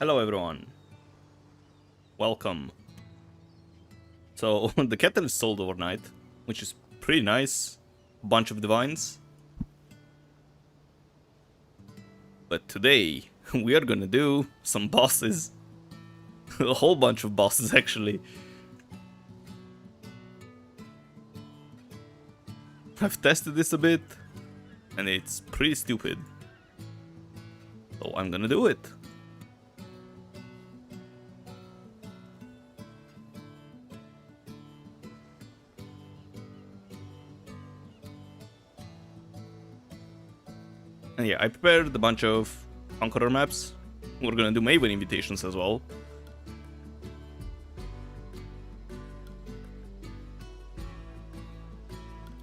Hello everyone. Welcome. So, the kettle is sold overnight, which is pretty nice. Bunch of divines. But today, we are gonna do some bosses. A whole bunch of bosses, actually. I've tested this a bit, and it's pretty stupid. So I'm gonna do it. And yeah, I prepared a bunch of Conqueror maps. We're gonna do Maven invitations as well.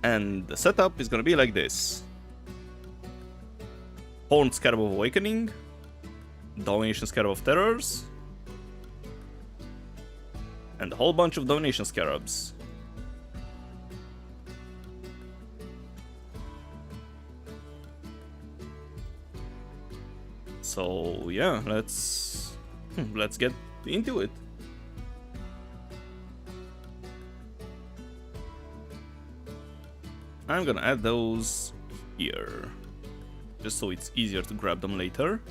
And the setup is gonna be like this. Horned Scarab of Awakening, Domination Scarab of Terrors, and a whole bunch of Domination Scarabs. So yeah, let's get into it. I'm gonna add those here, just so it's easier to grab them later.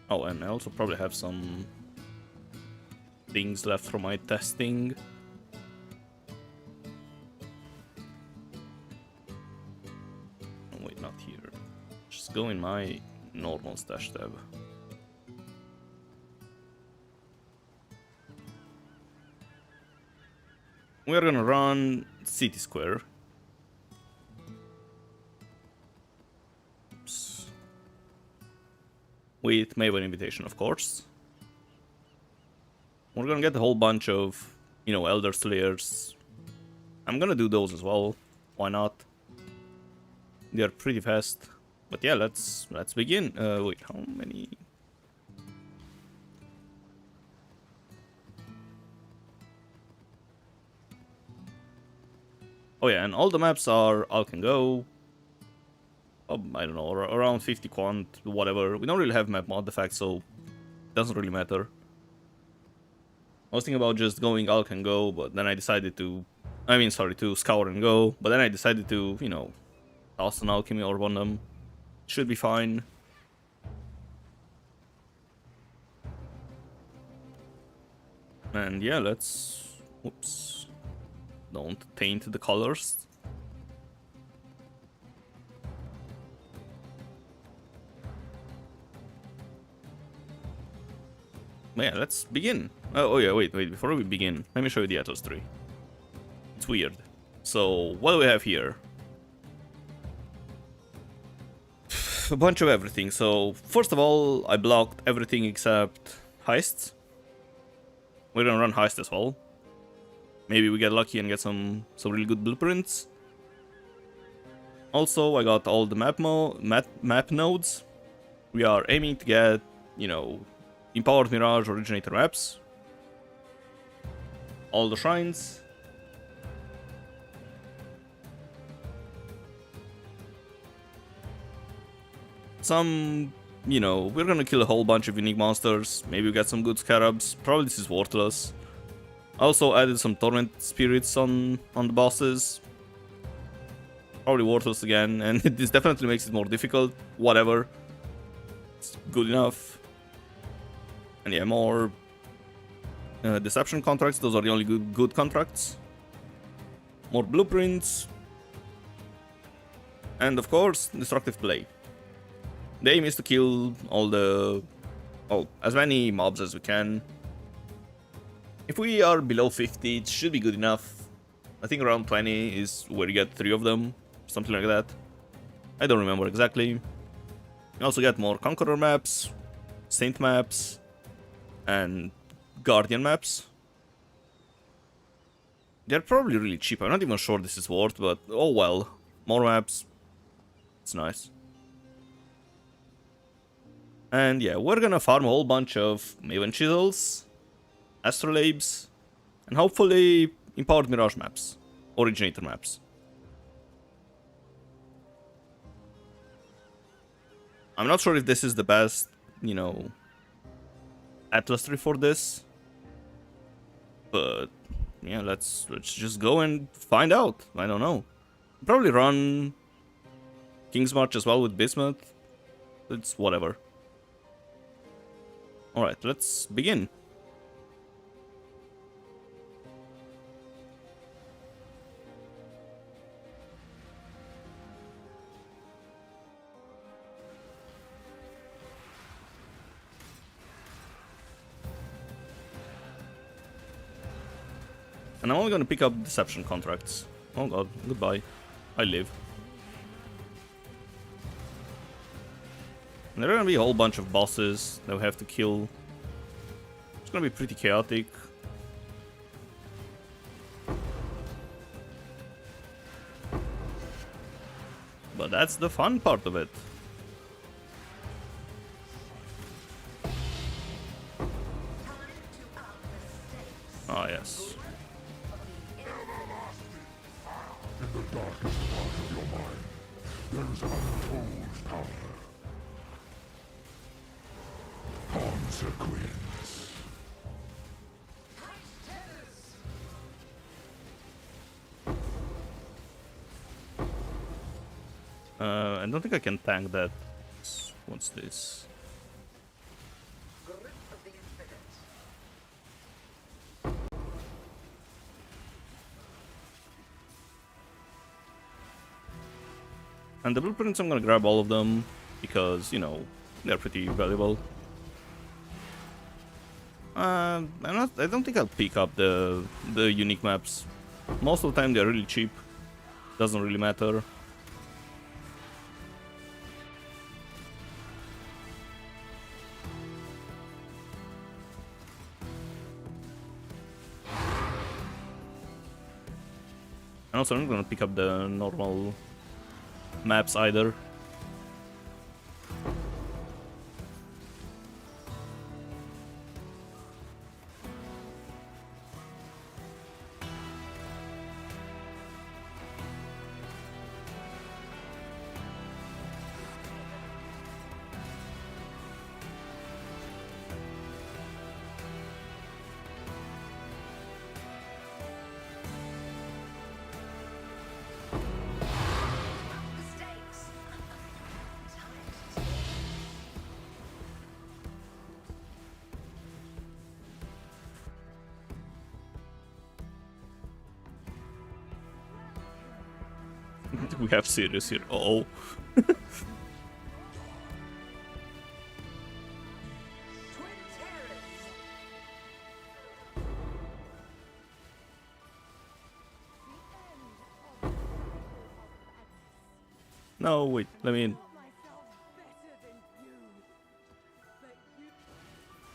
Oh, and I also probably have some things left from my testing. Oh, wait, not here. Just go in my normal stash tab. We're gonna run City Square. Oops. With Maven Invitation, of course. We're gonna get a whole bunch of, Elder Slayers. I'm gonna do those as well. Why not? They are pretty fast. But yeah, let's begin. Wait, how many? Oh yeah, and all the maps are all can go. I don't know, around 50 quant, whatever. We don't really have map mod effect, so it doesn't really matter. I was thinking about just going all can go, but then I decided to, to scour and go. But then I decided to, toss an alchemy orb on them. Should be fine. And yeah, let's... Whoops. Don't taint the colors. But yeah, let's begin. Oh yeah, wait, before we begin, let me show you the Atlas tree. It's weird. So, what do we have here? A bunch of everything. So, first of all, I blocked everything except heists. We're gonna run heist as well. Maybe we get lucky and get some really good blueprints. Also, I got all the map nodes. We are aiming to get, Empowered Mirage Originator maps. All the shrines. Some, we're gonna kill a whole bunch of unique monsters. Maybe we get some good scarabs. Probably this is worthless. I also added some torment spirits on the bosses. Probably worthless again, and this definitely makes it more difficult. Whatever. It's good enough. And yeah, more deception contracts. Those are the only good contracts. More blueprints. And of course, destructive play. The aim is to kill as many mobs as we can. If we are below 50, it should be good enough. I think around 20 is where you get 3 of them. Something like that. I don't remember exactly. You also get more Conqueror maps, Saint maps, and Guardian maps. They're probably really cheap. I'm not even sure this is worth, but oh well. More maps. It's nice. And yeah, we're gonna farm a whole bunch of Maven Chisels, Astrolabes, and hopefully, Empowered Mirage maps. Originator maps. I'm not sure if this is the best, you know, Atlas tree for this. But yeah, let's just go and find out. I don't know. Probably run King's March as well with Bismuth. It's whatever. Alright, let's begin. And I'm only gonna pick up Deception contracts. Oh god, goodbye. I live. And there are gonna be a whole bunch of bosses that we have to kill. It's gonna be pretty chaotic. But that's the fun part of it. Ah, yes. In the darkest part of your mind, there is untold power. Consequence. I don't think I can tank that. What's this? And the blueprints, I'm gonna grab all of them because, you know, they're pretty valuable. I don't think I'll pick up the unique maps. Most of the time they're really cheap. Doesn't really matter. And also I'm not gonna pick up the normal maps either. We have Sirius here. Uh-oh. No, wait, let me in.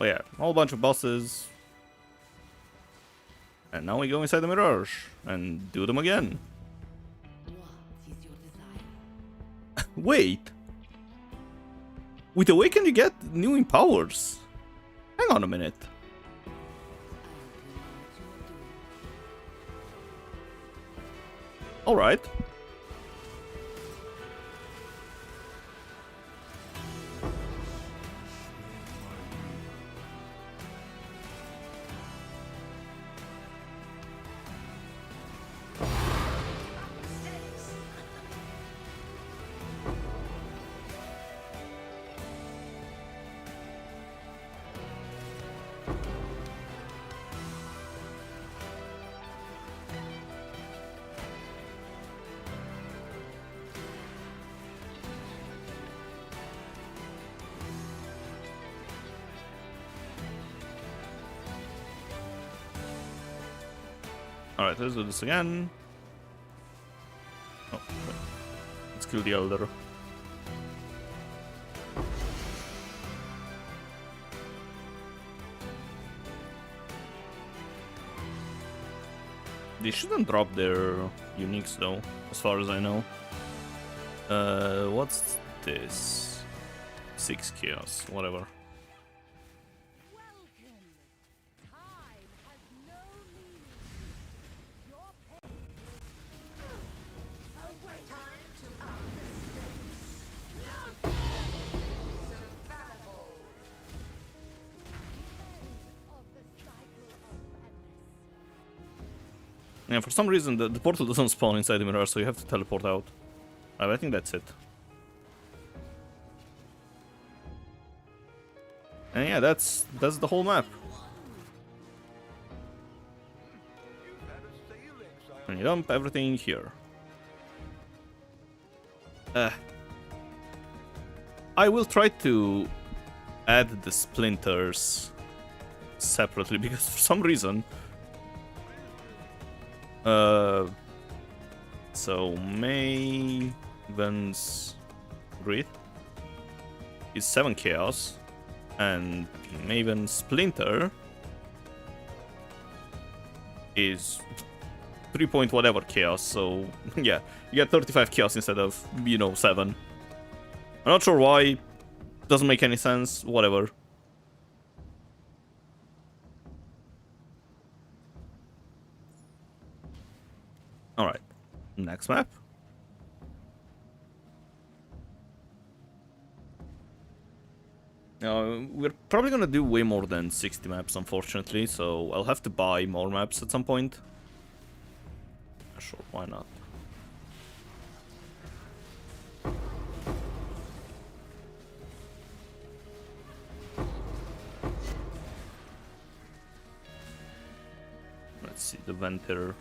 Oh yeah, a whole bunch of bosses. And now we go inside the Mirage and do them again. Wait! With Awaken you get new empowers. Hang on a minute. Alright. Alright, let's do this again. Oh, wait. Let's kill the Elder. They shouldn't drop their uniques though, as far as I know. What's this? 6 chaos, whatever. Yeah, for some reason the portal doesn't spawn inside the mirage, so you have to teleport out. I think that's it. And yeah, that's the whole map. And you dump everything here. I will try to add the splinters separately because for some reason so Maven's Grid is 7 chaos and Maven's Splinter is 3 point whatever chaos, so yeah, you get 35 chaos instead of, 7. I'm not sure why, doesn't make any sense, whatever. Alright, next map. We're probably gonna do way more than 60 maps, unfortunately, so I'll have to buy more maps at some point. Sure, why not? Let's see, the Venter.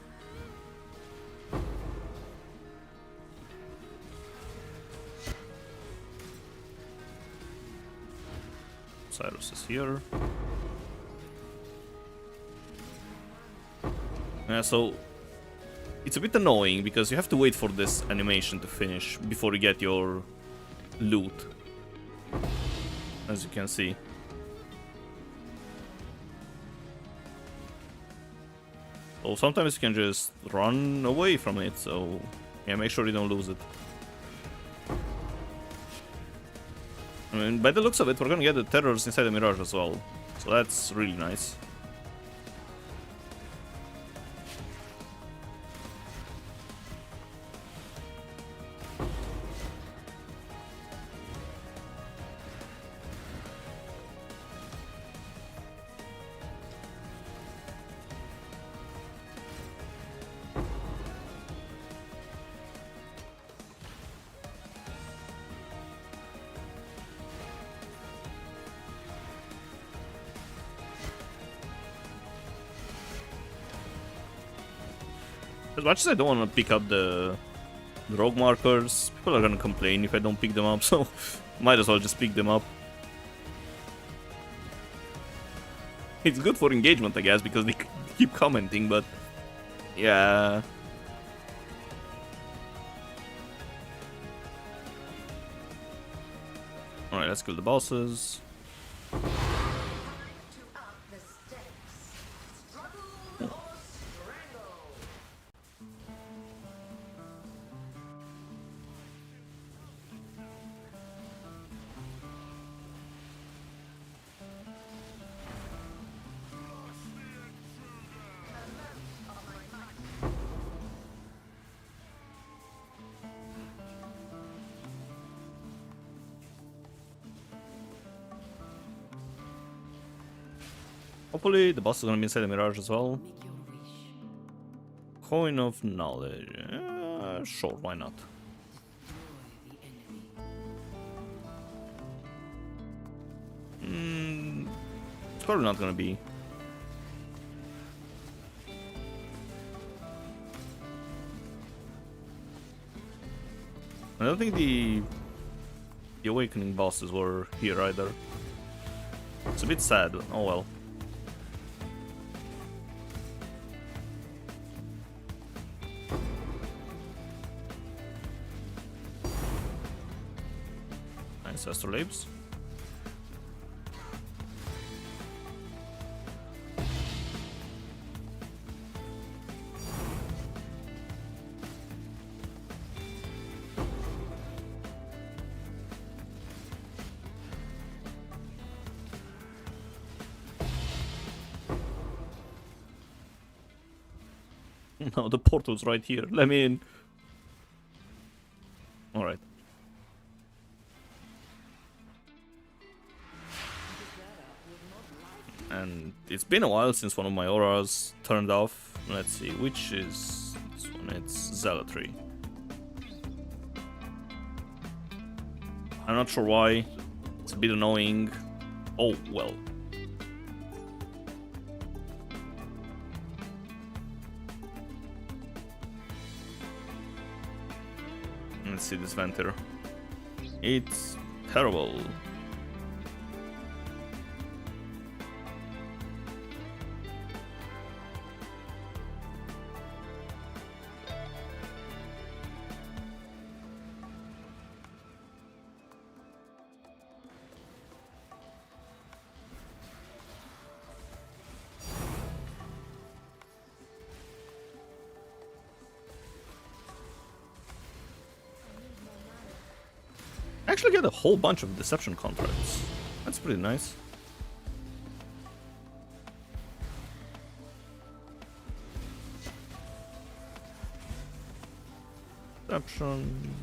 Cyrus is here. Yeah, so it's a bit annoying because you have to wait for this animation to finish before you get your loot, as you can see. So sometimes you can just run away from it, so yeah, make sure you don't lose it. I mean, by the looks of it, we're gonna get the terrors inside the Mirage as well, so that's really nice. As much as I don't want to pick up the rogue markers, people are gonna complain if I don't pick them up, so might as well just pick them up. It's good for engagement, I guess, because they keep commenting, but yeah. Alright, let's kill the bosses. Hopefully the boss is gonna be inside the Mirage as well. Coin of Knowledge. Sure, why not? It's probably not gonna be. I don't think the Awakening bosses were here either. It's a bit sad. Oh well. Nice astrolabes. No, the portal's right here. Let me in. Alright. And it's been a while since one of my auras turned off. Let's see, which is this one? It's Zealotry. I'm not sure why. It's a bit annoying. Oh, well. Let's see this Ventir. It's terrible. Actually get a whole bunch of deception contracts. That's pretty nice. Deception.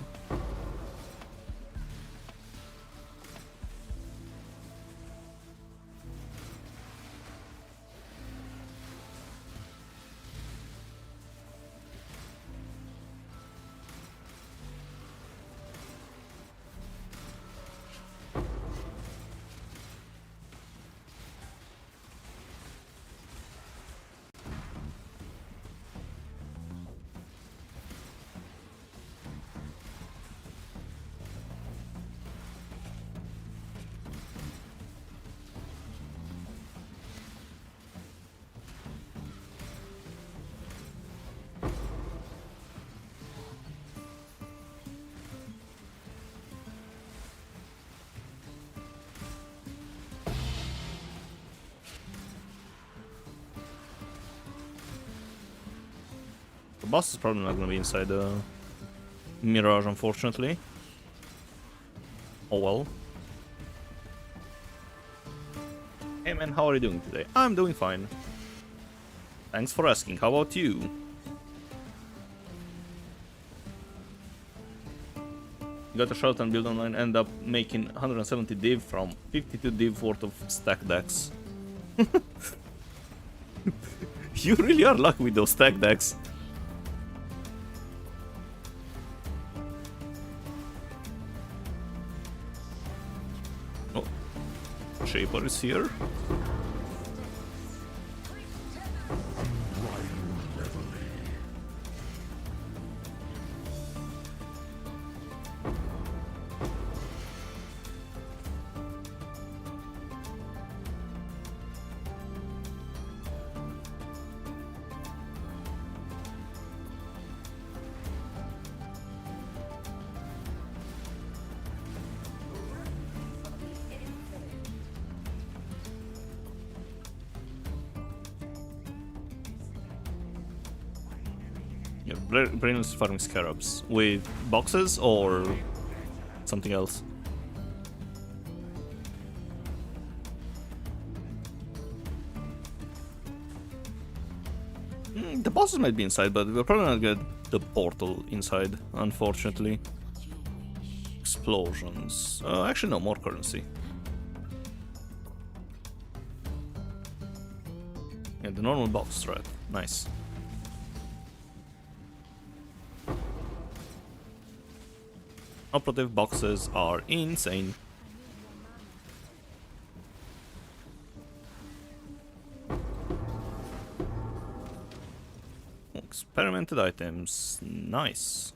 The boss is probably not gonna be inside the Mirage, unfortunately. Oh well. Hey man, how are you doing today? I'm doing fine. Thanks for asking, how about you? Got a shot and build online, end up making 170 div from 52 div worth of stack decks. You really are lucky with those stack decks. Oh, Shaper is here. Yeah, Brainless farming scarabs with boxes or something else. The bosses might be inside, but we're probably not get the portal inside, unfortunately. Explosions. Actually, no, more currency. Yeah, the normal box threat. Nice. Operative boxes are insane. Experimented items. Nice.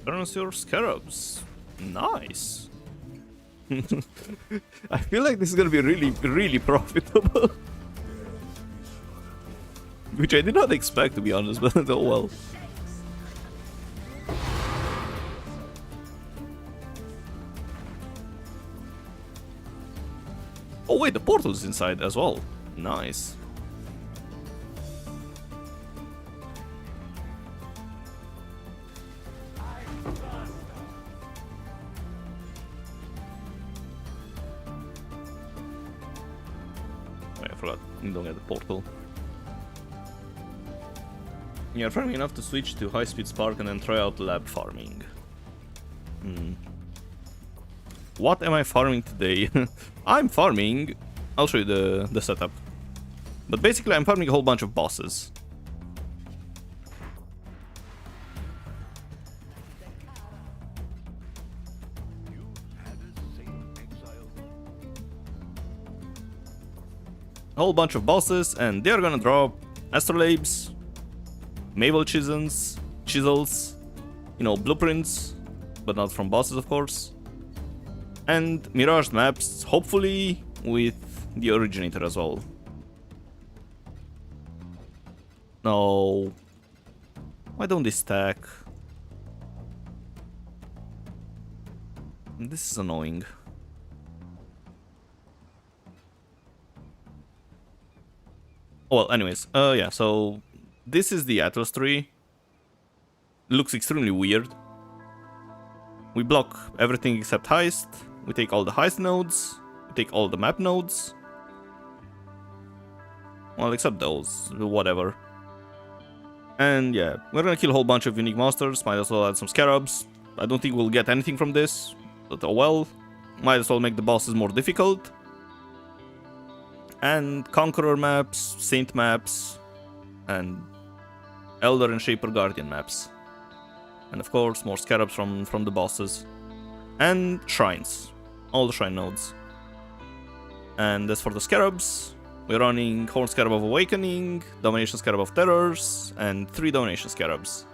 Burns your scarabs. Nice. I feel like this is gonna be really profitable. Which I did not expect, to be honest, but oh well. Oh wait, the portal is inside as well. Nice. forgot. You don't get the portal. You're farming enough to switch to high-speed spark and then try out lab farming. What am I farming today? I'm farming... I'll show you the setup. But basically I'm farming a whole bunch of bosses. A whole bunch of bosses, and they're gonna drop astrolabes, Mavel chisels, you know, blueprints, but not from bosses, of course, and mirage maps, hopefully with the originator as well. No, why don't they stack? This is annoying. Well, anyways, yeah, so this is the Atlas tree. Looks extremely weird. We block everything except heist. We take all the heist nodes. We take all the map nodes. Well, except those, whatever. And yeah, we're gonna kill a whole bunch of unique monsters. Might as well add some scarabs. I don't think we'll get anything from this, but oh well. Might as well make the bosses more difficult. And Conqueror maps, Saint maps, and Elder and Shaper Guardian maps. And of course, more scarabs from the bosses. And shrines. All the shrine nodes. And as for the scarabs, we're running Horn Scarab of Awakening, Domination Scarab of Terrors, and 3 Domination Scarabs.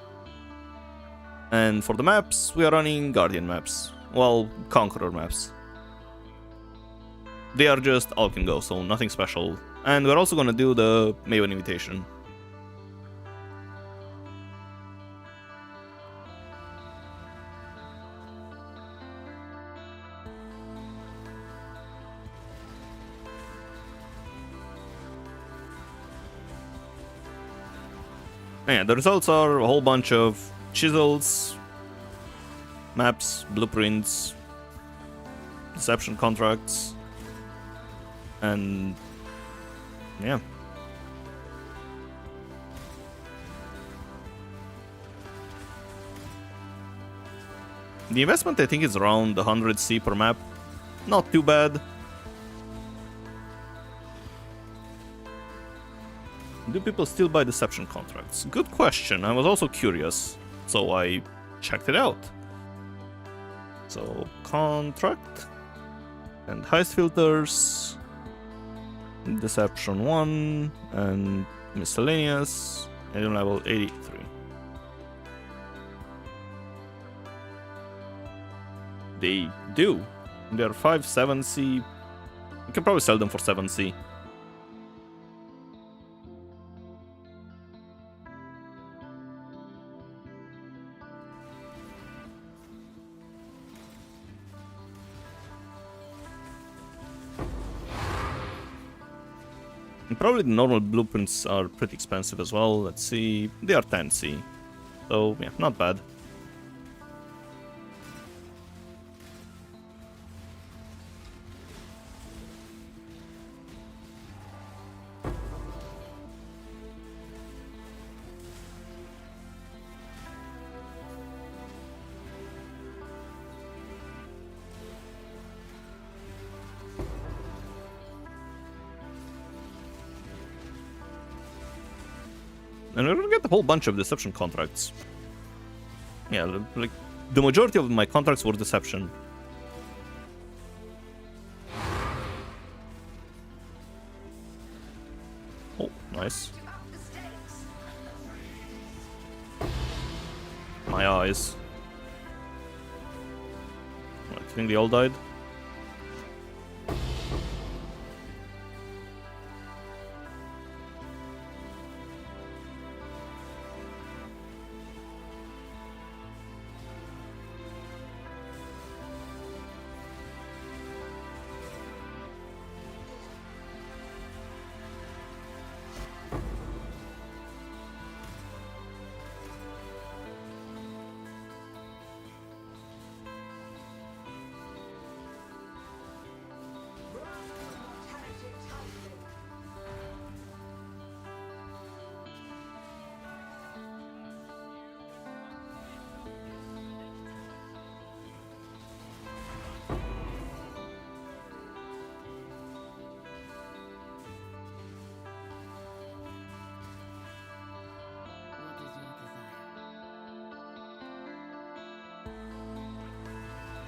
And for the maps, we are running Guardian maps. Well, Conqueror maps. They are just all can go, so nothing special. And we're also gonna do the Maven Invitation. And yeah, the results are a whole bunch of chisels, maps, blueprints, deception contracts, and yeah. The investment I think is around 100C per map. Not too bad. Do people still buy deception contracts? Good question. I was also curious, so I checked it out. So, contract and heist filters, deception 1 and miscellaneous, and level 83. They do. They're 5, 7C. You can probably sell them for 7C. And probably the normal blueprints are pretty expensive as well. Let's see. They are 10C. So, yeah, not bad. And we're gonna get a whole bunch of deception contracts. Yeah, like, the majority of my contracts were deception. Oh, nice. My eyes. I think they all died.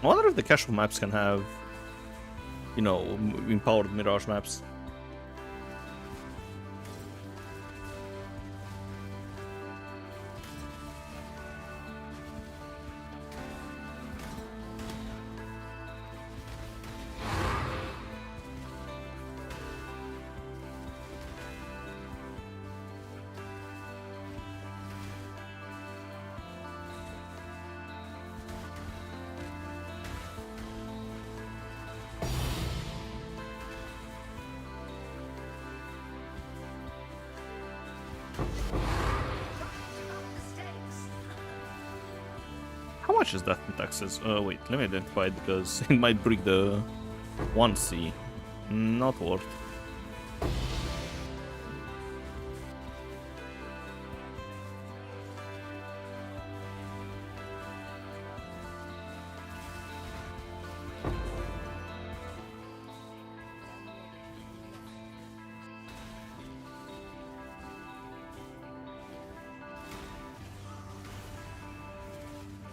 I wonder if the casual maps can have, you know, empowered mirage maps. How much is that in taxes? Wait, let me identify it because it might break the 1C. Not worth.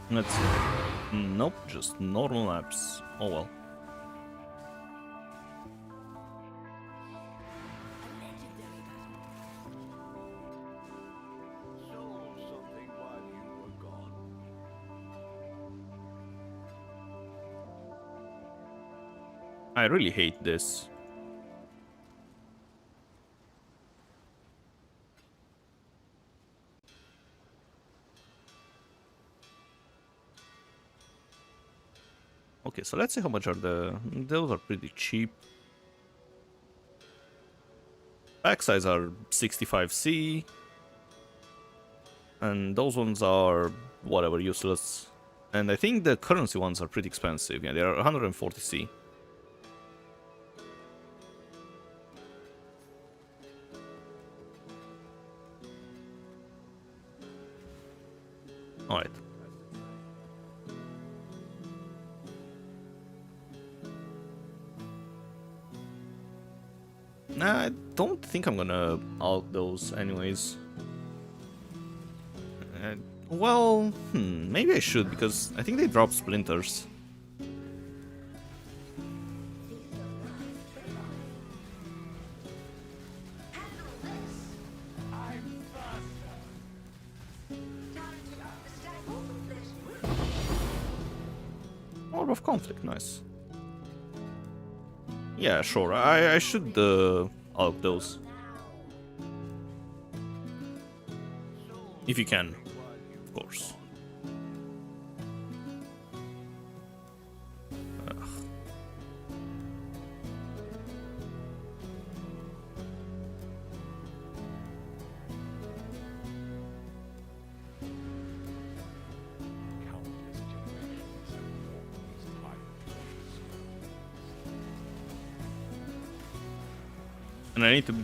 Let's see. Nope, just normal maps. Oh well. I really hate this. Okay, so let's see how much are those are pretty cheap. Pack size are 65C. And those ones are whatever, useless. And I think the currency ones are pretty expensive. Yeah, they are 140C. Alright. Nah, I don't think I'm gonna out those anyways. Well, maybe I should, because I think they drop splinters. Orb of Conflict, nice. Yeah, sure, I should out those. If you can, of course. Ugh. And I need to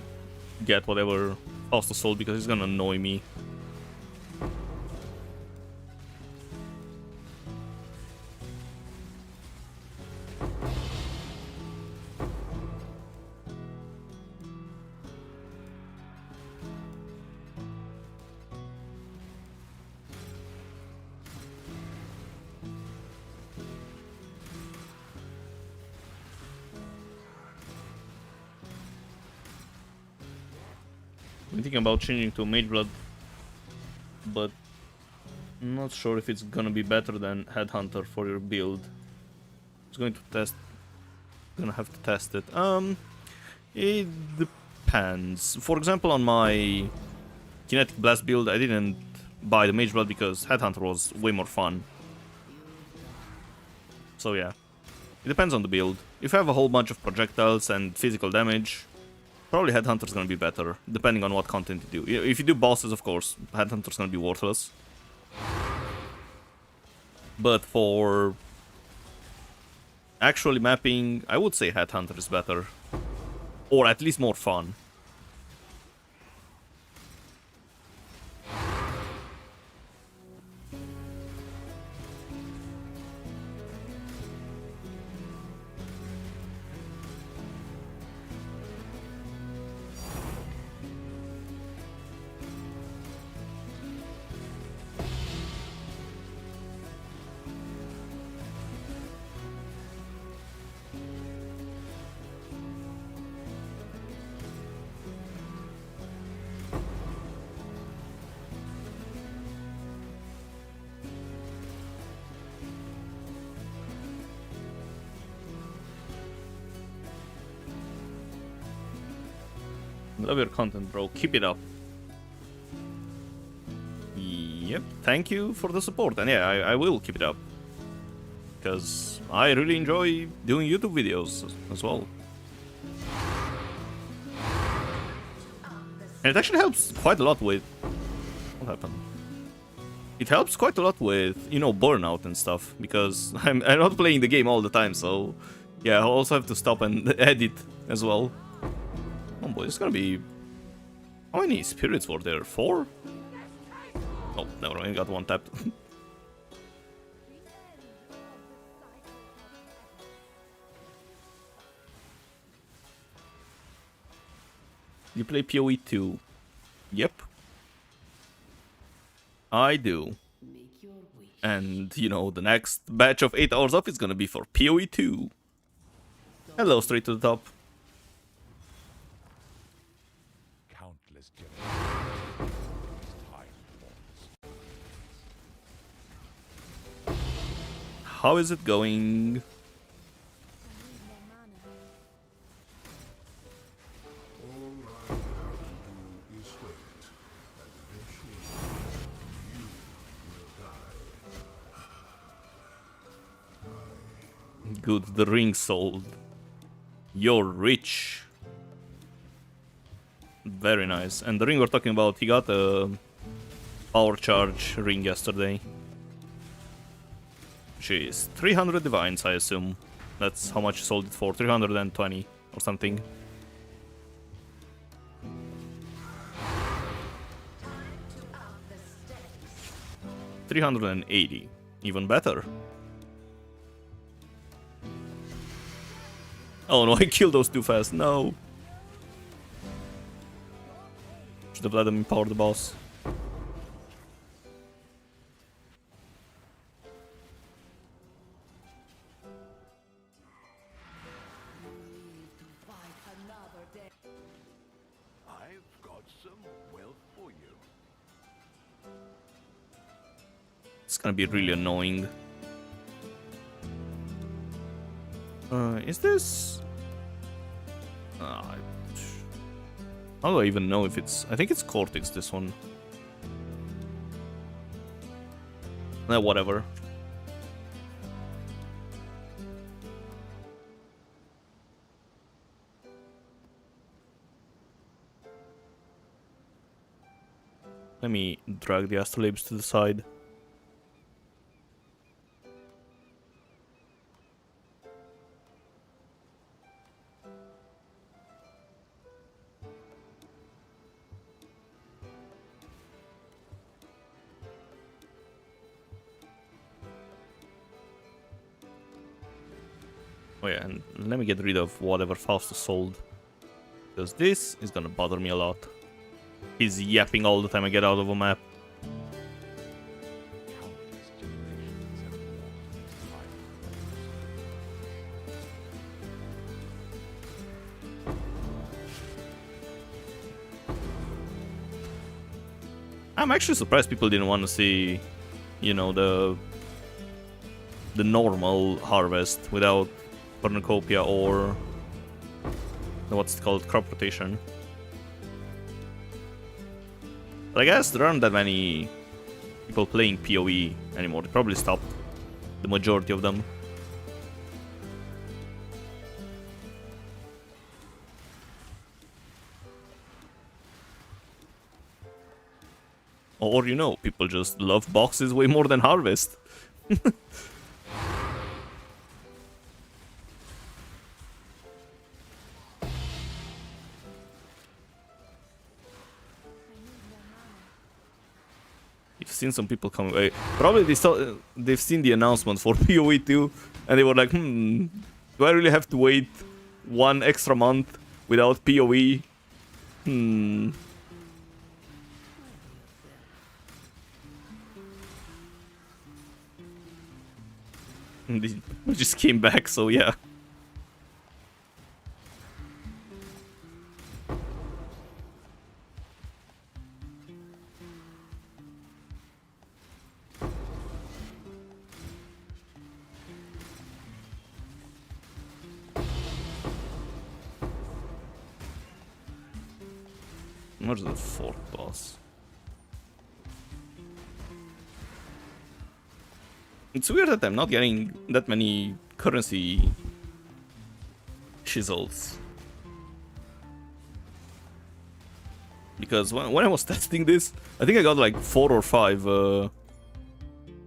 get whatever Faust Assault because it's gonna annoy me. I'm thinking about changing to Mage Blood, but I'm not sure if it's gonna be better than Headhunter for your build. It's going to test. Gonna have to test it. It depends. For example, on my Kinetic Blast build, I didn't buy the Mage Blood because Headhunter was way more fun. So yeah, it depends on the build. If you have a whole bunch of projectiles and physical damage, probably Headhunter's gonna be better, depending on what content you do. If you do bosses, of course, Headhunter's gonna be worthless. But for actually mapping, I would say Headhunter is better. Or at least more fun. Love your content, bro. Keep it up. Yep, thank you for the support. And yeah, I will keep it up. Because I really enjoy doing YouTube videos as well. And it actually helps quite a lot with... What happened? It helps quite a lot with, you know, burnout and stuff. Because I'm not playing the game all the time, so... Yeah, I also have to stop and edit as well. Oh boy, it's gonna be... How many spirits were there? 4? Oh, never mind, got one tapped. You play PoE 2? Yep. I do. And, you know, the next batch of 8 hours off is gonna be for PoE 2. Hello, straight to the top. Countless generations. How is it going? Good, the ring sold. You're rich. Very nice. And the ring we're talking about, he got a power charge ring yesterday. Jeez, 300 divines, I assume. That's how much he sold it for, 320 or something. $380, even better. Oh no, I killed those too fast, no. Should have let them empower the boss. I've got some wealth for you. It's gonna be really annoying. Is this... how do I even know if it's... I think it's Cortex, this one. Whatever. Let me drag the astrolabes to the side. Oh yeah, and let me get rid of whatever Faustus sold. Because this is gonna bother me a lot. He's yapping all the time I get out of a map. Countless generations have walked this life. I'm actually surprised people didn't want to see, you know, the normal harvest without cornucopia or what's it called, crop rotation. But I guess there aren't that many people playing PoE anymore. They probably stopped, the majority of them. Or, you know, people just love boxes way more than harvest. You've seen some people come away. Probably they've seen the announcement for PoE 2 and they were like, do I really have to wait 1 extra month without PoE? They just came back, so yeah. Where's the fourth boss? It's weird that I'm not getting that many currency chisels. Because when I was testing this, I think I got like 4 or 5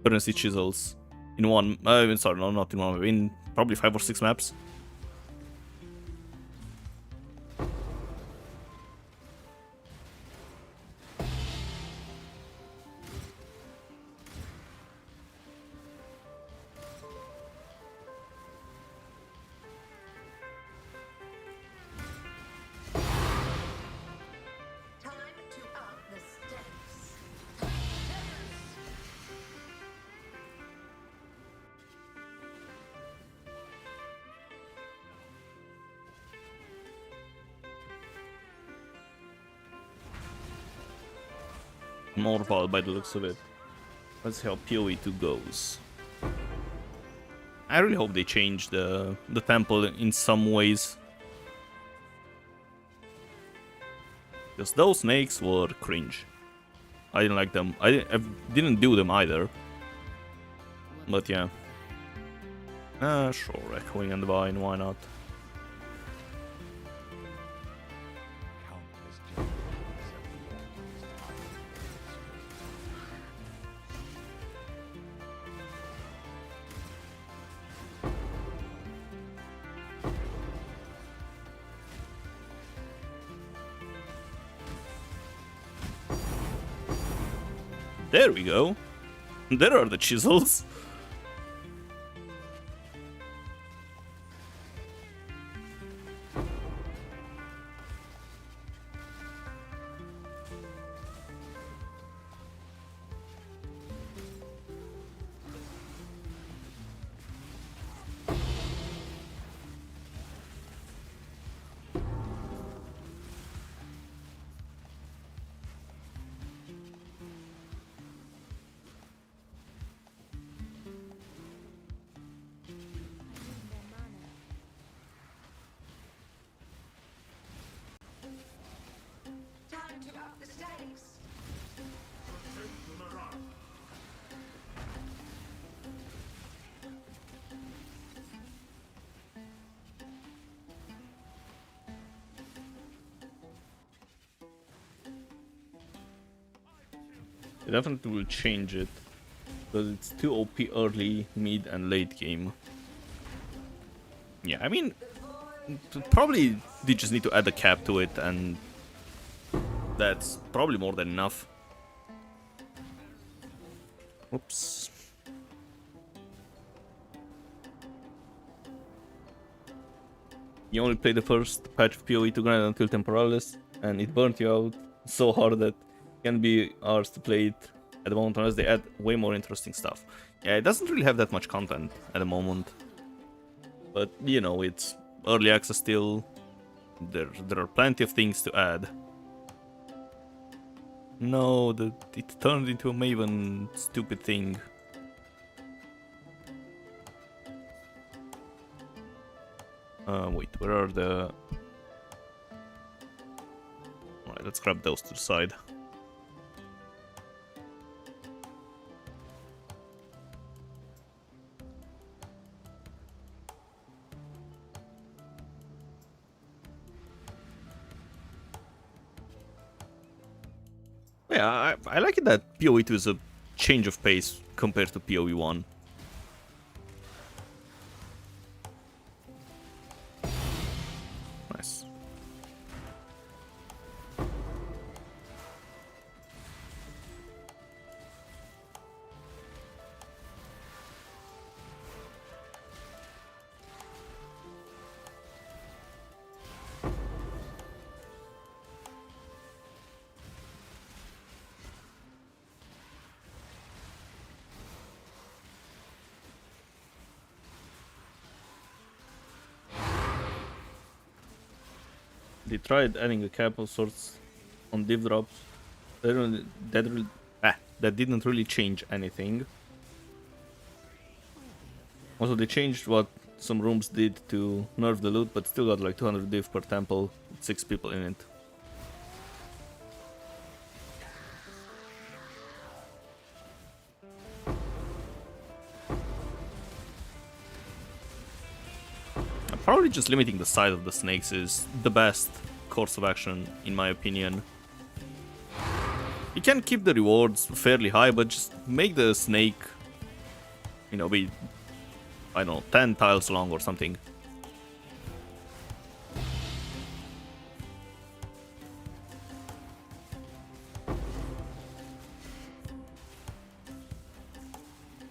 currency chisels in one. Sorry, no, not in one. In probably 5 or 6 maps. More power by the looks of it. Let's see how PoE2 goes. I really hope they change the temple in some ways. Because those snakes were cringe. I didn't like them. I didn't do them either. But yeah. Sure, Echoing and Divine, why not? There we go. There are the chisels. It definitely will change it, because it's too OP early, mid, and late game. Yeah, I mean, probably they just need to add a cap to it, and that's probably more than enough. Oops. You only play the first patch of PoE to grind until Temporalis, and it burnt you out so hard that can be ours to play it at the moment unless they add way more interesting stuff. Yeah, it doesn't really have that much content at the moment. But, you know, it's early access still. There are plenty of things to add. No, it turned into a Maven stupid thing. Wait, where are the... Alright, let's grab those to the side. Yeah, I like it that PoE2 is a change of pace compared to PoE1. Nice. They tried adding a cap of sorts on div drops. That didn't really change anything. Also, they changed what some rooms did to nerf the loot, but still got like 200 div per temple with 6 people in it. just limiting the size of the snakes is the best course of action, in my opinion. You can keep the rewards fairly high, but just make the snake, you know, be, I don't know, 10 tiles long or something.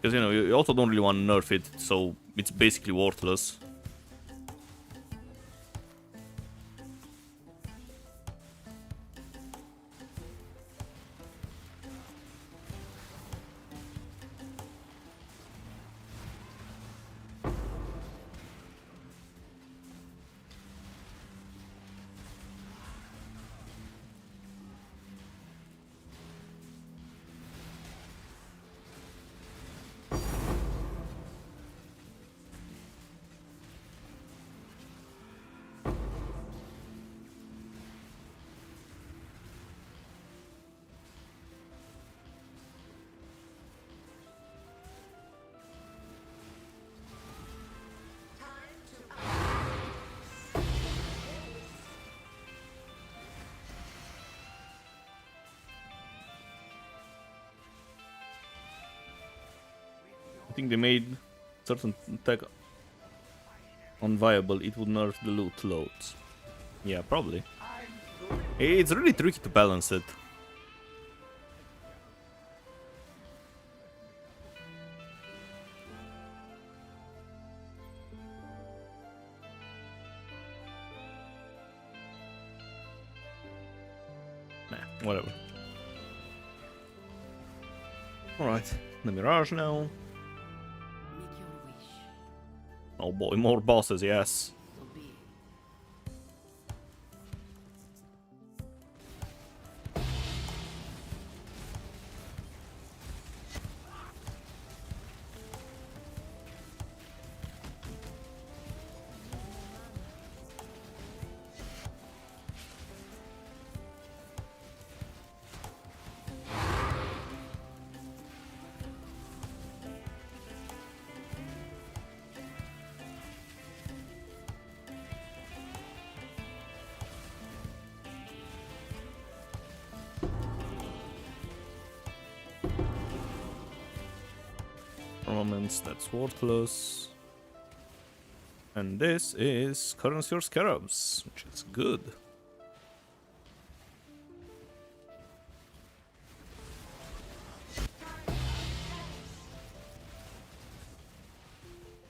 Because, you know, you also don't really want to nerf it, so it's basically worthless. I think they made certain tech unviable. It would nerf the loot loads. Yeah, probably. It's really tricky to balance it. Nah, whatever. Alright, the Mirage now. Make your wish. Oh boy, more bosses, yes. So be it. Armaments, that's worthless. And this is Currency or Scarabs, which is good.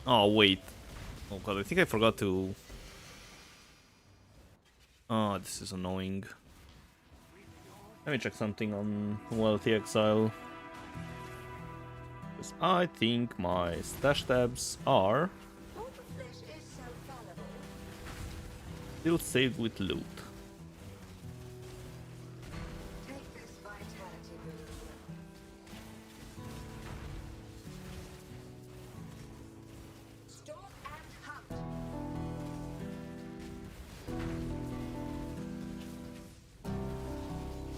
Oh, wait. Oh god, I think I forgot to... Oh, this is annoying. Let me check something on Wealthy Exile. Because I think my stash tabs are All the flesh is so fallible. still saved with loot. Take this vitality balloon. Stalk and hunt.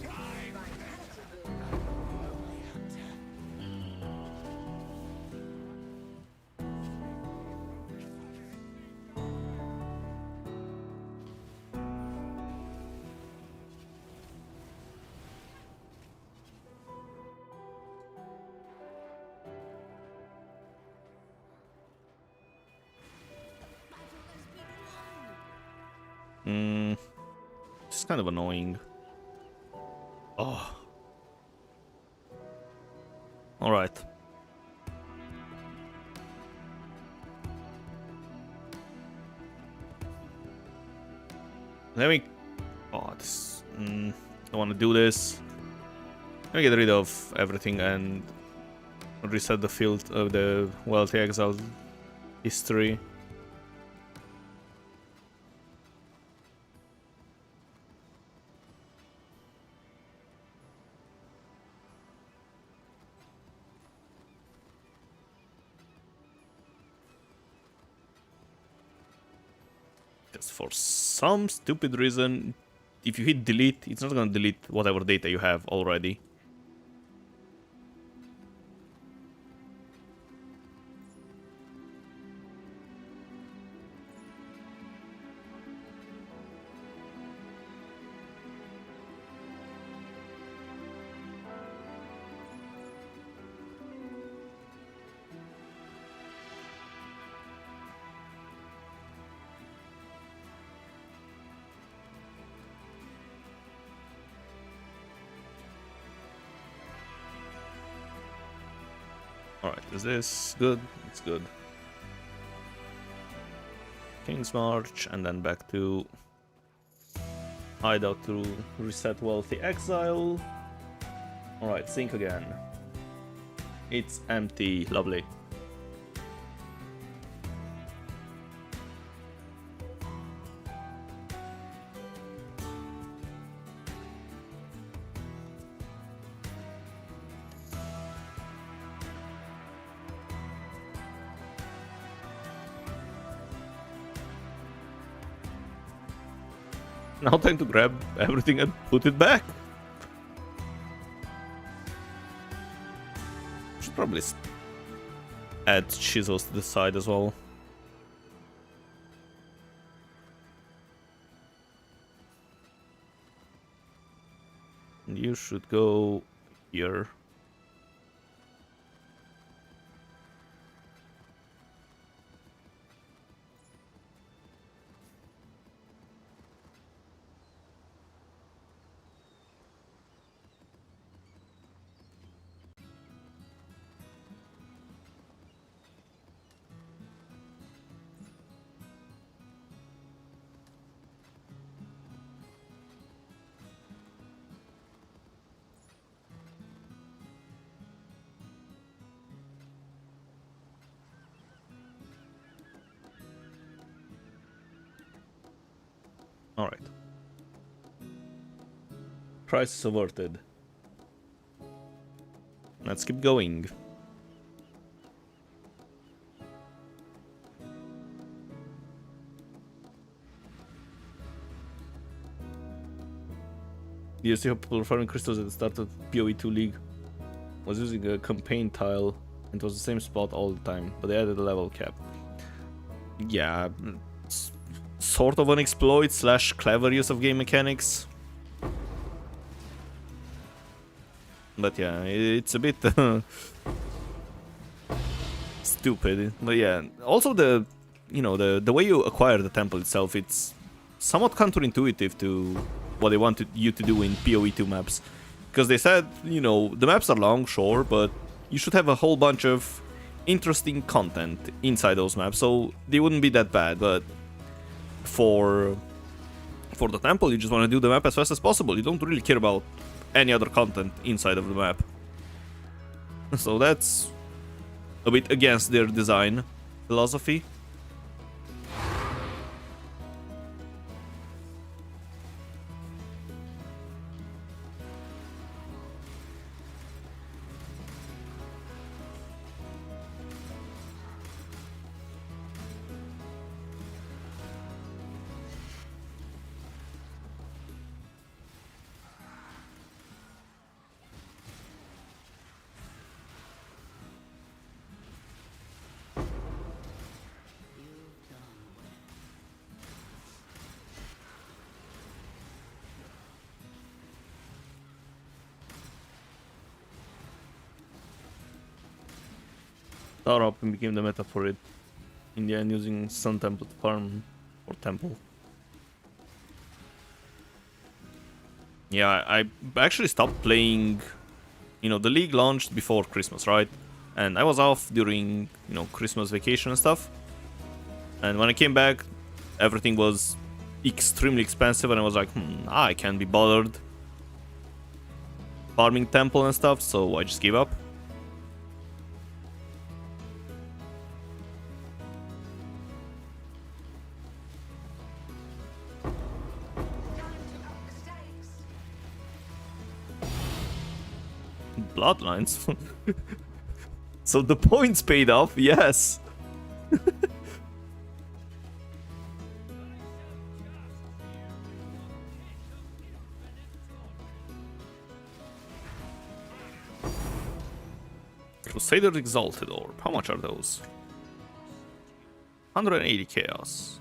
Vitality balloon. It's kind of annoying. Oh. Alright. Let me... Oh, this... don't want to do this. Let me get rid of everything and reset the field of the Wealthy Exile history. Because for some stupid reason, if you hit delete, it's not gonna delete whatever data you have already. Alright, is this good? It's good. King's March, and then back to hideout to reset Wealthy Exile. Alright, sync again. It's empty, lovely. Now time to grab everything and put it back. Should probably add chisels to the side as well. And you should go here. Alright. Crisis averted. Let's keep going. You see how people were farming crystals at the start of PoE2 League? Was using a campaign tile and it was the same spot all the time, but they added a level cap. Yeah, it's sort of an exploit slash clever use of game mechanics. But yeah, it's a bit stupid. But yeah, also the way you acquire the temple itself, it's somewhat counterintuitive to what they wanted you to do in PoE2 maps. Because they said, the maps are long, sure, but you should have a whole bunch of interesting content inside those maps, so they wouldn't be that bad. But for the temple, you just want to do the map as fast as possible. You don't really care about any other content inside of the map. So that's a bit against their design philosophy. Tower up and became the meta for it. In the end, using Sun Temple to farm or temple. Yeah, I actually stopped playing. The league launched before Christmas, right? And I was off during, Christmas vacation and stuff. And when I came back, everything was extremely expensive, and I was like, I can't be bothered farming temple and stuff, so I just gave up. Bloodlines. So the points paid off, yes. Crusader Exalted Orb. How much are those? 180 chaos.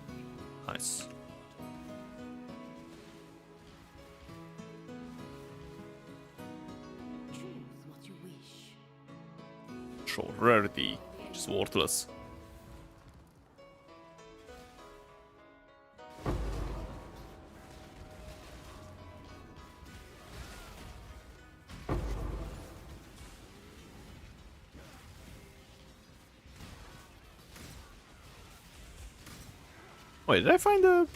Nice. Sure, rarity, which is worthless. Wait, did I find a...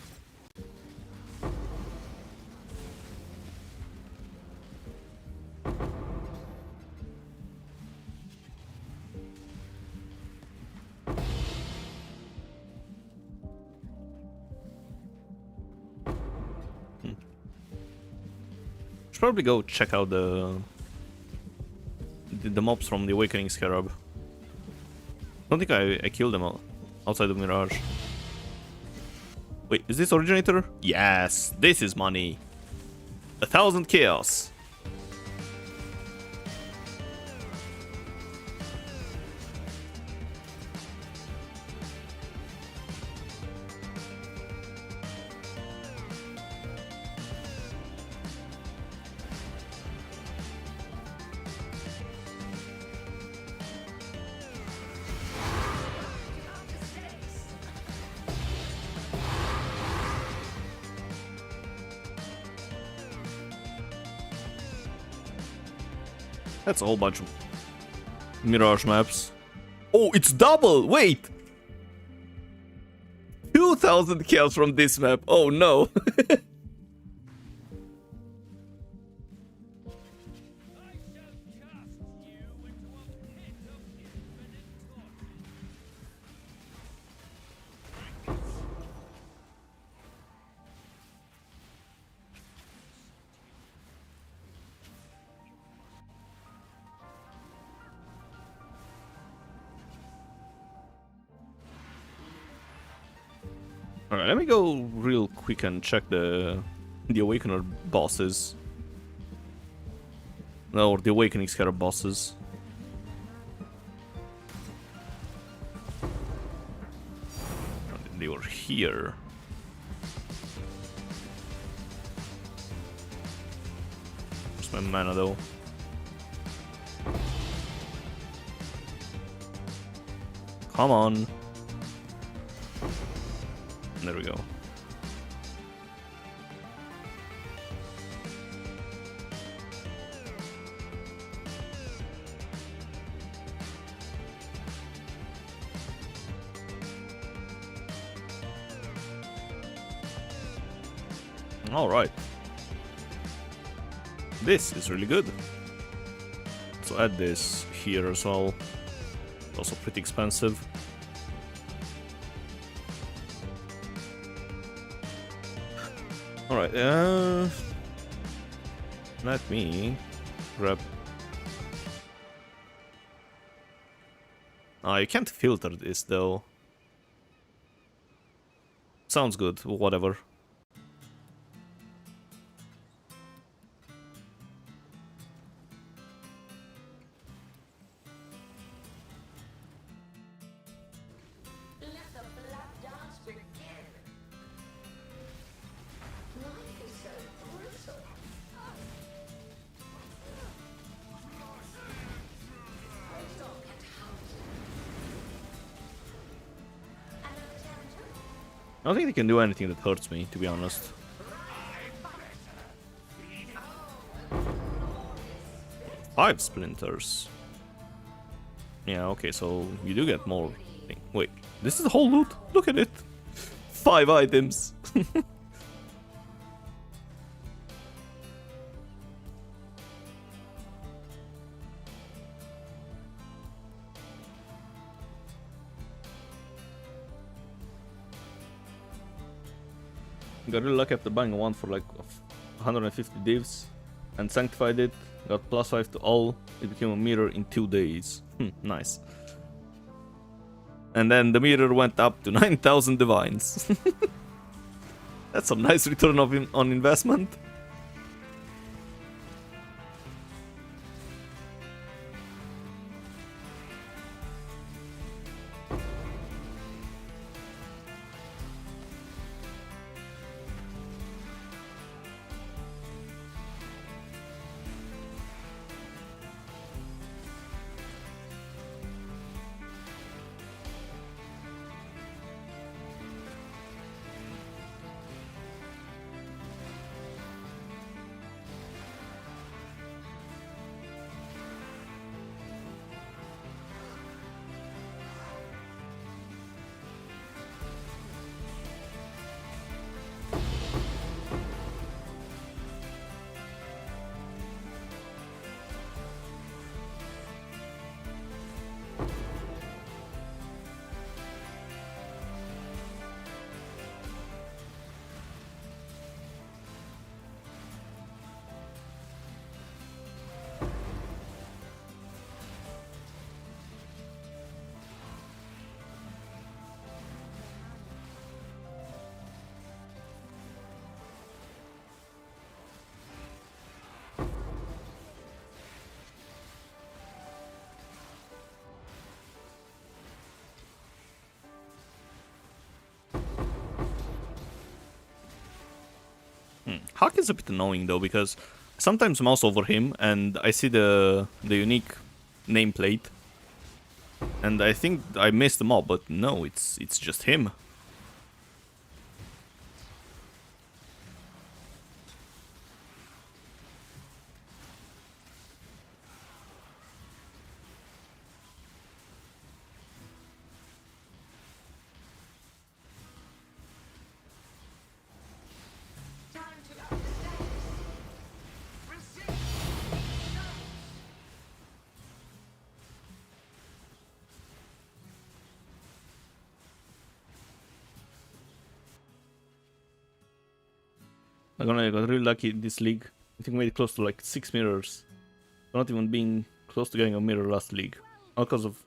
Should probably go check out the mobs from the Awakening Scarab. Don't think I killed them all outside of Mirage. Wait, is this Originator? Yes, this is money. 1,000 chaos. That's a whole bunch of Mirage maps. Oh, it's double! Wait! 2,000 kills from this map. Oh no. Alright, let me go real quick and check the Awakener bosses. No, or the Awakening Scarab bosses. They were here. Where's my mana though? Come on. There we go. All right. This is really good. So add this here as well. Also pretty expensive. Alright, let me grab... Oh, you can't filter this though. Sounds good, whatever. Let the blood dance begin. Life is so brutal. Stock and hunt. Another challenger? I don't think they can do anything that hurts me, to be honest. 5 splinters. Yeah, okay, so you do get more. Wait, this is the whole loot? Look at it! 5 items! Got really lucky after buying one for like 150 divs and sanctified it. Got +5 to all. It became a mirror in 2 days. Nice. And then the mirror went up to 9,000 divines. That's some nice return on investment. Hawk is a bit annoying though, because sometimes mouse over him and I see the unique nameplate, and I think I missed the mob, but no, it's just him. Time to up the stakes. Resist. I got really lucky in this league. I think we made it close to like 6 mirrors. Not even being close to getting a mirror last league. All because of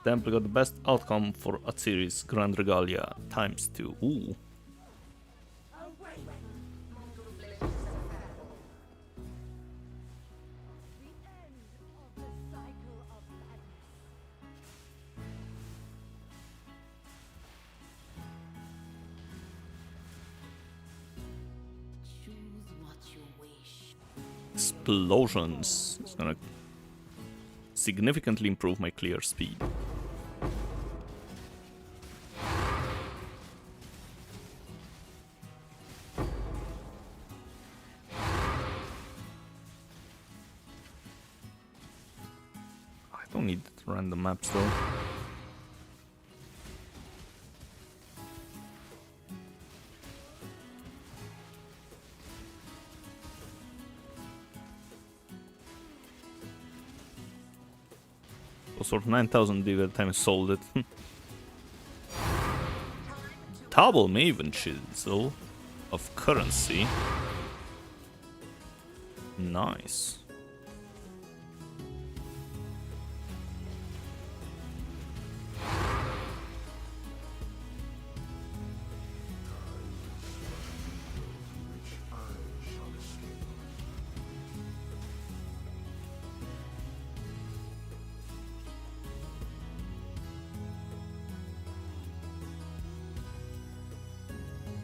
Temple got the best outcome for a series Grand Regalia ×2. Ooh. Choose what you wish. Explosions. It's gonna significantly improve my clear speed. I don't need random maps though. Sort of 9,000 by the time I sold it. Double Maven Chisel of currency. Nice. which I shall escape.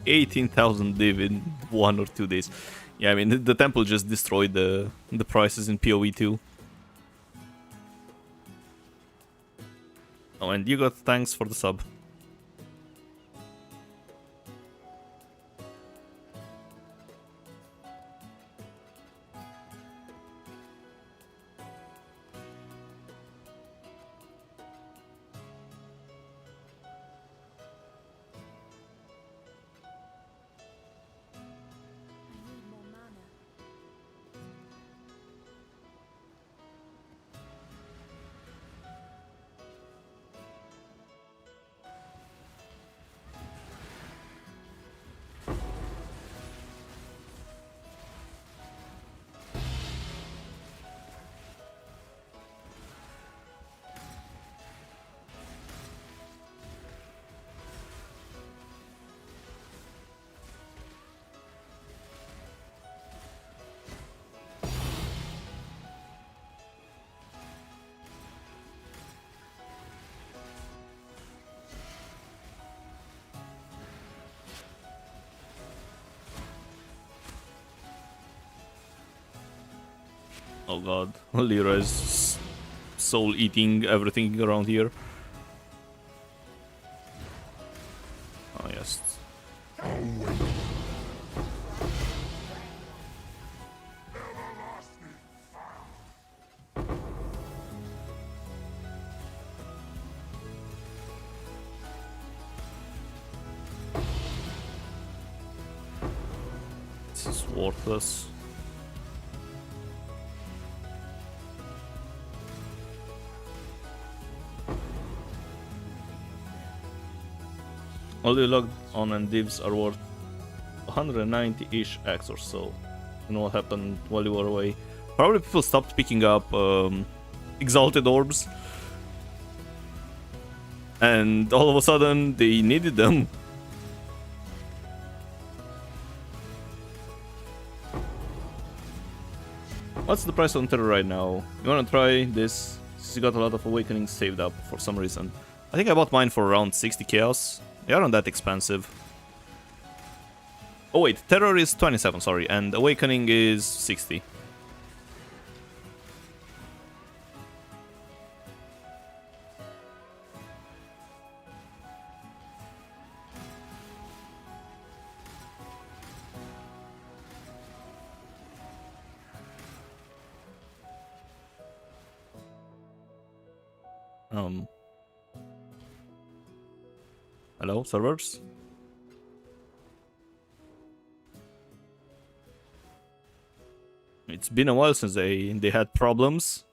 18,000 div in 1 or 2 days. Yeah, I mean, the temple just destroyed the prices in PoE too. Oh, and you got thanks for the sub. Oh god, Lyra is soul eating everything around here. Oh yes. This is worthless. All the logged on and divs are worth 190-ish X or so. You know what happened while you were away? Probably people stopped picking up exalted orbs. And all of a sudden they needed them. What's the price on Terror right now? You wanna try this? Since you got a lot of awakenings saved up for some reason. I think I bought mine for around 60 chaos. They aren't that expensive. Oh wait, Terror is 27, sorry, and Awakening is 60. Hello, servers? It's been a while since they had problems.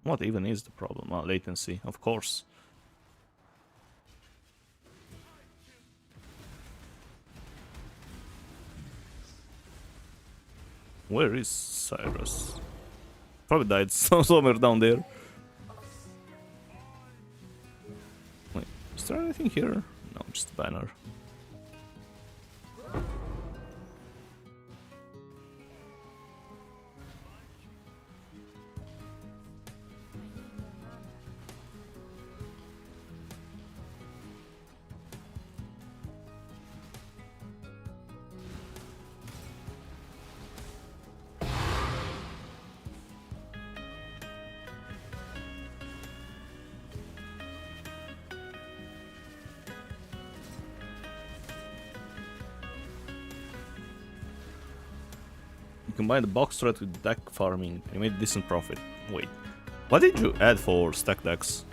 What even is the problem? Oh, latency, of course. Where is Cyrus? Probably died somewhere down there. Wait, is there anything here? No, just a banner. You combine the box threat with deck farming and you made decent profit. Wait, what did you add for stack decks?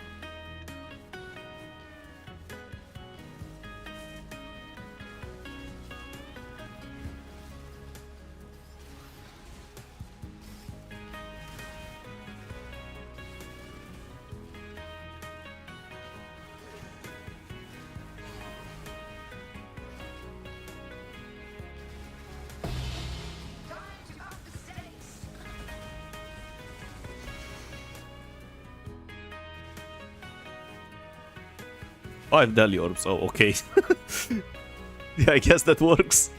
Five Deli Orbs, oh okay. Yeah, I guess that works.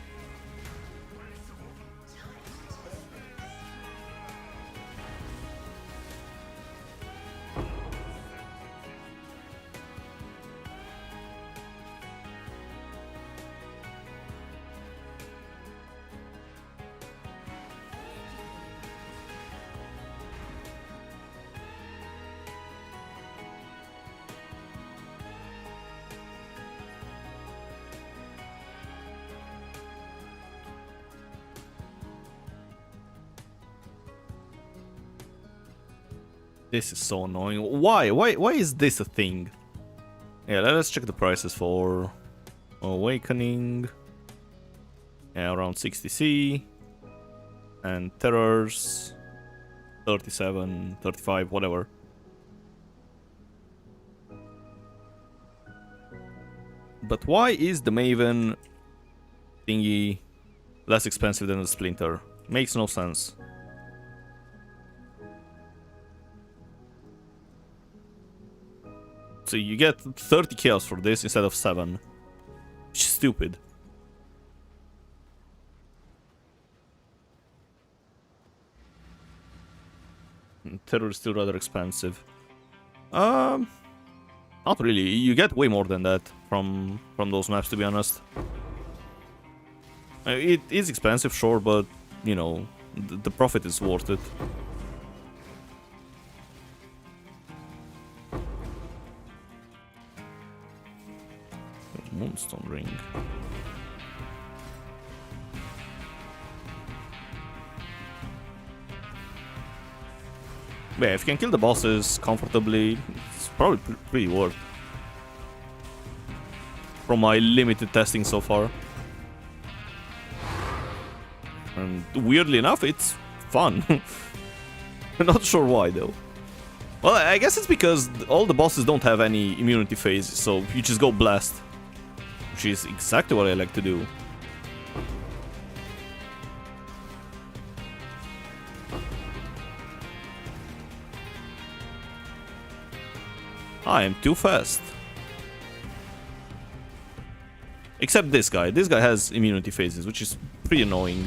This is so annoying. Why? Why is this a thing? Yeah, let's check the prices for Awakening. Yeah, around 60C. And Terrors 37, 35, whatever. But why is the Maven thingy less expensive than the Splinter? Makes no sense. So you get 30 kills for this instead of 7. Which is stupid. Terror is still rather expensive. Not really. You get way more than that from those maps, to be honest. It is expensive, sure, but you know, the profit is worth it. Moonstone ring. But yeah, if you can kill the bosses comfortably, it's probably pretty worth. From my limited testing so far. And weirdly enough, it's fun. Not sure why though. Well, I guess it's because all the bosses don't have any immunity phase, so you just go blast. Which is exactly what I like to do. I am too fast. Except this guy. This guy has immunity phases, which is pretty annoying.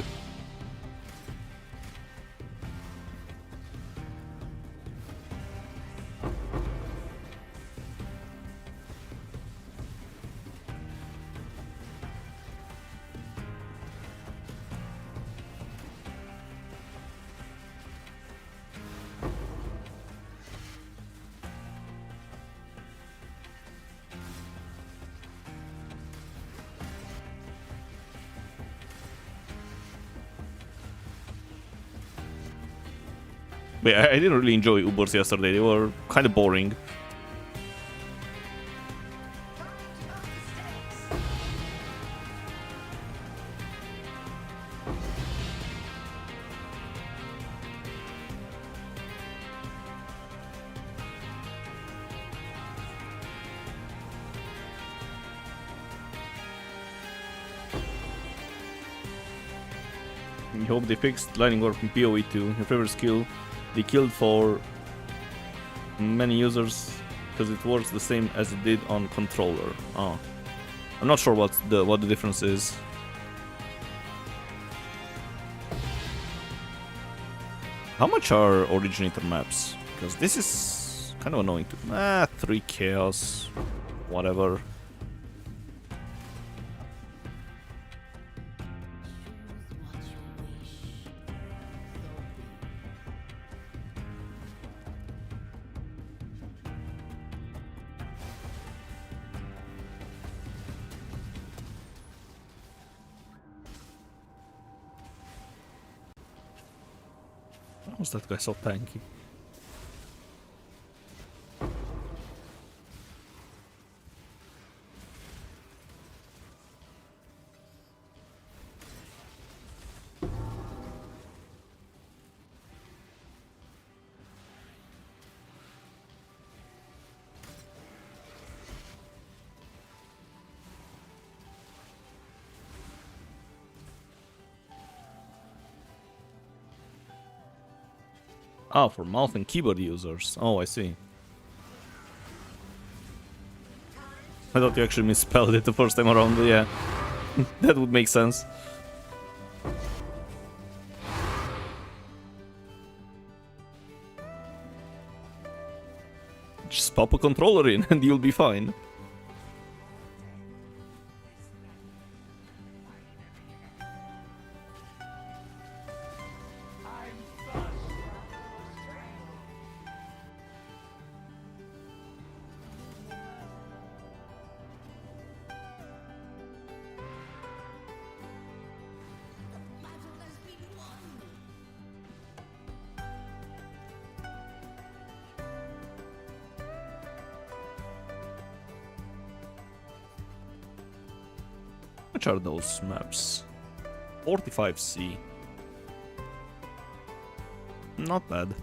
But yeah, I didn't really enjoy Ubers yesterday. They were kind of boring. I hope they fixed Lightning Orb in PoE too. Your favorite skill. They killed for many users because it works the same as it did on controller. Oh, I'm not sure what the difference is. How much are originator maps? Because this is kind of annoying too. 3 chaos, whatever. Why was that guy so tanky? Ah, for mouse and keyboard users. Oh, I see. I thought you actually misspelled it the first time around, but yeah. That would make sense. Just pop a controller in and you'll be fine. Which are those maps? 45C. Not bad.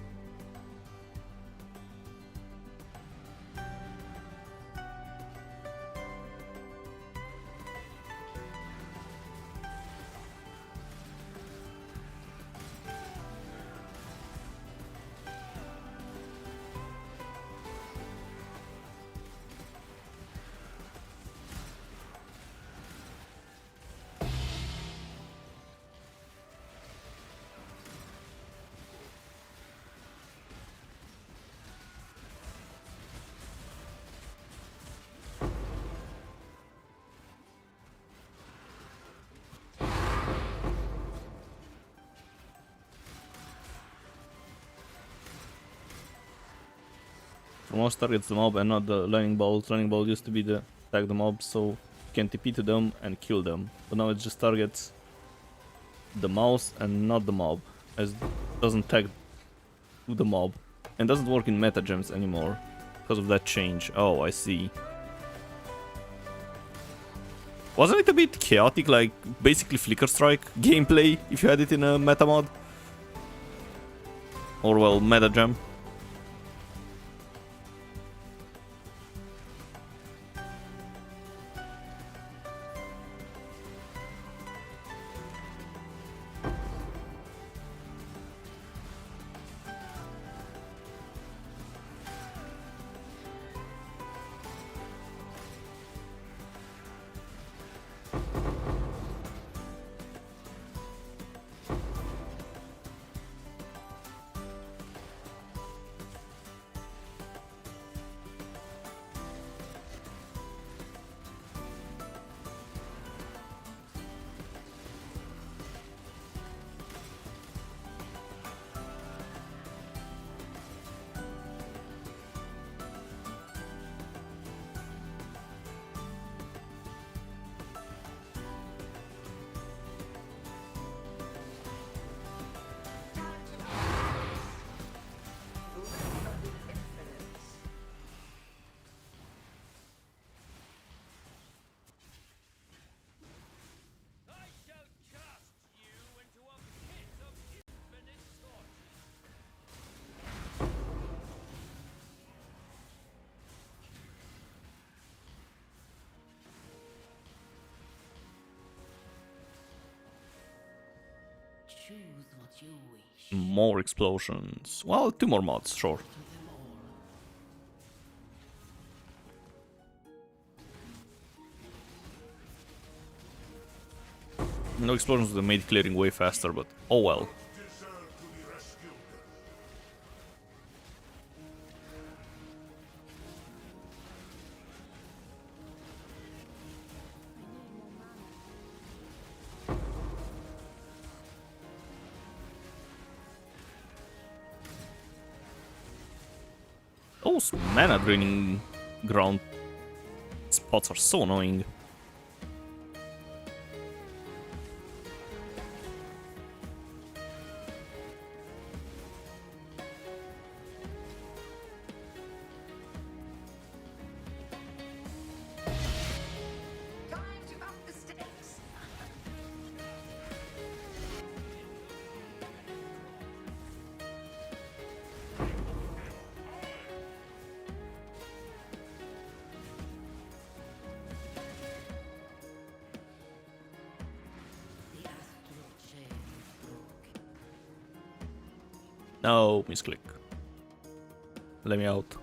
For most targets the mob and not the lightning bolts. Lightning bolt used to be the tag the mob, so you can TP to them and kill them. But now it just targets the mouse and not the mob, as it doesn't tag to the mob. And doesn't work in meta gems anymore because of that change. Oh, I see. Wasn't it a bit chaotic, like basically Flicker Strike gameplay if you had it in a meta mod? Or well, meta gem. Choose what you wish. More explosions. Well, 2 more mods, sure. To them all. No explosions would have made clearing way faster, but oh well. Deserve to be rescued. Those mana draining ground spots are so annoying. Time to up the stakes. The astral chain is broken. No, misclick. Let me out.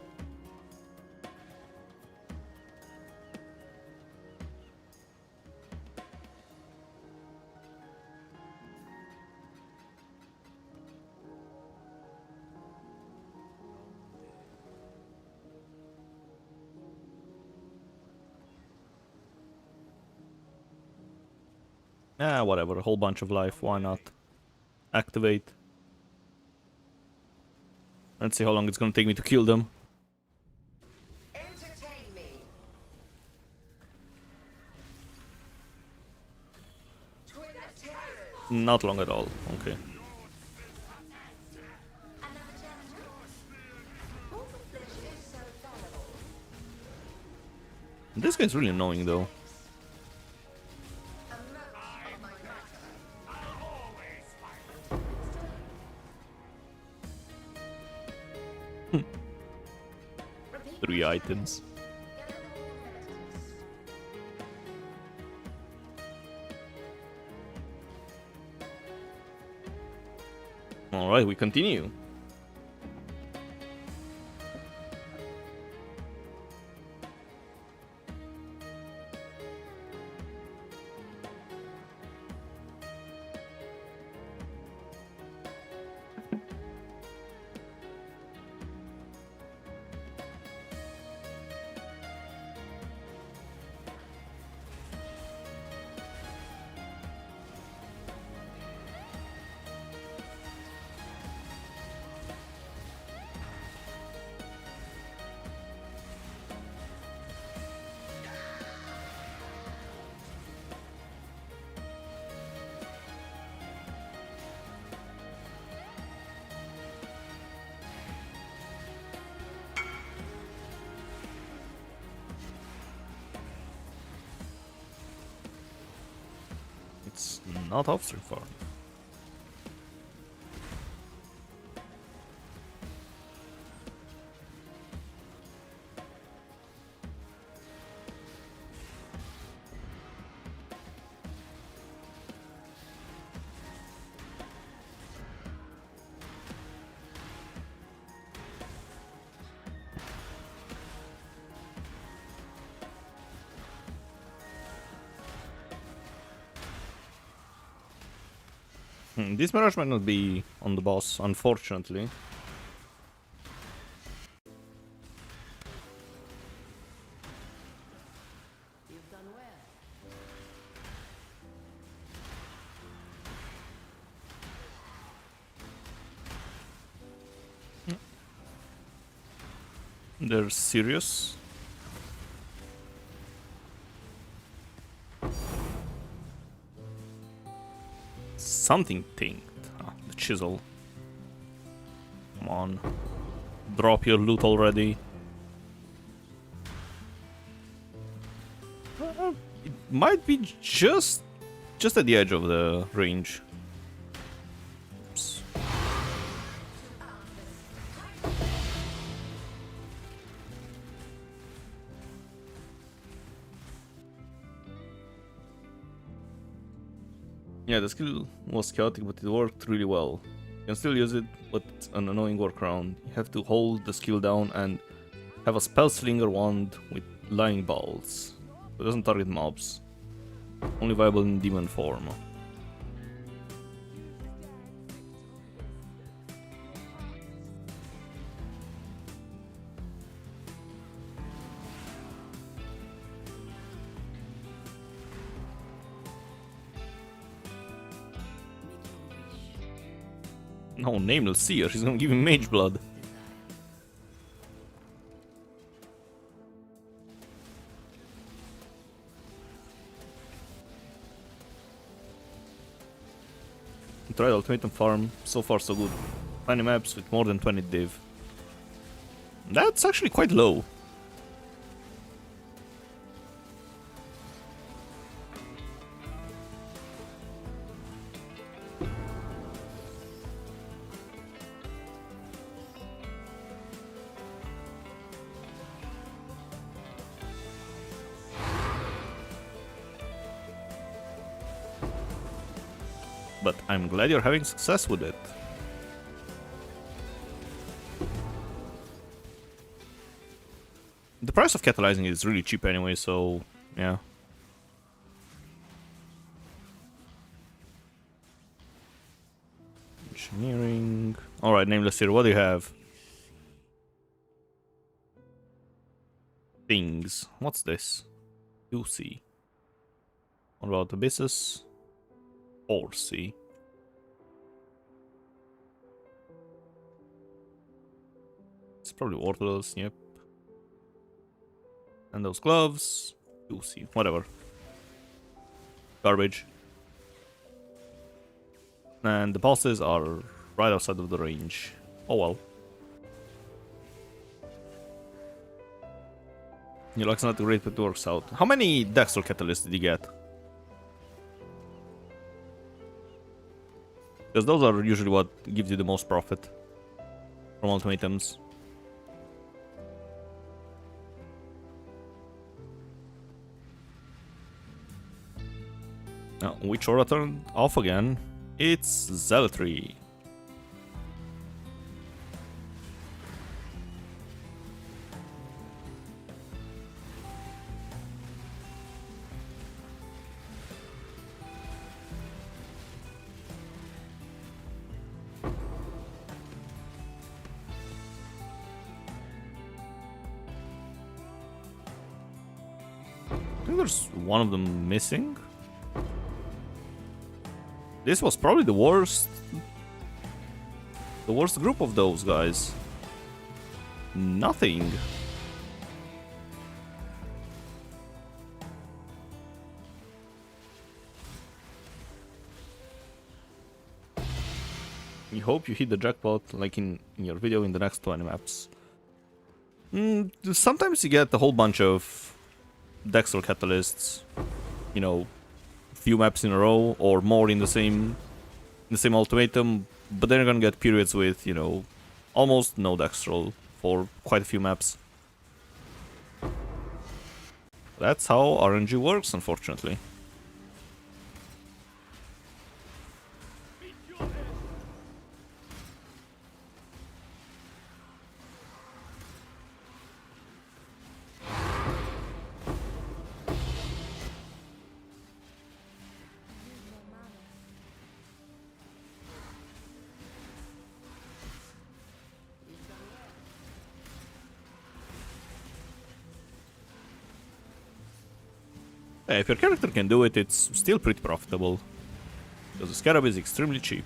Ah, whatever, a whole bunch of life, why not? Activate. Let's see how long it's gonna take me to kill them. Entertain me. Twin terrors. Not long at all, okay. Another chapter. Mortal flesh is so fallible. This guy's really annoying though. A mote of my matter. 3 items. Alright, we continue. It's not offstream farm. This mirage might not be on the boss, unfortunately. You've done well. They're serious. Something tinked. Ah, the chisel. Come on. Drop your loot already. It might be just at the edge of the range. Oops. Yeah, the skill was chaotic, but it worked really well. You can still use it, but it's an annoying workaround. You have to hold the skill down and have a spell slinger wand with lightning bolts. It doesn't target mobs. Only viable in demon form. No, Nameless Seer, she's gonna give him Mage Blood. Tried Ultimatum farm, so far so good. 20 maps with more than 20 div. That's actually quite low. But I'm glad you're having success with it. The price of catalyzing is really cheap anyway, so yeah. Engineering. Alright, Nameless here, what do you have? Things. What's this? UC. What about Abyssus? Or C. It's probably worthless, yep. And those gloves, you'll see, whatever. Garbage. And the bosses are right outside of the range. Oh well. Your luck's not great, but it works out. How many Dexter Catalysts did you get? Because those are usually what gives you the most profit from ultimatums. Now, which aura turned off again? It's Zealotry. I think there's one of them missing. This was probably the worst group of those guys. Nothing. We hope you hit the jackpot like in your video in the next 20 maps. Sometimes you get a whole bunch of Dexter Catalysts, you know, few maps in a row or more in the same ultimatum, but then you're gonna get periods with, you know, almost no Dextral for quite a few maps. That's how RNG works, unfortunately. If your character can do it, it's still pretty profitable. Because the scarab is extremely cheap.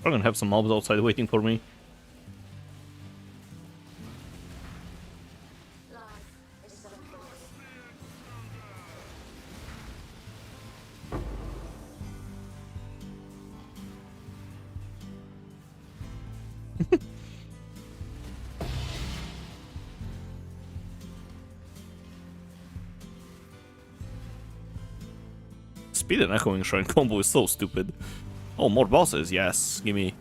I'm gonna have some mobs outside waiting for me. Life is so brief. Speed and Echoing Shrine combo is so stupid. Oh, more bosses, yes, gimme.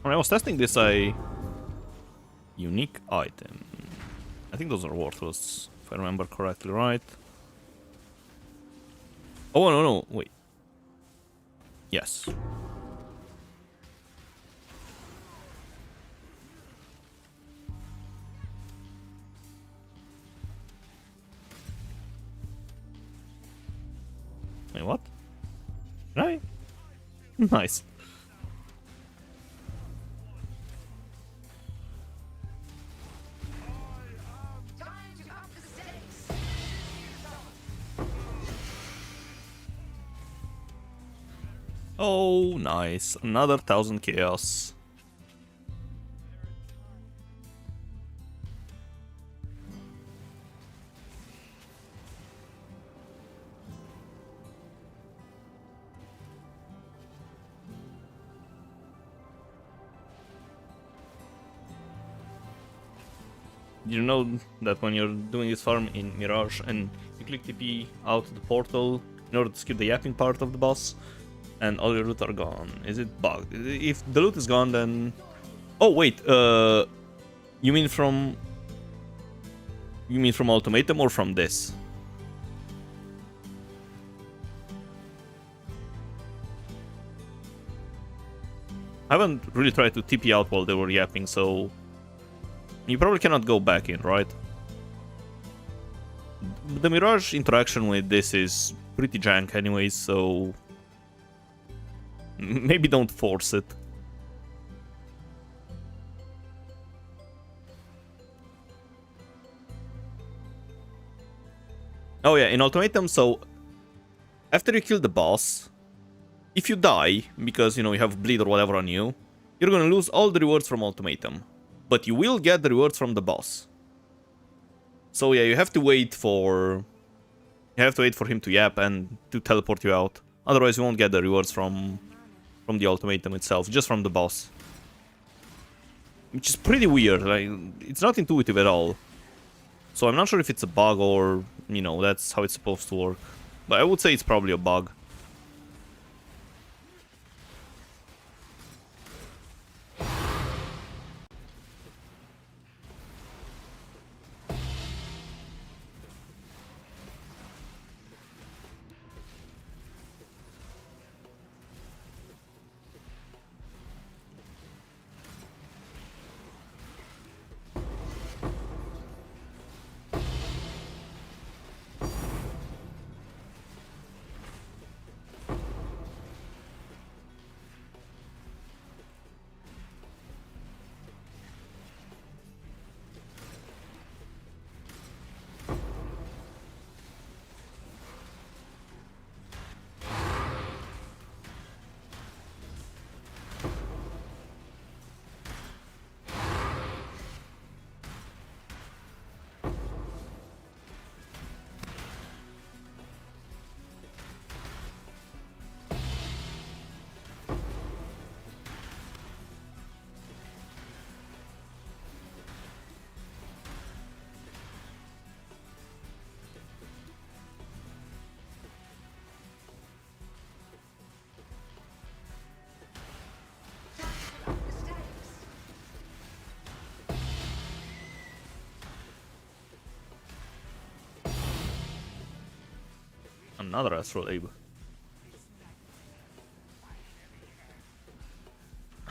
When I was testing this, unique item. I think those are worthless, if I remember correctly, right? Oh, no, wait. Yes. Wait, what? Right? Nice. Time to up the stakes. Oh, nice. Another 1000 chaos. You know that when you're doing this farm in Mirage and you click TP out the portal in order to skip the yapping part of the boss, and all your loot are gone. Is it bugged? If the loot is gone, then... Oh, wait, you mean from... You mean from Ultimatum or from this? I haven't really tried to TP out while they were yapping, so... You probably cannot go back in, right? The Mirage interaction with this is pretty jank anyways, so... Maybe don't force it. Oh yeah, in Ultimatum, so... After you kill the boss, if you die, because, you know, you have bleed or whatever on you, you're gonna lose all the rewards from Ultimatum. But you will get the rewards from the boss. So yeah, you have to wait for... You have to wait for him to yap and to teleport you out. Otherwise you won't get the rewards from the Ultimatum itself, just from the boss. Which is pretty weird, like, it's not intuitive at all. So I'm not sure if it's a bug or, you know, that's how it's supposed to work. But I would say it's probably a bug. Another Astrolabe.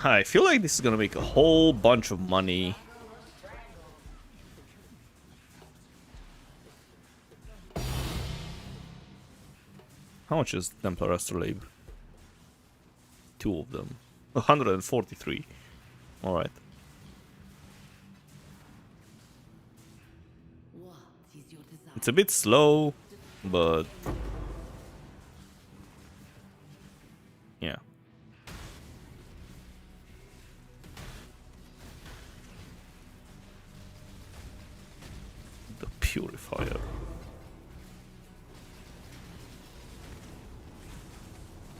I feel like this is gonna make a whole bunch of money. How much is Templar Astrolabe? 2 of them. 143. Alright. What is your desire? It's a bit slow, but yeah. The purifier.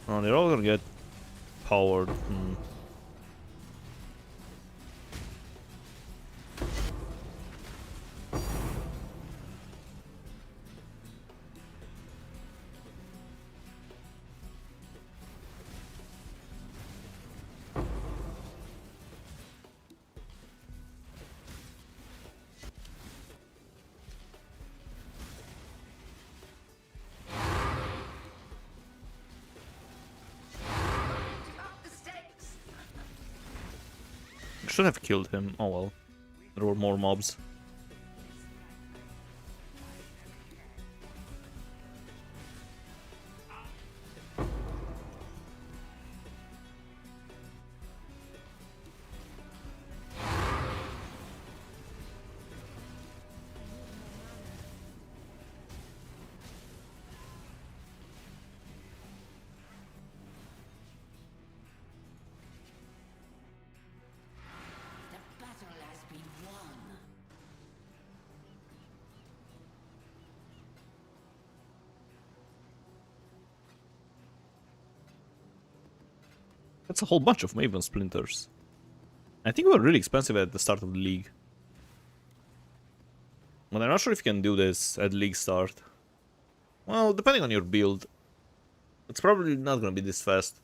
Oh, they're all gonna get powered. Up the stakes. Should have killed him. Oh well. There were more mobs. The battle has been won. That's a whole bunch of Maven splinters. I think we were really expensive at the start of the league. But I'm not sure if you can do this at league start. Well, depending on your build, it's probably not gonna be this fast.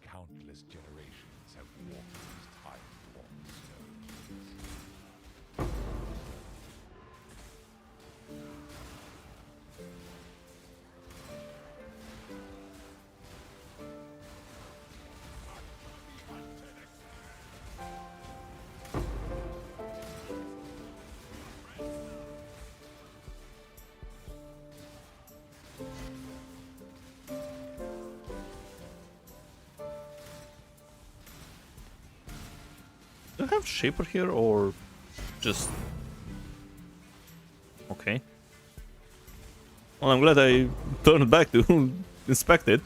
Countless generations have walked these time-worn stones. Do I have Shaper here or just... Okay. Well, I'm glad I turned back to inspect it.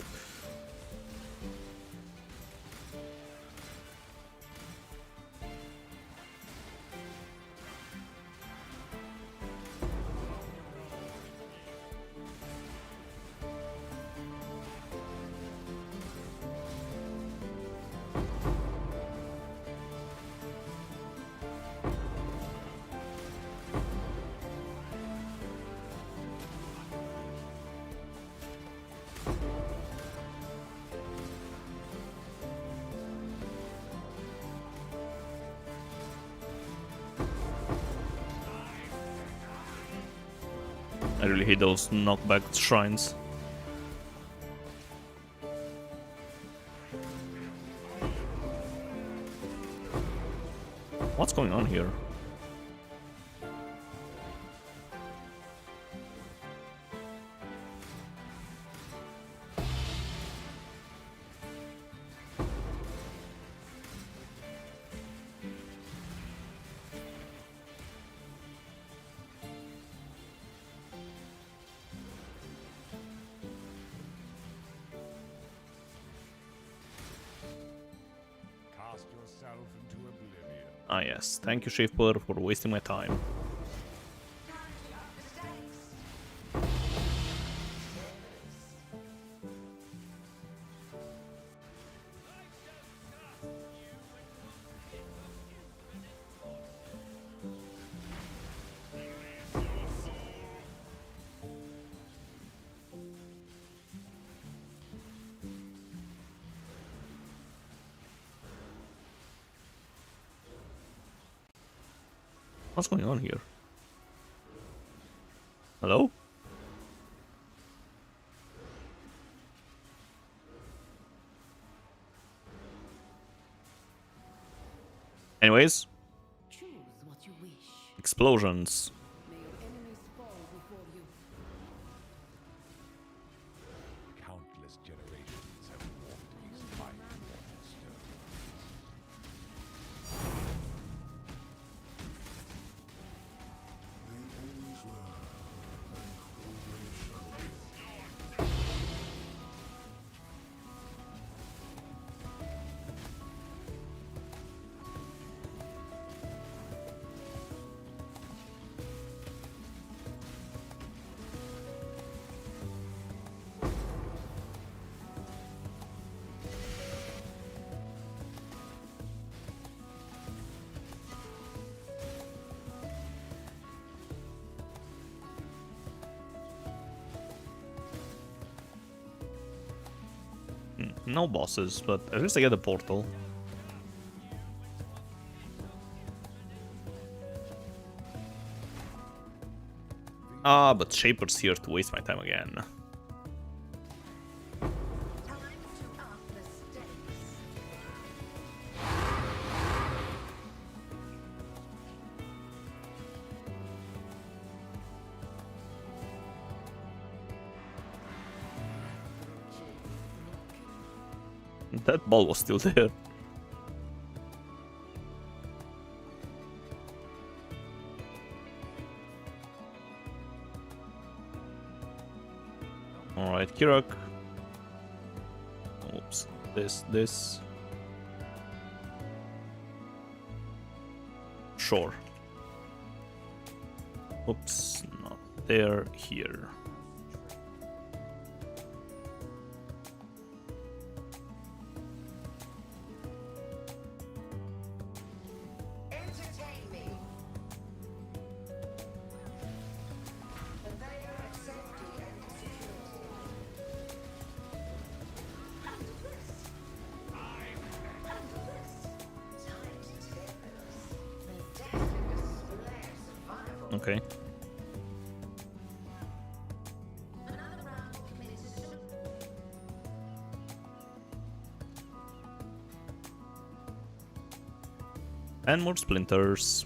I really hate those knockback shrines. What's going on here? Cast yourself into oblivion. Ah yes, thank you Shaper for wasting my time. Time to up the stakes. What's going on here? Hello? Anyways, Choose what you wish. explosions. May your enemies fall before you. No bosses, but at least I get a portal. Ah, but Shaper's here to waste my time again. Time to up the stakes. That ball was still there. Alright, Kirak. Oops. This. Sure. Oops, not there, here. Entertain me. And they are at safety and security. And this. And this. Tight Tendrils. Dazzling display of survival. Okay. Another round committed to And more splinters.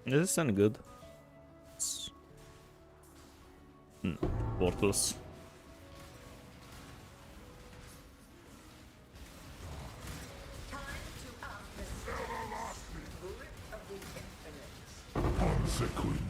This is any good. It's... Worthless. time to up the stakes. Grip of the infinite. Consequence.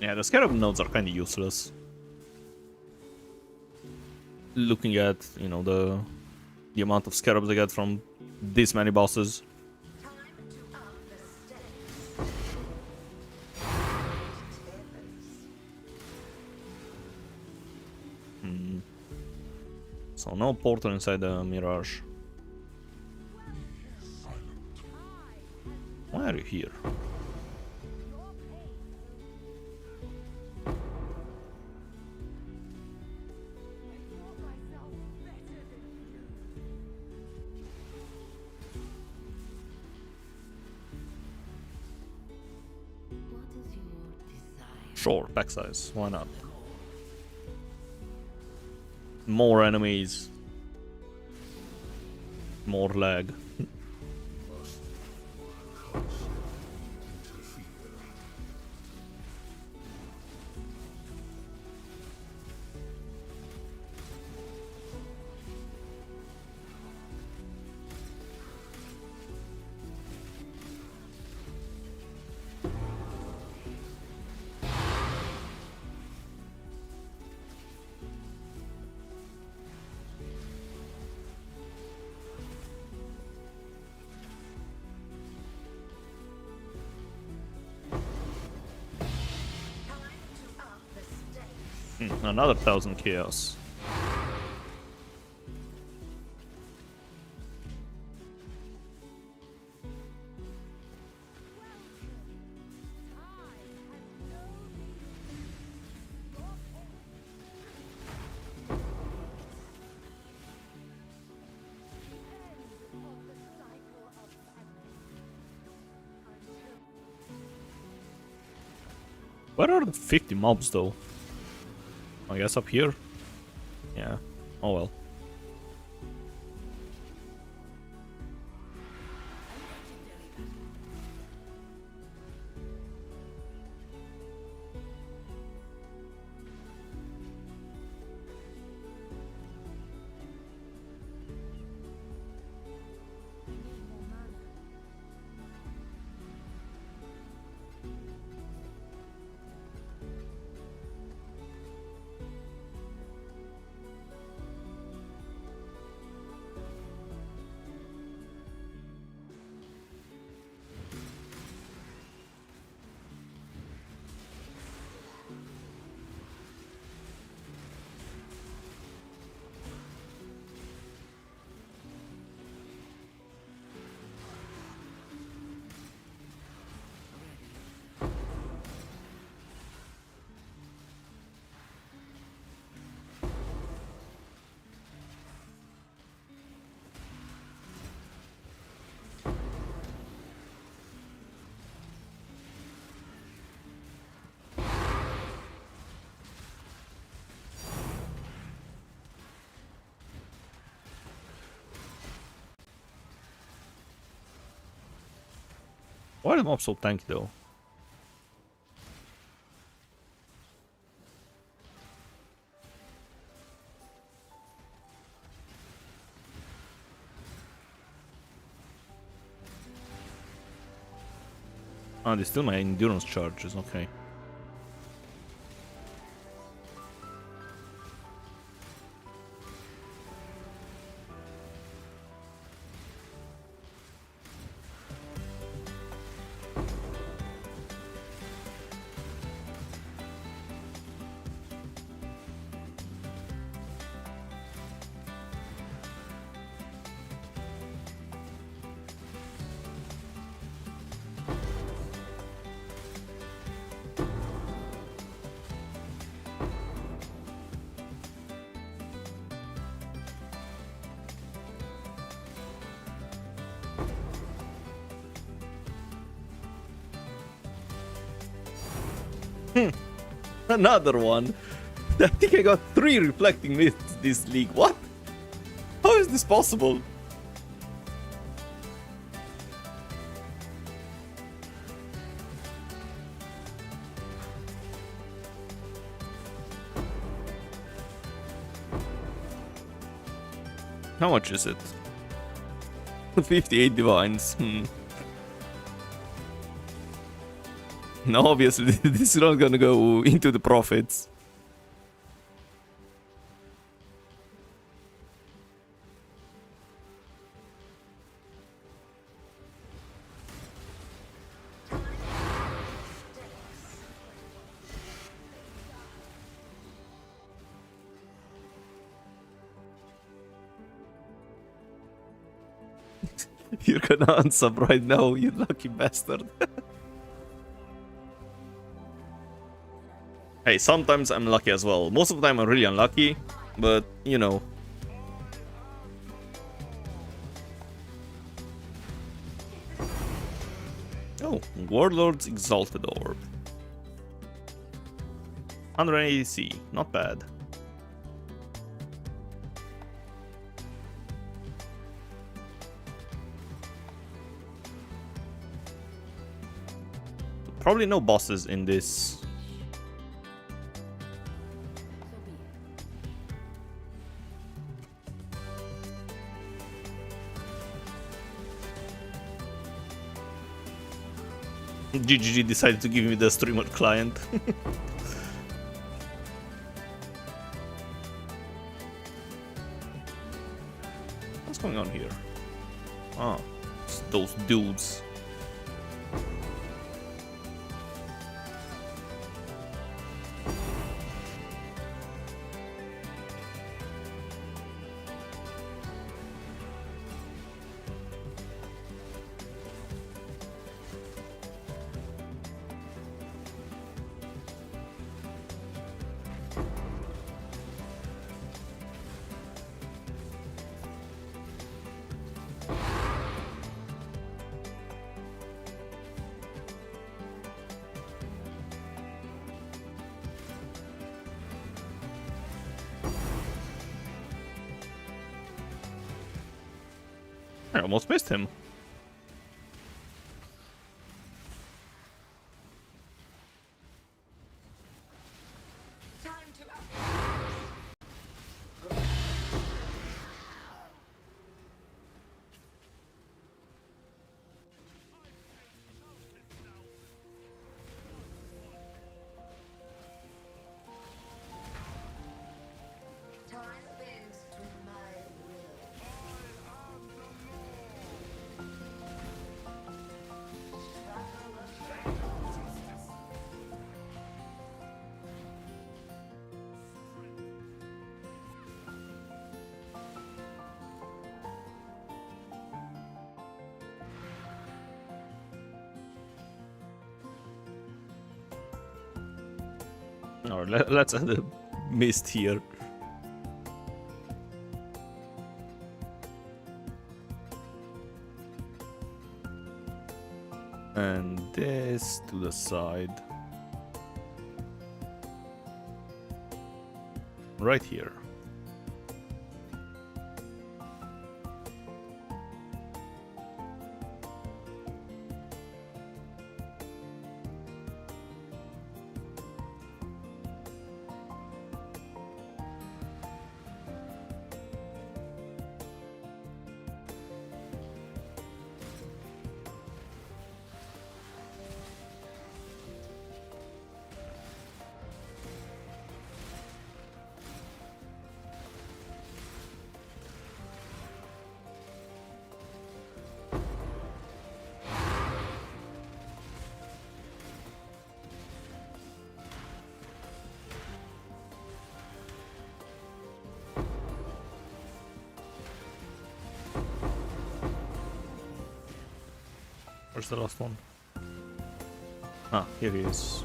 Yeah, the scarab nodes are kind of useless. Looking at, you know, the amount of scarabs I get from this many bosses. Time to up the stakes. Tendrils. So no portal inside the mirage. Why are you here? What is your desire? Sure, pack size. Why not? More enemies. More lag. Another 1000 chaos. Where are the 50 mobs though? I guess up here? Yeah. Oh well. Why are the mobs so tanky though? Ah, they still my endurance charges, okay. Another one. I think I got 3 reflecting myths this league. What? How is this possible? How much is it? 58 divines. No, obviously this is not gonna go into the profits. You're gonna unsub right now, you lucky bastard. Hey, sometimes I'm lucky as well. Most of the time I'm really unlucky, but you know. Oh, Warlord's Exalted Orb. 180 C, not bad. Probably no bosses in this. GGG decided to give me the streamer client. What's going on here? Ah, it's those dudes. I almost missed him. Time to up. Time bends to my will. Or let's add a mist here. And this to the side. Right here. Where's the last one? Ah, here he is.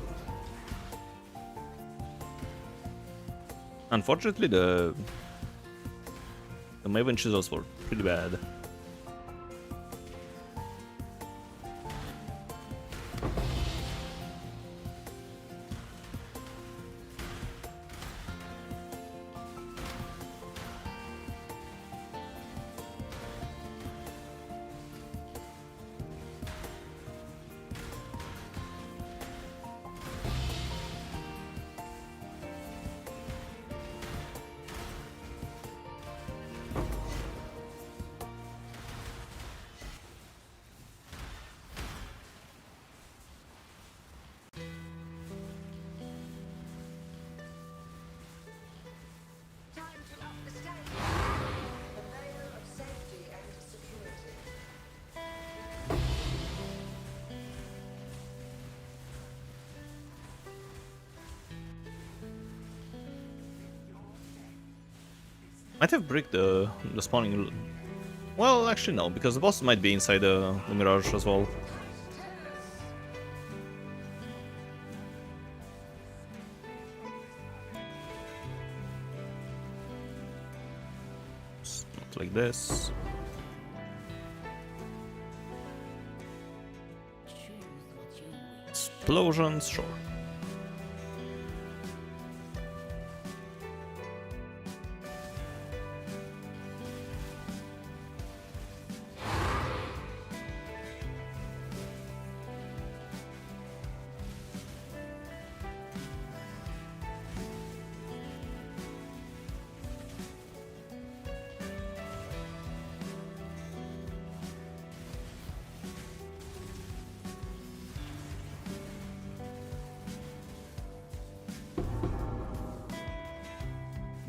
Unfortunately, the Maven chisels were pretty bad. Time to up the stage. The veil of safety and security. Might have bricked the spawning. Well, actually no, because the boss might be inside the mirage as well. Not like this. Choose what you will. Explosions, sure.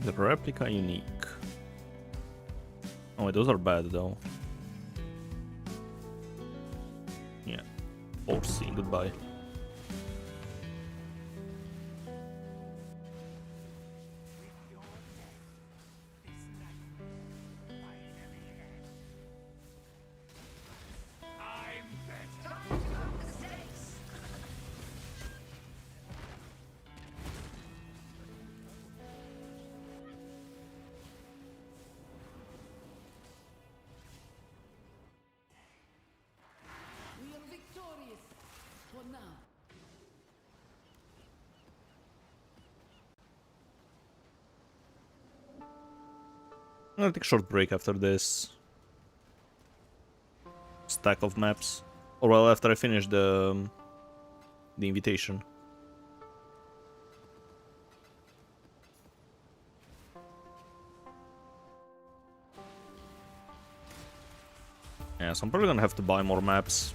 The replica unique. Oh, wait, those are bad though. Yeah. Forcing, goodbye. Time to up the stakes. We are victorious for now. I'll take a short break after this. stack of maps. Or well, after I finish the invitation. Yeah, so I'm probably gonna have to buy more maps.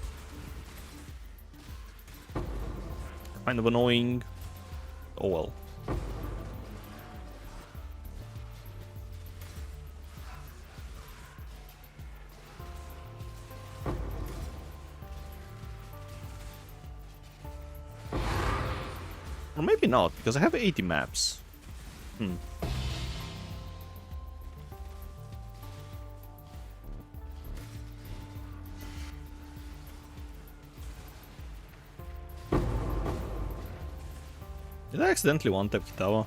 Kind of annoying. Oh well. Or maybe not, because I have 80 maps. Hmm. Did I accidentally one-tap Kitawa?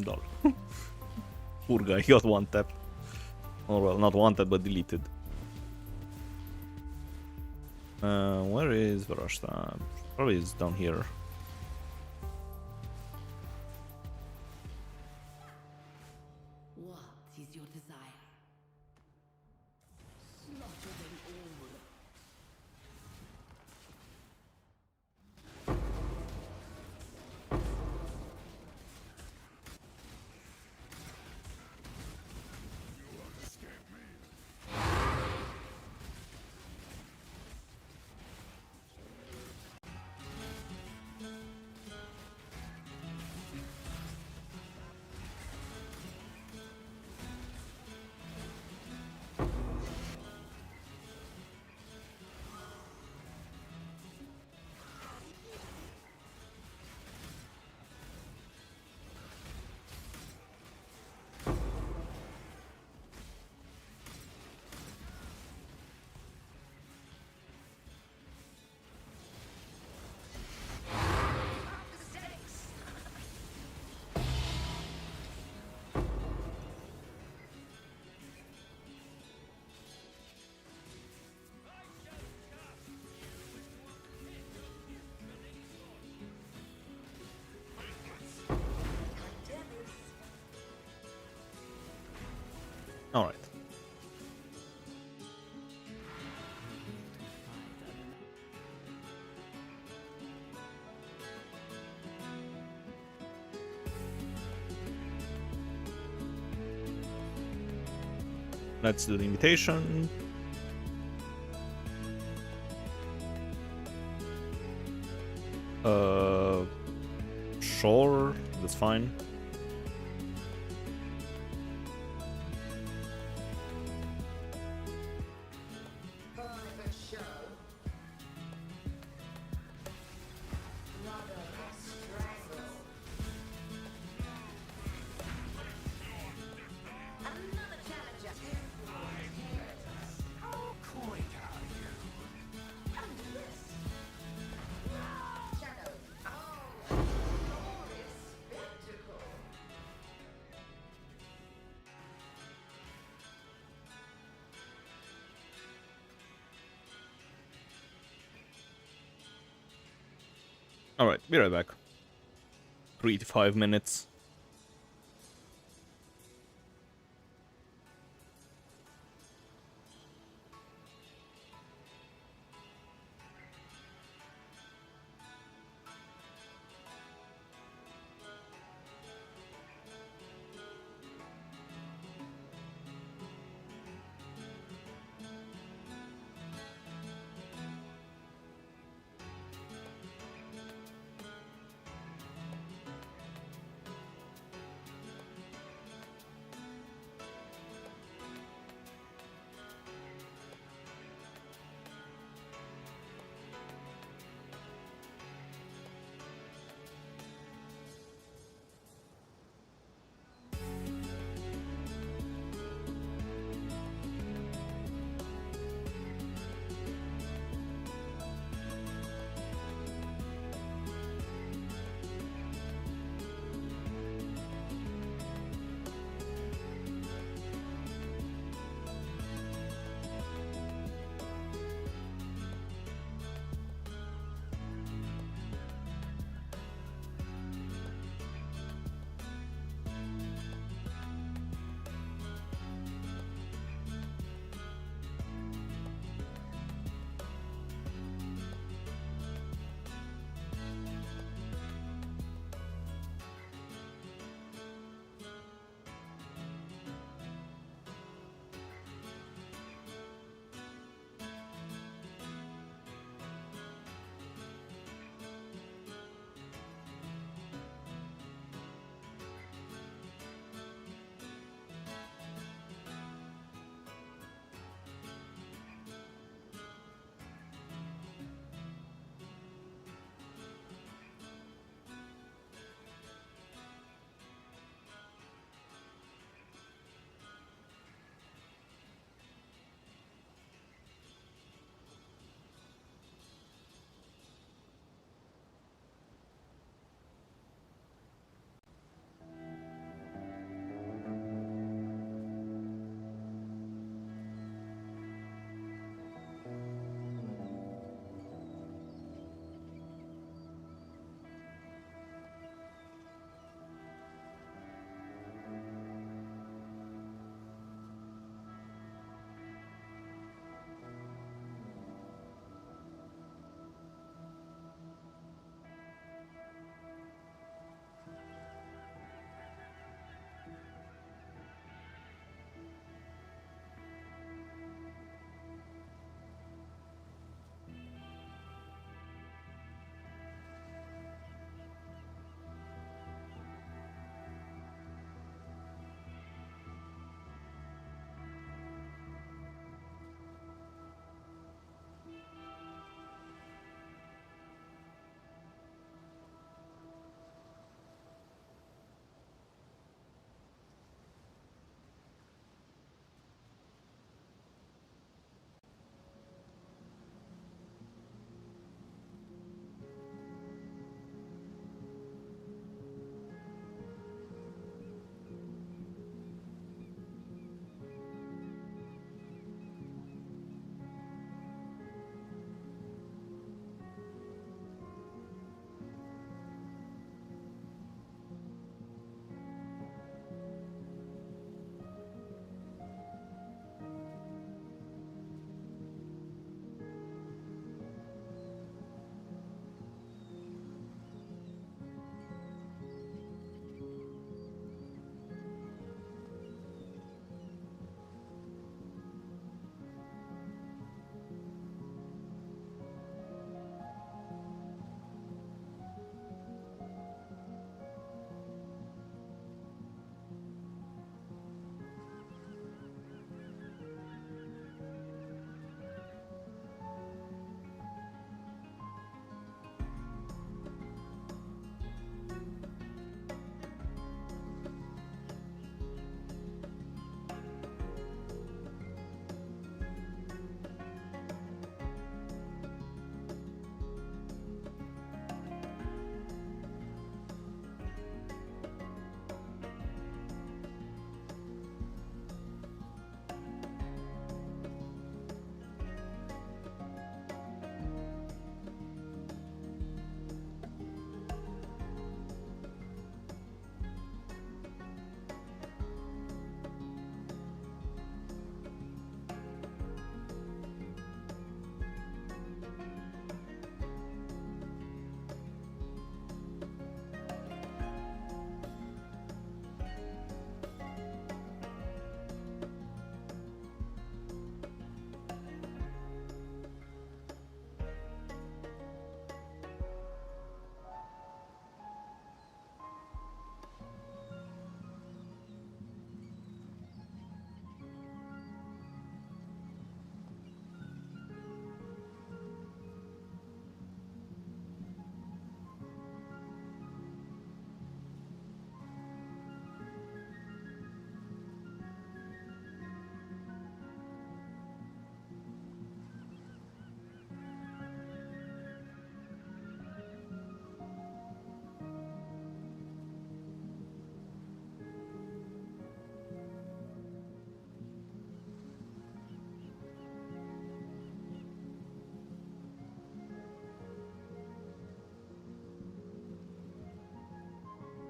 Lol. Poor guy, he got one tap. Oh well, not one tap, but deleted. Where is Varashta? Probably is down here. What is your desire? Slaughter them all. Alright. Let's do the invitation. Sure, that's fine. Private show. Mother has strangled. Another challenger. How coy are you? And this. Shadow. Oh, glorious spectacle. Alright, be right back. 3 to 5 minutes.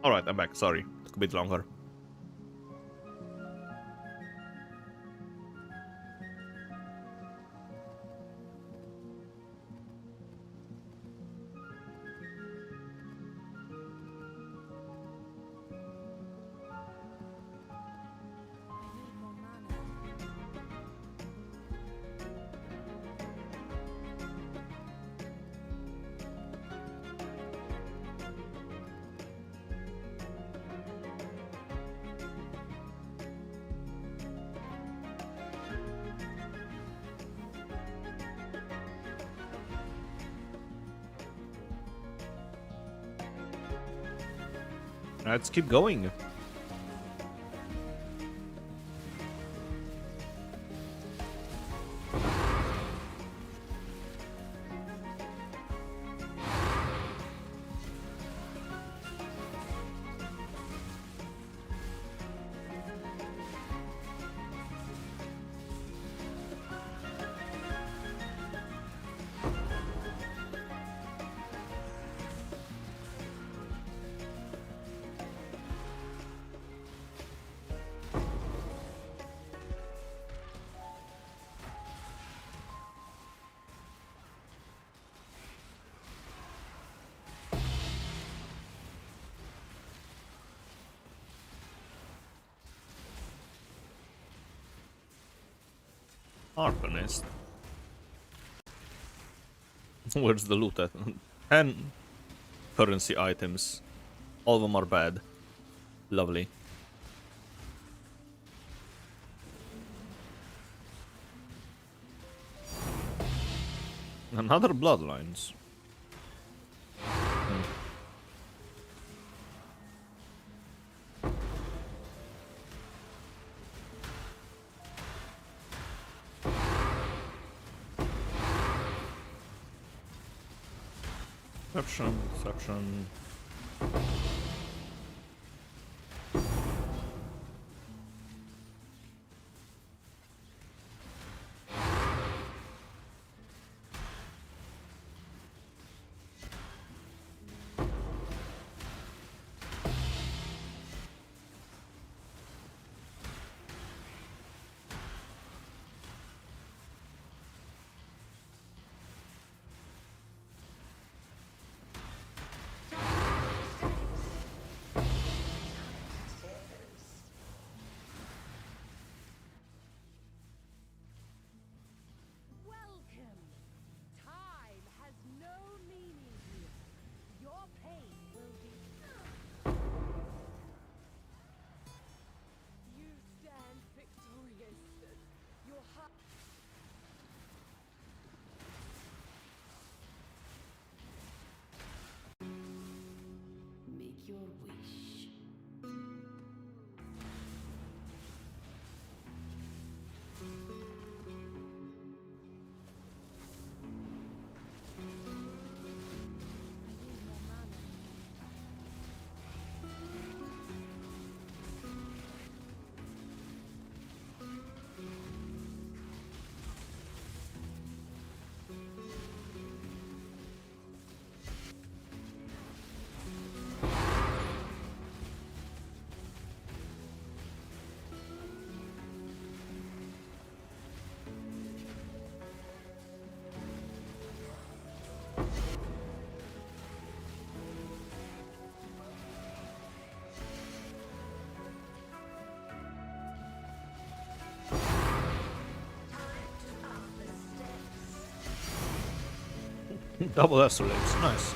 Alright, I'm back. Sorry. Took a bit longer. I need more mana. Let's keep going. Harponist. Where's the loot at? 10 currency items. All of them are bad. Lovely. Another bloodlines. Deception, deception. Welcome! Time has no meaning here. Your pain will be. You stand victorious. Your heart. Make your wish. I need more mana. Double astrolabes, nice.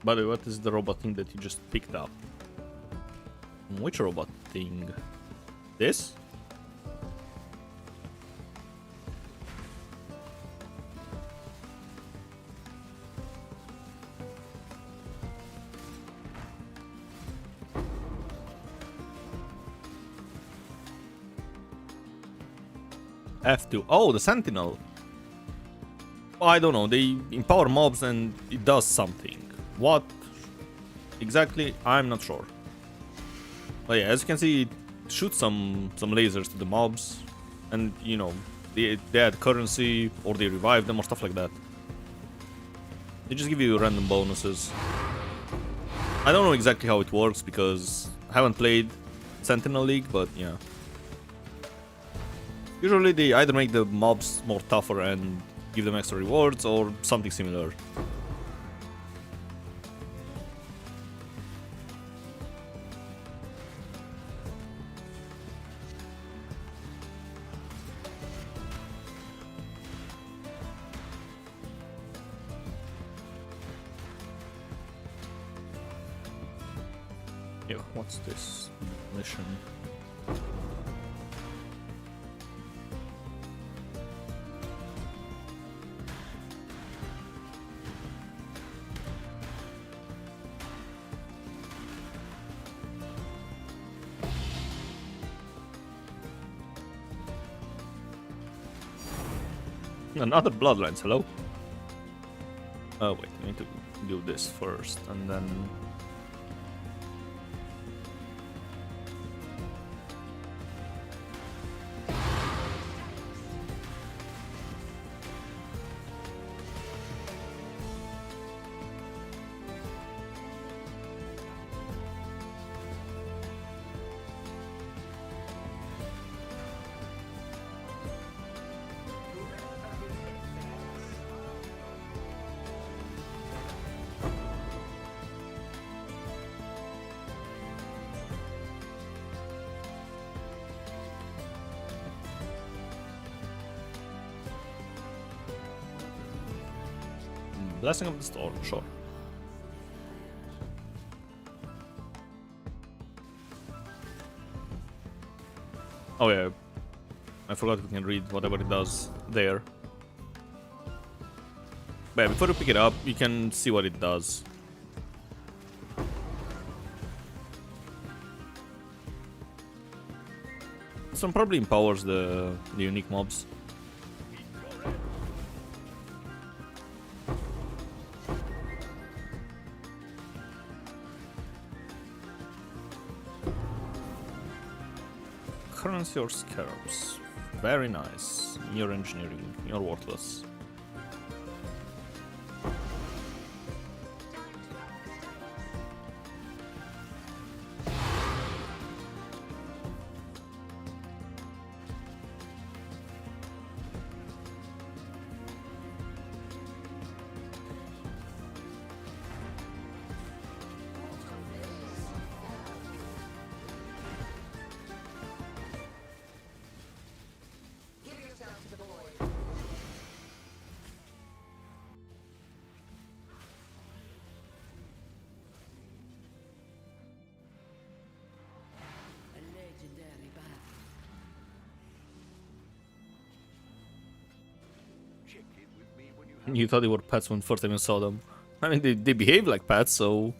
By the way, what is the robot thing that you just picked up? Which robot thing? This? F2. Oh, the Sentinel. Oh, I don't know. They empower mobs and it does something. What exactly? I'm not sure. But yeah, as you can see, it shoots some lasers to the mobs, and you know, they add currency or they revive them or stuff like that. They just give you random bonuses. I don't know exactly how it works because I haven't played Sentinel League, but yeah. Usually they either make the mobs more tougher and give them extra rewards or something similar. Yo, what's this mission? Another Bloodlines, hello? Oh wait, I need to do this first and then... Blessing of the Storm, sure. Oh yeah, I forgot we can read whatever it does there. But yeah, before you pick it up, you can see what it does. Some probably empowers the unique mobs. Currency or scarabs. Very nice. You're engineering. You're worthless. Give yourself to the void. A legendary battle. Check in with me when you have You thought they were pets when first time you saw them. I mean, they behave like pets, so...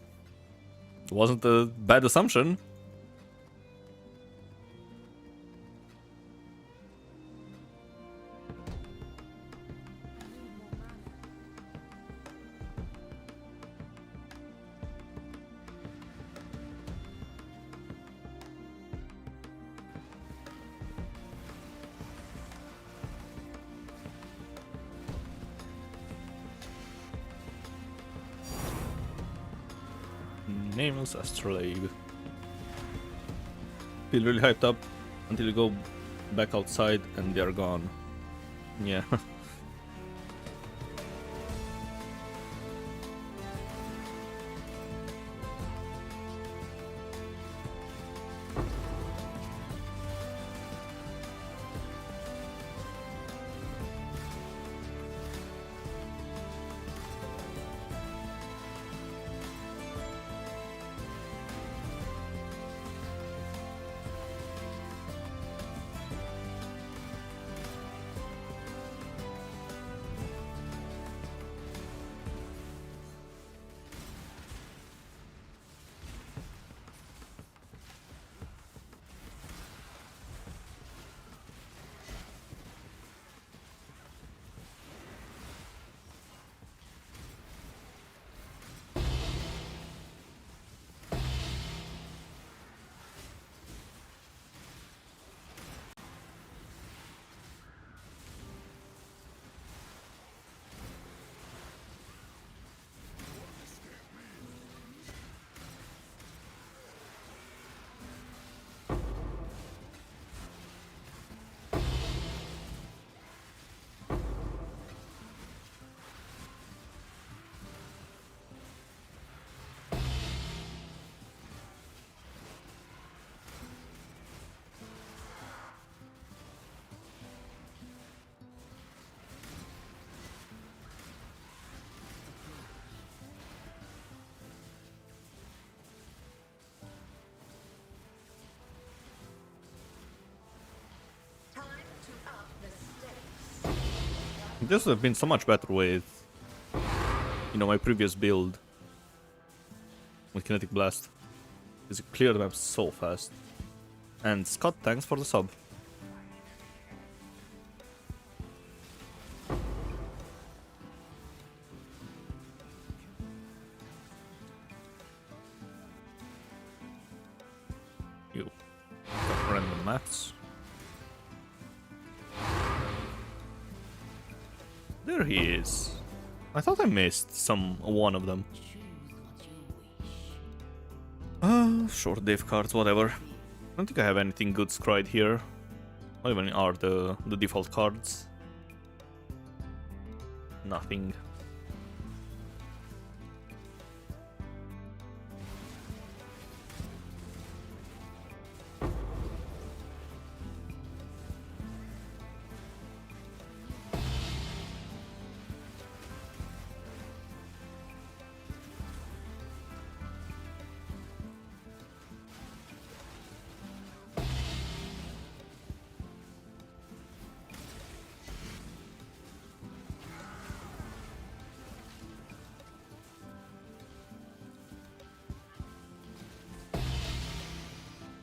It wasn't a bad assumption. Nameless Astrolabe. Feel really hyped up until you go back outside and they're gone. Yeah. This would have been so much better with, you know, my previous build with Kinetic Blast. Because it cleared the map so fast. And Scott, thanks for the sub. You got random maths. There he is. I thought I missed one of them. Short div cards, whatever. I don't think I have anything good scried here. What even are the default cards? Nothing.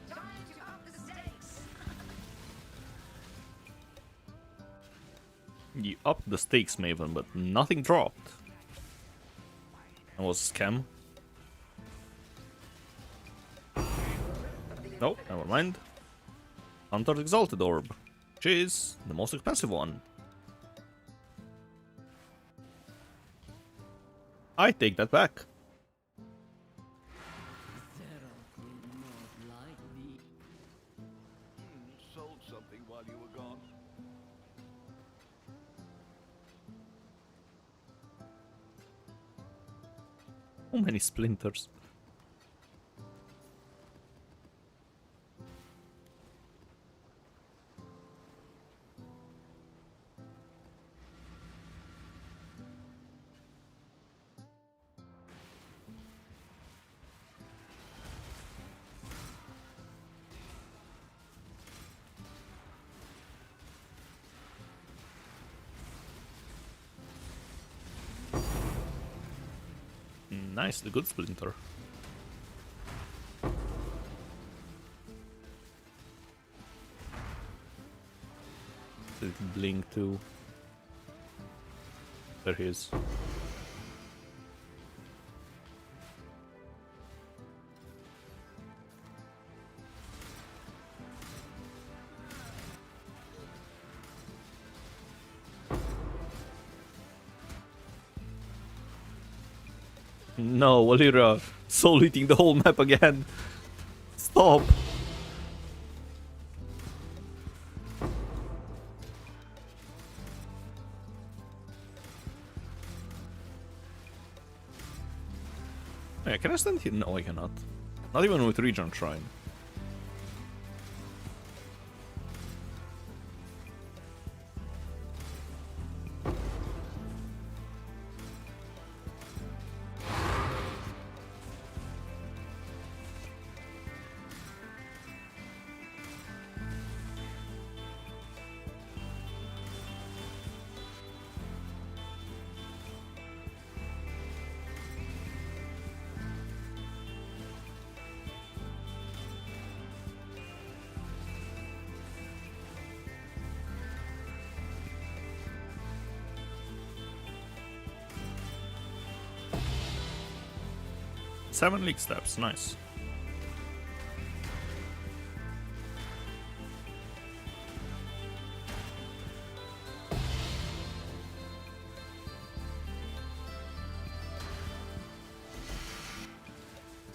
Time to up the stakes. You upped the stakes, Maven, but nothing dropped. That was a scam. No, never mind. Hunter's Exalted Orb, which is the most expensive one. I take that back. Sold something while you were gone. How many splinters? Nice, the good splinter. Did it blink too? There he is. No, Walira, soul eating the whole map again. Stop. Yeah, can I stand here? No, I cannot. Not even with Region Shrine. Seven league steps, nice.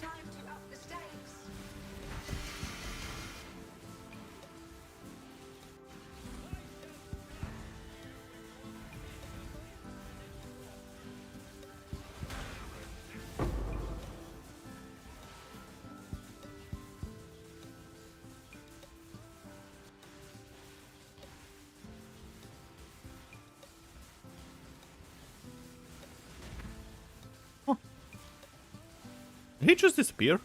Time to up the stakes. Did he just disappear?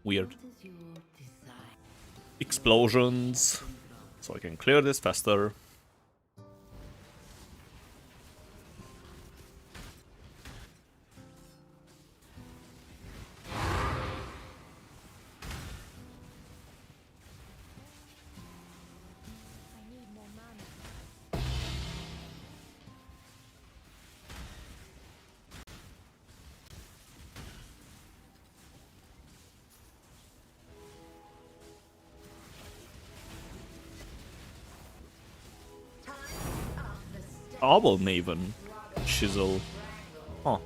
Weird. Explosions. So I can clear this faster. Obel Maven. Chisel. Huh.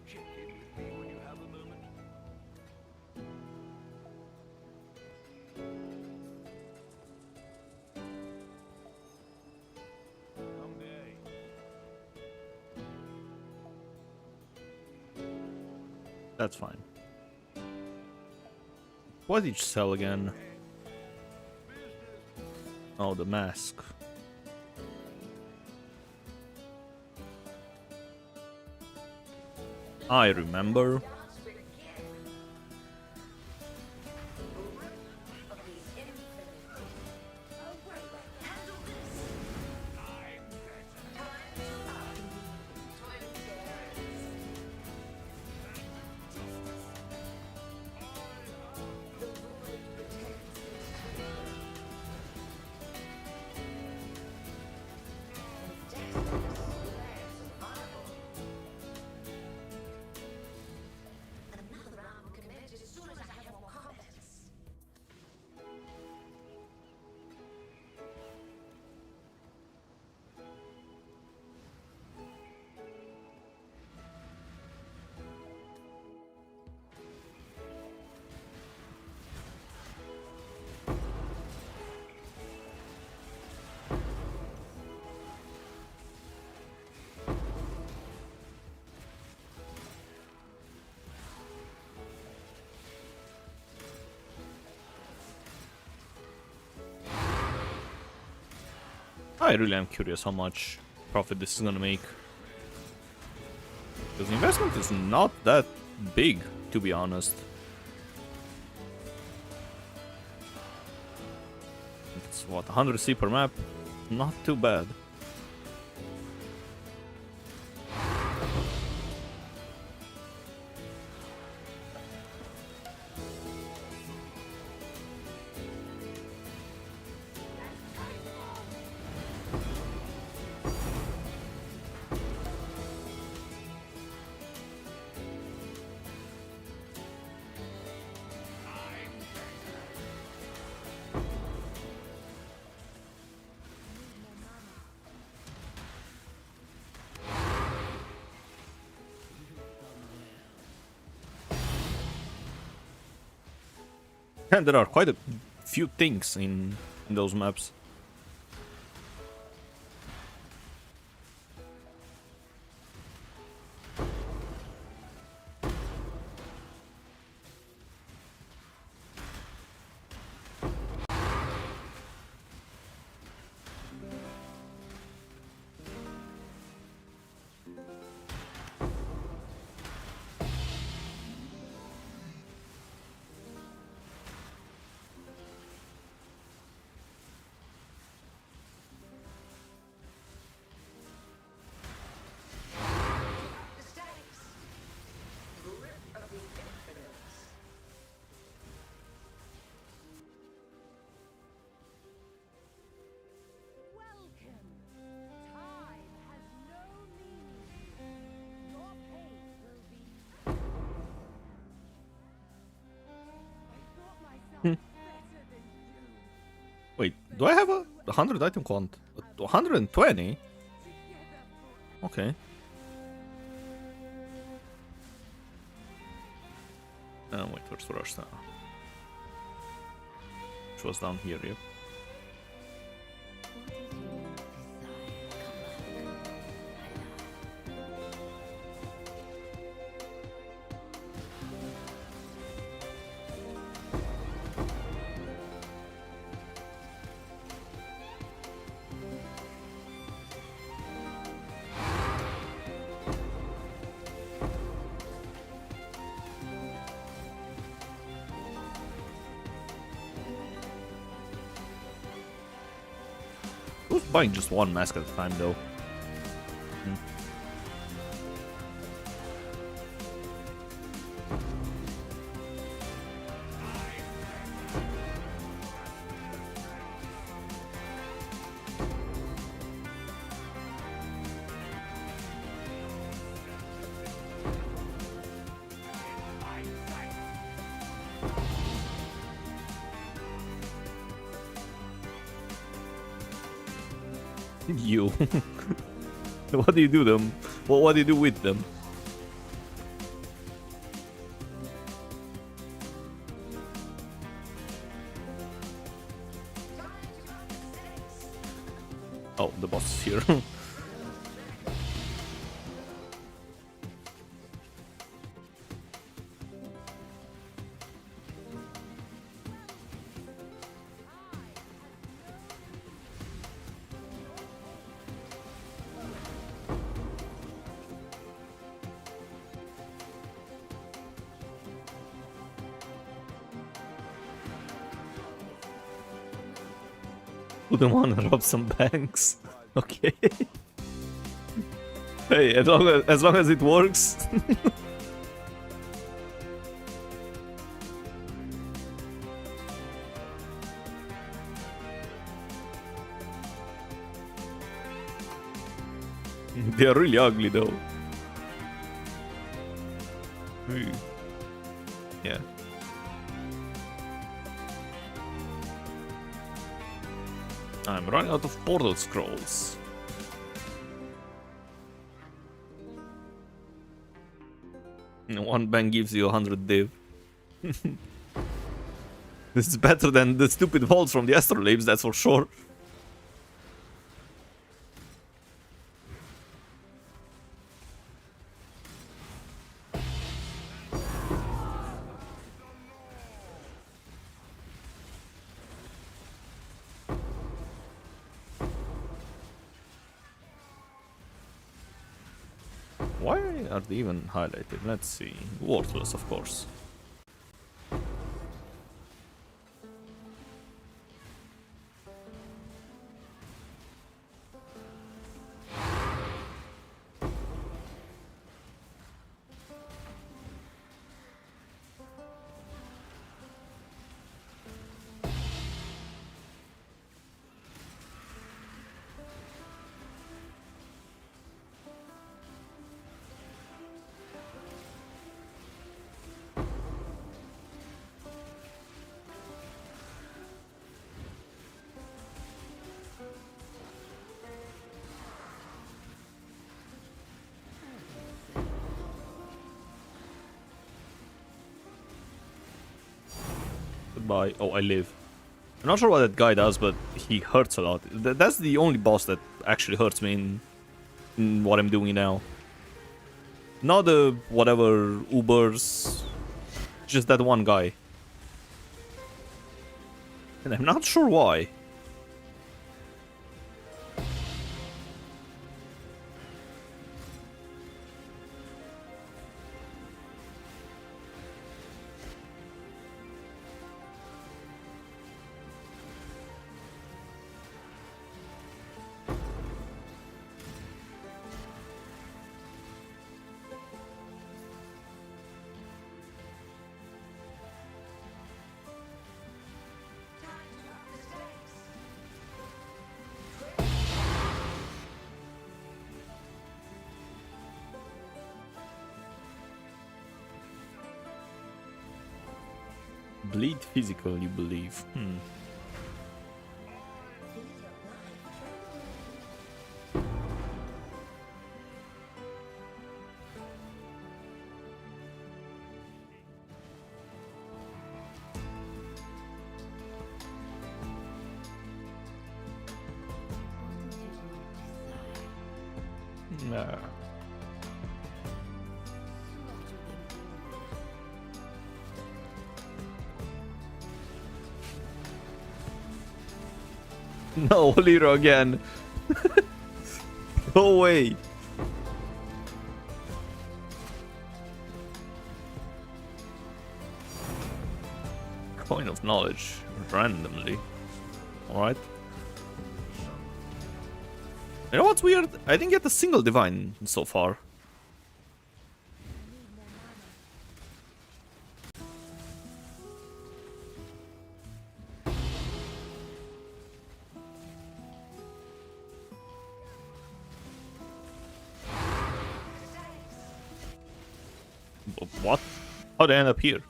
Check in with me when you have a moment. Someday. That's fine. What did you sell again? Oh, the mask. I remember. Dance will begin. Grip of the infinite. Oh, wait, handle this. Time to up. Twin dares. The void protects its children. And destinies declare survival. Another round will commence as soon as I have more combatants. I really am curious how much profit this is gonna make. Because the investment is not that big, to be honest. It's what, 100 C per map? Not too bad. And there are quite a few things in those maps. The stakes. Grip of the infidels. Welcome. Time has no meaning. Your pain will be. I thought myself better than you. Wait, do I have a 100 item count? 120? Together for Okay. Wait, where's the rush now? Which was down here, yep. Who's buying just one mask at a time, though? Hmm. You. What do you do them? What do you do with them? Oh, the boss is here. Wouldn't want to rob some banks. Okay. Hey, as long as it works. They are really ugly though. Ooh. Yeah. I'm running out of portal scrolls. One bank gives you 100 div. This is better than the stupid vaults from the astrolabes, that's for sure. Why are they even highlighted? Let's see. Worthless, of course. Goodbye. Oh, I live. I'm not sure what that guy does, but he hurts a lot. That's the only boss that actually hurts me in what I'm doing now. Not the whatever Ubers, just that one guy. And I'm not sure why. Bleed physical, you believe? Nah. No, Liro again. Go away. Coin of knowledge randomly. Alright. You know what's weird? I didn't get a single divine so far. What? How'd I end up here?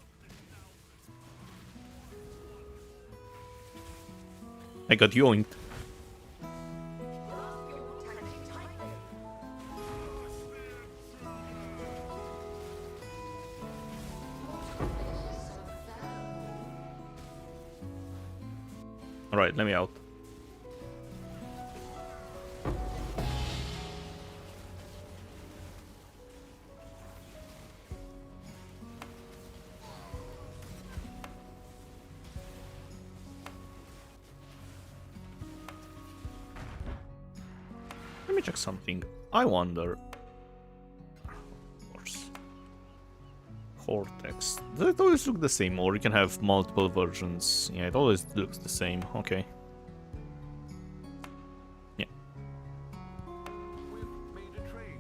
I got yoinked. me check something. I wonder. Of course. Cortex. Does it always look the same, or you can have multiple versions? Yeah, it always looks the same. Okay. Yeah. We've made a trade.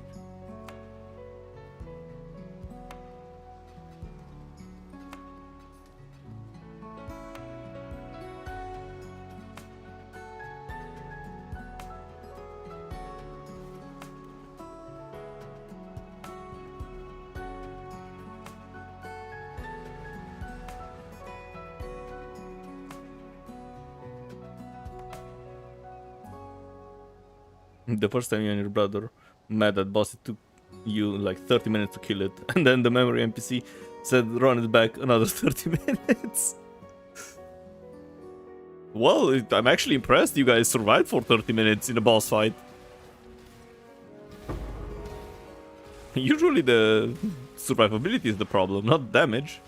The first time you and your brother met that boss, it took you like 30 minutes to kill it, and then the memory NPC said run it back another 30 minutes. Well, I'm actually impressed you guys survived for 30 minutes in a boss fight. Usually the survivability is the problem, not damage.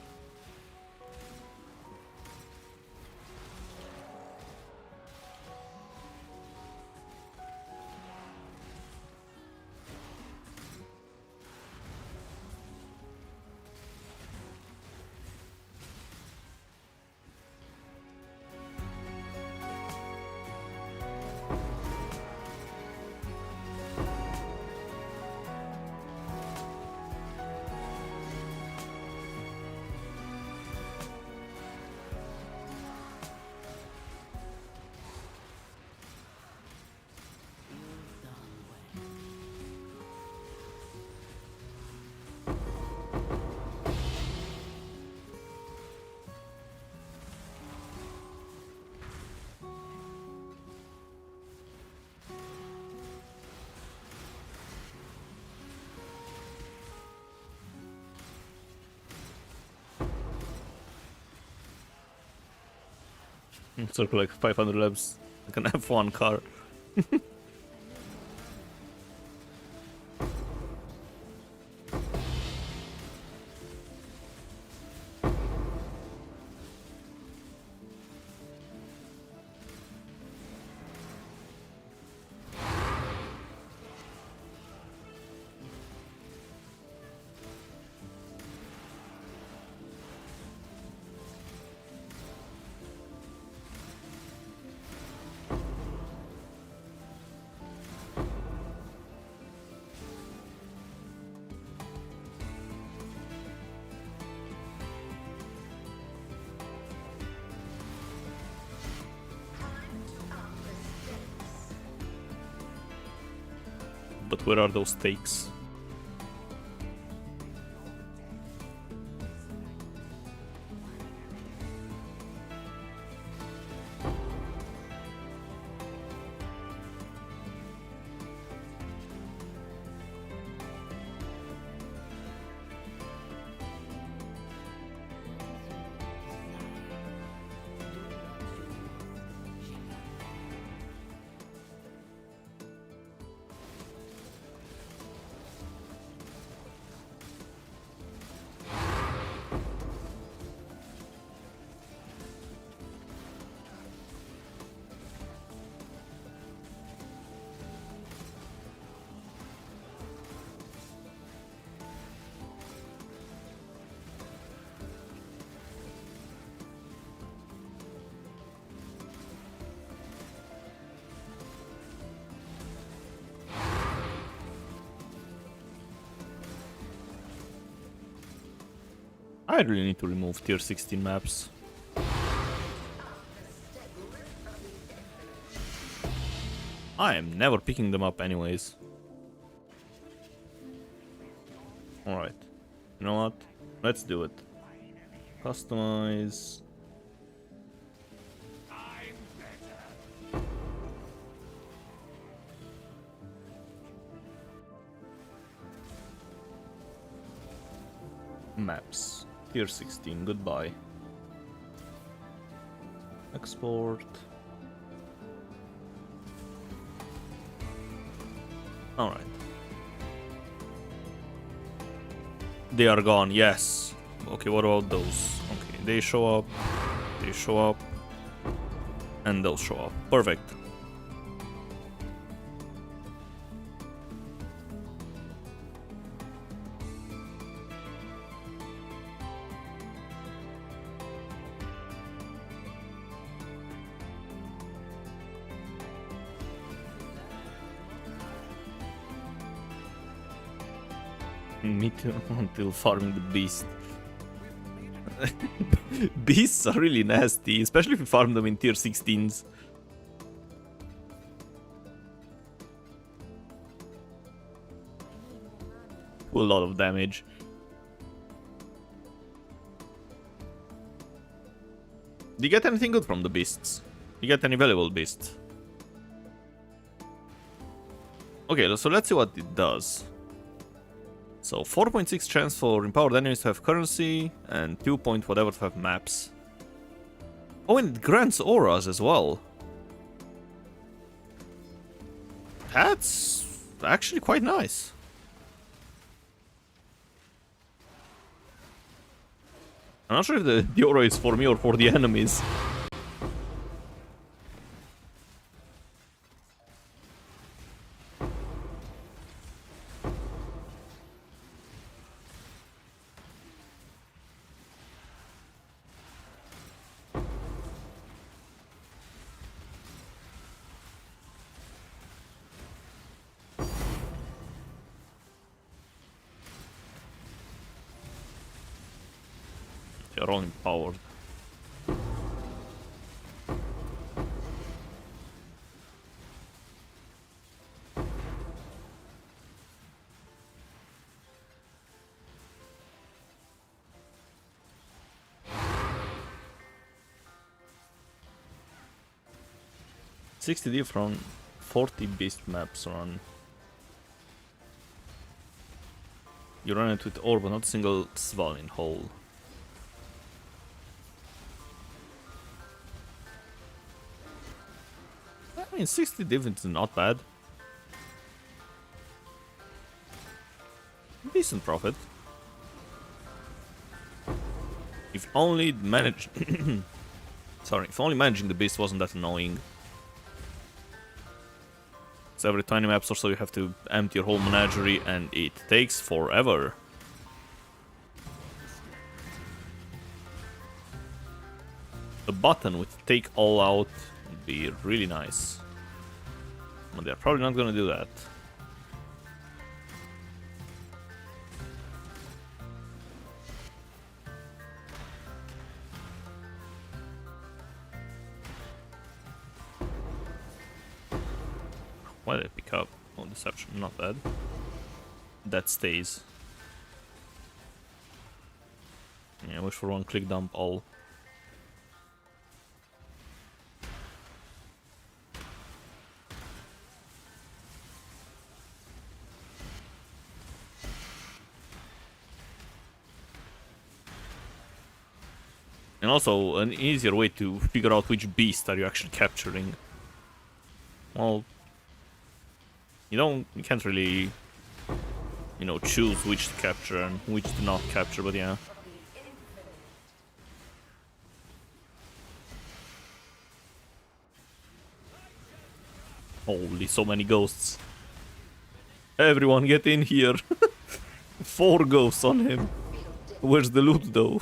Circle like 500 laps, like an F1 car. But where are those stakes? I really need to remove tier 16 maps. I am never picking them up anyways. Alright. You know what? Let's do it. Customize. Maps. Tier 16, goodbye. Export. Alright. They are gone, yes. Okay, what about those? Okay, they show up, and they'll show up. Perfect. Me too, until farming the beast. Beasts are really nasty, especially if you farm them in tier 16s. A lot of damage. Do you get anything good from the beasts? You get any valuable beasts? Okay, so let's see what it does. So 4.6 chance for empowered enemies to have currency, and 2 point whatever to have maps. Oh, and it grants auras as well. That's actually quite nice. I'm not sure if the aura is for me or for the enemies. They're all empowered. $60 from 40 beast maps run. You run it with ore, but not a single Svalin hole. I mean, 60 div is not bad. Decent profit. If only manage. Sorry, if only managing the beast wasn't that annoying. So every 20 maps or so you have to empty your whole menagerie, and it takes forever. A button with take all out would be really nice. But they're probably not gonna do that. Why did I pick up? Oh, deception, not bad. That stays. Yeah, wish for one click dump all. And also, an easier way to figure out which beast are you actually capturing. Well, you can't really, choose which to capture and which to not capture, but yeah. Holy, so many ghosts. Everyone get in here. 4 ghosts on him. Where's the loot though?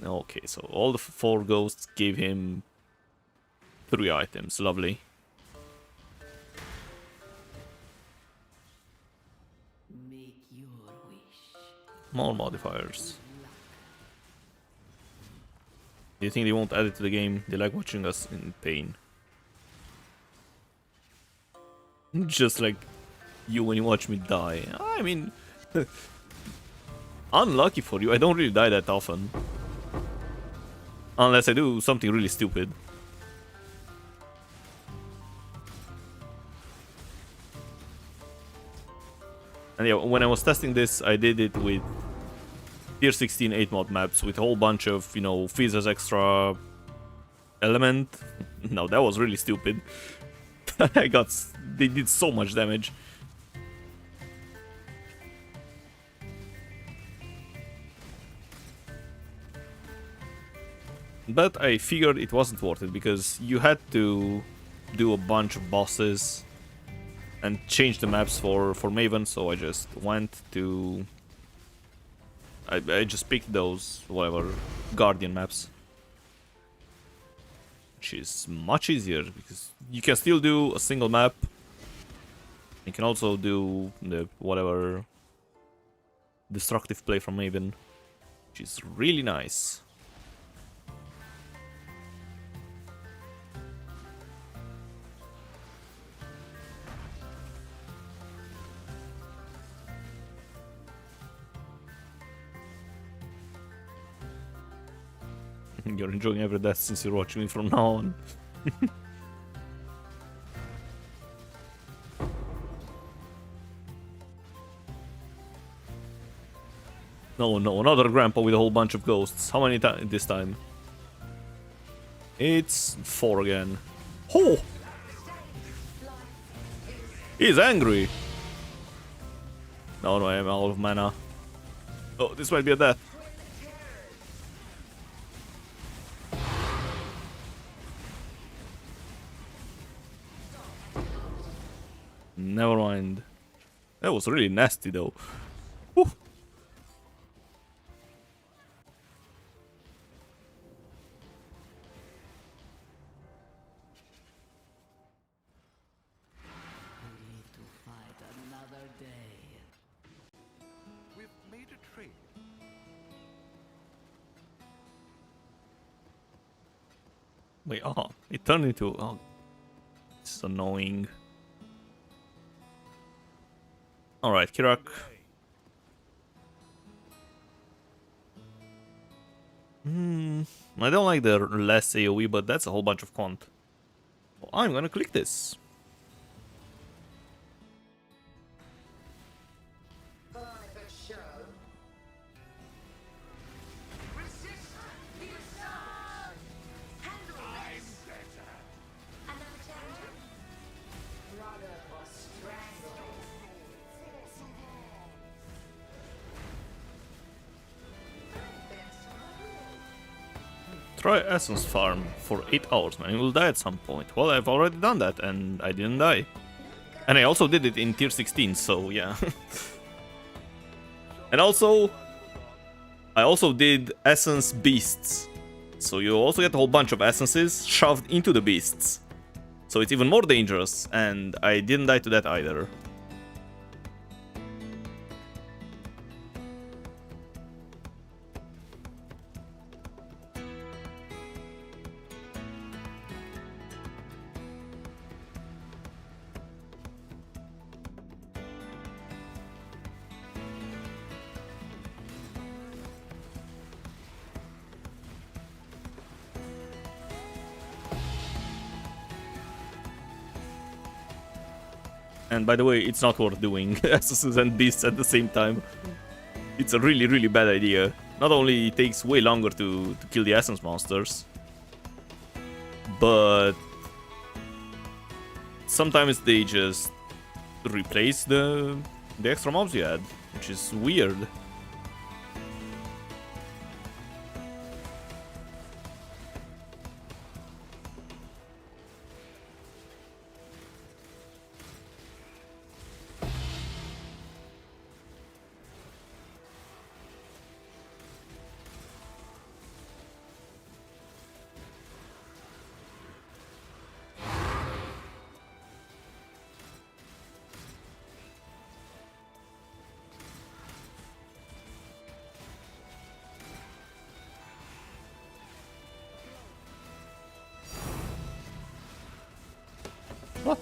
Okay, so all the 4 ghosts gave him 3 items. Lovely. Make your wish. More modifiers. Do you think they won't add it to the game? They like watching us in pain. Just like you when you watch me die. I mean, unlucky for you, I don't really die that often. Unless I do something really stupid. And yeah, when I was testing this, I did it with tier 16 8-mod maps with a whole bunch of, Fizz as extra element. No, that was really stupid. They did so much damage. But I figured it wasn't worth it because you had to do a bunch of bosses and change the maps for Maven, so I just went to... I just picked those, whatever, Guardian maps. Which is much easier, because you can still do a single map, You can also do the whatever destructive play from Maven, which is really nice. You're enjoying every death since you're watching me from now on. No, no, another grandpa with a whole bunch of ghosts. How many times this time? It's 4 again. Oh! He's angry! No, no, I'm out of mana. Oh, this might be a death. Never mind. That was really nasty though. Whew. We live to fight another day. We've made a trade. Wait, oh, it turned into... Oh, this is annoying. Alright, Kirak. I don't like the less AoE, but that's a whole bunch of quant. Well, I'm gonna click this. Private show. Resist the assault. Handle this. Another challenger. Brother or strangle. Try Essence Farm for 8 hours, man. You will die at some point. Well, I've already done that, and I didn't die. And I also did it in tier 16, so yeah. And also, I also did Essence Beasts. So you also get a whole bunch of essences shoved into the beasts. So it's even more dangerous, and I didn't die to that either. And by the way, it's not worth doing Essences and Beasts at the same time. It's a really, really bad idea. Not only it takes way longer to kill the Essence monsters, but sometimes they just replace the extra mobs you had, which is weird. What?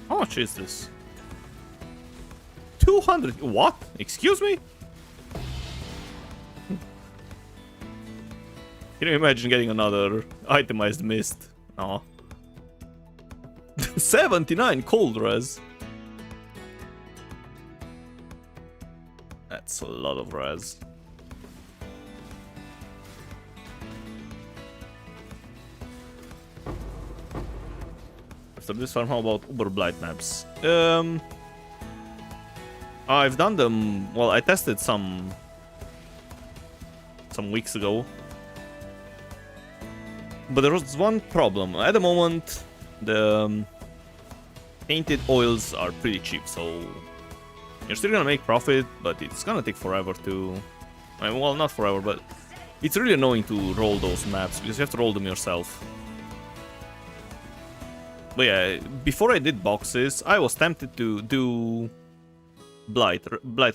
How much is this? 200. What? Excuse me? Can you imagine getting another itemized mist? No. 79 cold res. That's a lot of res. After this farm, how about Uber Blight maps? I've done them. Well, I tested some weeks ago, but there was one problem. At the moment, the painted oils are pretty cheap, so you're still gonna make profit, but it's gonna take forever to. I mean, well, not forever, but it's really annoying to roll those maps because you have to roll them yourself. But yeah, before I did boxes, I was tempted to do Blight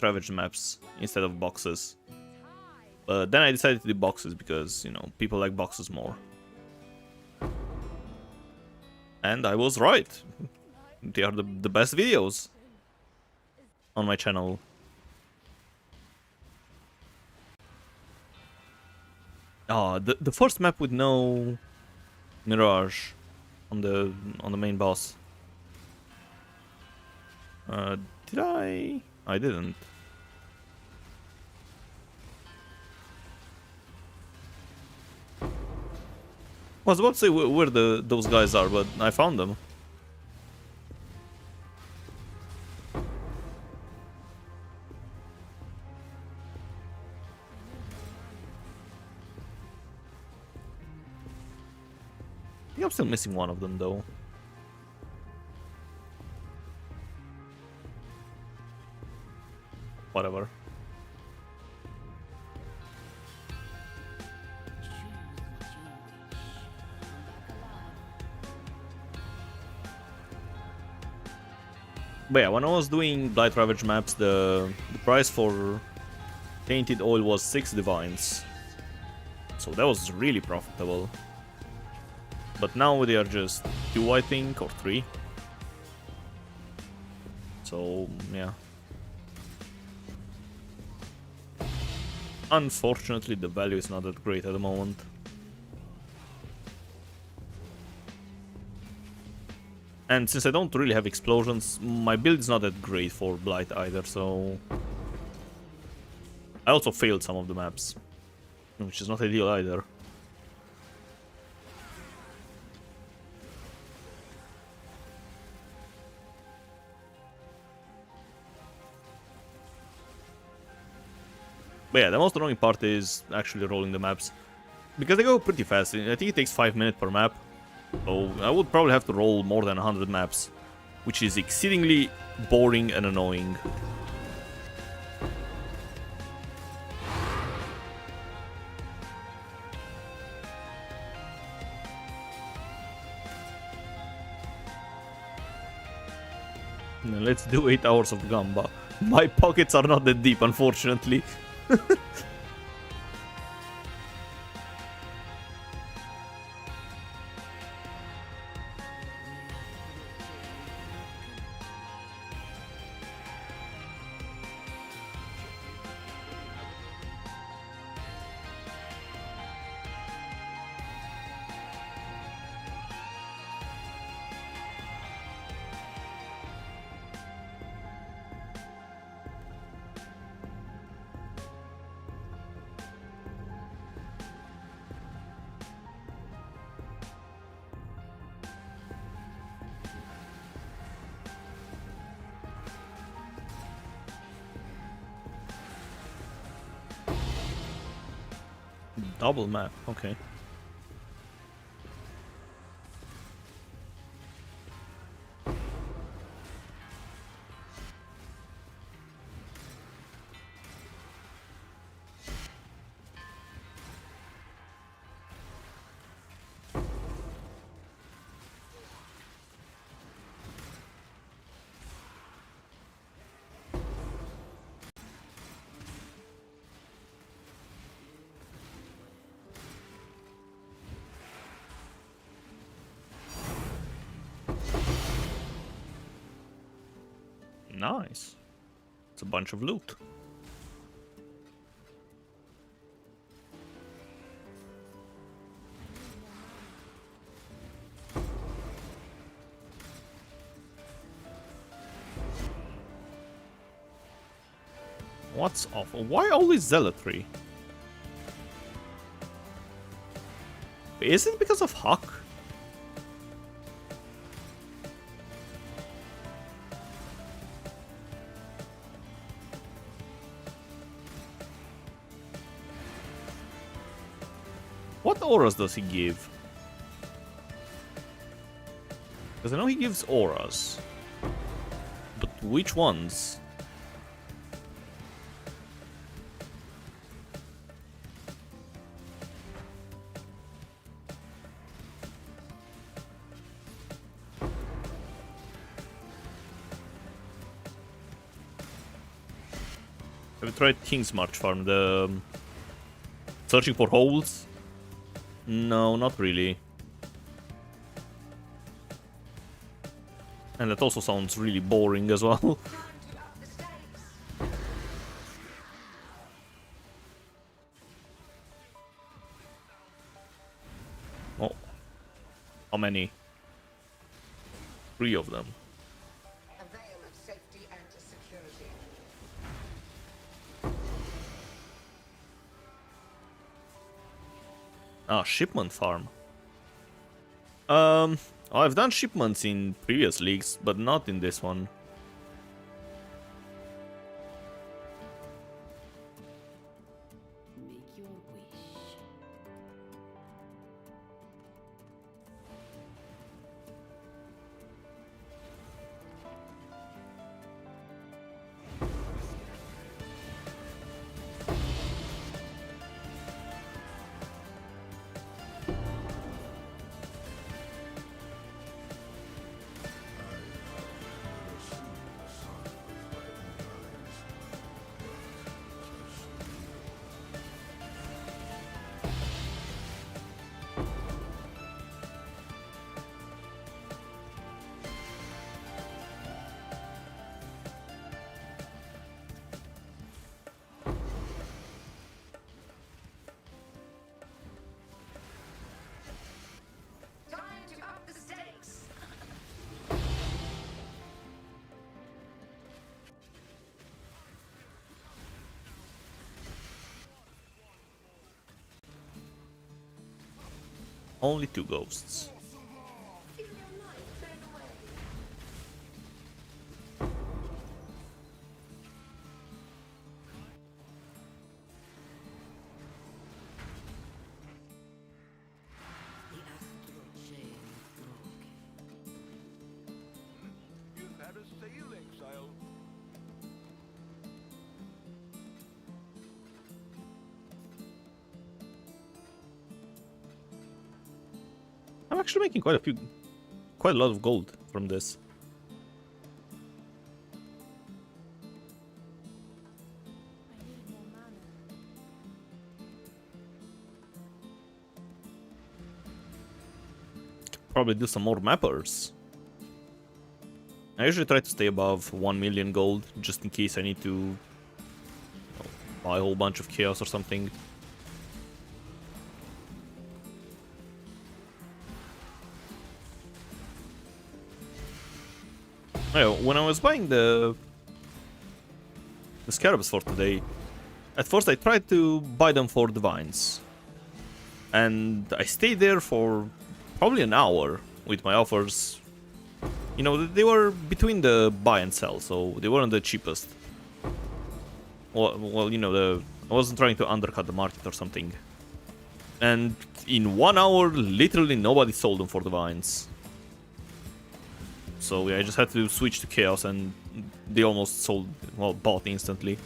Ravage maps instead of boxes. But then I decided to do boxes because, you know, people like boxes more. And I was right. They are the best videos on my channel. Oh, the first map with no mirage on the main boss. Did I? I didn't. I was about to say where those guys are, but I found them. I think I'm still missing one of them though. Whatever. But yeah, when I was doing Blight Ravage maps, the price for Tainted Oil was 6 divines. So that was really profitable. But now they are just 2, I think, or 3. So, yeah. Unfortunately, the value is not that great at the moment. And since I don't really have explosions, my build is not that great for Blight either, so... I also failed some of the maps, which is not ideal either. But yeah, the most annoying part is actually rolling the maps. Because they go pretty fast. I think it takes 5 minutes per map. So I would probably have to roll more than 100 maps. Which is exceedingly boring and annoying. Now let's do 8 hours of Gamba. My pockets are not that deep, unfortunately. Double map, okay. Nice. It's a bunch of loot. What's awful? Why always zealotry? Is it because of Huck? What auras does he give? Because I know he gives auras. But which ones? Have you tried King's March farm? The searching for holes? No, not really. And that also sounds really boring as well. Time to up the stakes. Oh. How many? 3 of them. A veil of safety and security. Ah, shipment farm. I've done shipments in previous leagues, but not in this one. Make your wish. Time to up the stakes. Only 2 ghosts. Feel your light burn away. The astral chain broke. You've had a sailing sail. I'm actually making quite a lot of gold from this. I need more mana. Probably do some more mappers. I usually try to stay above 1 million gold, just in case I need to buy a whole bunch of chaos or something. Yeah, when I was buying the scarabs for today, at first I tried to buy them for divines. And I stayed there for probably an hour with my offers. You know, they were between the buy and sell, so they weren't the cheapest. Well, you know, I wasn't trying to undercut the market or something. And in 1 hour, literally nobody sold them for divines. So yeah, I just had to switch to chaos, and they almost sold, well, bought instantly.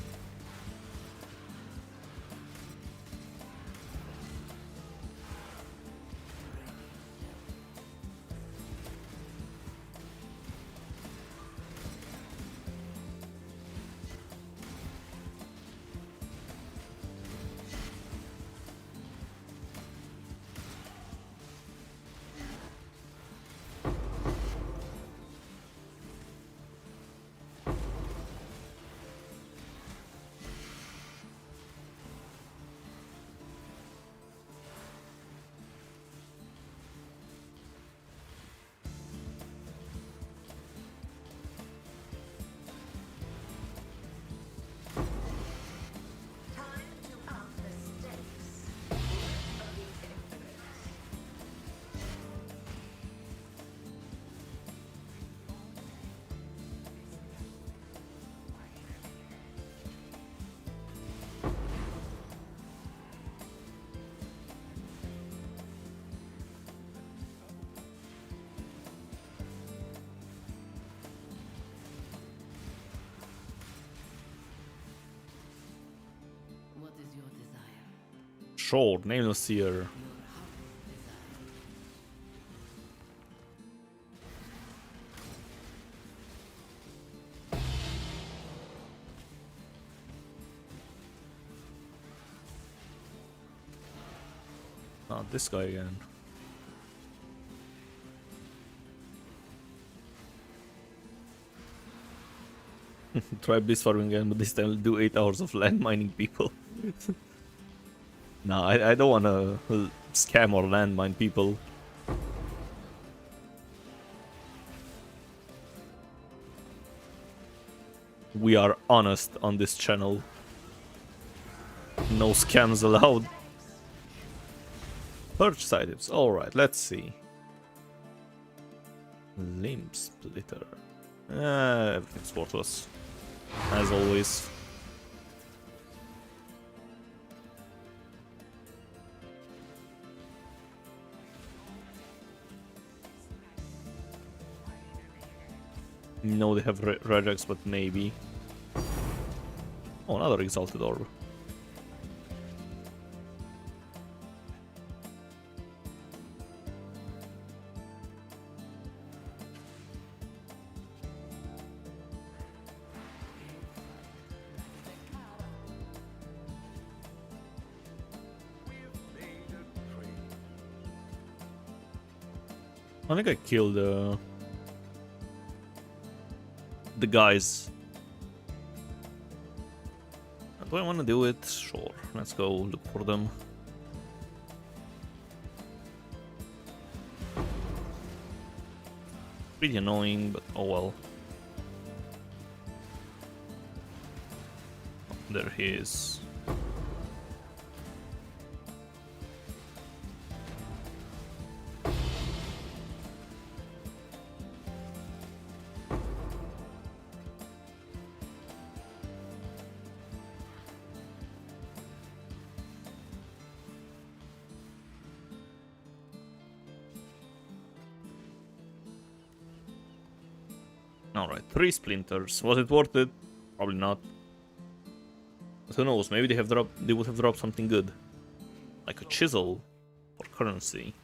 Time to up the stakes. Ritually infinite. What is your desire? Sure, Nameless Seer. Your heart's desire. Not this guy again. Try beast farming again, but this time I'll do 8 hours of land mining people. Nah, I don't wanna scam or land mine people. We are honest on this channel. No scams allowed. Purchase items. Alright, let's see. Limb splitter. Everything's worthless. As always. No, they have regex, but maybe. Oh, another exalted orb. I think I killed the guys. Do I want to do it? Sure. Let's go look for them. Pretty annoying, but oh well. Oh, there he is. Alright, 3 splinters. Was it worth it? Probably not. But who knows, maybe they would have dropped something good. Like a chisel or currency.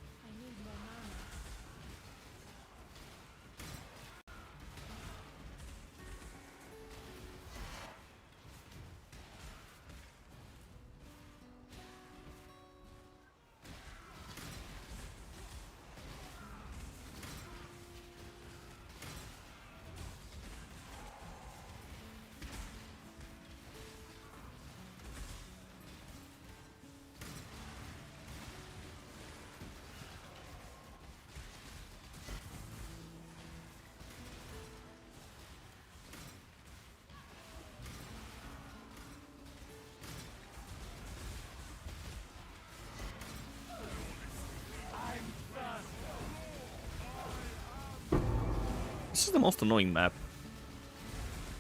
This is the most annoying map.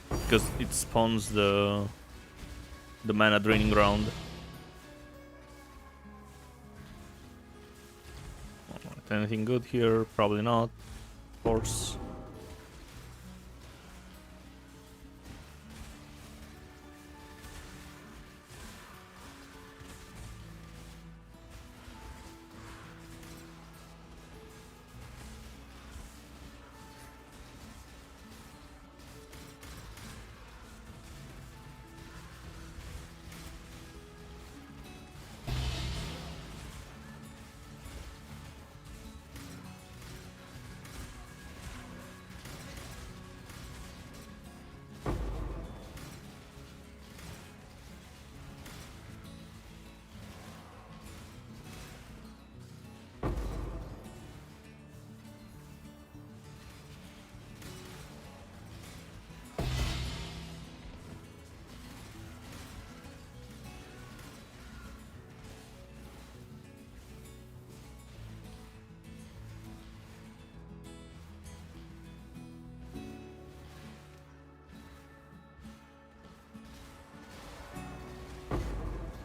Because it spawns the mana draining ground. Alright, anything good here? Probably not. Of course.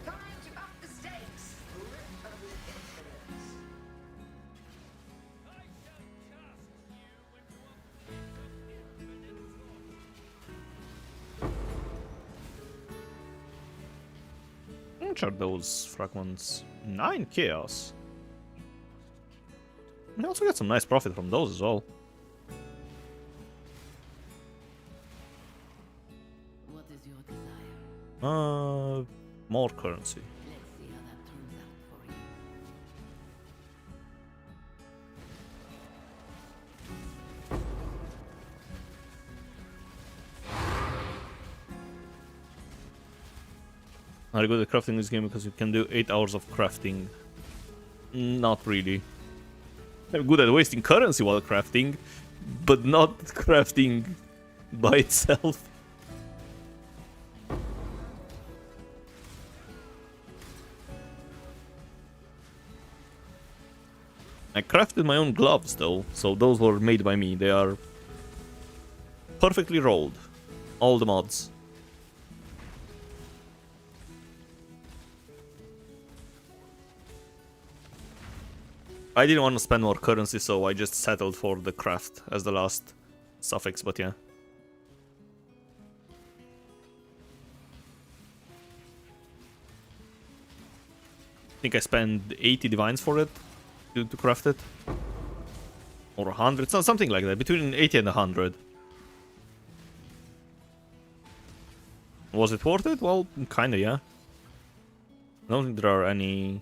Time to up the stakes. Grip of the infinite. Which are those fragments? 9 chaos. We also get some nice profit from those as well. What is your desire? More currency. Let's see how that turns out for you. Are you good at crafting this game because you can do 8 hours of crafting? Not really. I'm good at wasting currency while crafting, but not crafting by itself. I crafted my own gloves though, so those were made by me. They are perfectly rolled. All the mods. I didn't want to spend more currency, so I just settled for the craft as the last suffix, but yeah. I think I spent 80 divines for it to craft it. Or 100, so something like that, between 80 and 100. Was it worth it? Well, kinda, yeah. I don't think there are any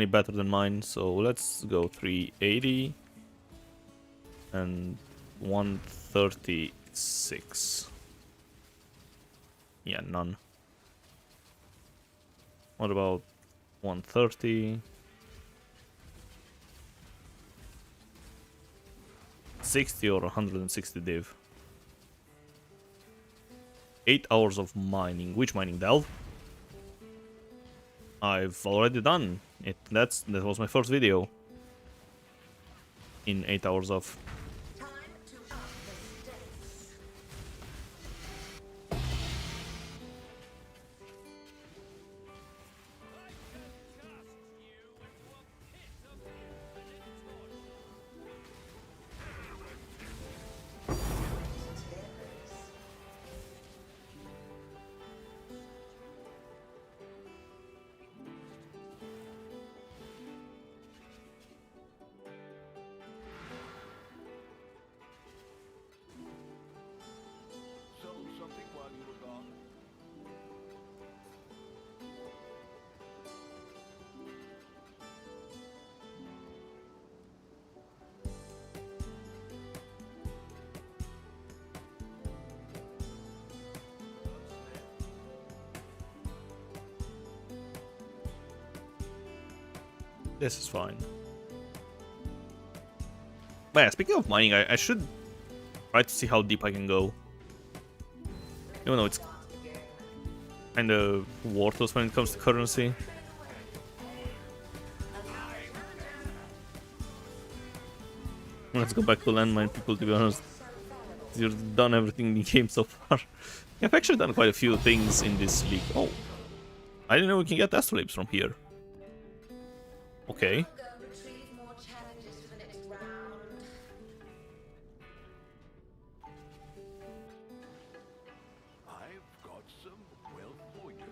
better than mine, so let's go 380 and 136. Yeah, none. What about 130? 60 or 160 div. 8 hours of mining. Which mining? Delve? I've already done it. That was my first video. In 8 hours of. Time to up the stakes. Sold something while you were gone. This is fine. But yeah, speaking of mining, I should try to see how deep I can go. Even though it's kind of worthless when it comes to currency. Let's go back to landmine, people, to be honest. You've done everything in the game so far. I've actually done quite a few things in this league. Oh, I didn't know we can get astrolabes from here. Okay. Go retrieve more challenges for the next round. I've got some wealth for you.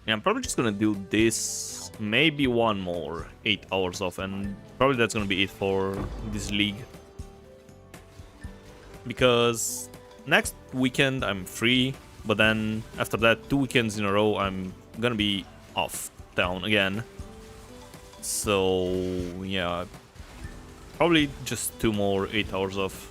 Yeah, I'm probably just gonna do this, maybe one more 8 hours off, and probably that's gonna be it for this league. Because next weekend I'm free, but then after that 2 weekends in a row I'm gonna be off town again. So yeah, probably just 2 more 8 hours off.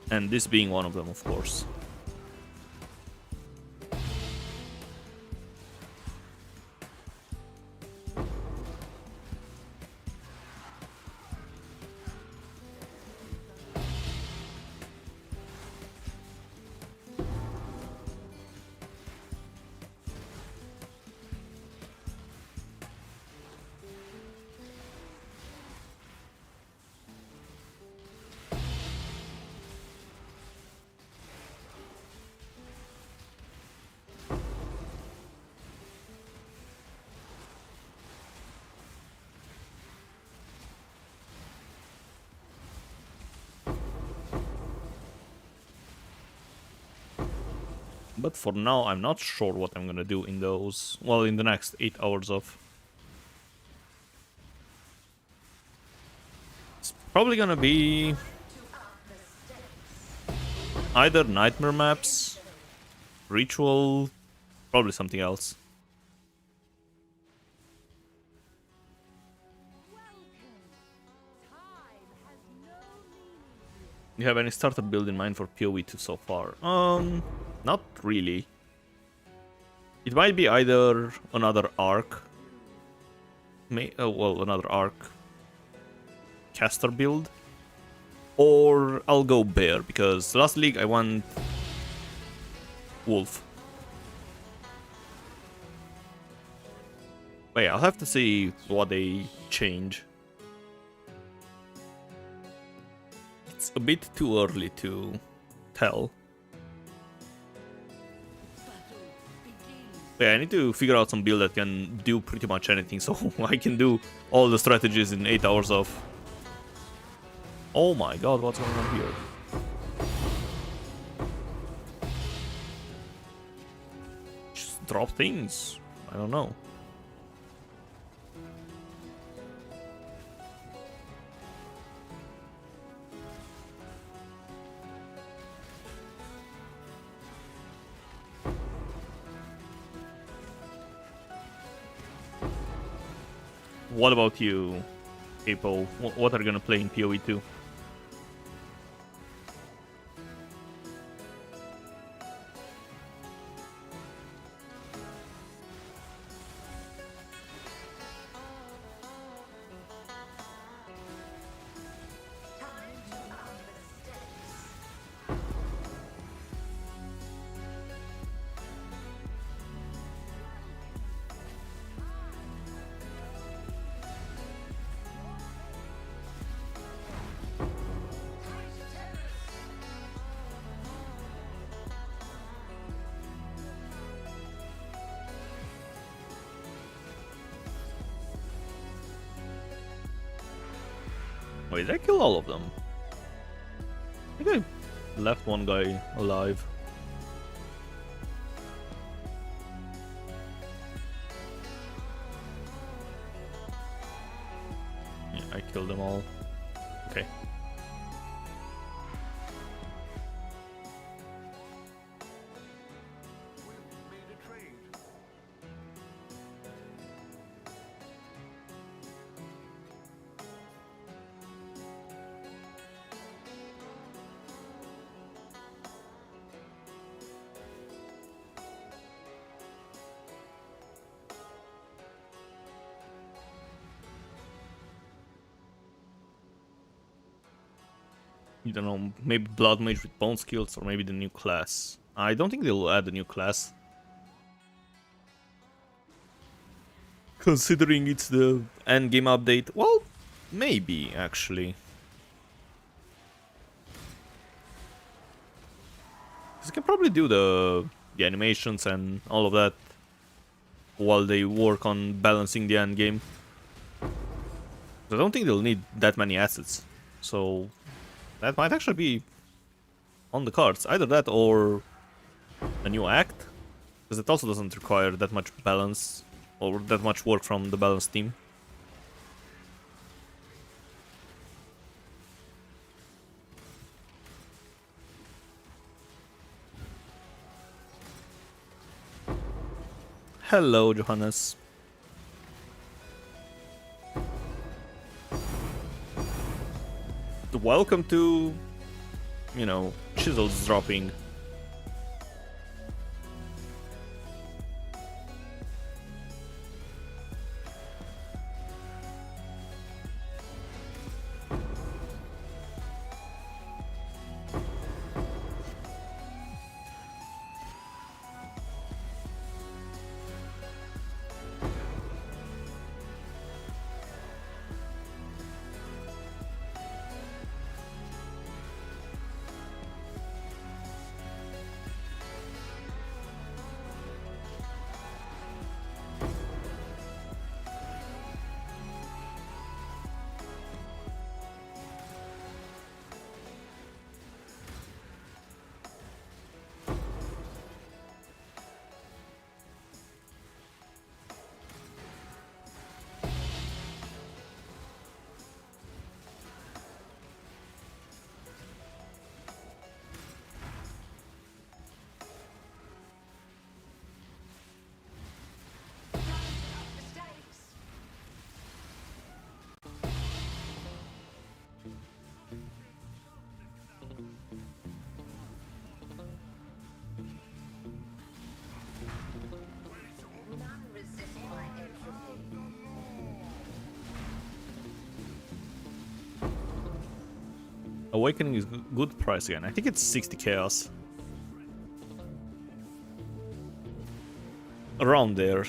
And this being one of them, of course. But for now, I'm not sure what I'm gonna do in those, well, in the next 8 hours of. Probably gonna be either nightmare maps, ritual, probably something else. You have any starter build in mind for PoE2 so far? Not really. It might be either another arc, another arc caster build, or I'll go bear because last league I went wolf. But yeah, I'll have to see what they change. It's a bit too early to tell. But yeah, I need to figure out some build that can do pretty much anything, so I can do all the strategies in 8 hours of. Oh my god, what's going on here? Just drop things. I don't know. What about you, people? What are you gonna play in PoE2? Wait, did I kill all of them? I think I left one guy alive. Yeah, I killed them all. Okay. We've made a trade. I don't know, maybe Blood Mage with Bone Skills, or maybe the new class. I don't think they'll add a new class. Considering it's the endgame update, well, maybe, actually. Because you can probably do the animations and all of that while they work on balancing the endgame. I don't think they'll need that many assets, so that might actually be on the cards. Either that or a new act, because it also doesn't require that much balance or that much work from the balance team. Hello, Johannes. Welcome to, you know, chisels dropping. Awakening is good price again. I think it's 60 chaos. Around there.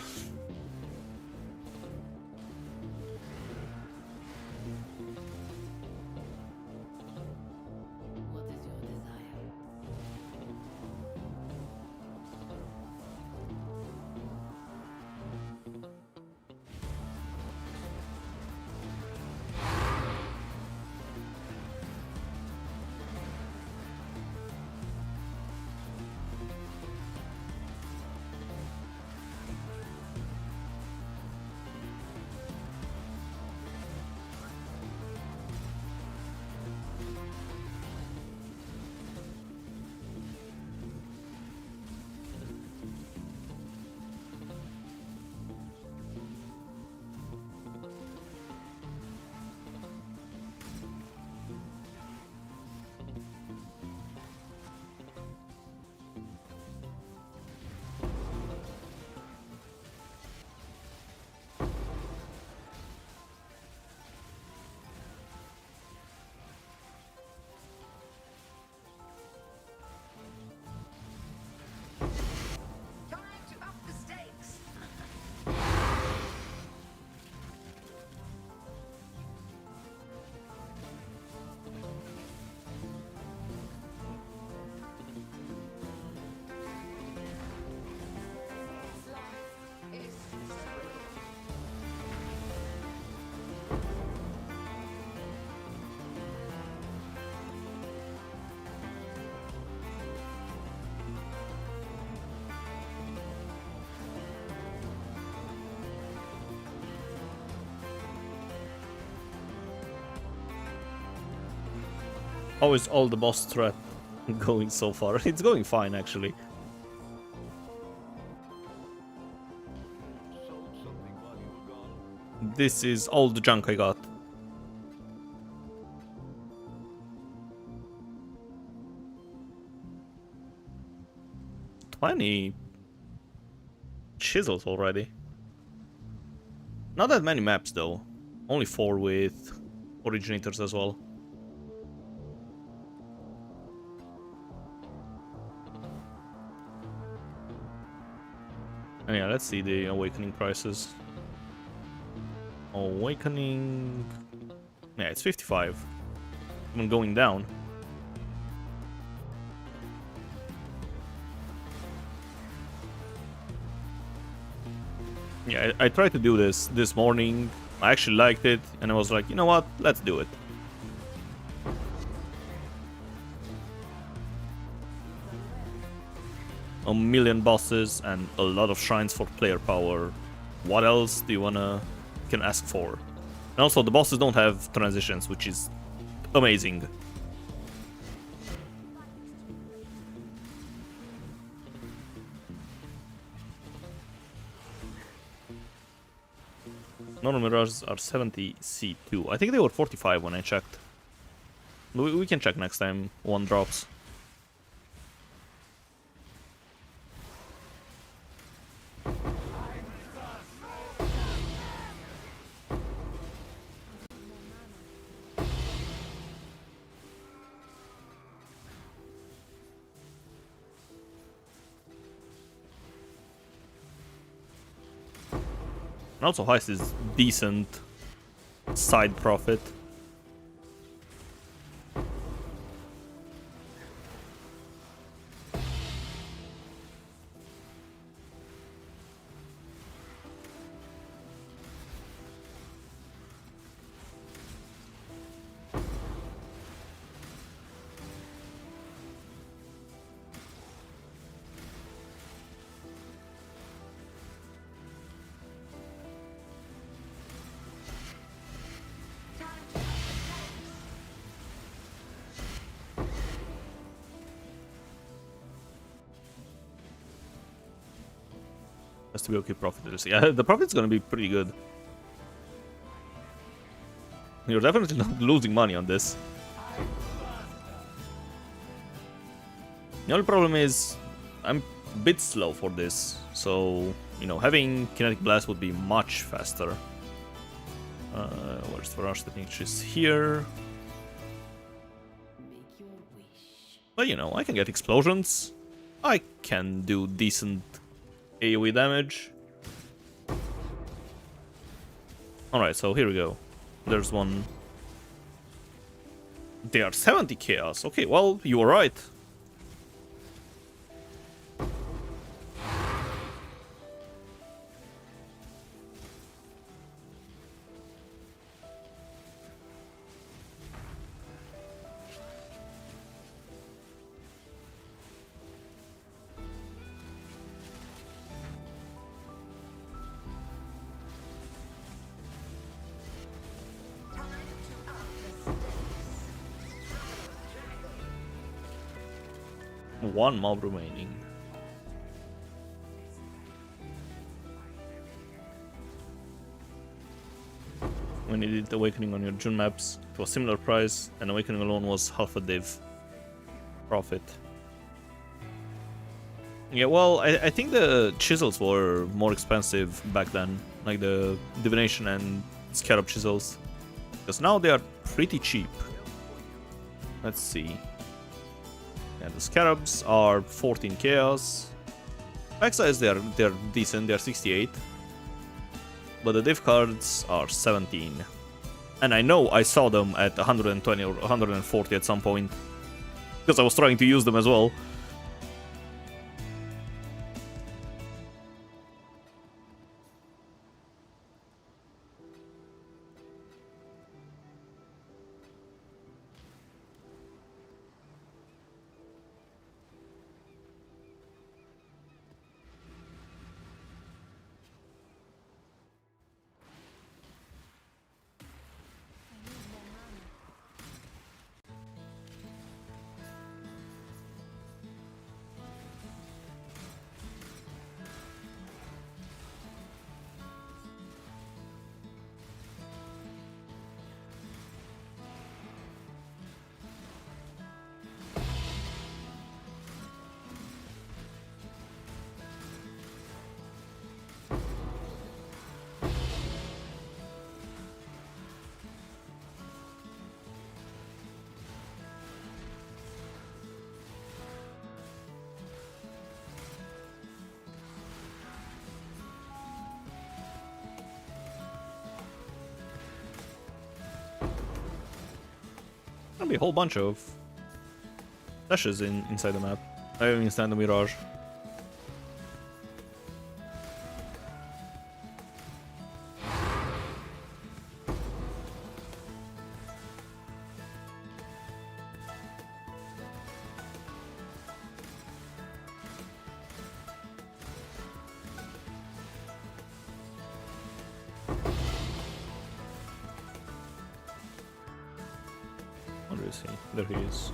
What is your desire? Time to up the stakes. This life is so How is all the boss threat going so far? It's going fine, actually. Sold something while you were gone. This is all the junk I got. $20 chisels already. Not that many maps though. Only 4 with originators as well. And yeah, let's see the awakening prices. Awakening... Yeah, it's 55. Even going down. Yeah, I tried to do this morning. I actually liked it, and I was like, you know what? Let's do it. A million bosses and a lot of shrines for player power. What else do you can ask for? And also, the bosses don't have transitions, which is amazing. Normal mirages are 70 C2. I think they were 45 when I checked. We can check next time one drops. And also Heist is decent side profit. Has to be okay profitability. Yeah, the profit's gonna be pretty good. You're definitely not losing money on this. The only problem is I'm a bit slow for this, so you know, having kinetic blast would be much faster. Where's the rush? I think she's here. wish. But you know, I can get explosions. I can do decent AoE damage. Alright, so here we go. There's one. They are 70 chaos. Okay, well, you were right. Time to up the stakes. One mob remaining. When you did Awakening on your June maps, it was similar price, and Awakening alone was half a div profit. Yeah, well, I think the chisels were more expensive back then, like the Divination and Scarab chisels, because now they are pretty cheap. Let's see. Yeah, the Scarabs are 14 chaos. Pack size, they're decent, they're 68. But the div cards are 17. And I know I saw them at 120 or 140 at some point, because I was trying to use them as well. There'll be a whole bunch of dashes inside the map. I don't even stand the mirage. Where is he? There he is.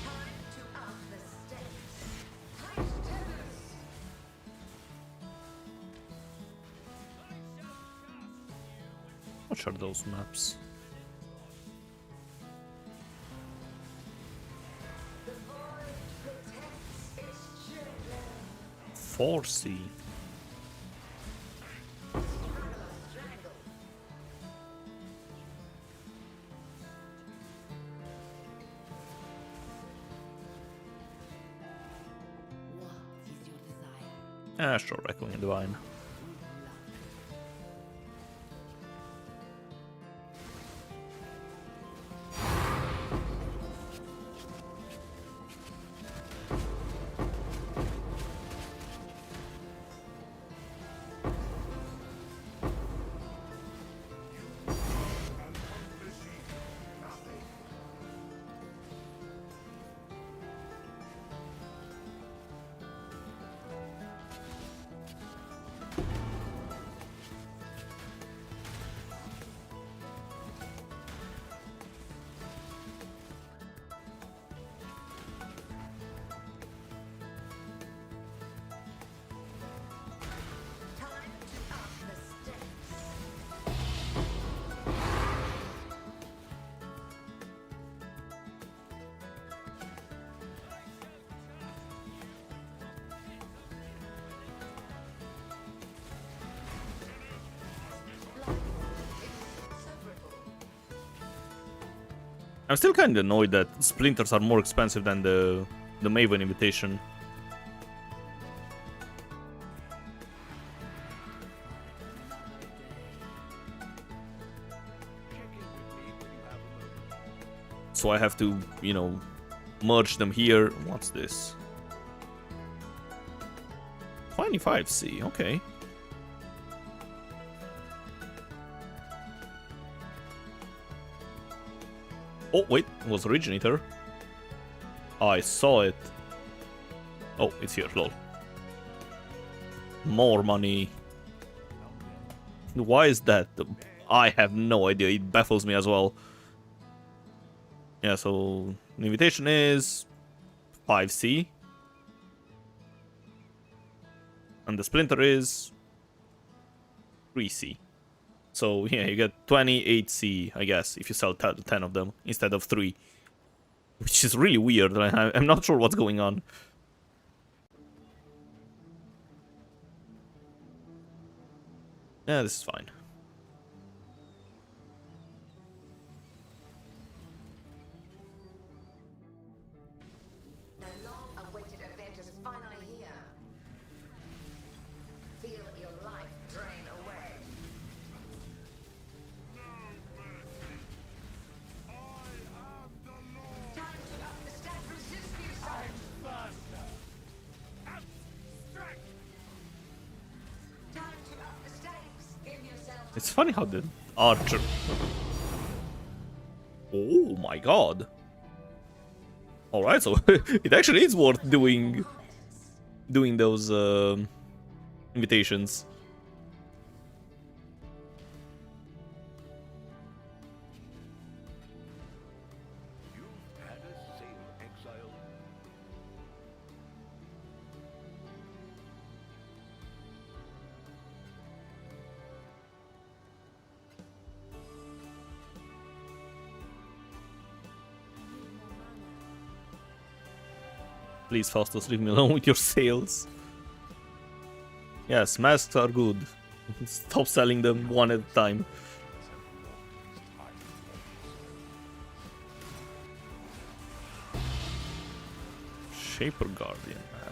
Time to up the stakes. Tight tenders. What are those maps? The void protects its children. 4C. Strangle. What is your desire? Ah, sure, Echoing Divine. I'm still kind of annoyed that splinters are more expensive than the Maven invitation. So I have to, you know, merge them here. What's this? 25C, okay. Oh, wait, it was Originator. I saw it. Oh, it's here, lol. More money. Why is that? I have no idea, it baffles me as well. Yeah, so the invitation is 5C. And the splinter is 3C. So yeah, you get 28C, I guess, if you sell 10 of them instead of 3. Which is really weird, I'm not sure what's going on. Yeah, this is fine. The long-awaited event is finally here. Feel your life drain away. Time to up the stat. Resist the assault. Time to up the stakes. Give yourself. It's funny how the archer... Oh my god. Alright, so it actually is worth doing those invitations. You've had a sail, exile. Please, Faustus, leave me alone with your sales. Yes, masks are good. Stop selling them one at a time. Shaper Guardian, man.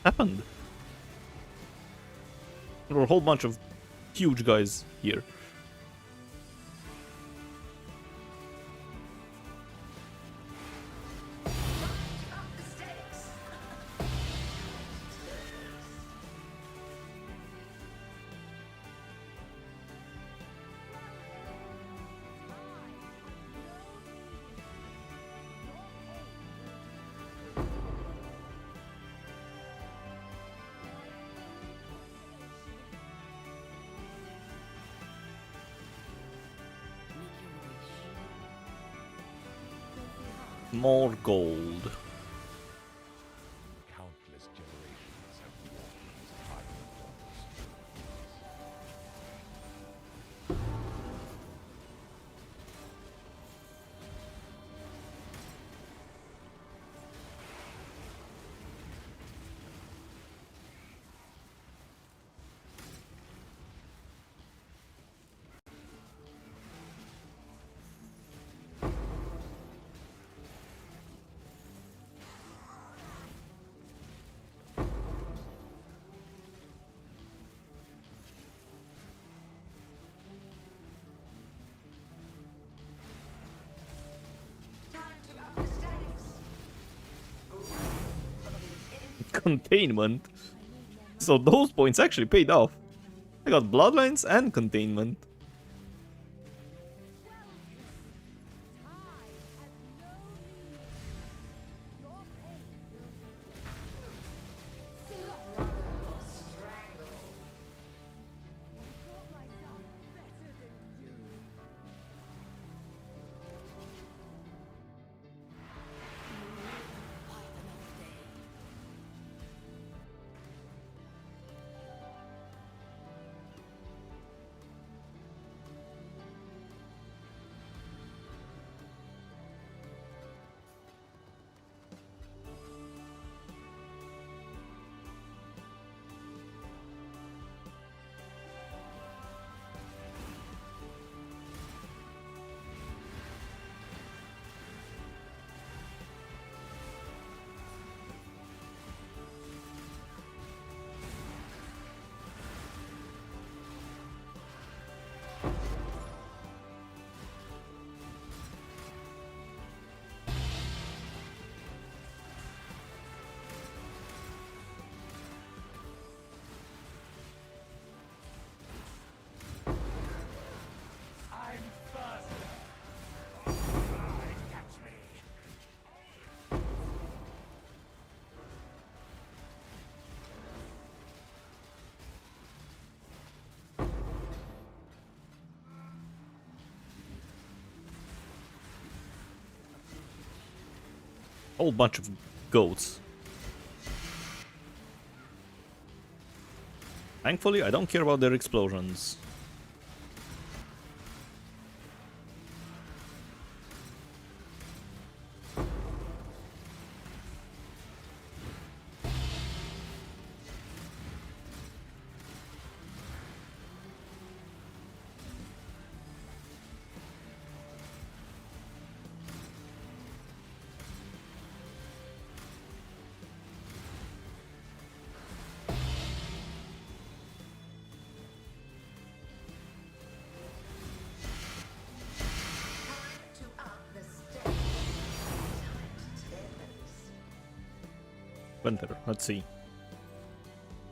Happened? There were a whole bunch of huge guys here. Up the stakes. More gold. Countless generations have walked these high containment. So those points actually paid off. I got bloodlines and containment. Whole bunch of goats. Thankfully, I don't care about their explosions. To up the stakes. Tight timbers. Winter, let's see.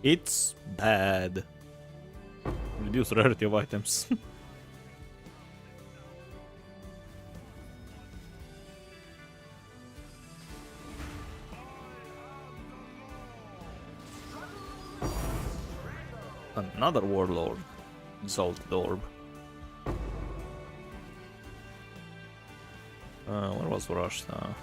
It's bad. Reduce rarity of items. Another warlord. Exalted orb. Where was Rashta?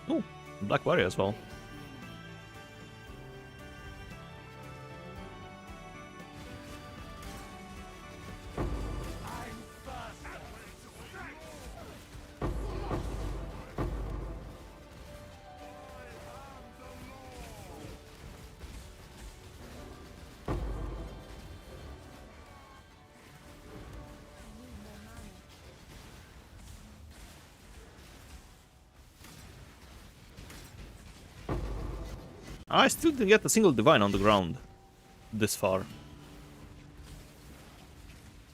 Oh, Black Warrior as well. I still didn't get a single divine on the ground this far.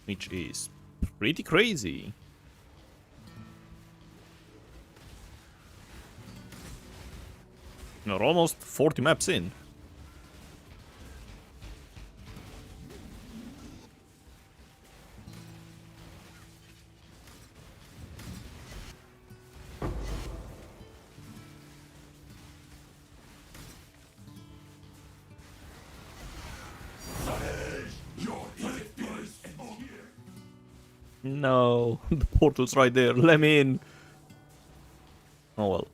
Which is pretty crazy. We're almost 40 maps in. No, the portal's right there. Let me in. Oh well.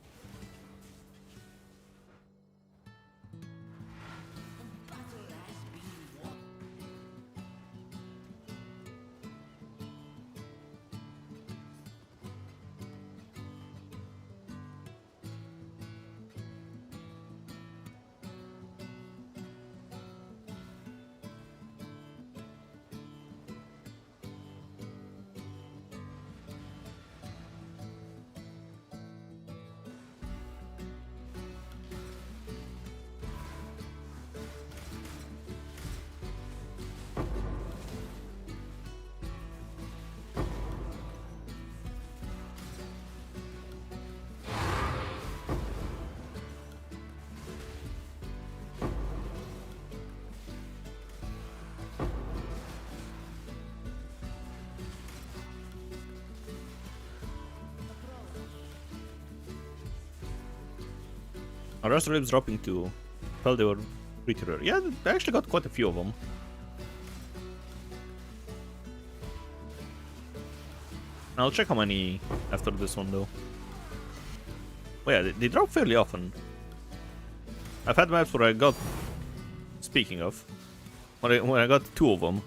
Our astrolabes dropping too. Felt they were pretty rare. Yeah, they actually got quite a few of them. I'll check how many after this one though. Oh yeah, they drop fairly often. I've had maps where I got... Speaking of, when I got 2 of them.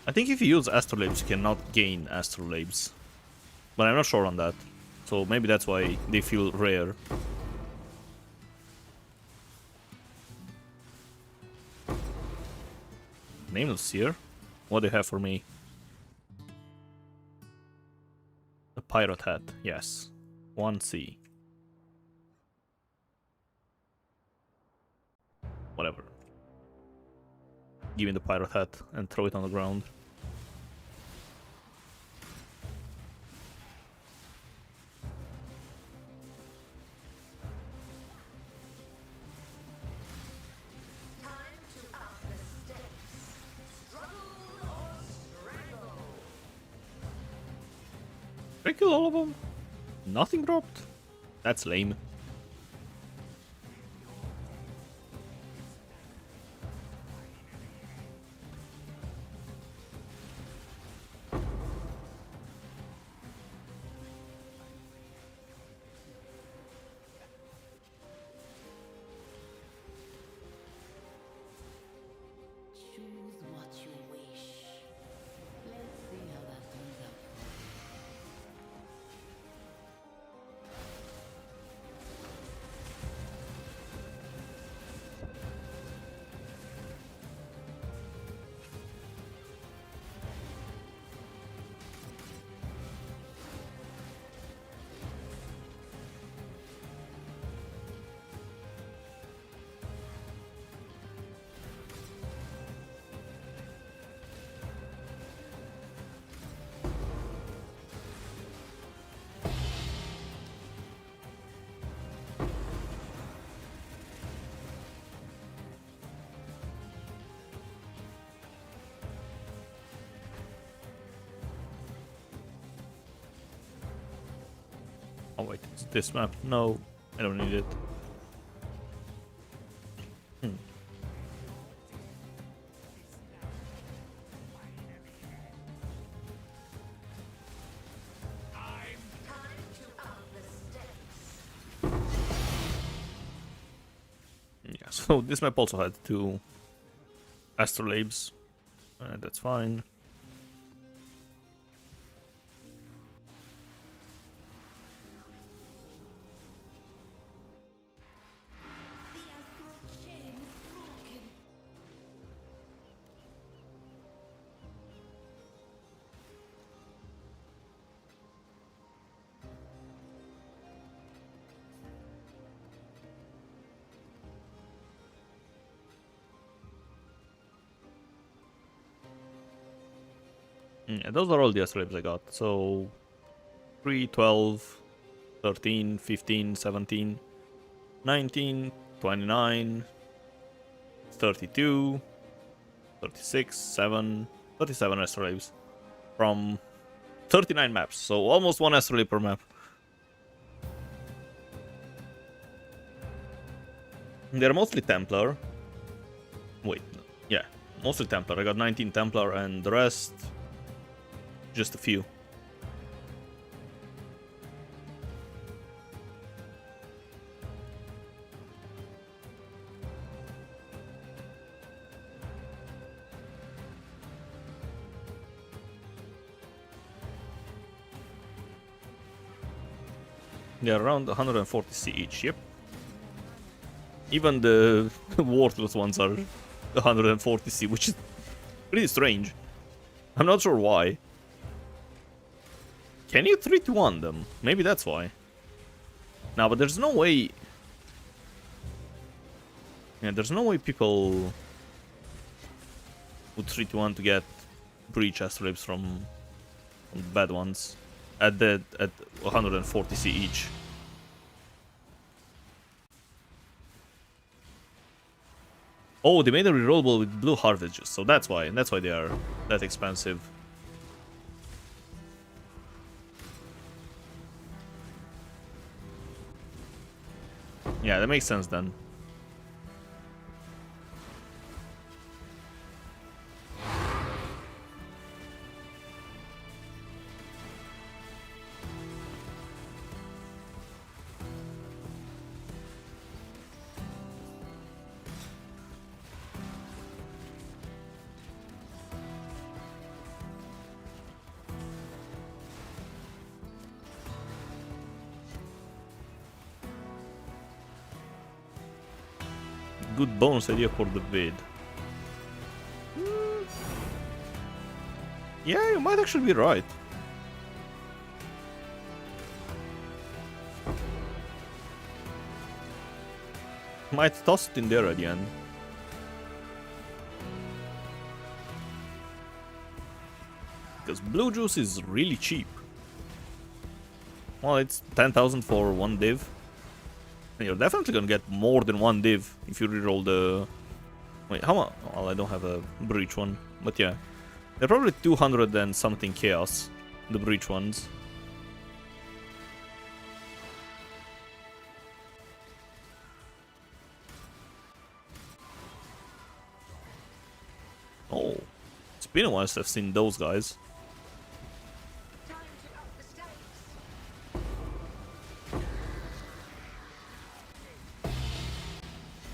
I think if you use astrolabes, you cannot gain astrolabes. But I'm not sure on that. So maybe that's why they feel rare. Nameless Seer? What do you have for me? A pirate hat, yes. 1C. Whatever. Give me the pirate hat and throw it on the ground. Time to up the stakes. Struggle or strangle. Did I kill all of them? Nothing dropped? That's lame. Choose what you wish. Let's see how that turns out. Oh wait, it's this map. No, I don't need it. Time to up the stakes. Yeah, so this map also had 2 astrolabes. That's fine. The astral chain is broken. Yeah, those are all the astrolabes I got. So 3, 12, 13, 15, 17, 19, 29, 32, 36, 7, 37 astrolabes from 39 maps. So almost 1 astrolabe per map. They're mostly Templar. Wait, yeah, mostly Templar. I got 19 Templar and the rest, just a few. They're around 140 C each, yep. Even the worthless ones are 140C, which is pretty strange. I'm not sure why. Can you 3-1 them? Maybe that's why. No, but there's no way... Yeah, there's no way people would 3-1 to get breach astrolabes from the bad ones at 140C each. Oh, they made a rerollable with blue harvests, so that's why they are that expensive. Yeah, that makes sense then. Good bonus idea for the vid. Yeah, you might actually be right. Might toss it in there at the end. Because blue juice is really cheap. Well, it's 10,000 for one div. And you're definitely gonna get more than one div if you reroll the... Wait, how much? Well, I don't have a breach one. But yeah. They're probably 200 and something chaos. The breach ones. Oh. It's been a while since I've seen those guys. Time to up the stakes.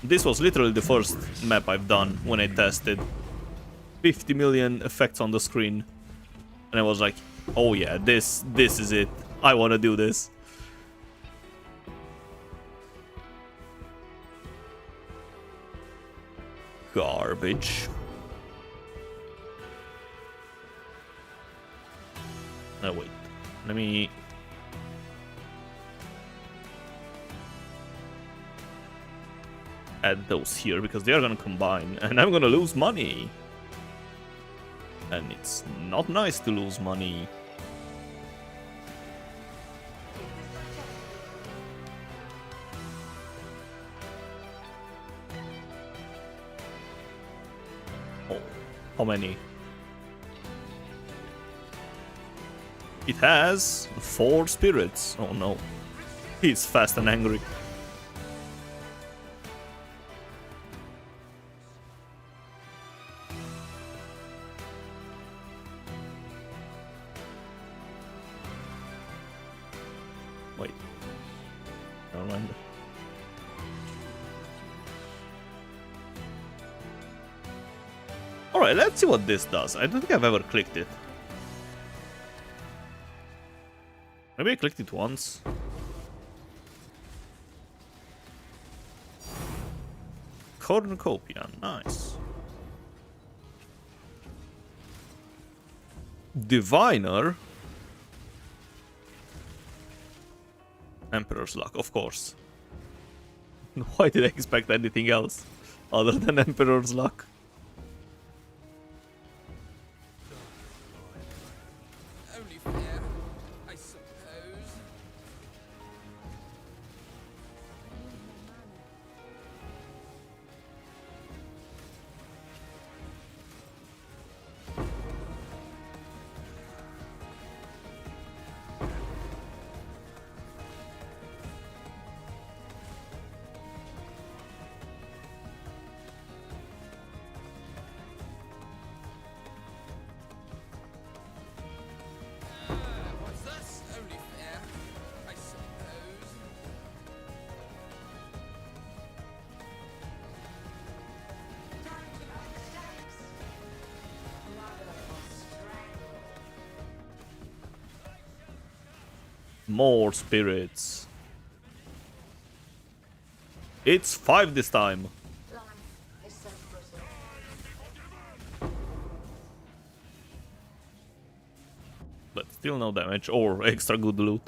This was literally the first map I've done when I tested. 50 million effects on the screen. And I was like, oh yeah, this is it. I want to do this. Garbage. Oh wait, let me... add those here, because they are gonna combine, and I'm gonna lose money. And it's not nice to lose money. Oh, how many? It has 4 spirits. Oh no. He's fast and angry. Wait. Never mind. Alright, let's see what this does. I don't think I've ever clicked it. Maybe I clicked it once. Cornucopia, nice. Diviner. Emperor's Luck, of course. Why did I expect anything else other than Emperor's Luck? Only fair, I suppose. What's this? Only fair, I suppose. Time to up the stakes. Mother will strangle. More spirits. It's 5 this time. Life is so brittle. But still no damage or extra good loot.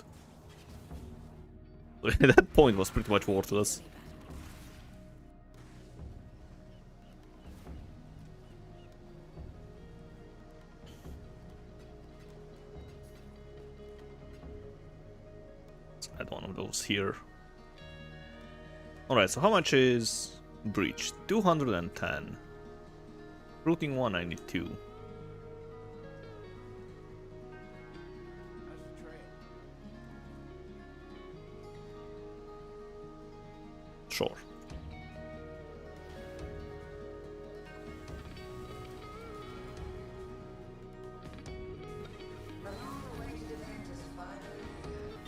That point was pretty much worthless. Let's add one of those here. Alright, so how much is breach? 210. Routing 192. How's the trail? Sure. The long-awaited event is finally here.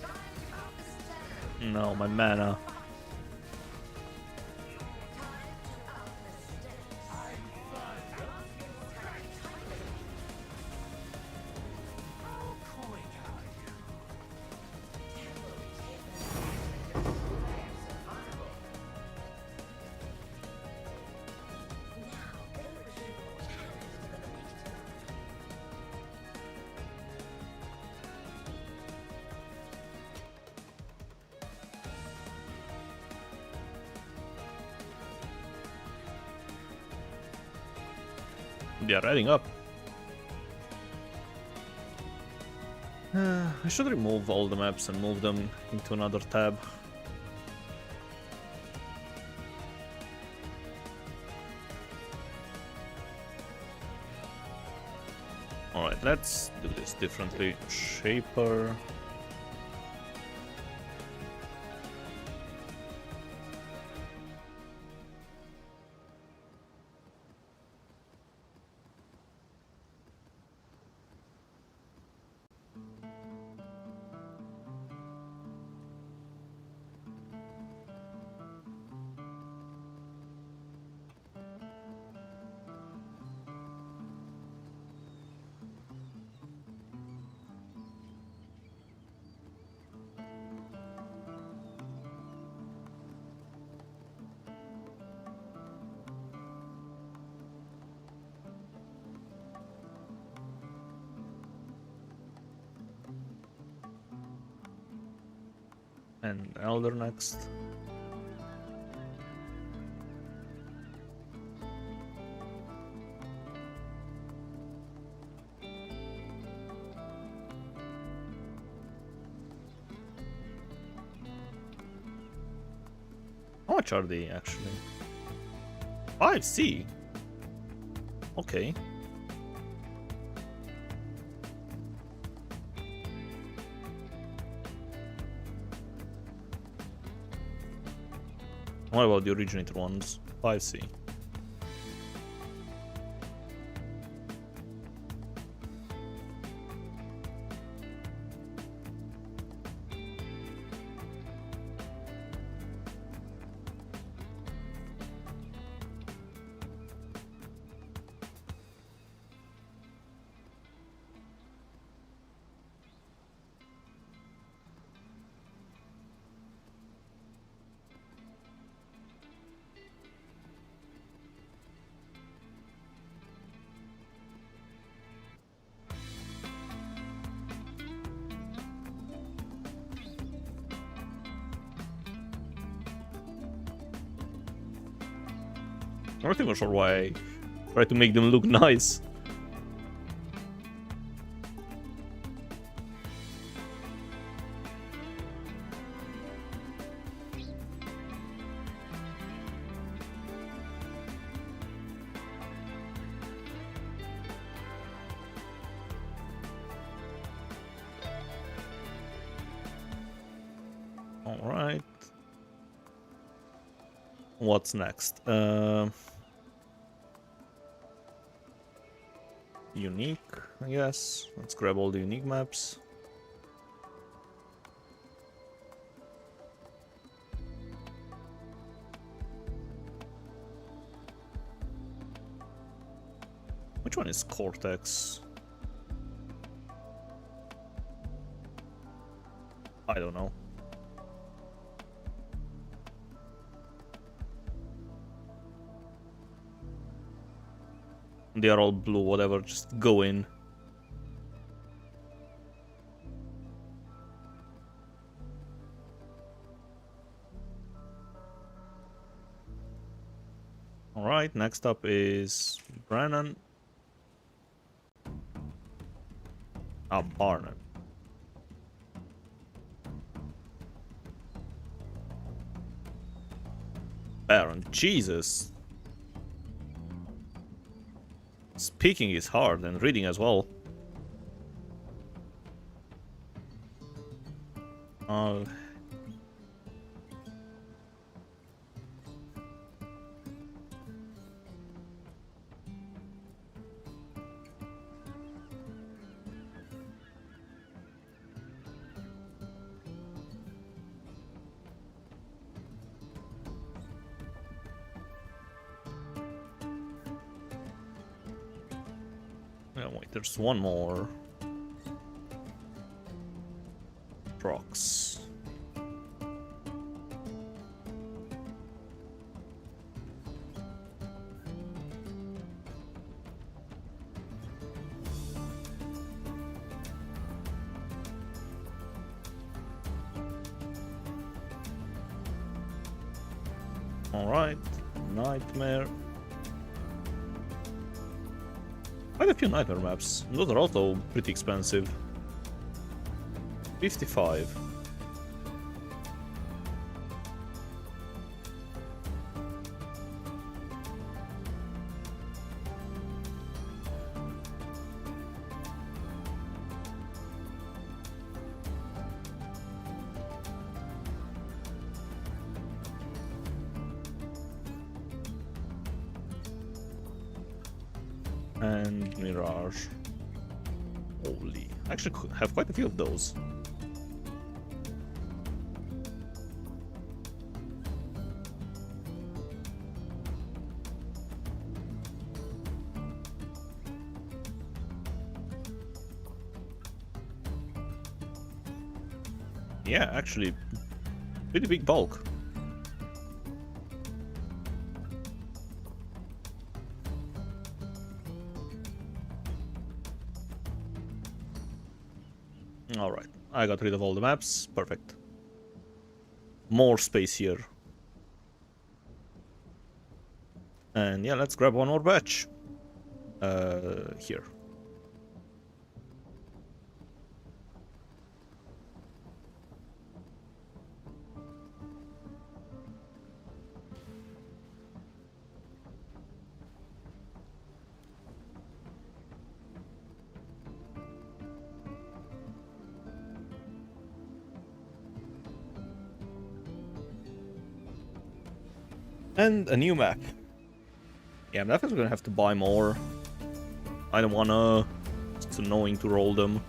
Time to up the standard. No, my mana. They are adding up. I should remove all the maps and move them into another tab. Alright, let's do this differently. Shaper. And Elder next. How much are they actually? 5C. Okay. What about the originator ones? 5C. I'm not even sure why I try to make them look nice. All right. What's next? Unique, I guess. Let's grab all the unique maps. Which one is Cortex? I don't know. They are all blue, whatever, just go in. Alright, next up is Brennan. Barnon. Baron, Jesus. Speaking is hard and reading as well. Oh, wait, there's one more. Prox. Alright, Nightmare. Quite a few Nightmare maps. Those are also pretty expensive. 55. And Mirage. Holy. I actually have quite a few of those. Yeah, actually, pretty big bulk. Alright, I got rid of all the maps. Perfect. More space here. And yeah, let's grab one more batch. Here. And a new map. Yeah, I'm definitely gonna have to buy more. I don't wanna... It's annoying to roll them.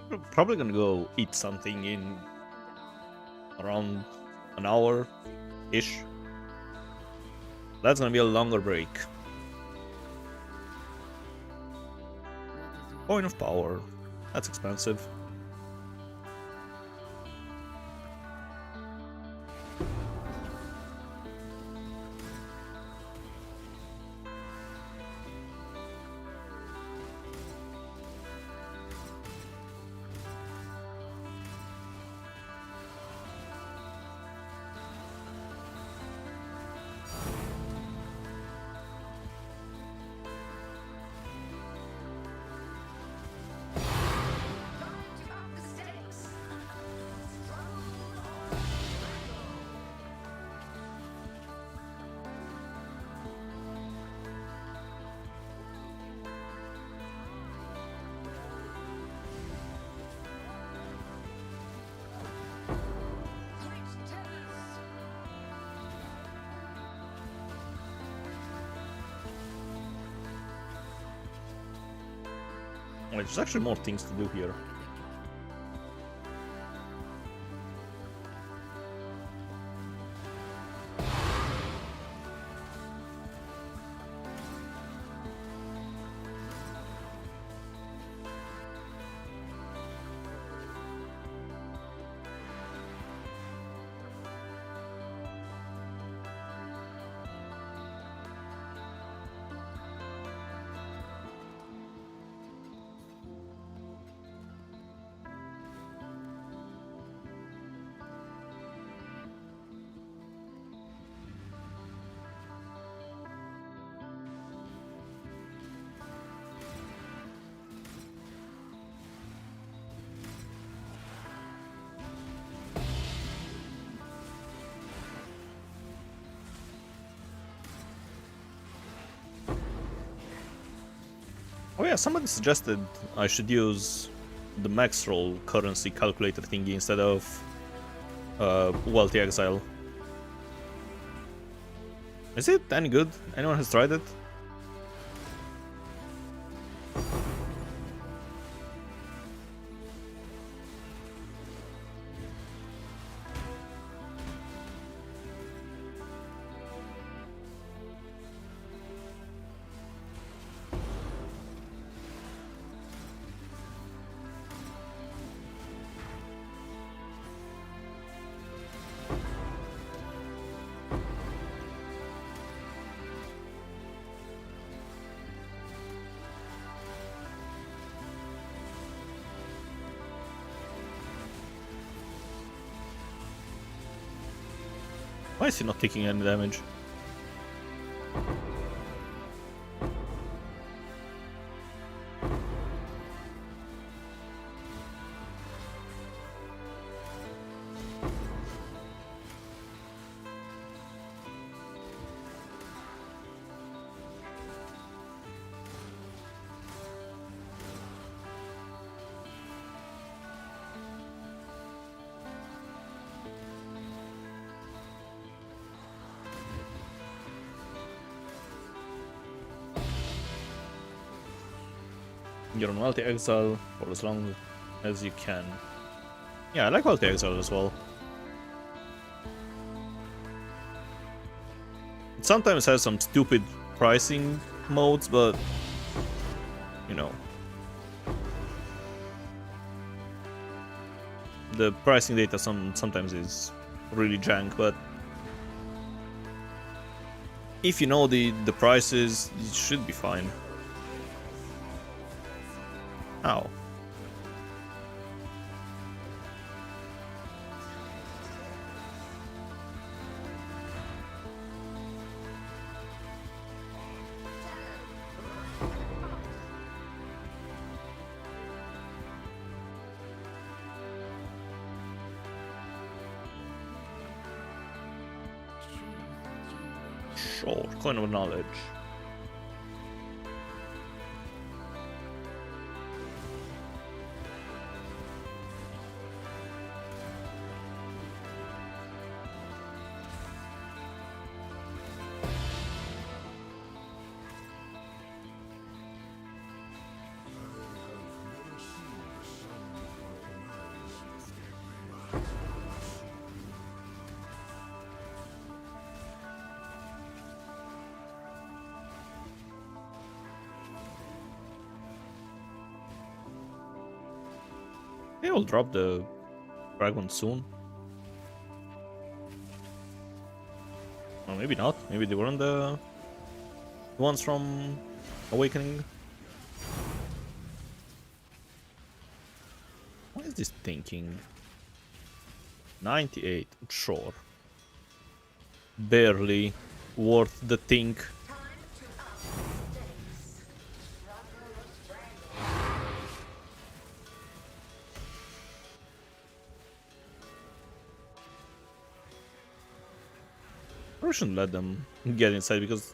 We're probably gonna go eat something in around an hour-ish. That's gonna be a longer break. Point of power. That's expensive. Time to up the stakes. Great terrors. Wait, there's actually more things to do here. Oh yeah, somebody suggested I should use the max roll currency calculator thingy instead of Wealthy Exile. Is it any good? Anyone has tried it? Why is he not taking any damage? You're on Wealthy Exile for as long as you can. Yeah, I like Wealthy Exile as well. It sometimes has some stupid pricing modes, but you know, the pricing data sometimes is really jank, but if you know the prices, it should be fine. Ow. Sure, coin of knowledge. They will drop the dragon soon. Or maybe not. Maybe they weren't the ones from Awakening. What is this thinking? 98, sure. Barely worth the think. Time to up the stakes. Rumble of Strangle. We shouldn't let them get inside because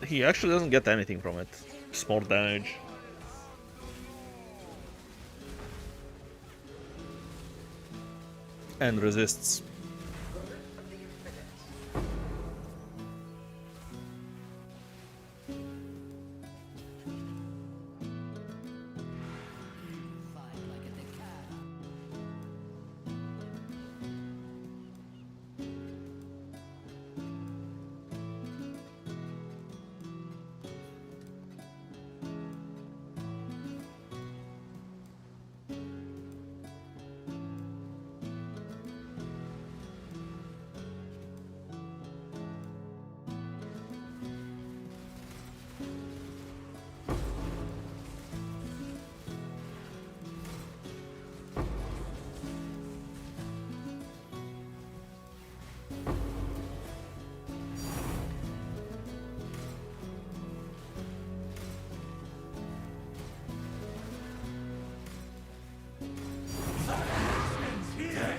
he actually doesn't get anything from it. Just more damage. And resists. Fight like a decad.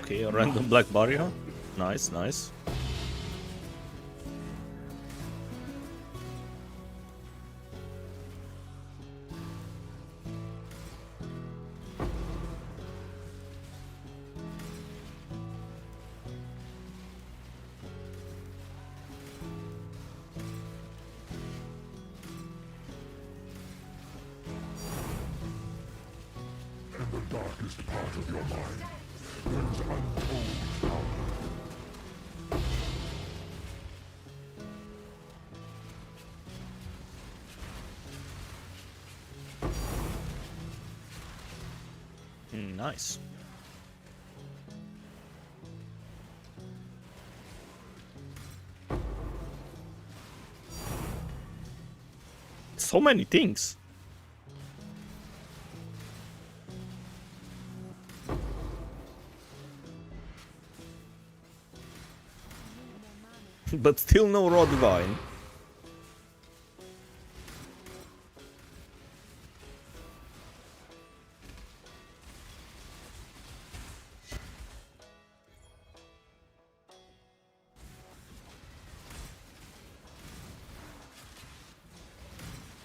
Okay, a random black barrier. Nice, nice. In the darkest part of your mind, there is untold power. Nice. So many things. But still no Raw Divine.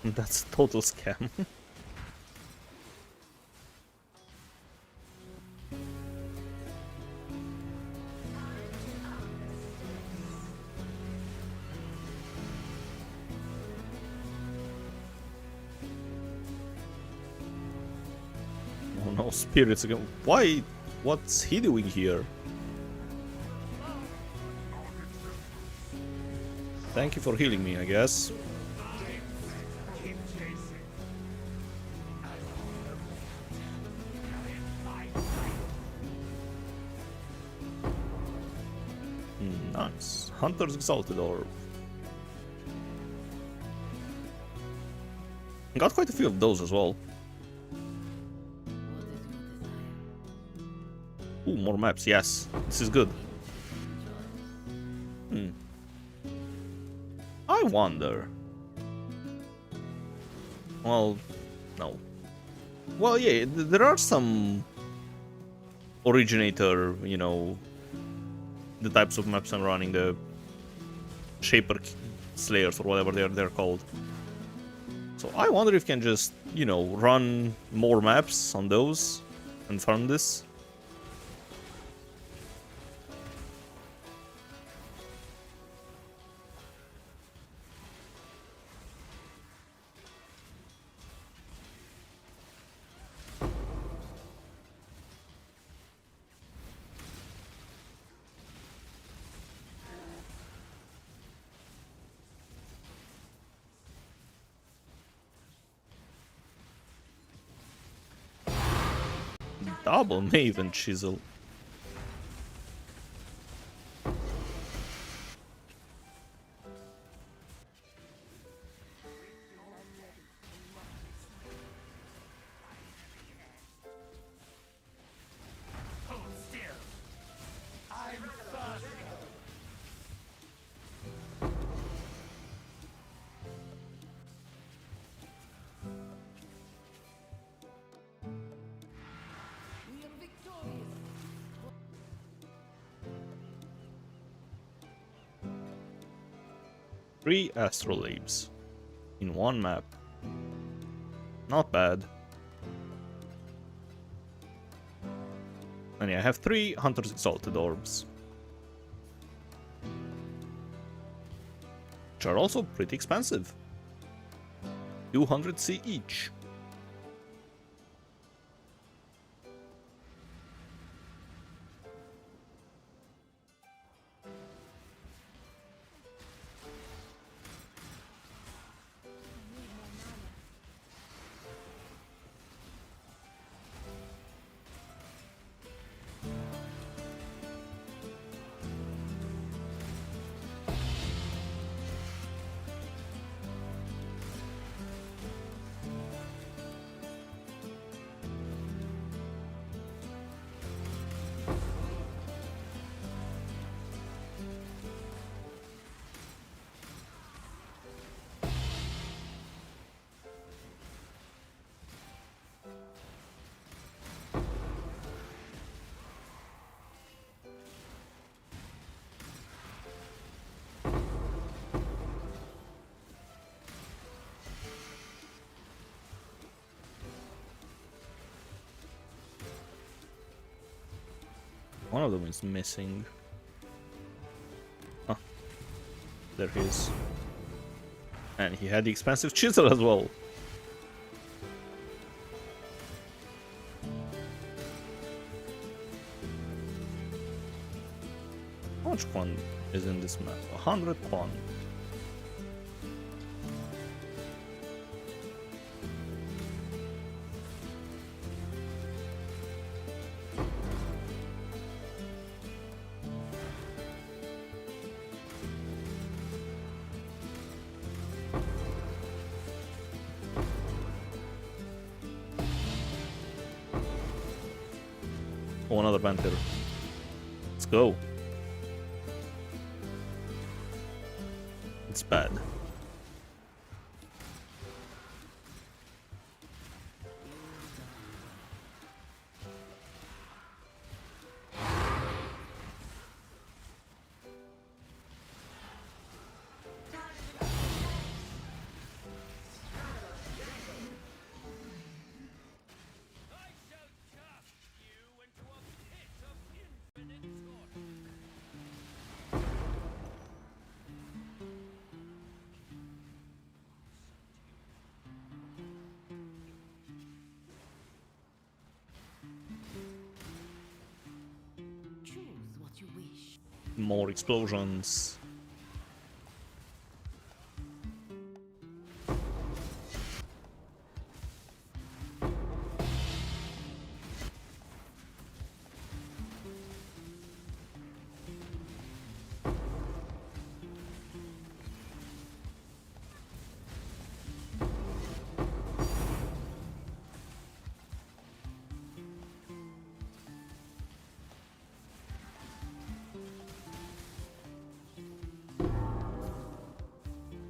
That's total scam. Oh no, spirits again. Why? What's he doing here? Thank you for healing me, I guess. Nice. Hunter's Exalted Orb. Got quite a few of those as well. What is your desire? Ooh, more maps, yes. This is good. I wonder. Well, no. Well, yeah, there are some originator, you know, the types of maps I'm running, the Shaper Slayers or whatever they're called. So I wonder if you can just, you know, run more maps on those and farm this. Double Maven Chisel. We are victorious. 3 astrolabes in one map. Not bad. And yeah, I have 3 Hunter's Exalted Orbs. Which are also pretty expensive. 200C each. One of them is missing. Ah, there he is. And he had the expensive chisel as well. How much quan is in this map? 100 quan. Oh, another Panther. Let's go. It's bad. I shall cast you into a pit of infinite torture. Choose what you wish. More explosions.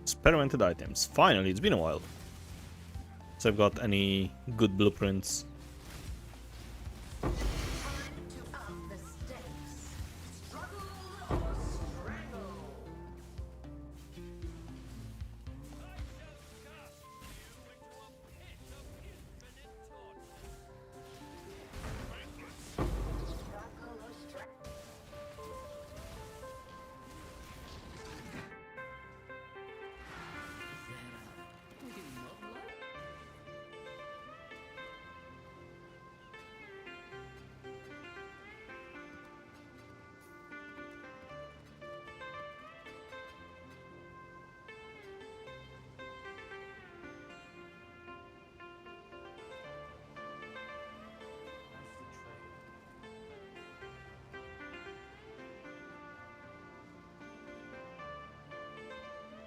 Experimented items. Finally, it's been a while. So I've got any good blueprints. Time to up the stakes. Struggle or strangle. I shall cast you into a pit of infinite torture. Struggle or strangle.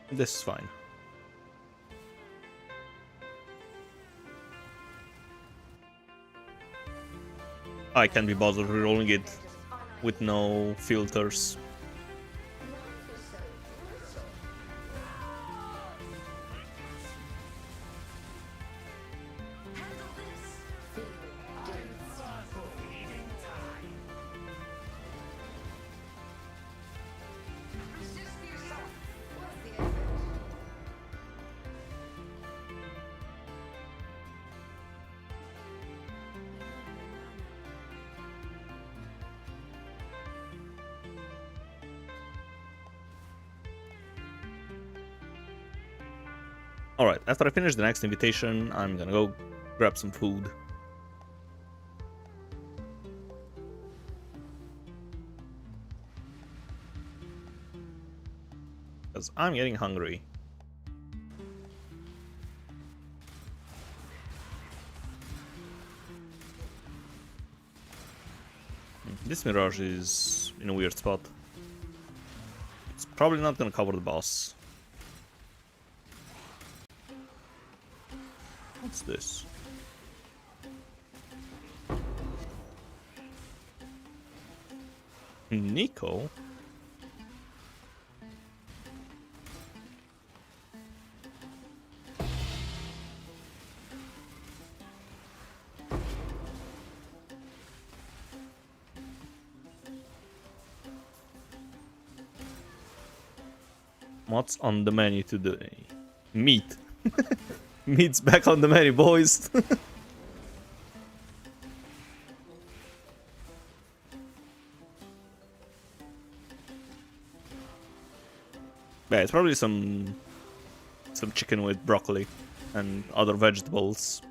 This is fine. I can't be bothered rerolling it with no filters. Resist the assault. What's the effort? Alright, after I finish the next invitation, I'm gonna go grab some food. Because I'm getting hungry. This mirage is in a weird spot. It's probably not gonna cover the boss. What's this? Nico? What's on the menu today? Meat. Meat's back on the menu, boys. Yeah, it's probably some chicken with broccoli and other vegetables.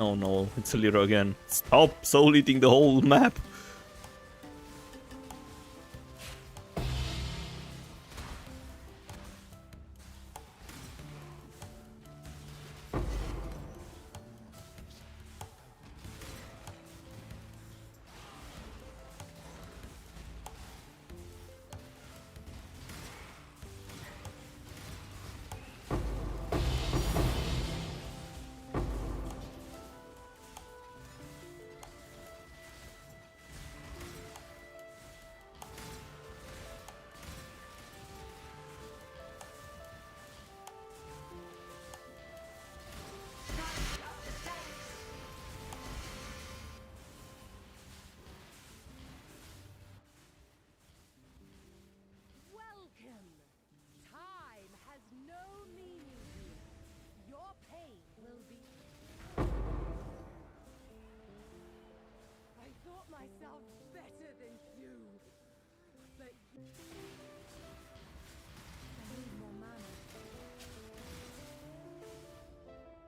Oh no, it's a Liro again. Stop soul eating the whole map. Welcome. Time has no meaning here. Your pain will be. I thought myself better than you, but I need more mana.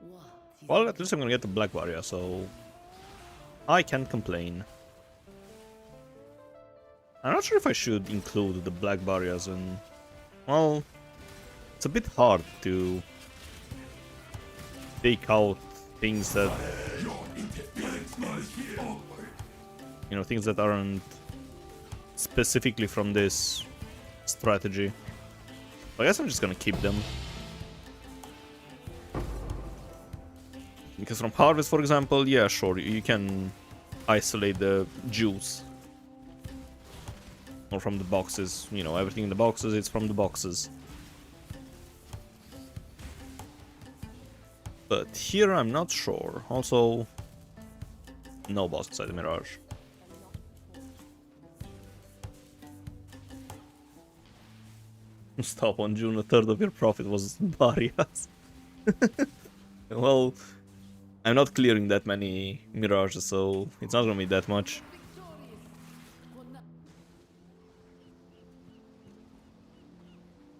What? Well, at least I'm gonna get the Black Barrier, so I can't complain. I'm not sure if I should include the Black Barriers in... Well, it's a bit hard to take out things that... You know, things that aren't specifically from this strategy. I guess I'm just gonna keep them. Because from Harvest, for example, yeah, sure, you can isolate the juice. Or from the boxes, you know, everything in the boxes, it's from the boxes. But here I'm not sure. Also, no boss inside the Mirage. Stop on June, a third of your profit was barriers. Well, I'm not clearing that many Mirages, so it's not gonna be that much.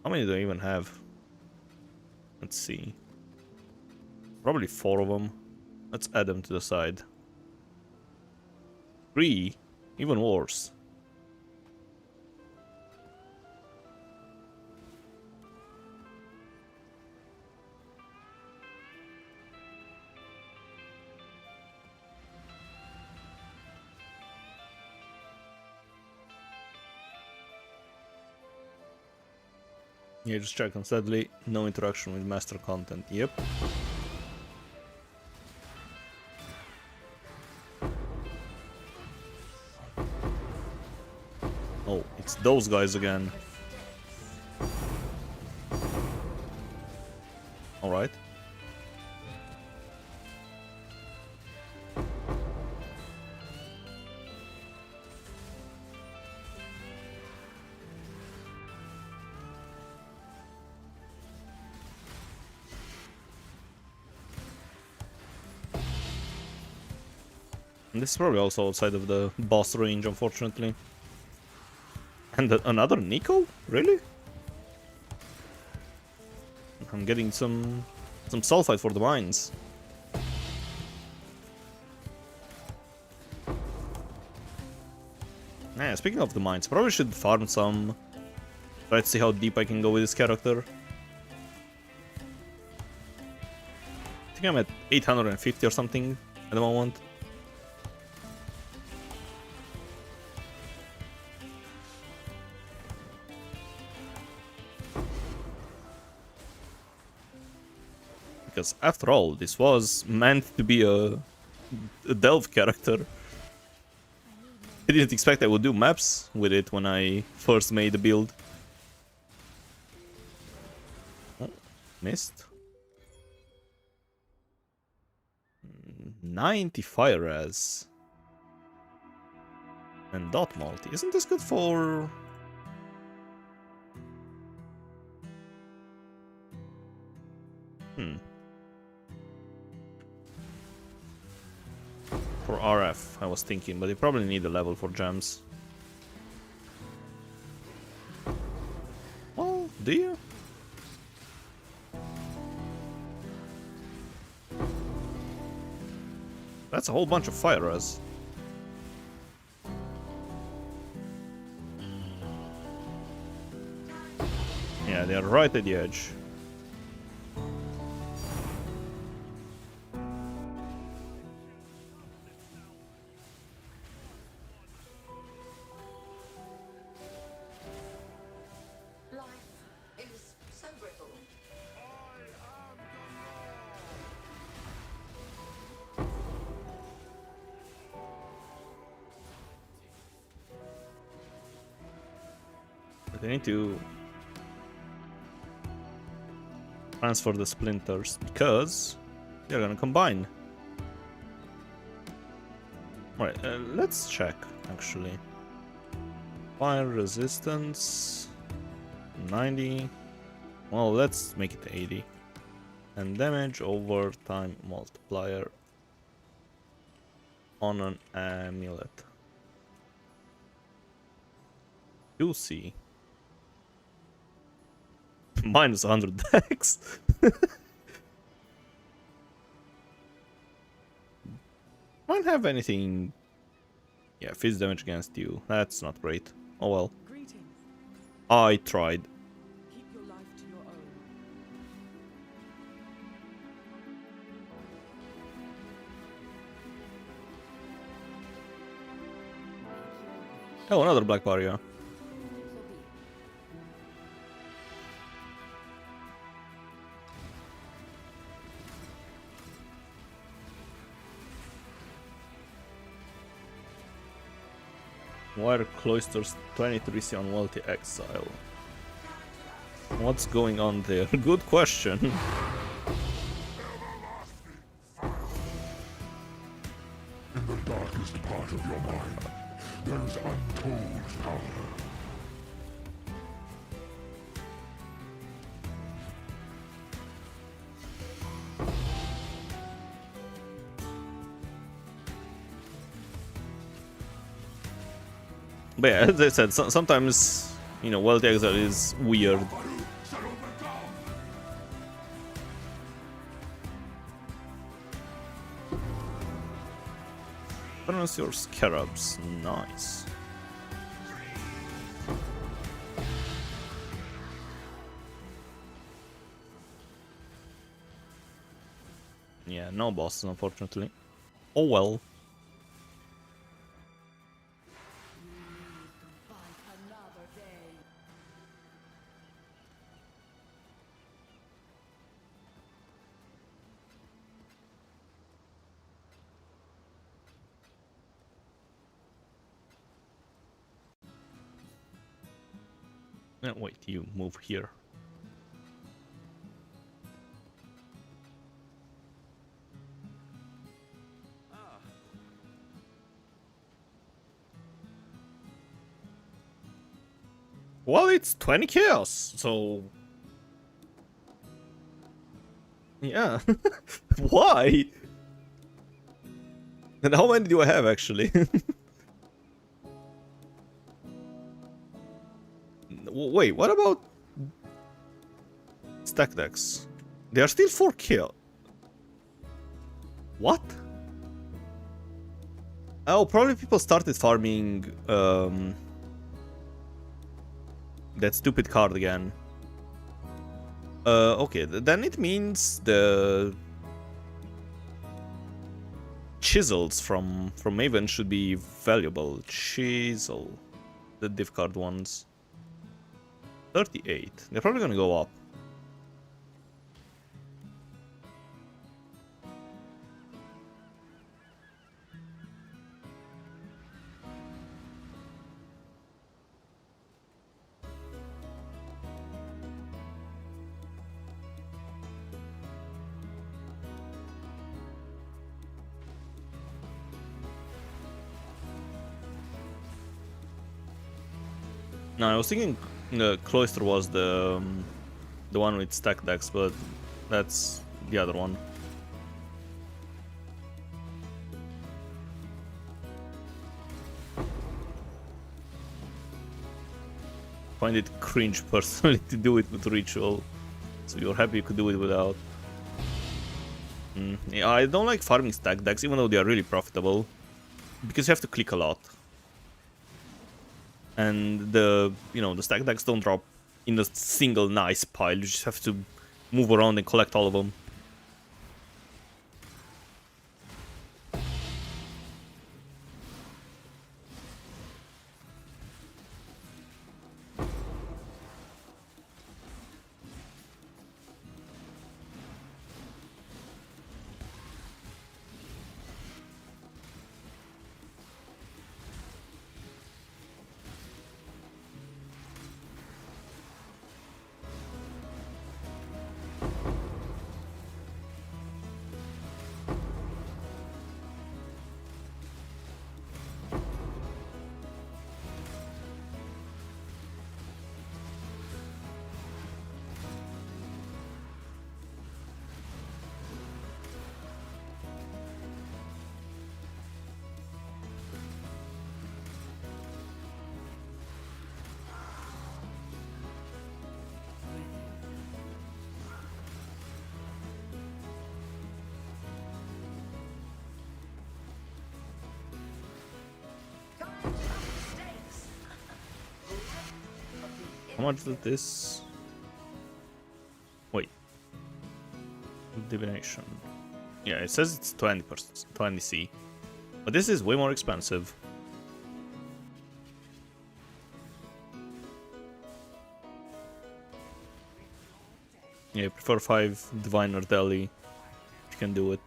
How many do I even have? Let's see. Probably 4 of them. Let's add them to the side. 3? Even worse. Yeah, just check on sadly. No interaction with master content. Yep. Oh, it's those guys again. Alright. And this is probably also outside of the boss range, unfortunately. And another Nico? Really? I'm getting some sulfite for the mines. Yeah, speaking of the mines, probably should farm some. Try to see how deep I can go with this character. I think I'm at 850 or something at the moment. Because after all, this was meant to be a delve character. I didn't expect I would do maps with it when I first made the build. Oh, missed. 90 fire res. And dot multi. Isn't this good for... For RF, I was thinking, but you probably need a level for gems. Oh, do you? That's a whole bunch of fire res. Yeah, they're right at the edge. Life is so brittle. But I need to transfer the splinters because they're gonna combine. Alright, let's check actually. Fire resistance 90. Well, let's make it 80. And damage over time multiplier on an amulet. You see. Minus 100 dex. Don't have anything. Yeah, fizz damage against you. That's not great. Oh well. Greetings. I tried. Keep your life to your own. Oh, another black barrier. Wire cloisters 23 on wealthy exile. What's going on there? Good question. In the darkest part of your mind, there is untold power. But yeah, as I said, sometimes, you know, wealthy exile is weird. Pronounce your scarabs. Nice. Yeah, no bosses, unfortunately. Oh well. Fight another day. Wait, you move here. Well, it's 20 chaos, so... Yeah. Why? And how many do I have, actually? Wait, what about... stack decks? They are still 4 kill. What? Oh, probably people started farming, that stupid card again. Okay, then it means the chisels from Maven should be valuable. Chisel, the div card ones. 38. They're probably gonna go up. No, I was thinking Cloister was the one with stack decks, but that's the other one. Find it cringe personally to do it with ritual, so you're happy you could do it without. Yeah, I don't like farming stack decks, even though they are really profitable, because you have to click a lot. And the stack decks don't drop in a single nice pile. You just have to move around and collect all of them. How much did this... Wait. Divination. Yeah, it says it's 20%, 20C. But this is way more expensive. Yeah, I prefer 5 Diviner Deli. If you can do it.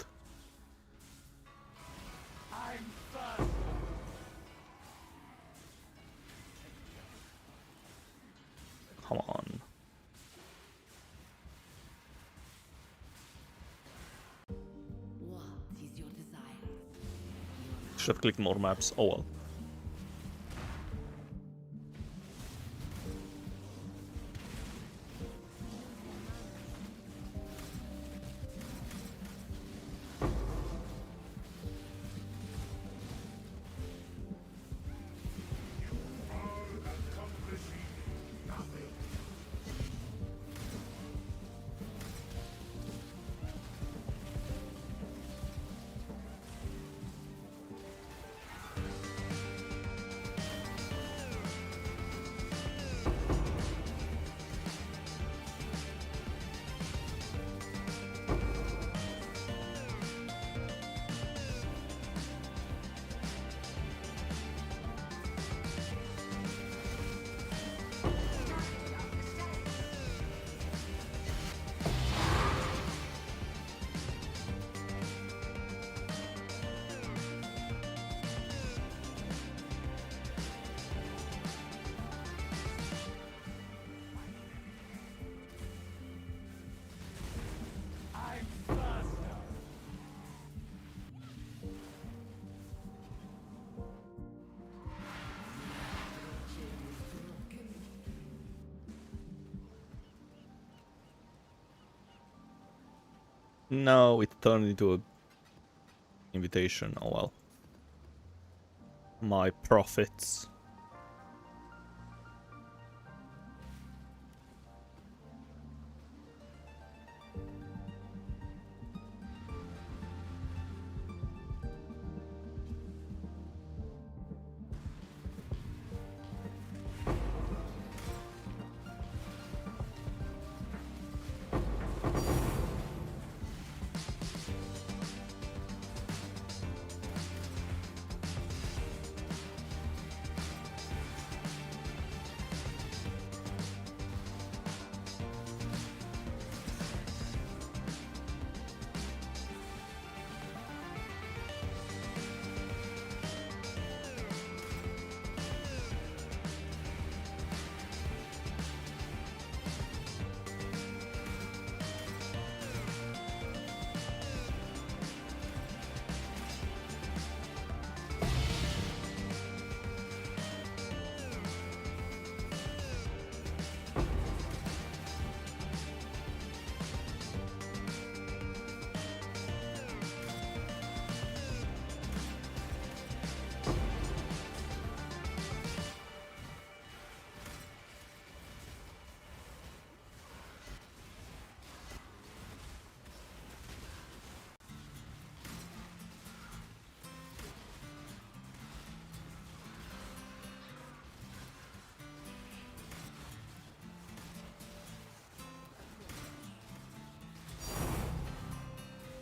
Come on. What is your desire? Should have clicked more maps. Oh well. No, it turned into a invitation. Oh well. My profits.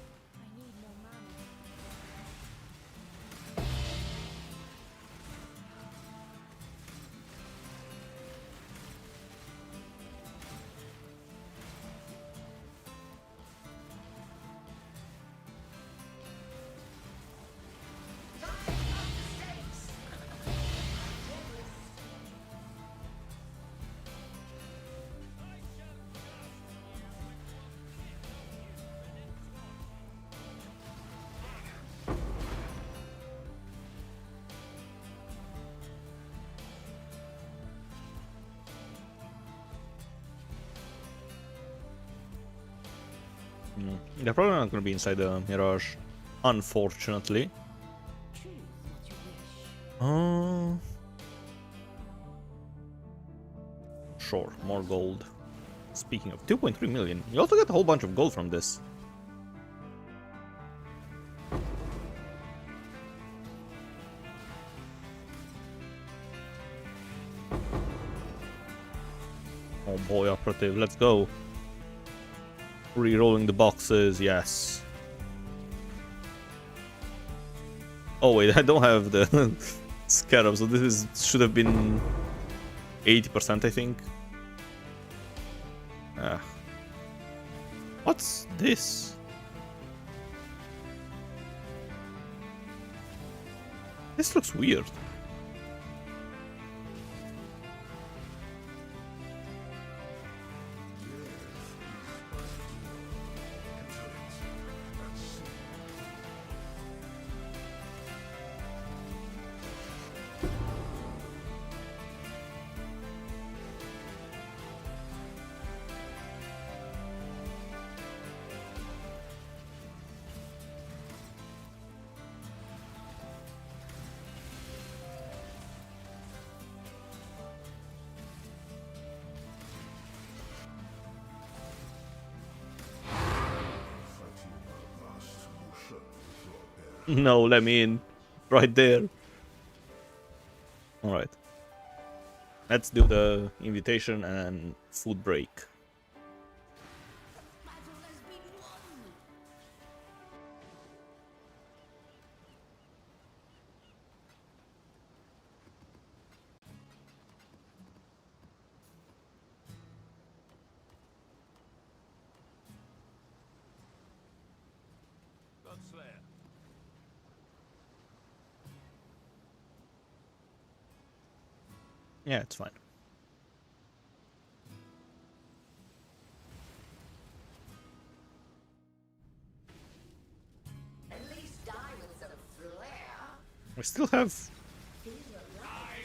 I need more mana. Time to up the stakes. They're probably not gonna be inside the Mirage, unfortunately. Choose what you wish. Sure, more gold. Speaking of 2.3 million, you also get a whole bunch of gold from this. Oh boy, operative, let's go. Rerolling the boxes, yes. Oh wait, I don't have the scarab, so this should have been 80%, I think. Ah. What's this? This looks weird. No, let me in. Right there. Alright. Let's do the invitation and food break. Battle has been won. Godslayer. Yeah, it's fine. At least die with some flair. We still have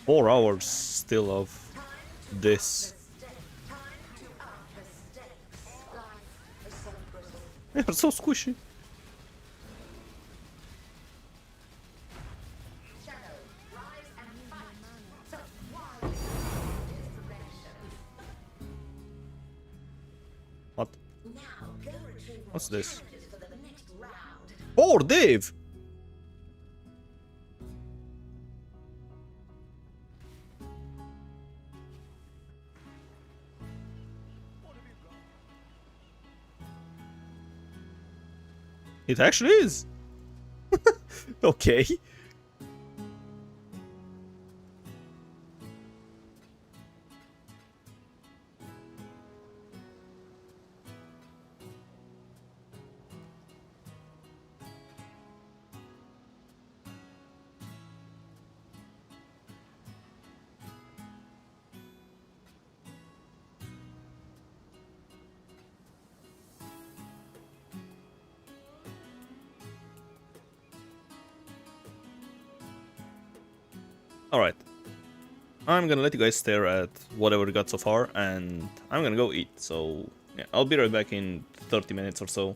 4 hours still of this. Time to up the stakes. Life is celebrated. They're so squishy. Shadow, rise and fight. Such wild direction. What? Now go retrieve more What's this? challenges for the next round. Oh, Dave! It actually is. Okay. Alright. I'm gonna let you guys stare at whatever we got so far, and I'm gonna go eat, so yeah, I'll be right back in 30 minutes or so.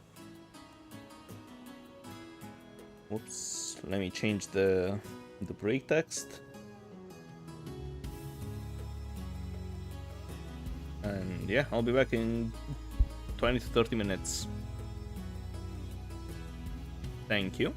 Whoops, let me change the break text. And yeah, I'll be back in 20 to 30 minutes. Thank you.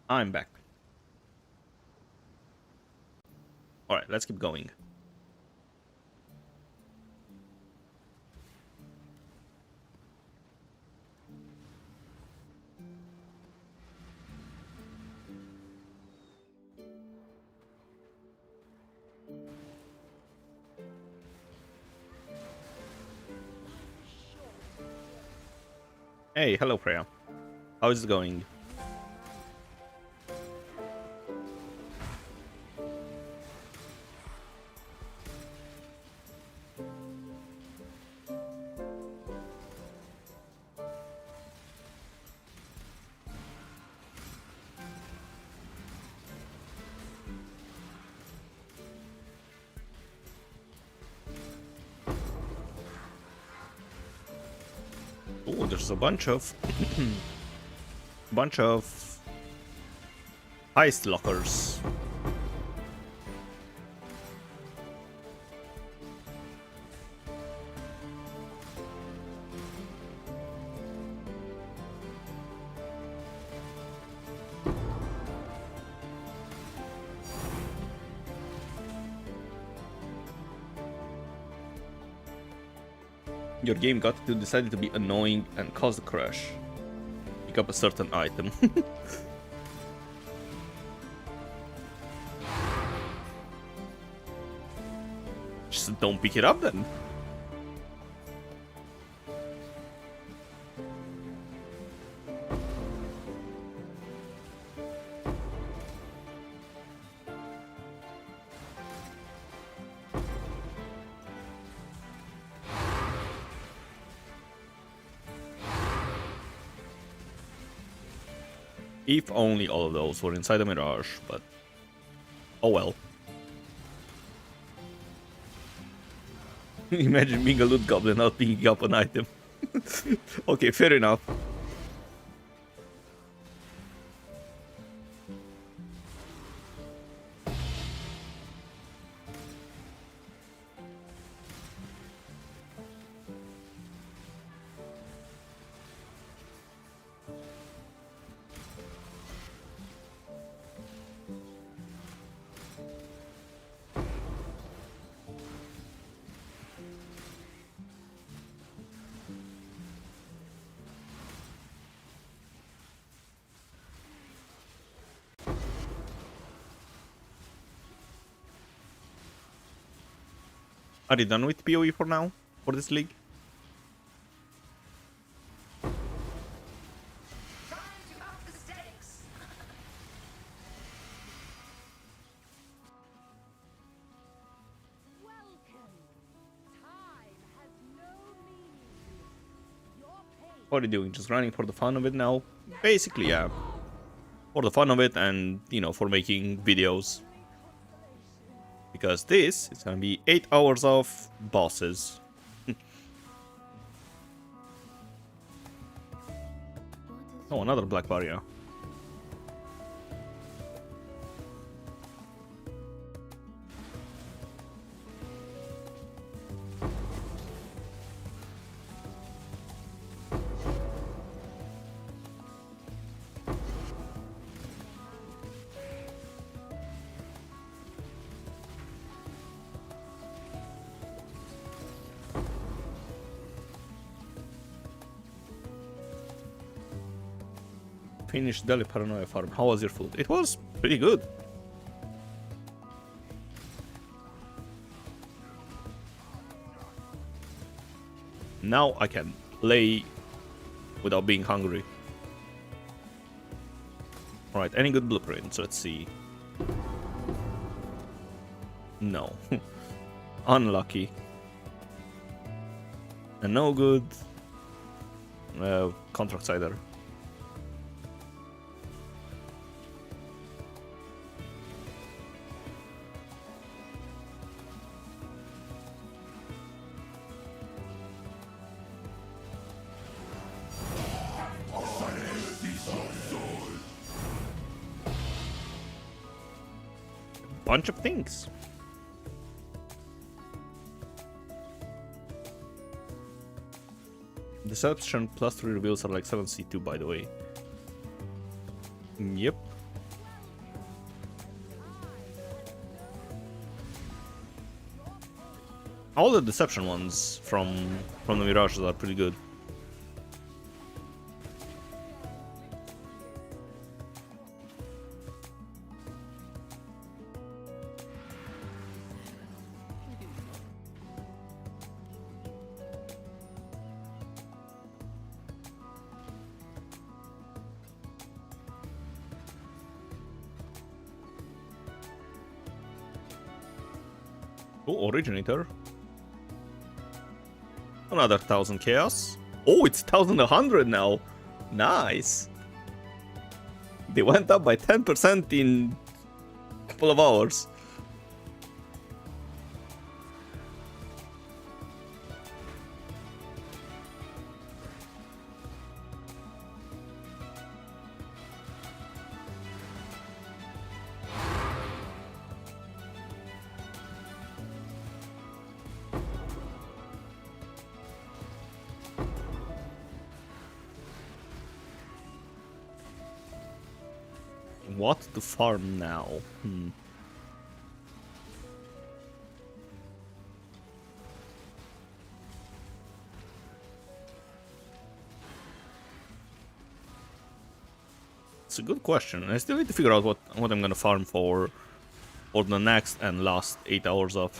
I'm back. Alright, let's keep going. Hey, hello Freya. How is it going? Oh, there's a bunch of heist lockers. Your game got to decided to be annoying and caused a crash. Pick up a certain item. Just don't pick it up then. If only all of those were inside a mirage, but oh well. Imagine being a loot goblin not picking up an item. Okay, fair enough. Are you done with PoE for now? For this league? Time to up the stakes. Welcome. Time has no meaning here. Your pain What are you doing? Just running for the fun of it now? Basically, yeah. For the fun of it and, you know, for making videos. Because this is gonna be 8 hours of bosses. Oh, another black barrier. Finished Delhi Paranoia Farm. How was your food? It was pretty good. Now I can play without being hungry. Alright, any good blueprints? Let's see. No. Unlucky. And no good contracts either. Bunch of things. Deception plus 3 reveals are like 7C2, by the way. Yep. All the deception ones from the mirages are pretty good. Oh, originator. Another 1000 chaos. Oh, it's 1100 now. Nice. They went up by 10% in a couple of hours. What to farm now? It's a good question. I still need to figure out what I'm gonna farm for the next and last 8 hours of.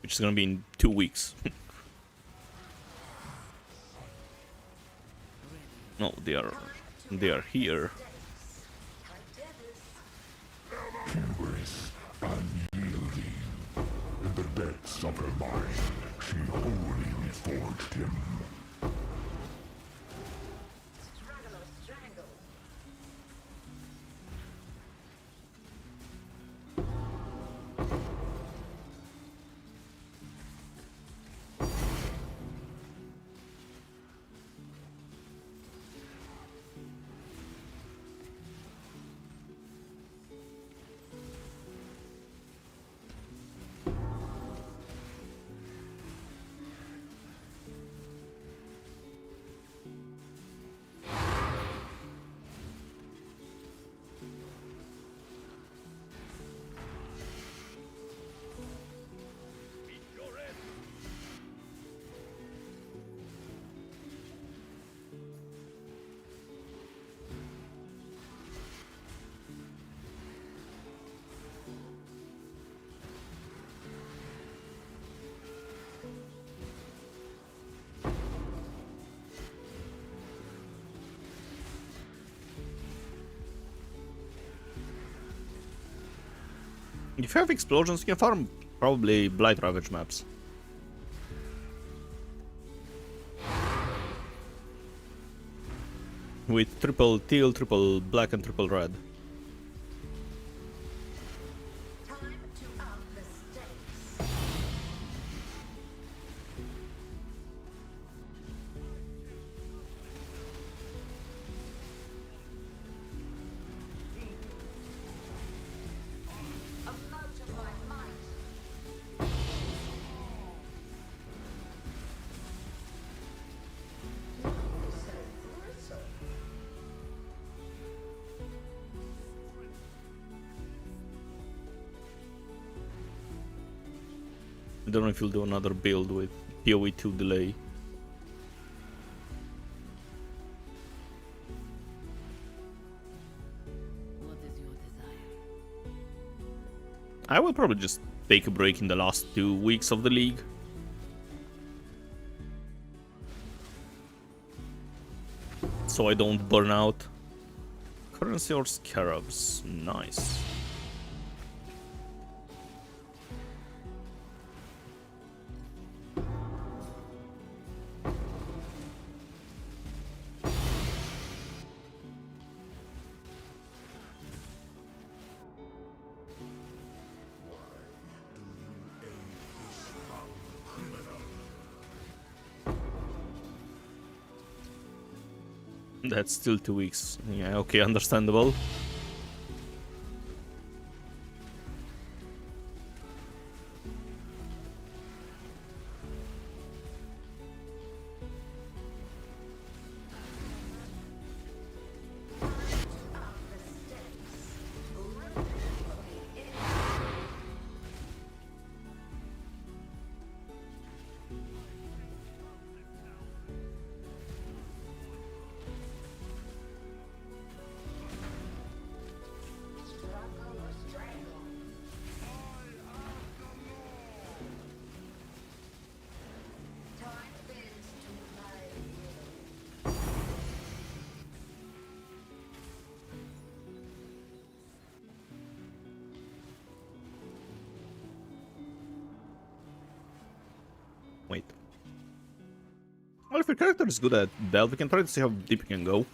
Which is gonna be in 2 weeks. No, they are here. Hubris, unyielding. In the depths of her mind, she wholly reforged him. Struggle or strangle. If you have explosions, you can farm probably Blight Ravage maps. With triple teal, triple black, and triple red. Time to up the stakes. A mote of my might. I don't know if you'll do another build with PoE 2 delay. What is your desire? I will probably just take a break in the last 2 weeks of the league. So I don't burn out. Currency or scarabs? Nice. That's still 2 weeks. Yeah, okay, understandable. your character is good at delve, we can try to see how deep you can go.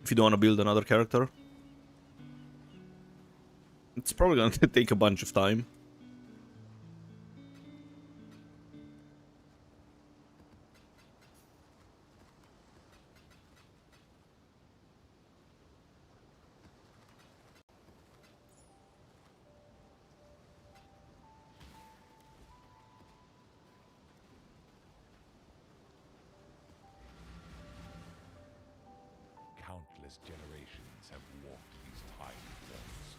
If you don't want to build another character. It's probably gonna take a bunch of time. Countless generations have walked these tiny cornerstones.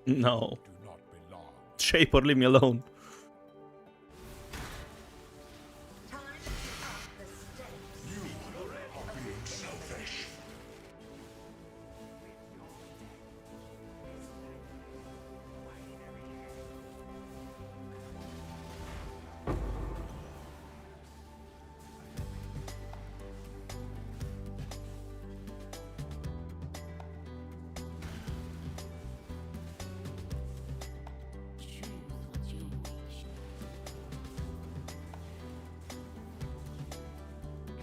No. Do not belong. Shaper, leave me alone. Time to up the stakes. You are being selfish. Choose what you wish.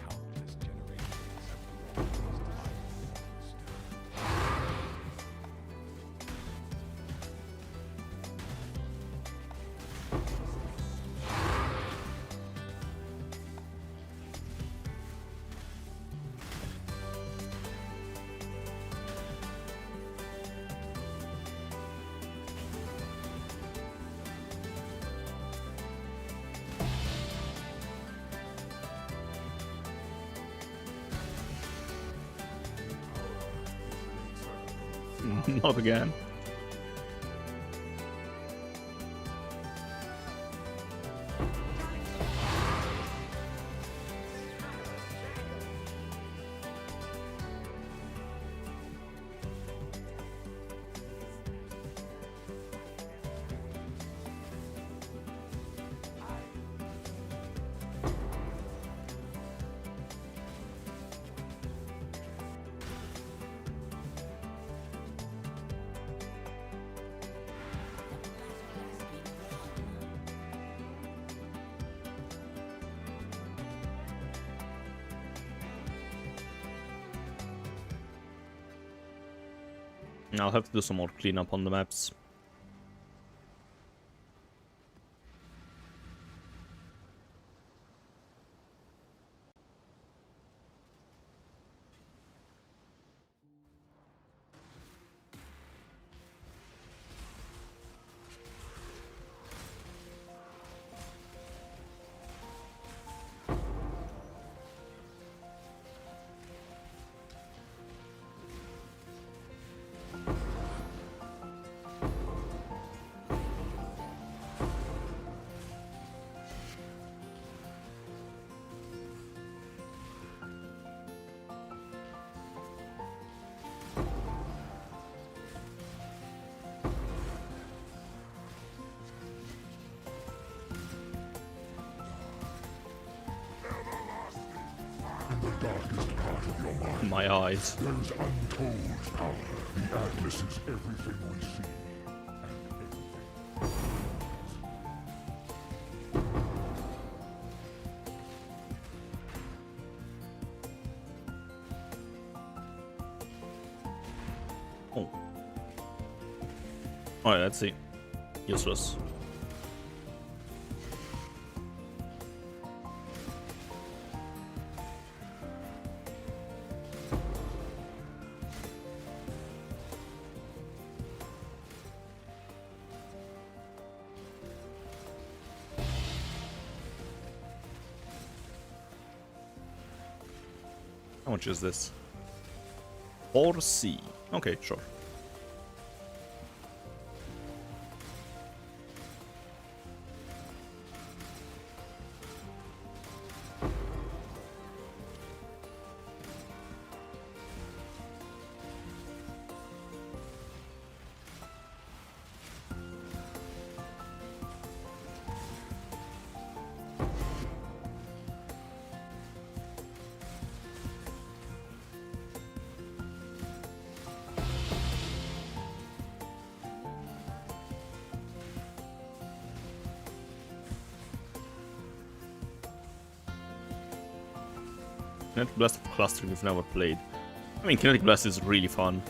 Countless generations have walked these tiny cornerstones. Not again. I'll have to do some more cleanup on the maps. darkest part of your mind, My eyes. there is untold power. The Atlas is everything we see, and everything. Oh. Alright, let's see. Useless. How much is this? 4C. Okay, sure. Kinetic Blast of Clustering we've never played. I mean, Kinetic Blast is really fun.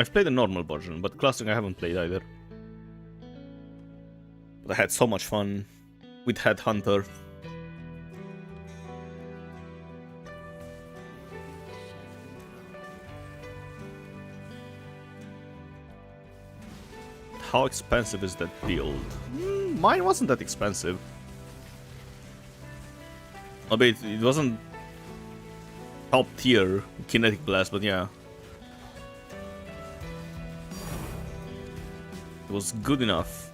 I've played the normal version, but Clustering I haven't played either. But I had so much fun with Headhunter. How expensive is that build? Mine wasn't that expensive. Albeit it wasn't top tier Kinetic Blast, but yeah. It was good enough.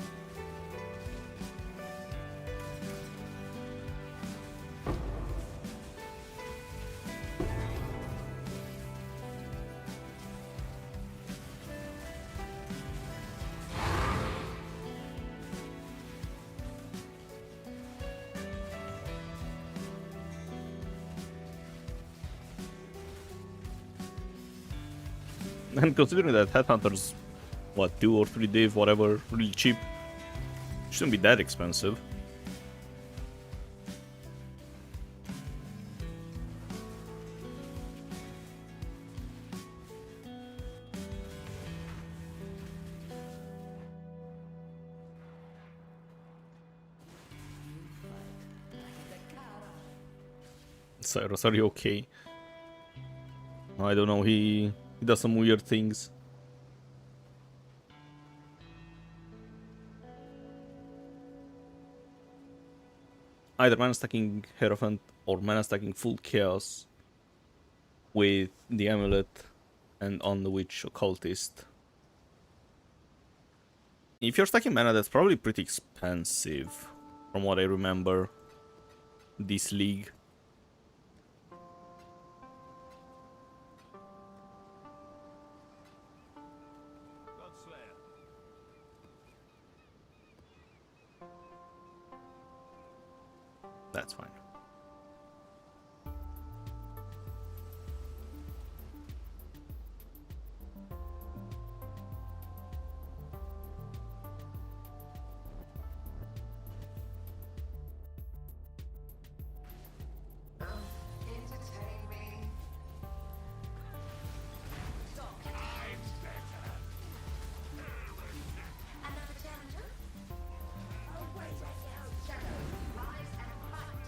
And considering that Headhunter's what, 2 or 3 div, whatever, really cheap. Shouldn't be that expensive. Cyrus, are you okay? I don't know, he does some weird things. Either mana stacking Hierophant or mana stacking full chaos with the amulet and on the witch occultist. If you're stacking mana, that's probably pretty expensive from what I remember this league. Godslayer. That's fine. Entertain me. Another challenger? Oh, wait, shadows, rise and fight.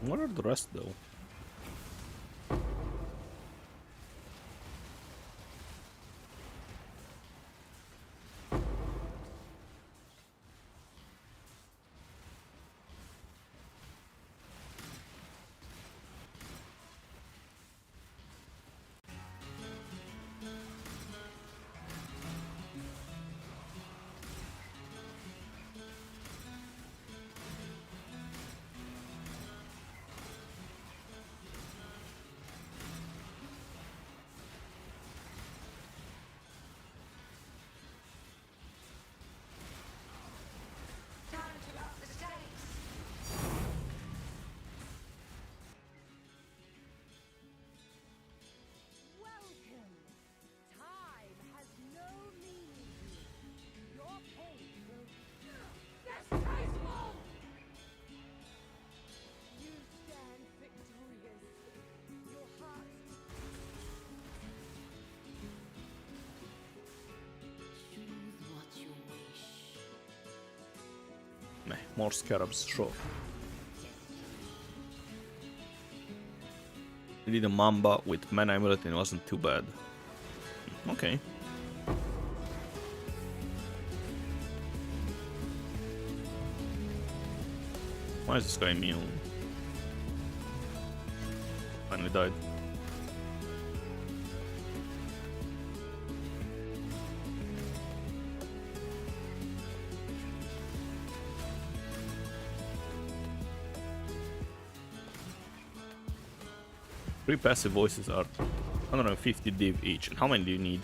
What are the rest though? Time to up the stakes. Welcome. Time has no meaning here. Your pain will disgraceful. You stand victorious. Your heart Choose what you wish. Meh, more scarabs, sure. We did a Mamba with Mana Amulet and it wasn't too bad. Okay. Why is this guy immune? Finally died. Three passive voices are 150 div each. And how many do you need?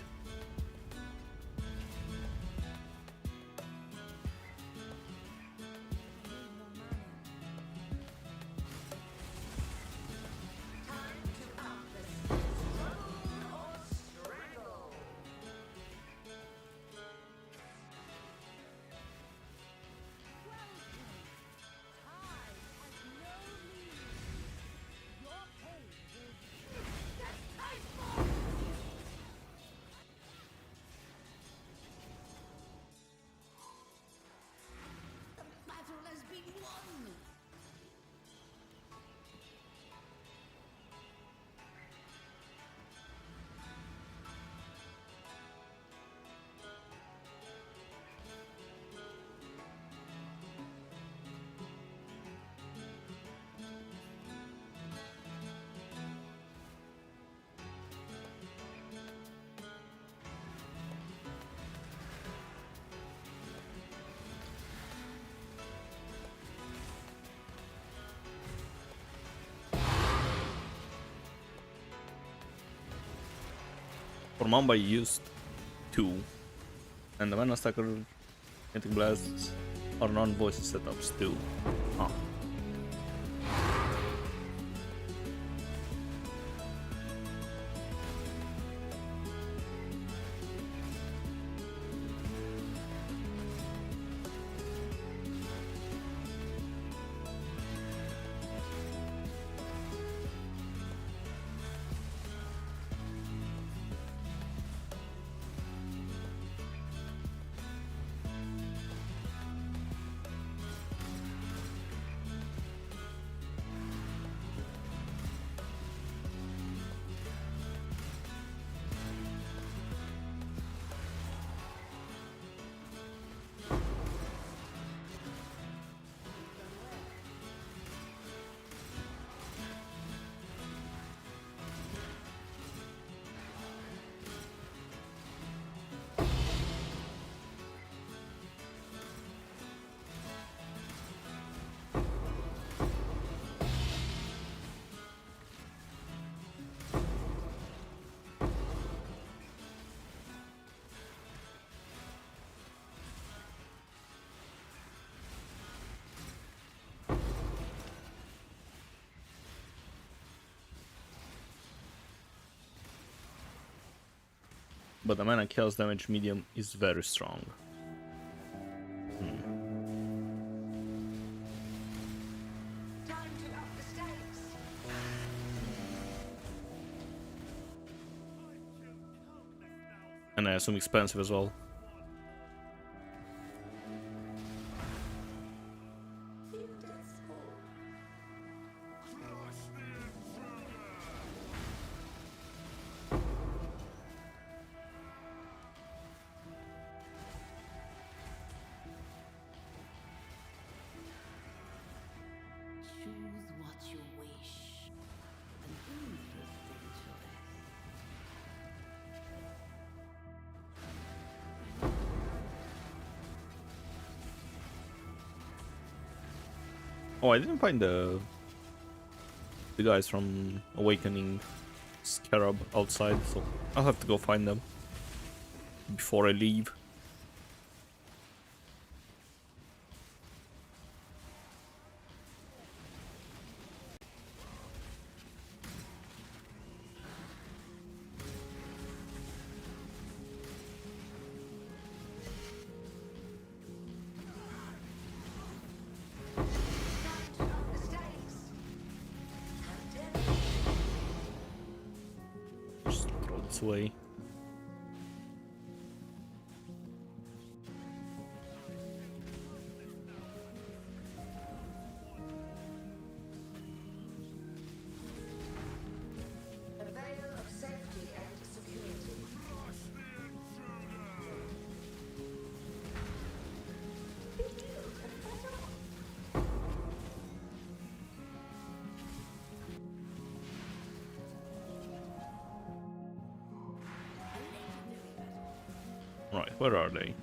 Time to up the stakes. Struggle or strangle. Time has no meaning. Your pain will disgraceful. The battle has been won! For Mamba I used 2. And the Mana Stacker Kinetic Blasts are non-voice setups too. Ah. But the Mana Chaos damage medium is very strong. Time to up the stakes. And I assume expensive as well. Few deaths fall. Oh, I didn't find the guys from Awakening Scarab outside, so I'll have to go find them before I leave. Time to up the stakes. Tendrils. Just throw this away. A veil of safety and security. Right, where are they?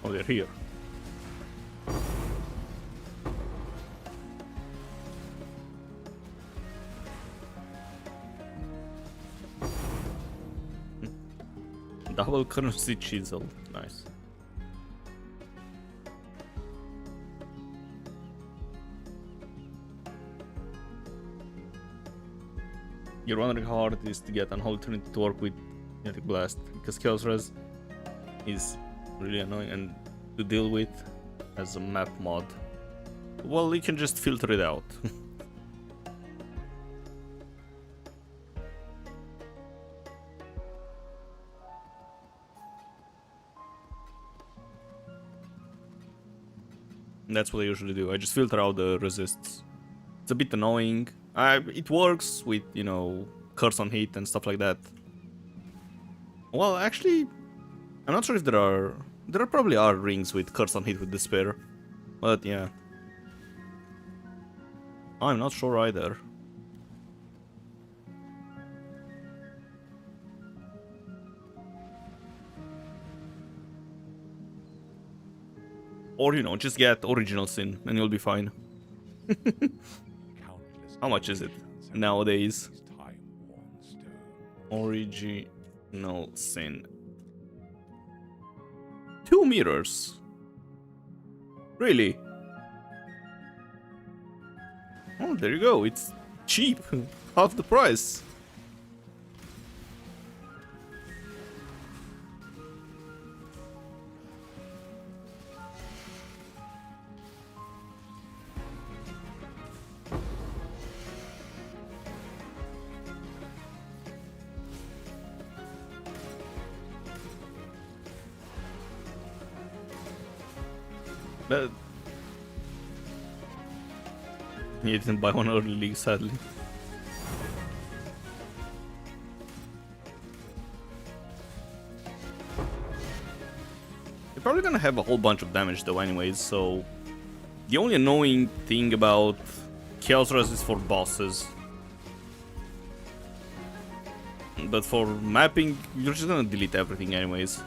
Oh, they're here. Double currency chisel. Nice. You're wondering how hard it is to get Unholy Trinity to work with Kinetic Blast, because Chaos Res is really annoying and to deal with as a map mod. Well, you can just filter it out. That's what I usually do. I just filter out the resists. It's a bit annoying. It works with, you know, curse on hit and stuff like that. Well, actually, I'm not sure if there are probably are rings with curse on hit with despair. But yeah. I'm not sure either. Or, you know, just get Original Sin and you'll be fine. Countless How much is it generations have nowadays? these time-worn stones. Original Sin. 2 mirrors. Really? Oh, there you go. It's cheap. Half the price. But he didn't buy one early league, sadly. They're probably gonna have a whole bunch of damage though anyways, so the only annoying thing about Chaos Res is for bosses. But for mapping, you're just gonna delete everything anyways.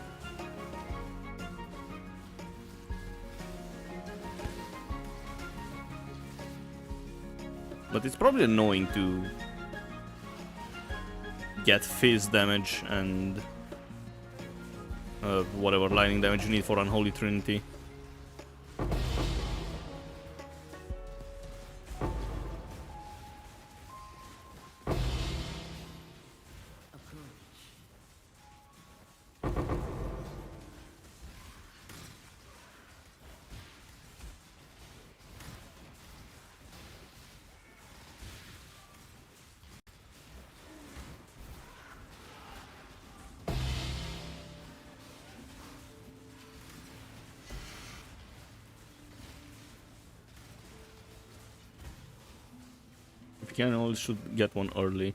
But it's probably annoying to get fizz damage and whatever lightning damage you need for Unholy Trinity. If you can, always should get one early.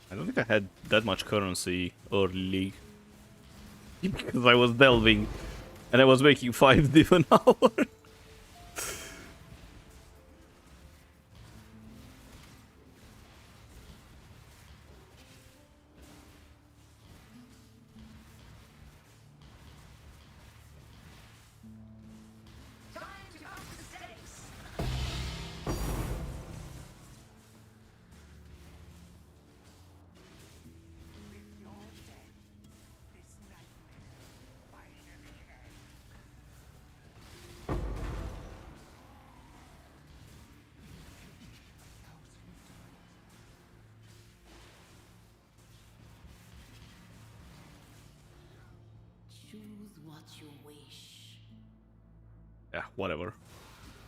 I don't think I had that much currency early. Because I was delving and I was making 5 div an hour. Time to up the stakes. Choose what you wish. Yeah, whatever.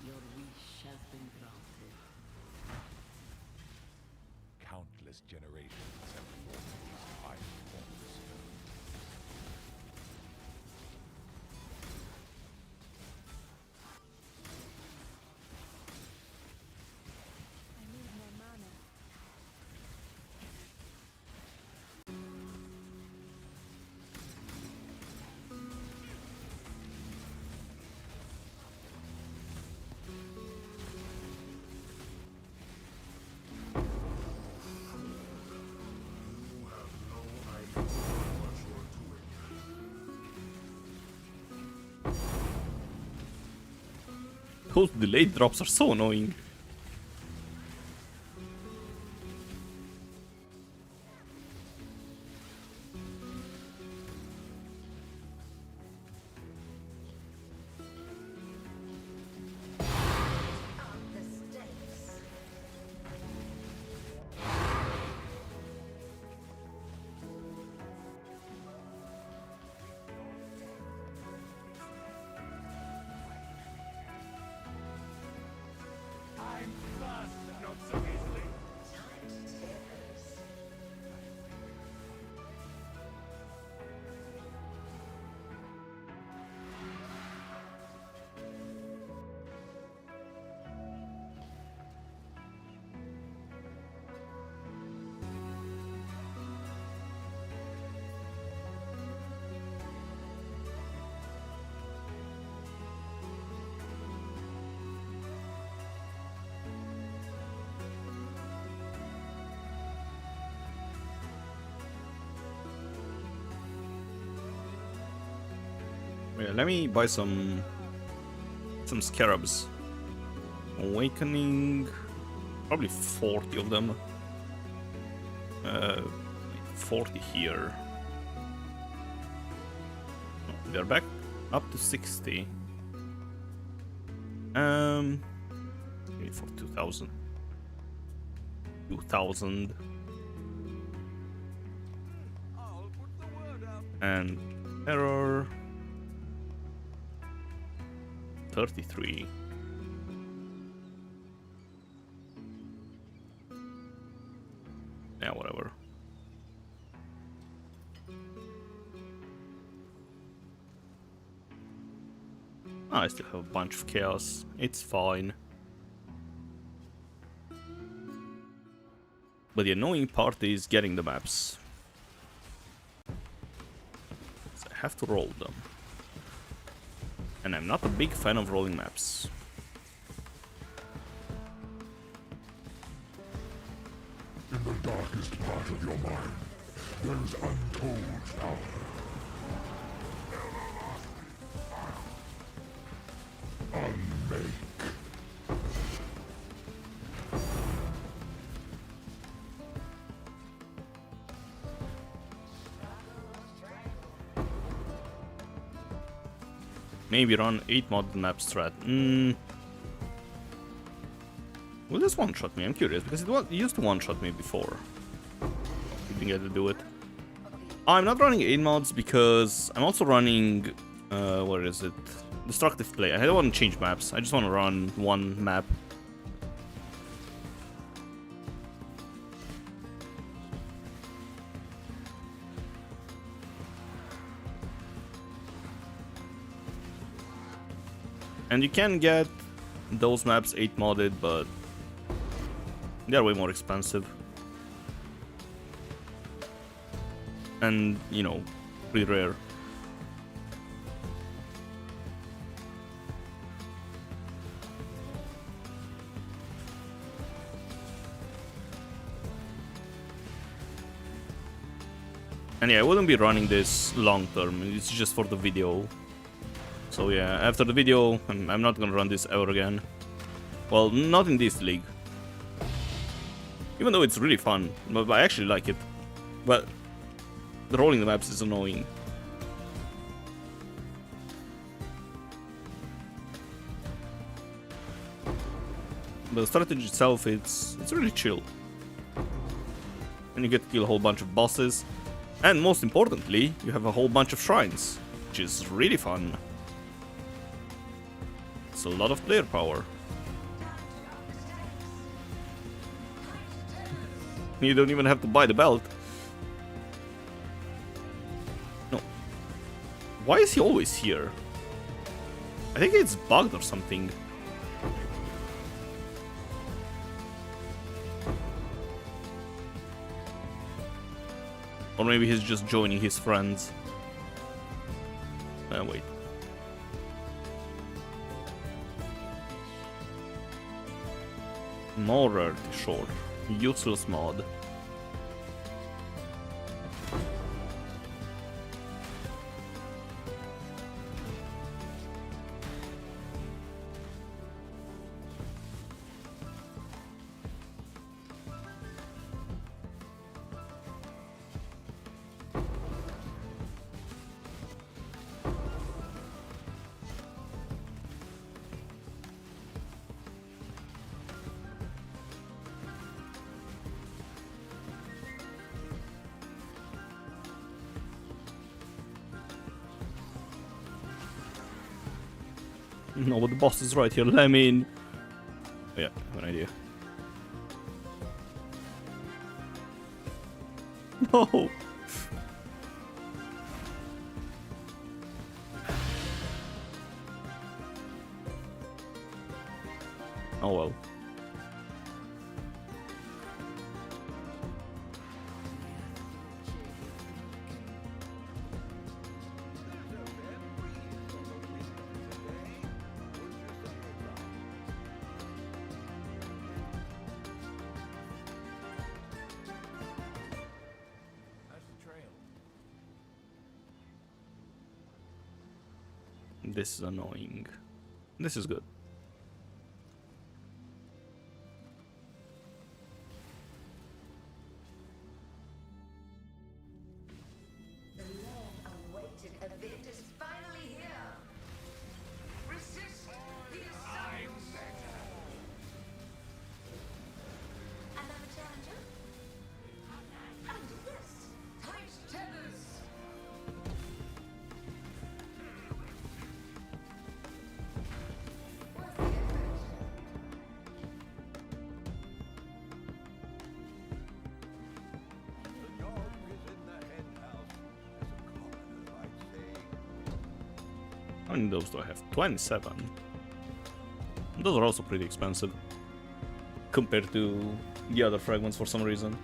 Your wish has been granted. Countless generations have formed these iron cornerstones. I need more mana. Those delayed drops are so annoying. Up the stakes. I'm fast, not so easily. Time to tear loose. Yeah, let me buy some scarabs. Awakening, probably 40 of them. 40 here. Oh, they're back up to 60. Maybe for 2,000. 2,000 I'll put the word out. and error 33. Yeah, whatever. I still have a bunch of chaos. It's fine. But the annoying part is getting the maps. So I have to roll them. And I'm not a big fan of rolling maps. In the darkest part of your mind, there is untold power. Unmake. Maybe run 8 mod map strat. Will this one-shot me? I'm curious, because it used to one-shot me before. Didn't get to do it. I'm not running 8 mods because I'm also running... what is it? Destructive play. I don't want to change maps. I just want to run one map. And you can get those maps 8 modded, but They are way more expensive. And, you know, pretty rare. And yeah, I wouldn't be running this long term, it's just for the video. So yeah, after the video, I'm not gonna run this ever again. Well, not in this league. Even though it's really fun, but I actually like it. But the rolling the maps is annoying. But the strategy itself, it's really chill. And you get to kill a whole bunch of bosses. And most importantly, you have a whole bunch of shrines, which is really fun. It's a lot of player power. You don't even have to buy the belt. No. Why is he always here? I think it's bugged or something. Or maybe he's just joining his friends. Wait. More rarity, sure. Useless mod. No, but the boss is right here. Let me in. Oh, yeah, I have an idea. No. Oh well. This is annoying. This is good. The long-awaited event is finally here. Resist the assault. Another challenger? And this, tight tethers. Worth the effort. The dog is in the hen house, as a commoner might say. How many of those do I have? 27. Those are also pretty expensive compared to the other fragments for some reason.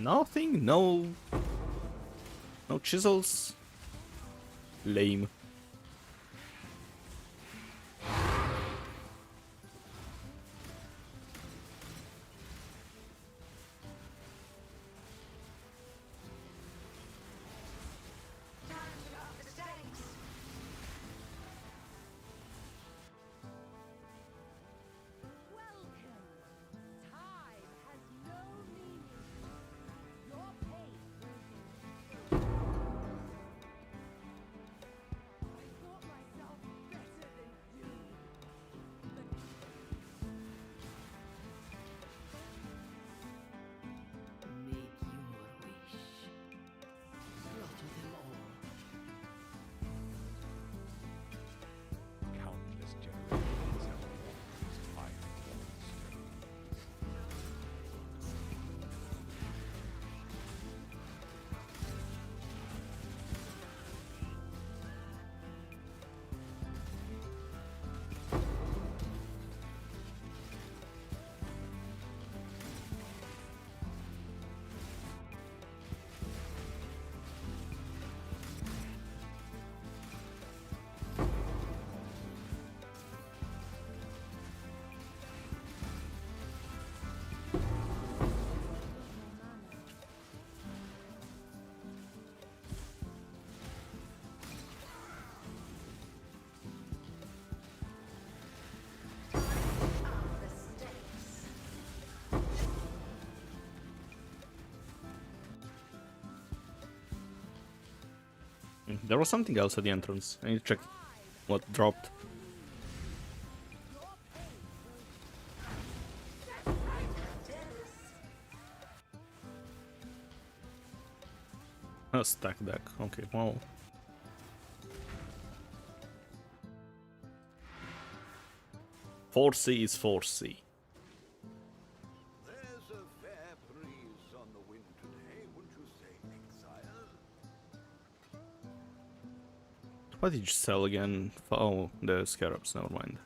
Nothing? No... No chisels? Lame. Time to up the stakes. Welcome. Time has no meaning. Your pain will I thought myself better than you. But Make your wish. Slaughter them all. Countless generations have walked these iron stones. Up the stakes. There was something else at the entrance. I need to check what dropped. A stack deck. Okay, well. Force C is Force C. There's a fair breeze on the wind today, wouldn't you say, exile? What did you sell again? Oh, the scarabs, never mind.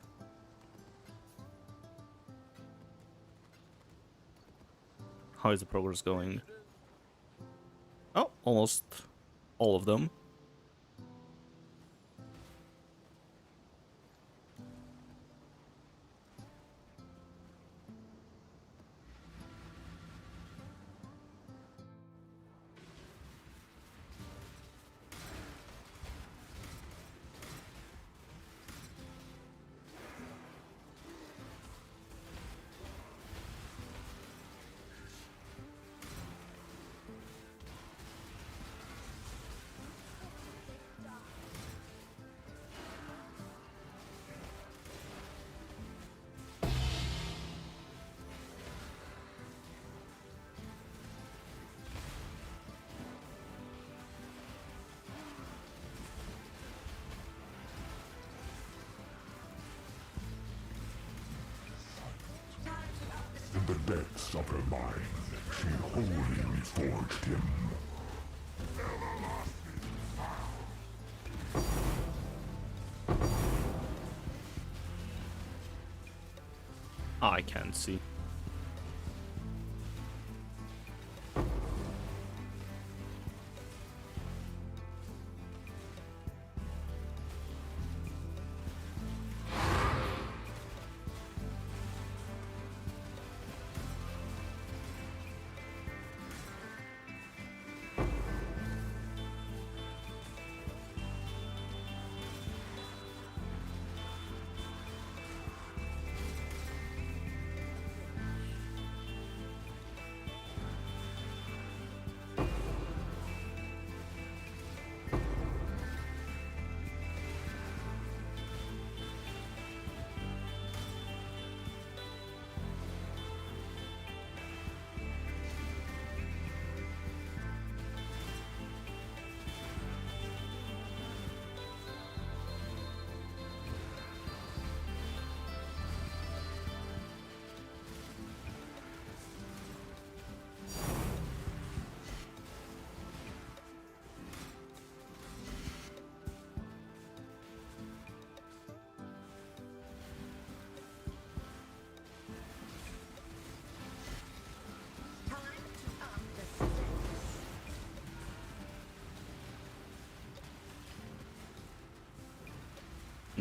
How is the progress going? Oh, almost all of them. In the depths of her mind, she wholly reforged him. I can't see.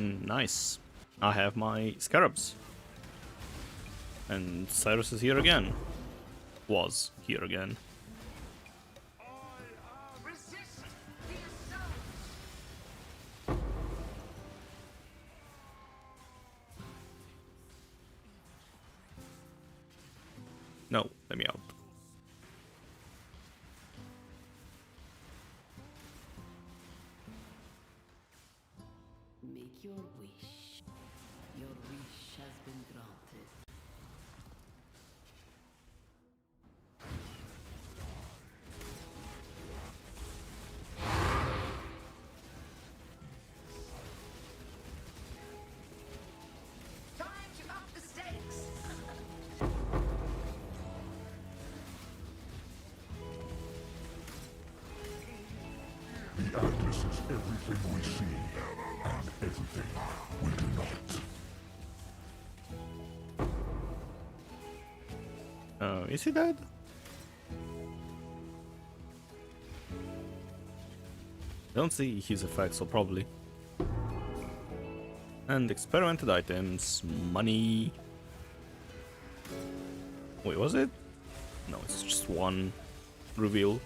Nice. I have my scarabs. And Cyrus is here again. Was here again. Resist the assault. No, let me out. Make your wish. Your wish has been granted. Time to up the stakes. The Atlas is everything we see, and everything we do not. Is he dead? Don't see his effects, so probably. And experimented items, money. Wait, was it? No, it's just one reveal.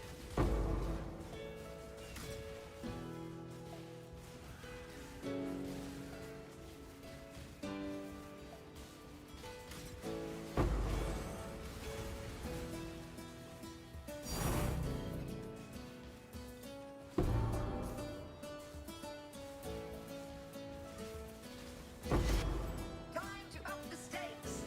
Time to up the stakes.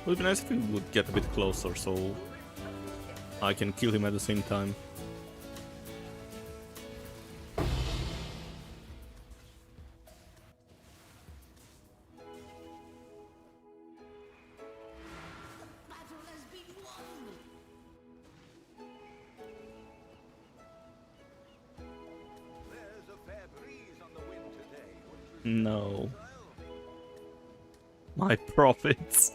It would be nice if we would get a bit closer so I can kill him at the same time. Battle has been won. There's a fair breeze on the wind today. Wouldn't you No. say, My profits.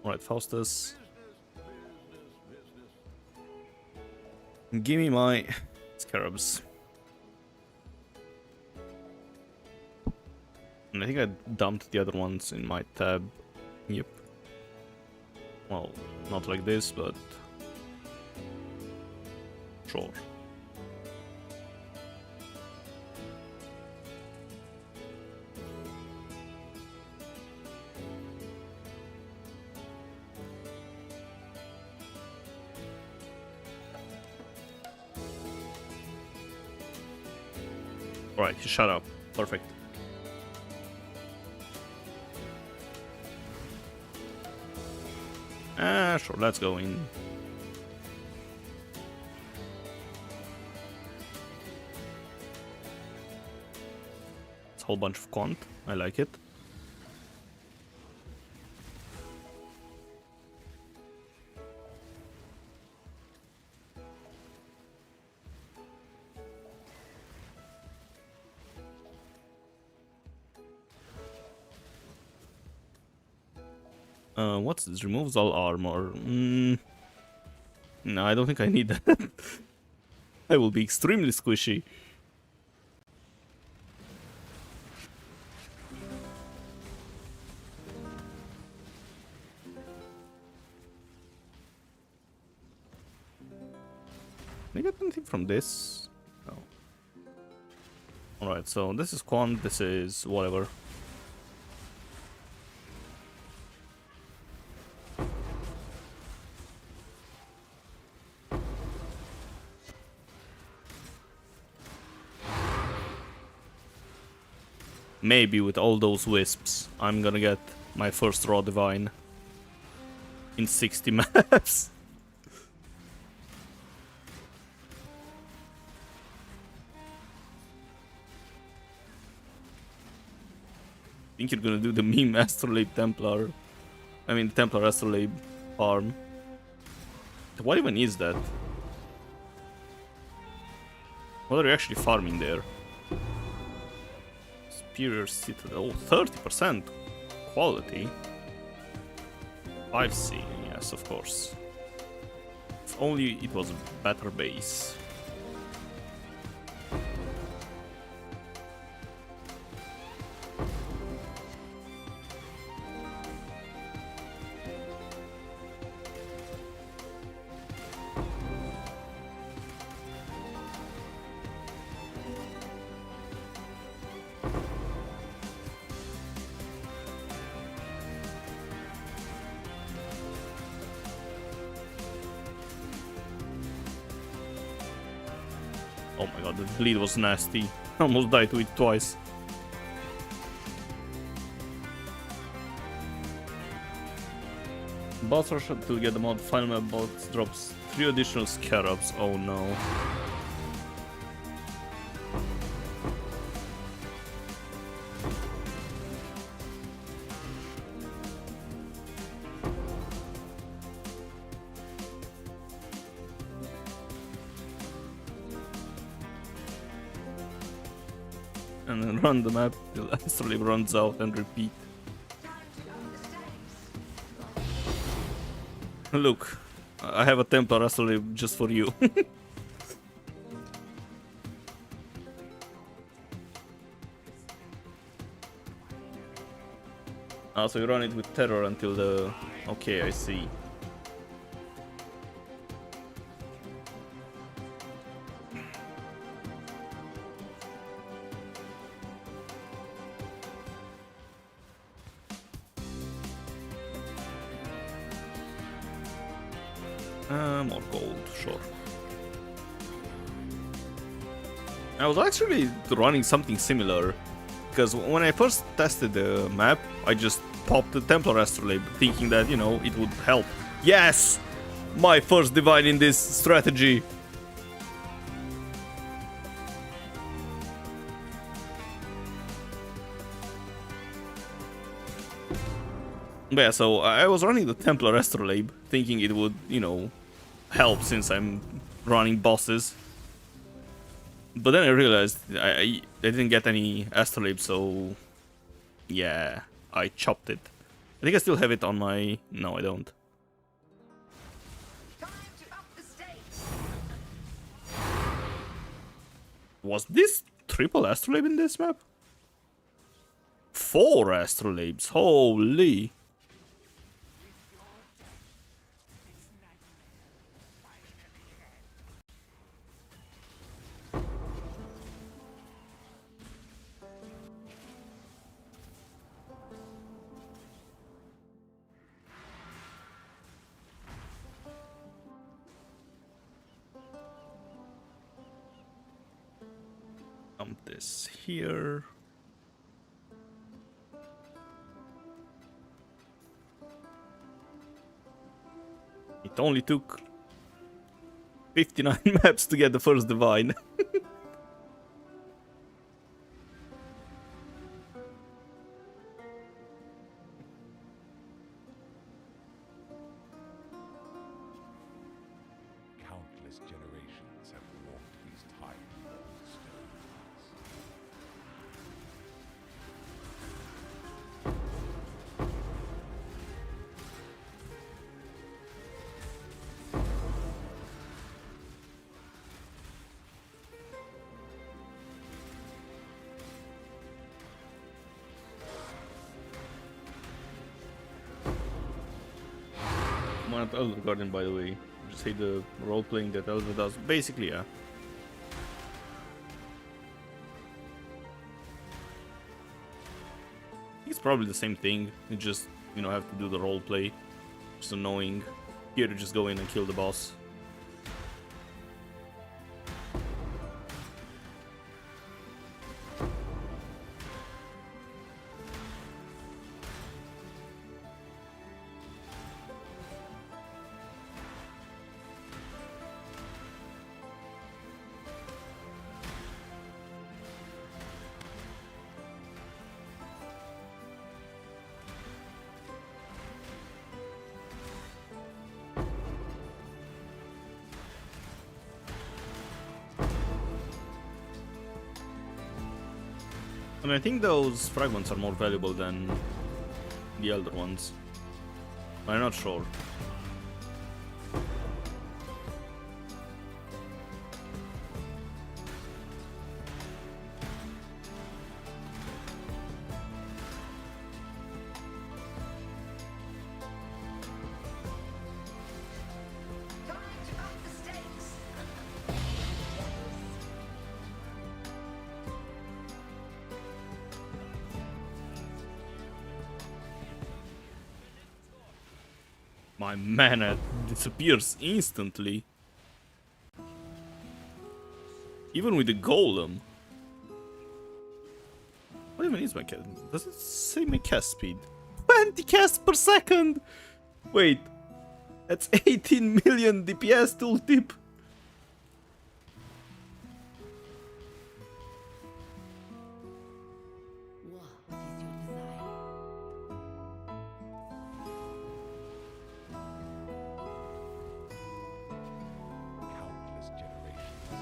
Alright, Faustus. Give me my scarabs. And I think I dumped the other ones in my tab. Yep. Well, not like this, but sure. Right, shut up. Perfect. Sure, let's go in. It's a whole bunch of quant. I like it. What's this? Removes all armor. No, I don't think I need that. I will be extremely squishy. Can I get anything from this? No. Alright, so this is quant, this is whatever. Maybe with all those wisps, I'm gonna get my first raw divine in 60 maps. Think you're gonna do the meme Astrolabe Templar. I mean, Templar Astrolabe farm. What even is that? What are you actually farming there? Superior Citadel. Oh, 30% quality. 5C, yes, of course. If only it was a better base. Oh my god, the bleed was nasty. Almost died to it twice. Boss rush to get the mod. Final map boss drops 3 additional scarabs. Oh no. And then run the map till Astrolabe runs out and repeat. Time to up the stakes. Look, I have a Templar Astrolabe just for you. So you run it with terror until the... Okay, I see. More gold, sure. I was actually running something similar, because when I first tested the map, I just popped the Templar Astrolabe, thinking that, you know, it would help. Yes! My first divine in this strategy! But yeah, so I was running the Templar Astrolabe, thinking it would, you know, help since I'm running bosses. But then I realized I didn't get any Astrolabe, so yeah, I chopped it. I think I still have it on my... No, I don't. Time to up the stakes. Was this triple Astrolabe in this map? 4 Astrolabes, holy! Dump this here. It only took 59 maps to get the first divine. Countless generations have walked these time-worn stones. I'm on Elder Guardian, by the way. Just hate the role playing that Elder does. Basically, yeah. It's probably the same thing. You just, you know, have to do the role play. Just annoying. Here, you just go in and kill the boss. And I think those fragments are more valuable than the elder ones. I'm not sure. Time to up the stakes. My mana disappears instantly. Even with the golem. What even is my cast? Does it say my cast speed? 20 casts per second! Wait. That's 18 million DPS tooltip. What is your desire? Countless generations.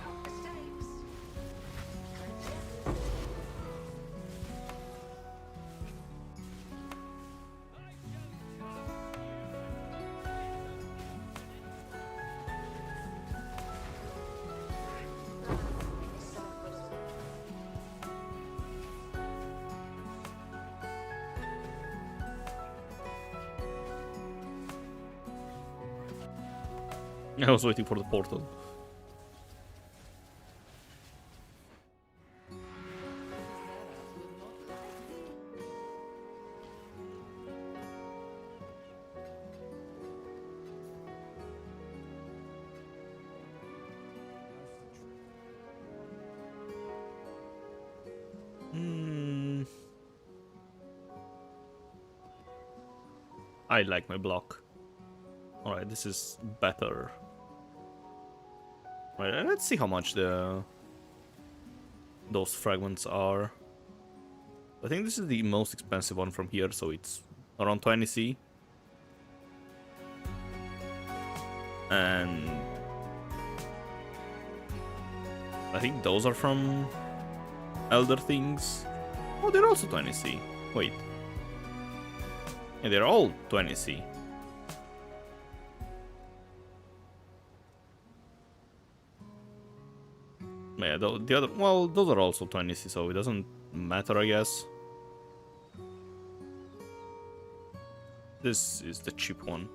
Up the stakes. I was waiting for the portal. I like my block. Alright, this is better. Right, and let's see how much those fragments are. I think this is the most expensive one from here, so it's around 20C. And I think those are from Elder Things. Oh, they're also 20C. Wait. Yeah, they're all 20C. Yeah, the other, well, those are also 20C, so it doesn't matter, I guess. This is the cheap one.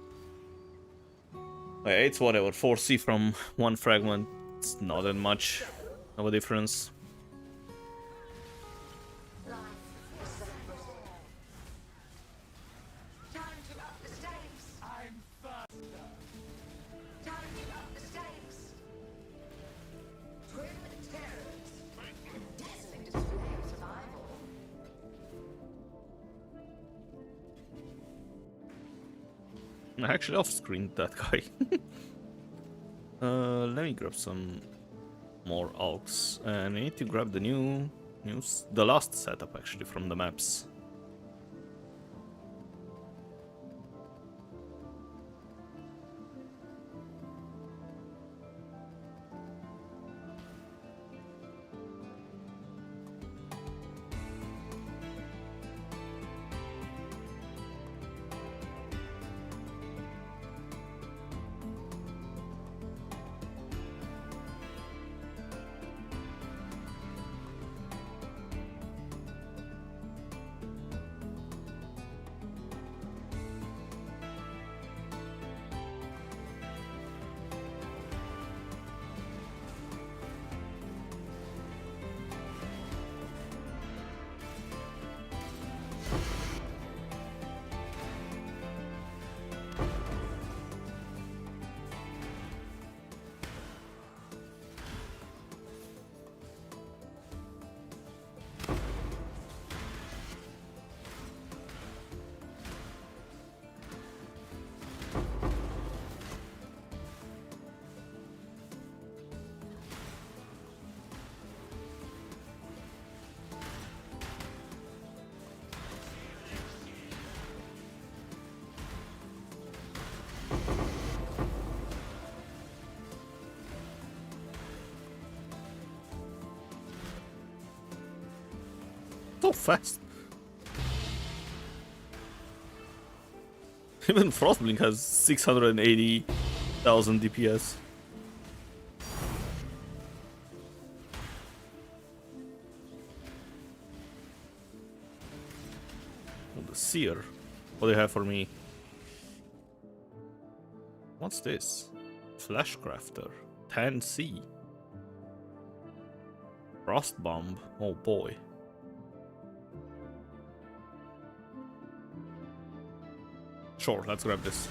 Okay, it's whatever, 4C from one fragment. It's not that much of a difference. Life is celebrated. Time to up the stakes. I'm faster. Time to up the stakes. Twin terrors. A dazzling display of survival. I actually off-screened that guy. Let me grab some more alks, and I need to grab the the last setup actually from the maps. so fast. Even Frostblink has 680,000 DPS. Oh, the Seer. What do you have for me? What's this? Flash Crafter. 10C. Frost Bomb. Oh boy. Sure, let's grab this.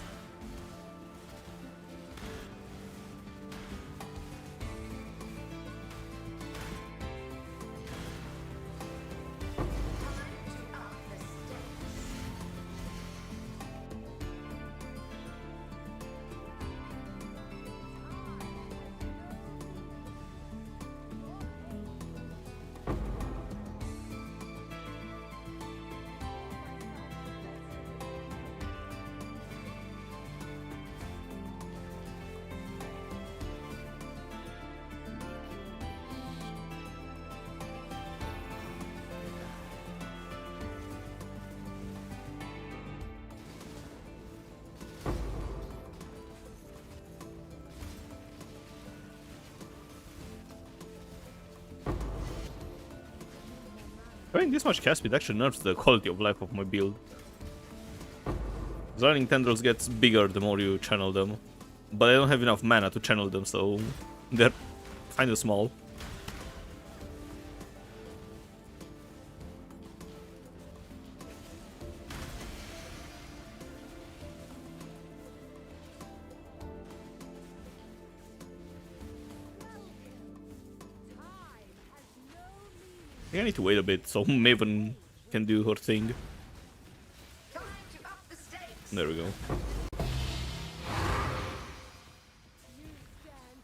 Having this much cast speed actually nerfs the quality of life of my build. Running Tendrils gets bigger the more you channel them. But I don't have enough mana to channel them, so they're kinda small. I need to wait a bit so Maven can do her thing. Time to up the stakes. There we go. You stand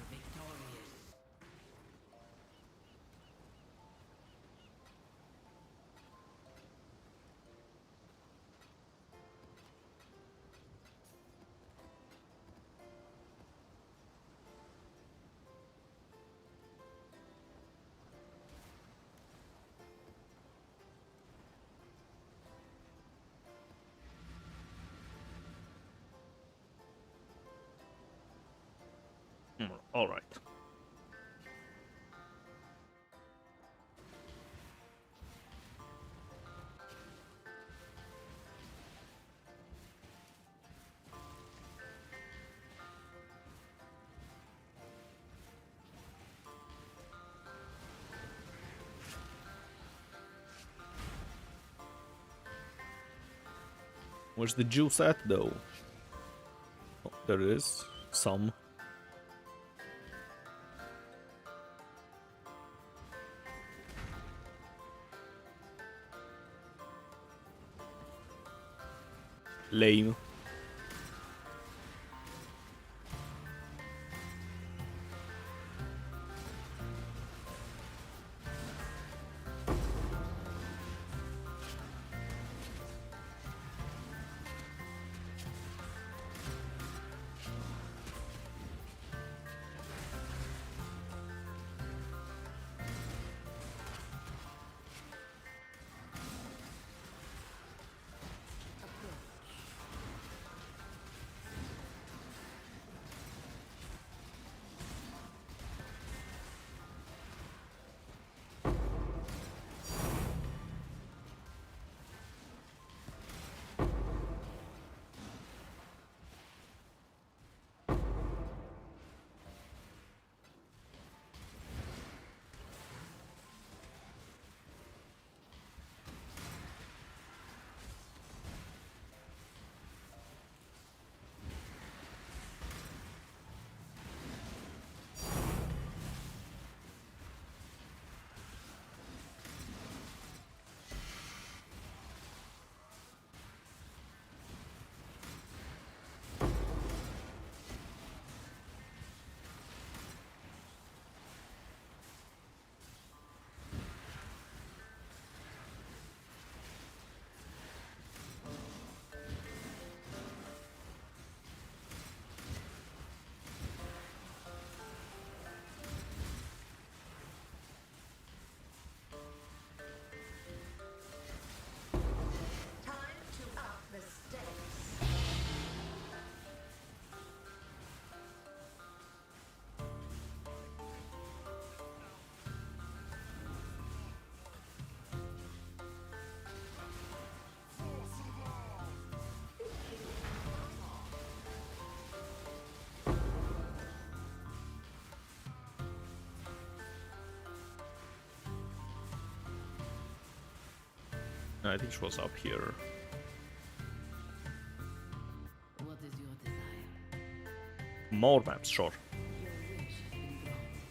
victorious. All right. Where's the juice at, though? Oh, there it is. Some. Lame. I think she was up here. What is your desire? More maps, sure. Your wish has been granted.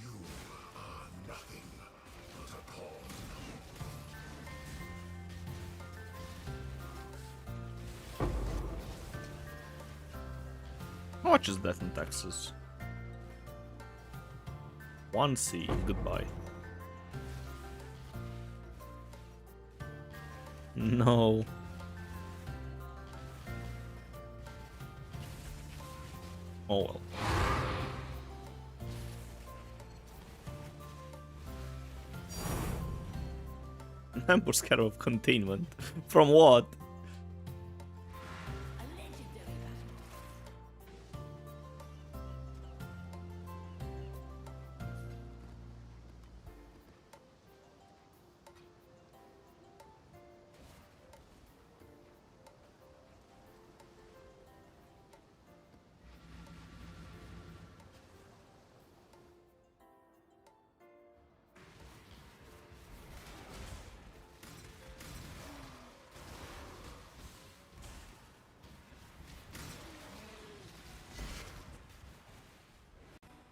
You are nothing but a pawn. How much is that in taxes? 1C, goodbye. No. Oh well. Ambush Scarab of Containment. From what? A legendary battle.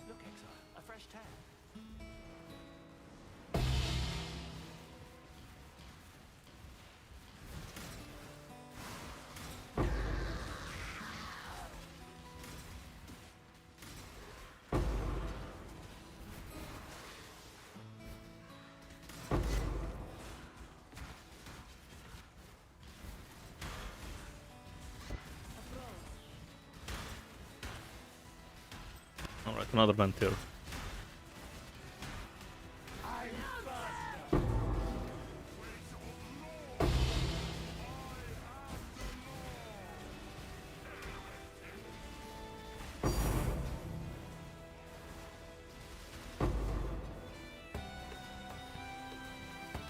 Look, Exile, a fresh tan. Alright, another Mantir.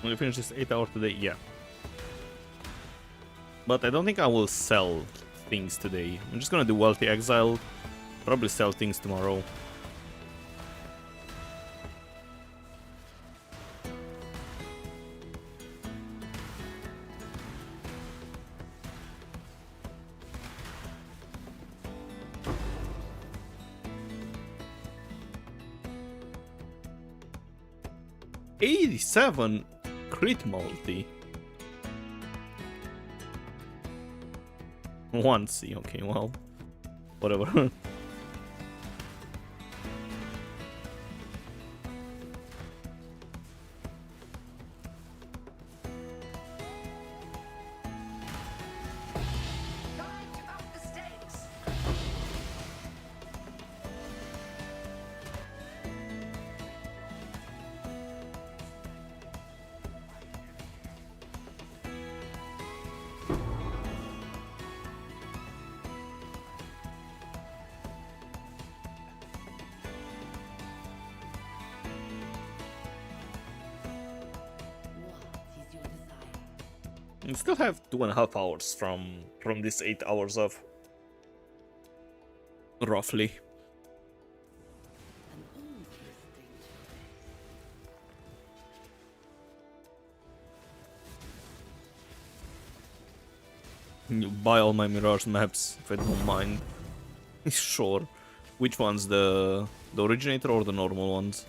Will you finish this 8 hours today? Yeah. But I don't think I will sell things today. I'm just gonna do Wealthy Exile. Probably sell things tomorrow. $87 crit multi. 1C, okay, well, whatever. Time to up the stakes. What is your desire? We still have 2.5 hours from this 8 hours of roughly. An interesting choice. You buy all my Mirage maps if I don't mind. Sure. Which ones? The originator or the normal ones?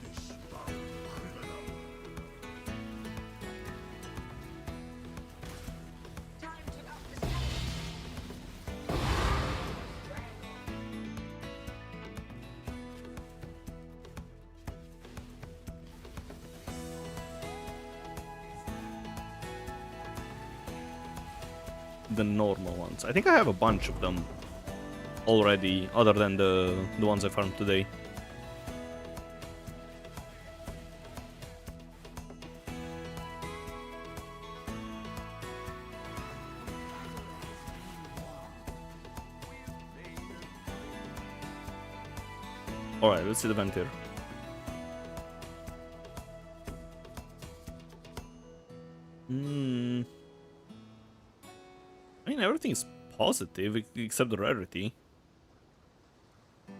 This foul criminal. Time the normal ones. I think I have a bunch of them already, other than the ones I farmed today. Alright, let's see the vent here. I mean, everything is positive except the rarity. I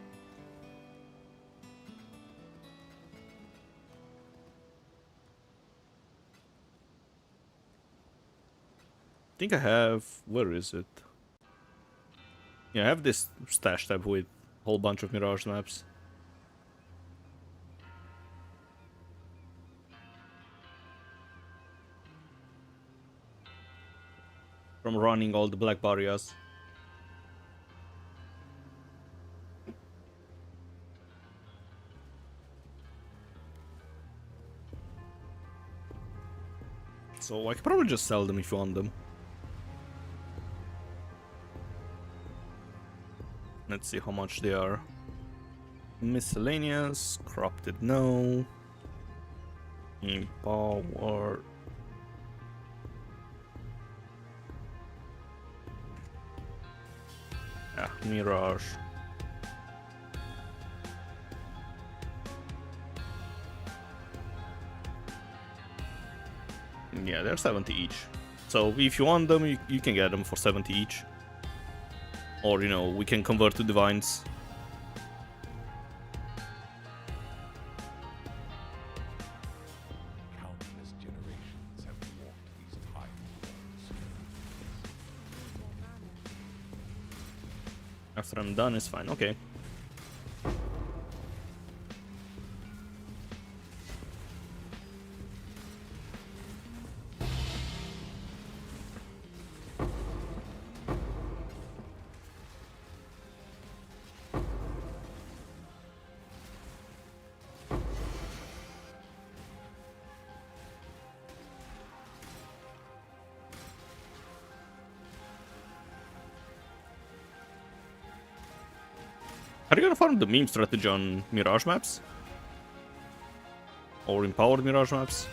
think I have... where is it? Yeah, I have this stash tab with a whole bunch of mirage maps. From running all the black barriers. So I could probably just sell them if you want them. Let's see how much they are. Miscellaneous, corrupted, no. Empowered. Yeah, mirage. Yeah, they're 70 each. So if you want them, you can get them for 70 each. Or, you know, we can convert to divines. Countless generations have walked these time walls. After I'm done, it's fine. Okay. Are you gonna farm the meme strategy on mirage maps? Or empowered mirage maps?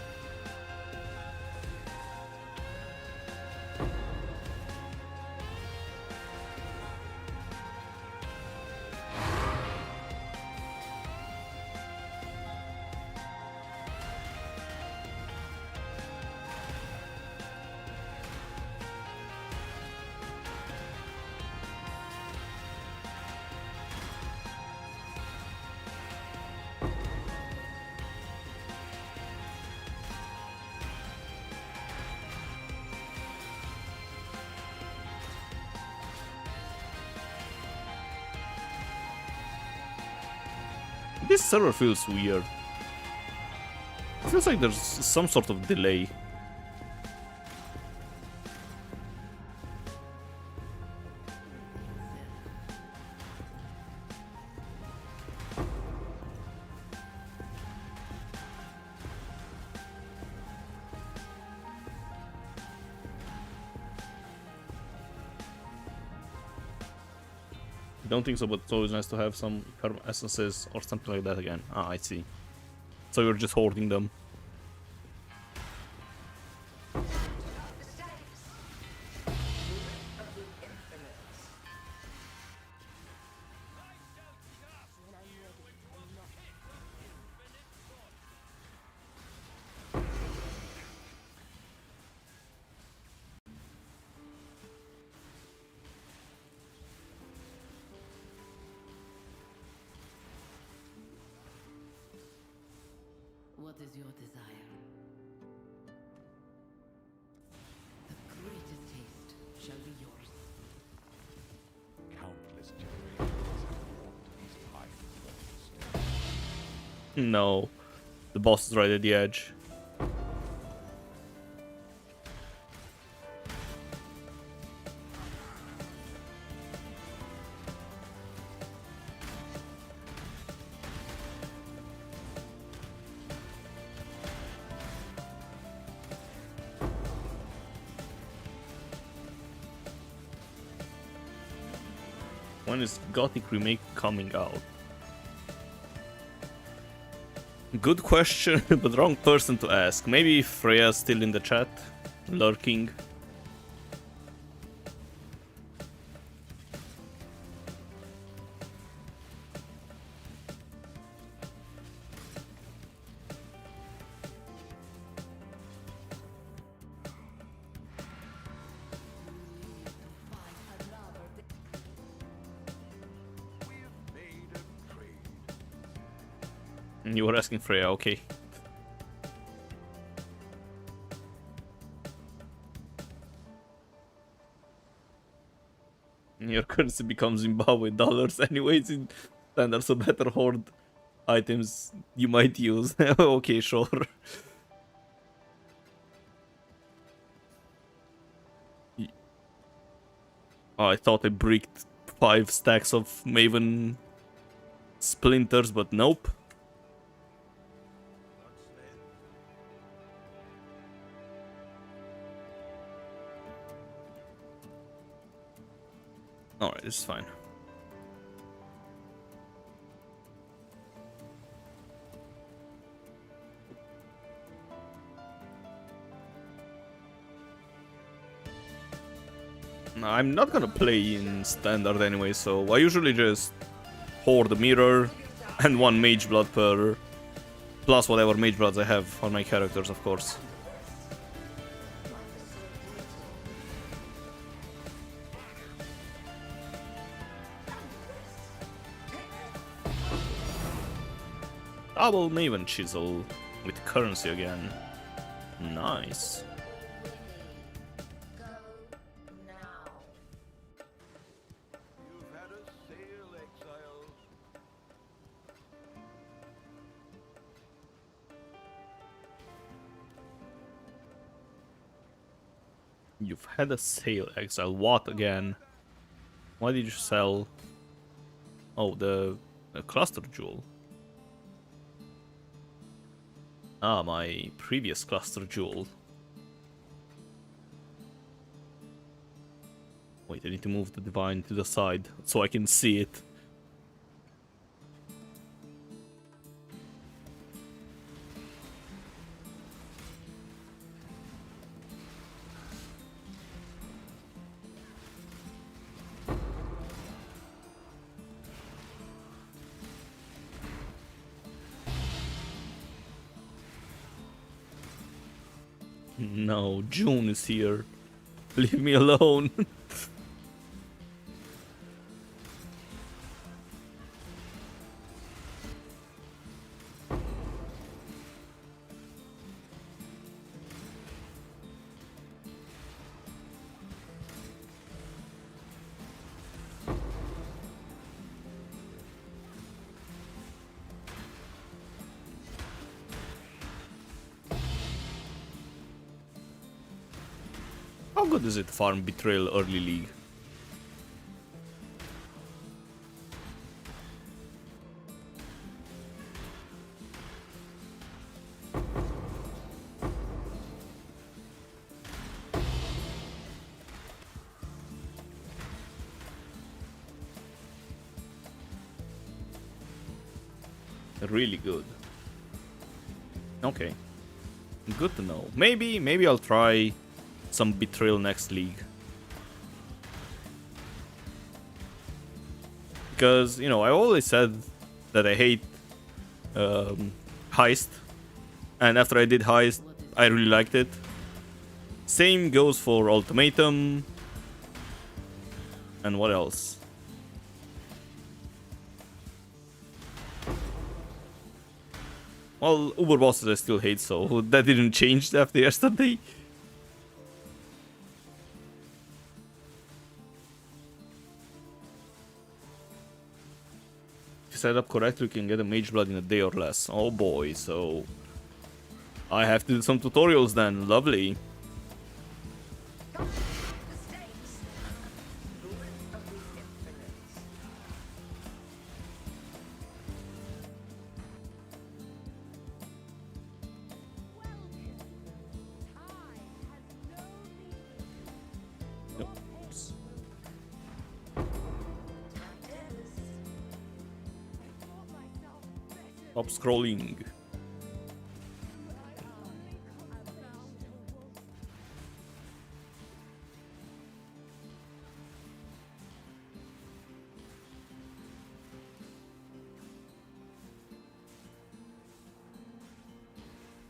This server feels weird. It feels like there's some sort of delay. Don't think so, but it's always nice to have some essences or something like that again. Ah, I see. So you're just hoarding them. What is your desire? The greatest taste shall be yours. Countless generations have walked these time walls. No. The boss is right at the edge. When is Gothic Remake coming out? Good question, but wrong person to ask. Maybe Freya's still in the chat, lurking. Made a trade. You were asking Freya, okay. Your currency becomes Zimbabwe dollars anyways in standard, so better hoard items you might use. Okay, sure. Oh, I thought I bricked 5 stacks of Maven splinters, but nope. Alright, this is fine. I'm not gonna play in standard anyway, so I usually just hoard the mirror and 1 mage blood per, plus whatever mage bloods I have on my characters, of course. Double Maven Chisel with currency again. Nice. Go now. You've had a sale, exiles. You've had a sale, Exile. What again? Why did you sell? Oh, the cluster jewel. Ah, my previous cluster jewel. Wait, I need to move the divine to the side so I can see it. No, June is here. Leave me alone. How good is it to farm Betrayal early league? Really good. Okay. Good to know. Maybe I'll try some Betrayal next league. Because, you know, I always said that I hate Heist. And after I did Heist, I really liked it. Same goes for Ultimatum. And what else? Well, Uber bosses I still hate, so that didn't change after yesterday. If you set up correctly, you can get a mage blood in a day or less. Oh boy, so I have to do some tutorials then. Lovely. The stakes. Lord of the Infinite. Welcome. Time has no meaning. Oops. Time to Stop scrolling.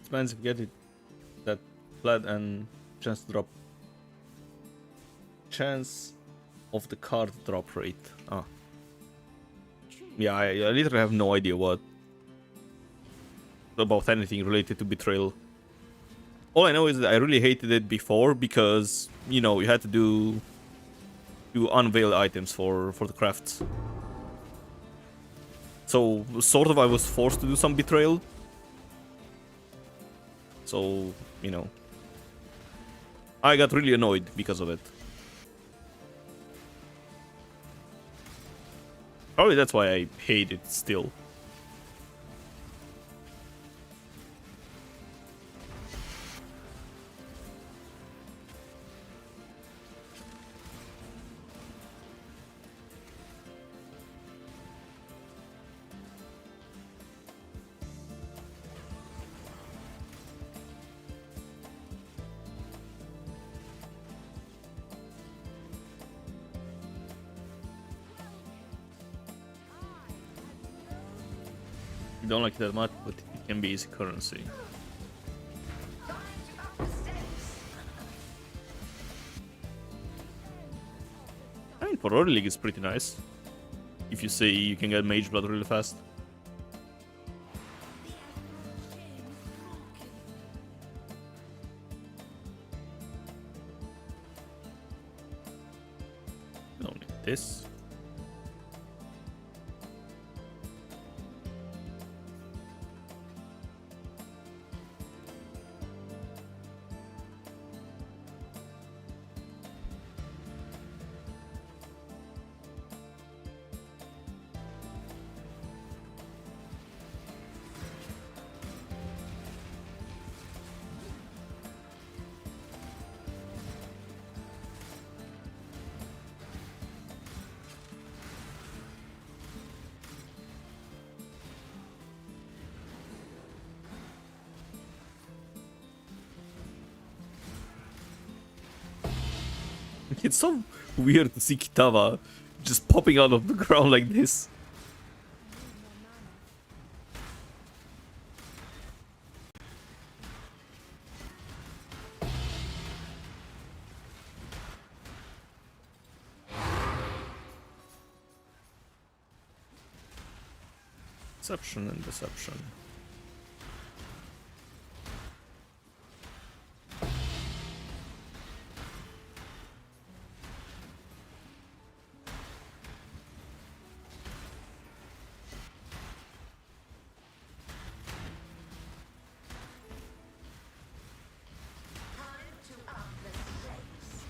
Expensive, get it. That flat and chance to drop. Chance of the card drop rate. Ah. Yeah, I literally have no idea what about anything related to betrayal. All I know is that I really hated it before because, you know, you had to do unveil items for the crafts. So sort of I was forced to do some betrayal. So, you know, I got really annoyed because of it. Probably that's why I hate it still. I don't like it that much, but it can be easy currency. Time to up the stakes. I mean, for early league it's pretty nice. If you say you can get Mage Blood really fast. Don't need this. It's so weird to see Kitava just popping out of the ground like this. Deception and deception. Time to up the stakes.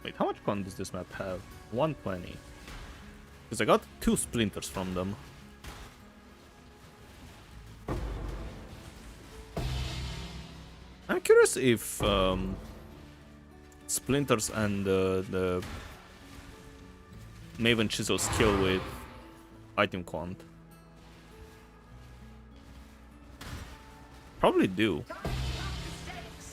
Wait, how much con does this map have? 120. Because I got 2 splinters from them. I'm curious if splinters and the Maven Chisel skill with item quant. Probably do. Time to up the stakes.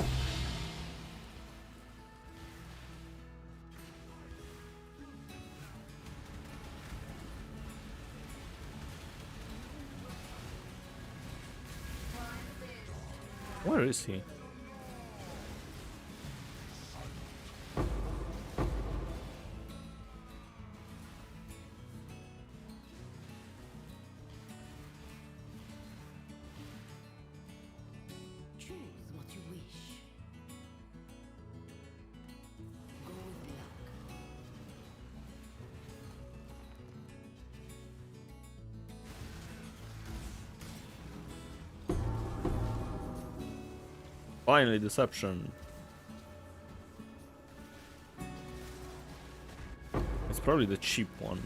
Where is he? Choose what you wish. Go with luck. Finally, deception. It's probably the cheap one.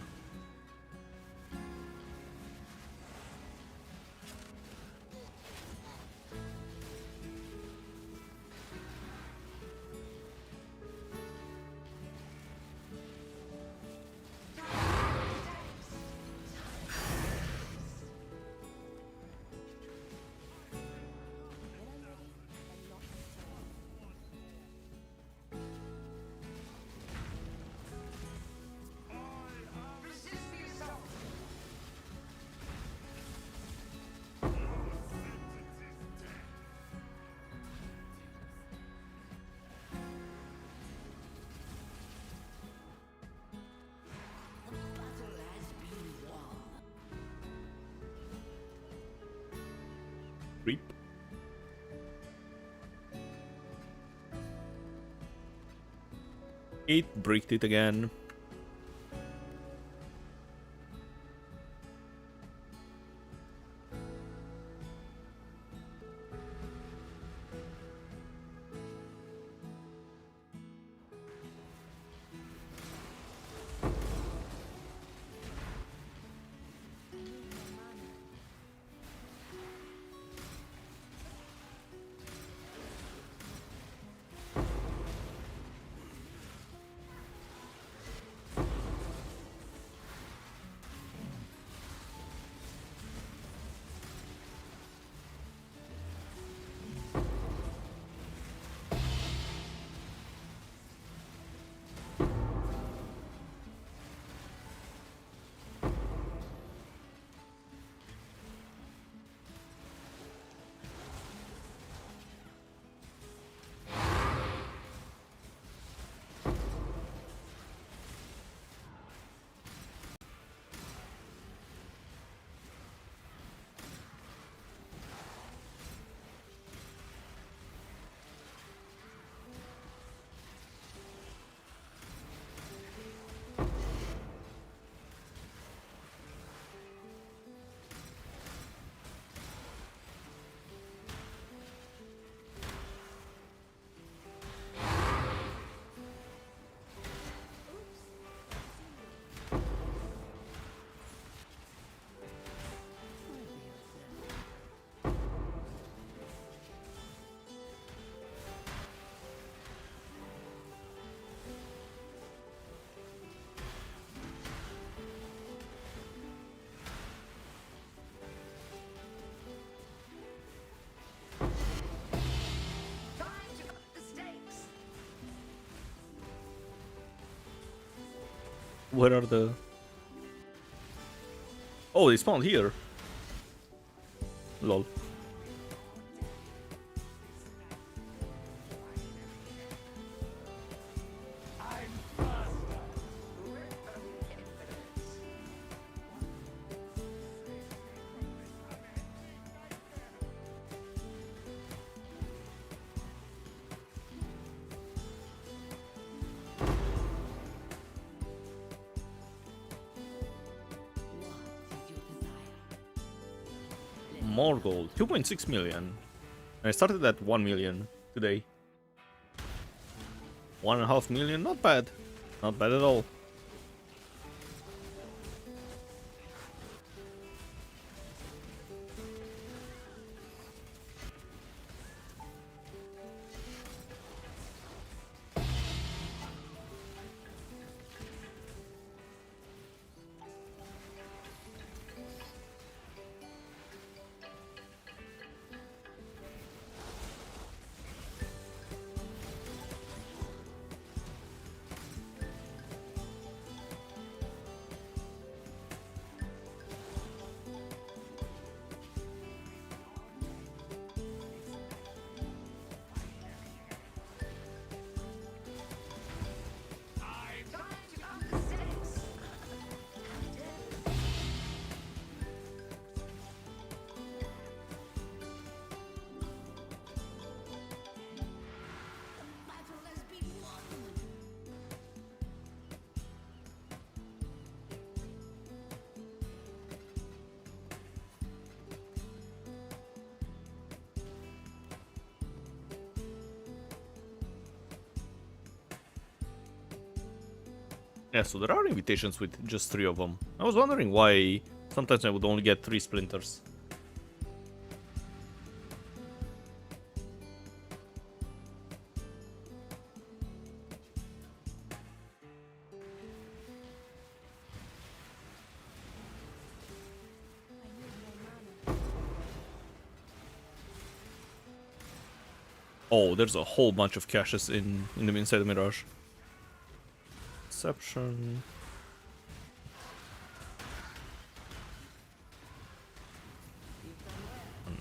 It bricked it again. Time to up the stakes. Where are the... Oh, they spawned here. Lol. More gold. 2.6 million. I started at 1 million today. 1.5 million, not bad. Not bad at all. Time to up the stakes. Battle has been won. Yeah, so there are invitations with just 3 of them. I was wondering why sometimes I would only get 3 splinters. Oh, there's a whole bunch of caches inside the Mirage. Deception.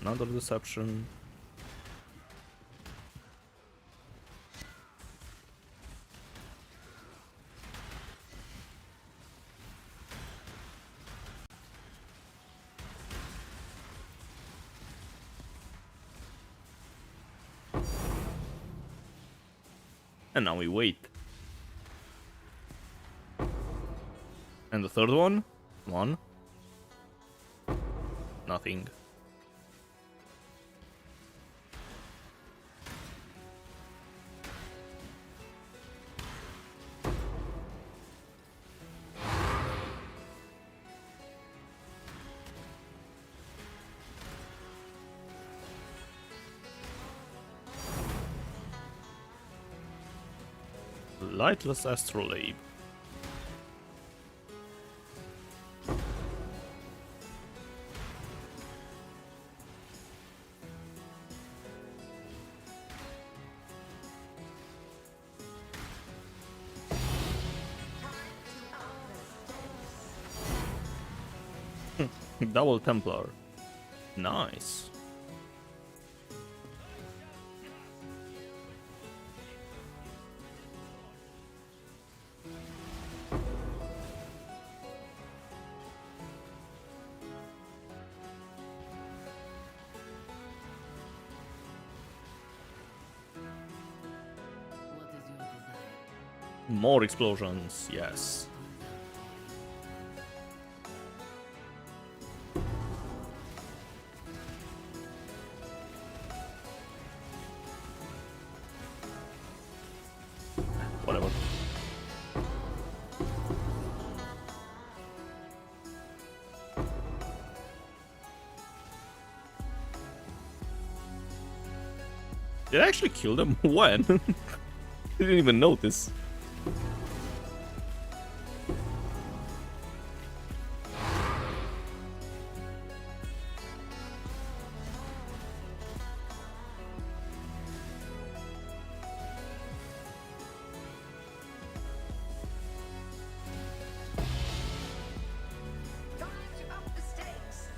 Another deception. And now we wait. And the third one? Come on. Nothing. Lightless astrolabe. Double Templar. Nice. What is your desire? More explosions, yes. Whatever. Did I actually kill them? When? Didn't even notice. Time to up the stakes.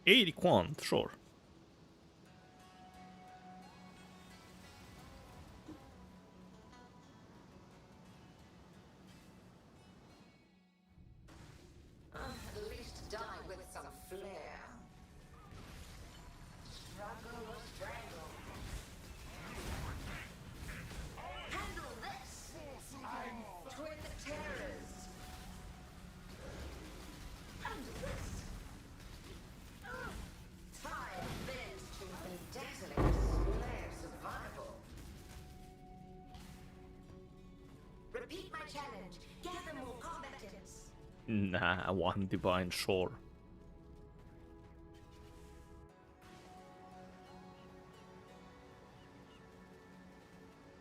Hey, 80 quant, sure. At least die with some flair. Struggle or strangle. Handle this! Twin terrors. And this. Time bends to a dazzling display of survival. Repeat my challenge. Gather more combatants. Nah, one divine shore.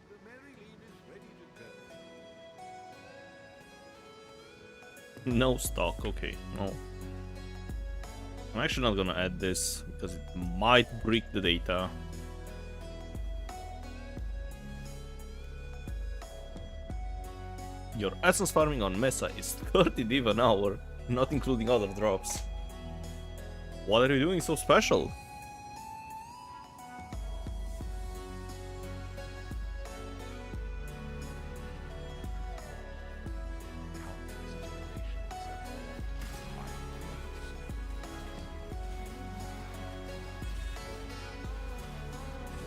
the Maryline is ready to go. No stock, okay, no. I'm actually not gonna add this because it might break the data. Your essence farming on Mesa is 30 div an hour, not including other drops. What are you doing so special?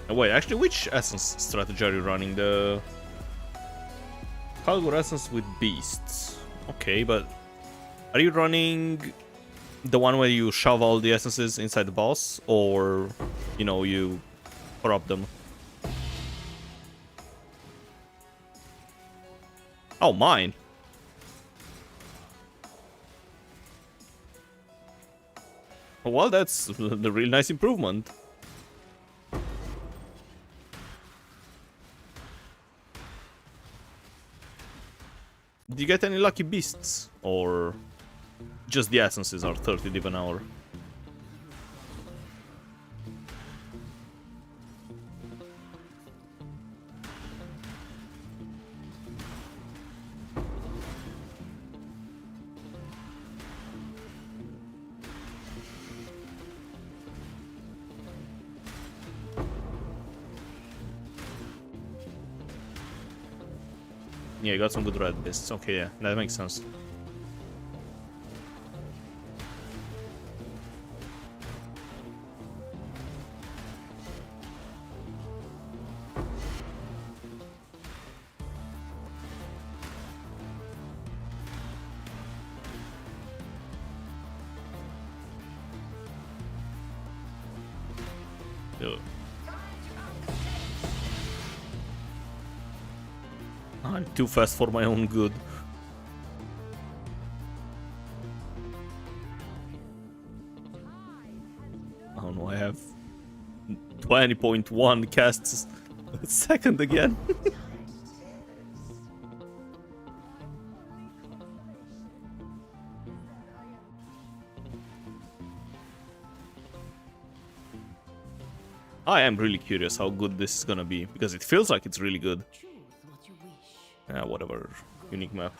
Wait, actually, which essence strategy are you running? The Calgor essence with beasts. Okay, but are you running the one where you shove all the essences inside the boss, or you know, you corrupt them? Oh, mine. Well, that's the real nice improvement. Did you get any lucky beasts? Or just the essences are 30 div an hour? Yeah, you got some good red beasts. Okay, yeah, that makes sense. Yo. I'm too fast for my own good. Oh no, I have 20.1 casts a second again. I am really curious how good this is gonna be, because it feels like it's really good. Choose what you wish. Yeah, whatever. Unique map.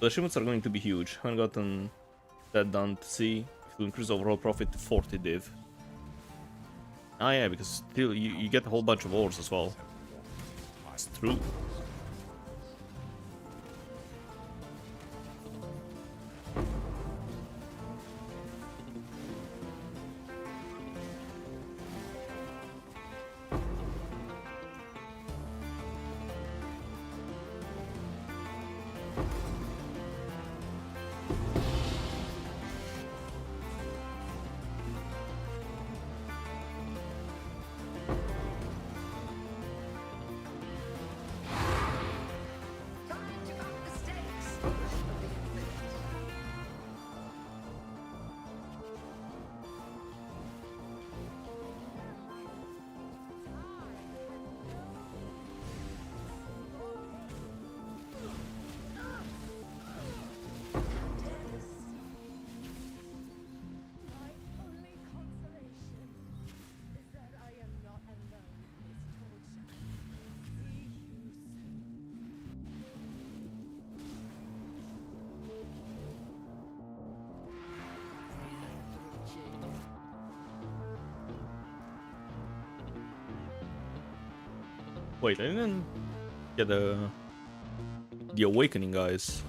The achievements are going to be huge. Haven't gotten that done to see. It will increase overall profit to 40 div. Ah yeah, because still you get a whole bunch of ores as well. It's true. Time to up the stakes. My only consolation is that I am not alone in this torture. See you soon. Wait, I didn't get the awakening guys.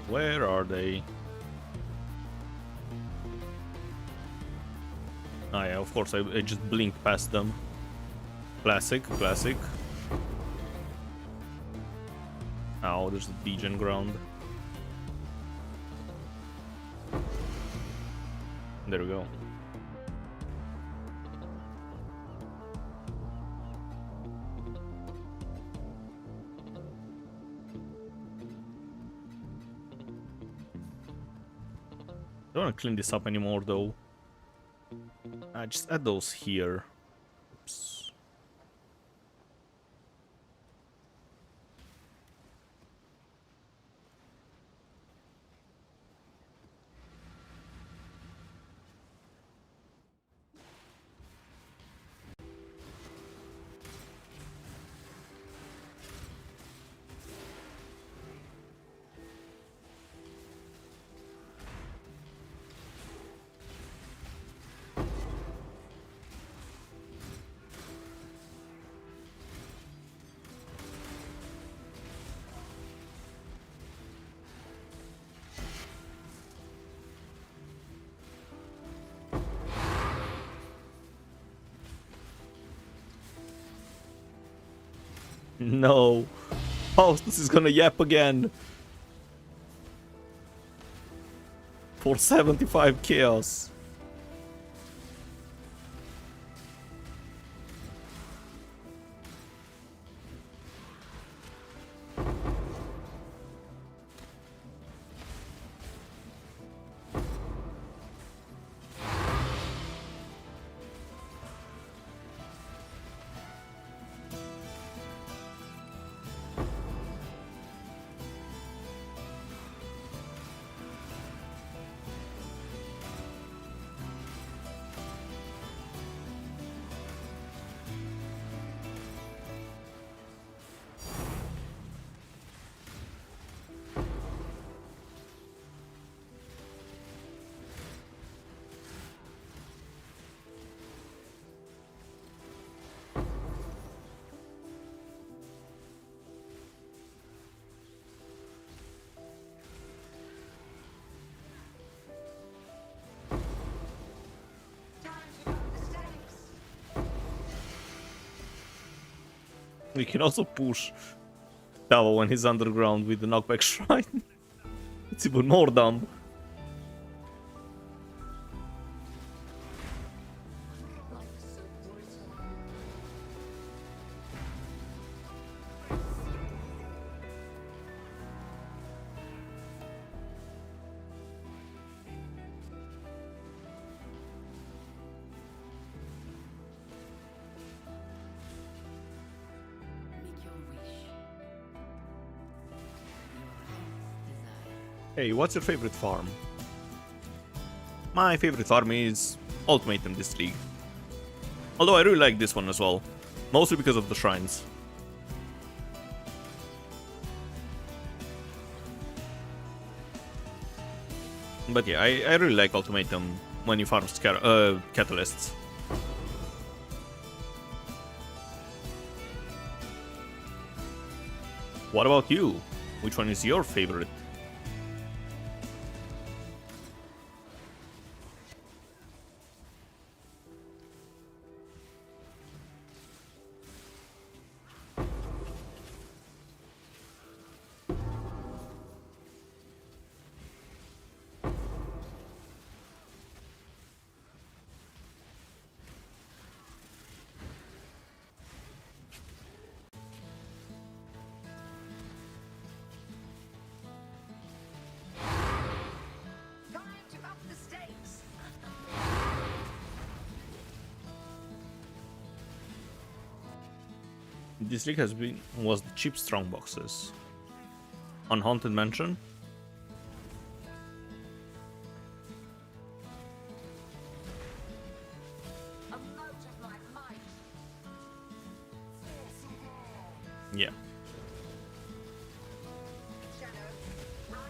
Where are they? Ah yeah, of course, I just blinked past them. Classic, classic. Ow, there's the degen ground. There we go. Don't want to clean this up anymore though. Just add those here. Oops. No. Faustus is gonna yap again. For 75 chaos. We can also push Tavo when he's underground with the knockback shrine. It's even more dumb. Make your wish. Your heart's desire. Hey, what's your favorite farm? My favorite farm is Ultimatum this league. Although I really like this one as well. Mostly because of the shrines. But yeah, I really like Ultimatum when you farm catalysts. What about you? Which one is your favorite? Time to up the stakes. This league was the cheap strong boxes. Unhaunted Mansion. A mote of my might. Yeah. Shadow.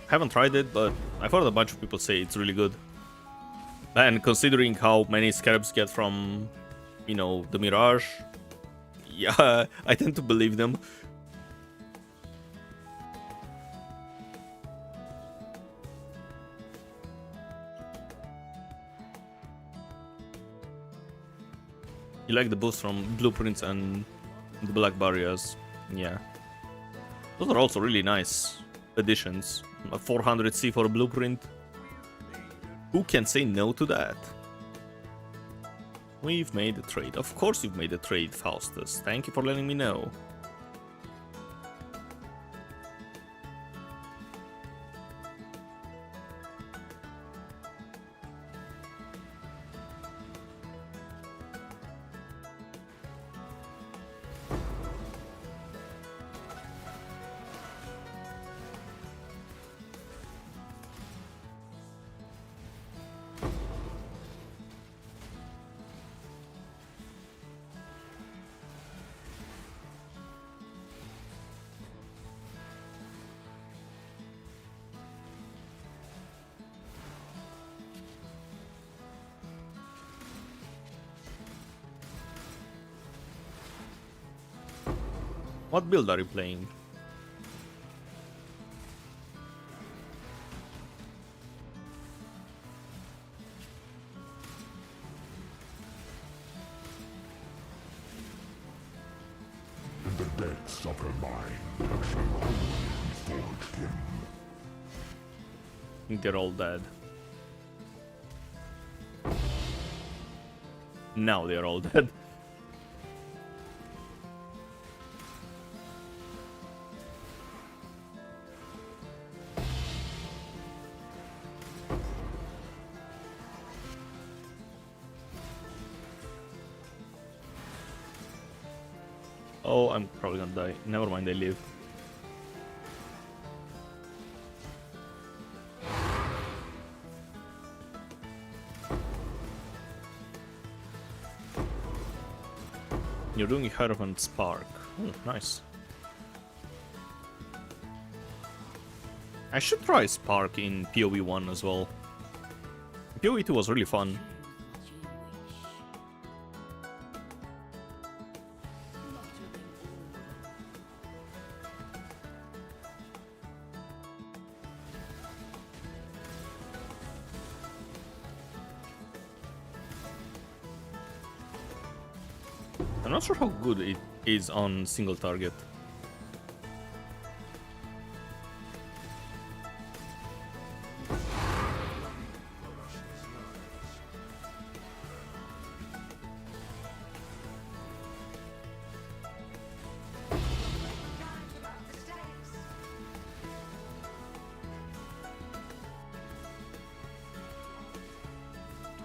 Haven't tried it, but I've heard a bunch of people say it's really good. And considering how many scarabs get from, you know, the Mirage, yeah, I tend to believe them. You like the boost from blueprints and the black barriers, yeah. Those are also really nice additions. A 400C for a blueprint. Who can say no to that? We've made a trade. Of course you've made a trade, Faustus. Thank you for letting me know. What build are you playing? In the depths of her mind, she wholly forged him. I think they're all dead. Now they're all dead. Oh, I'm probably gonna die. Never mind, they live. You're doing Hierophant Spark. Oh, nice. I should try Spark in PoE 1 as well. PoE 2 was really fun. I'm not sure how good it is on single target.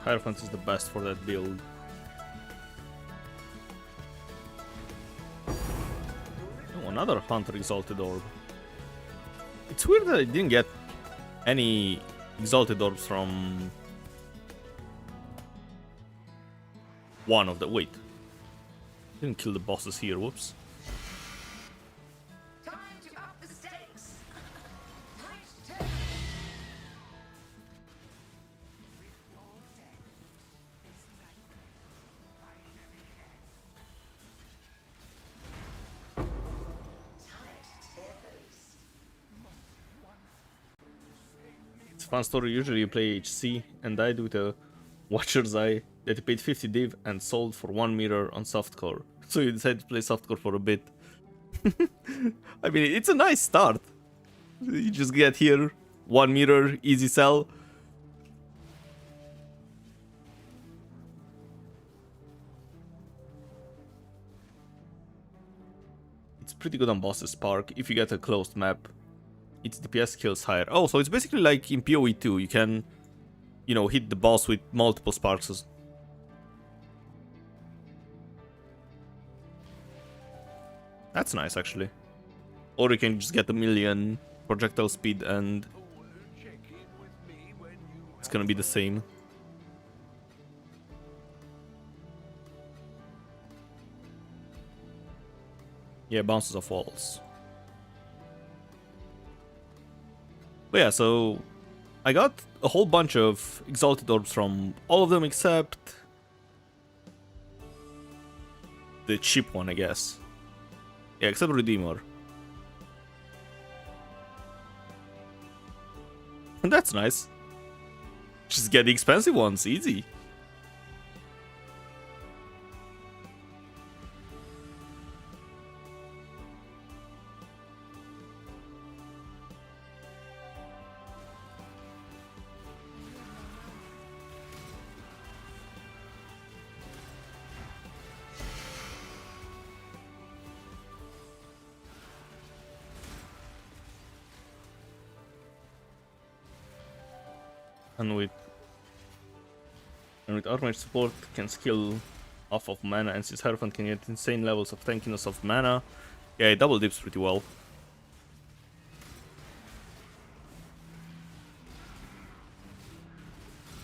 Hierophant is the best for that build. Oh, another Hunter Exalted Orb. It's weird that I didn't get any Exalted Orbs from one of the... Wait. Didn't kill the bosses here, whoops. Time to up the stakes. Night terror. It's a fun story. Usually you play HC and died with a Watcher's Eye that you paid 50 div and sold for 1 mirror on softcore. So you decided to play softcore for a bit. I mean, it's a nice start. You just get here, 1 mirror, easy sell. It's pretty good on bosses Spark if you get a closed map. Its DPS kills higher. Oh, so it's basically like in PoE 2. You can, you know, hit the boss with multiple sparks. That's nice, actually. Or you can just get a million projectile speed and it's gonna be the same. Yeah, bounces off walls. But yeah, so I got a whole bunch of Exalted Orbs from all of them except the cheap one, I guess. Yeah, except Redeemer. And that's nice. Just get the expensive ones, easy. And with armor support can skill off of mana, and since Hierophant can get insane levels of tankiness of mana, yeah, it double dips pretty well.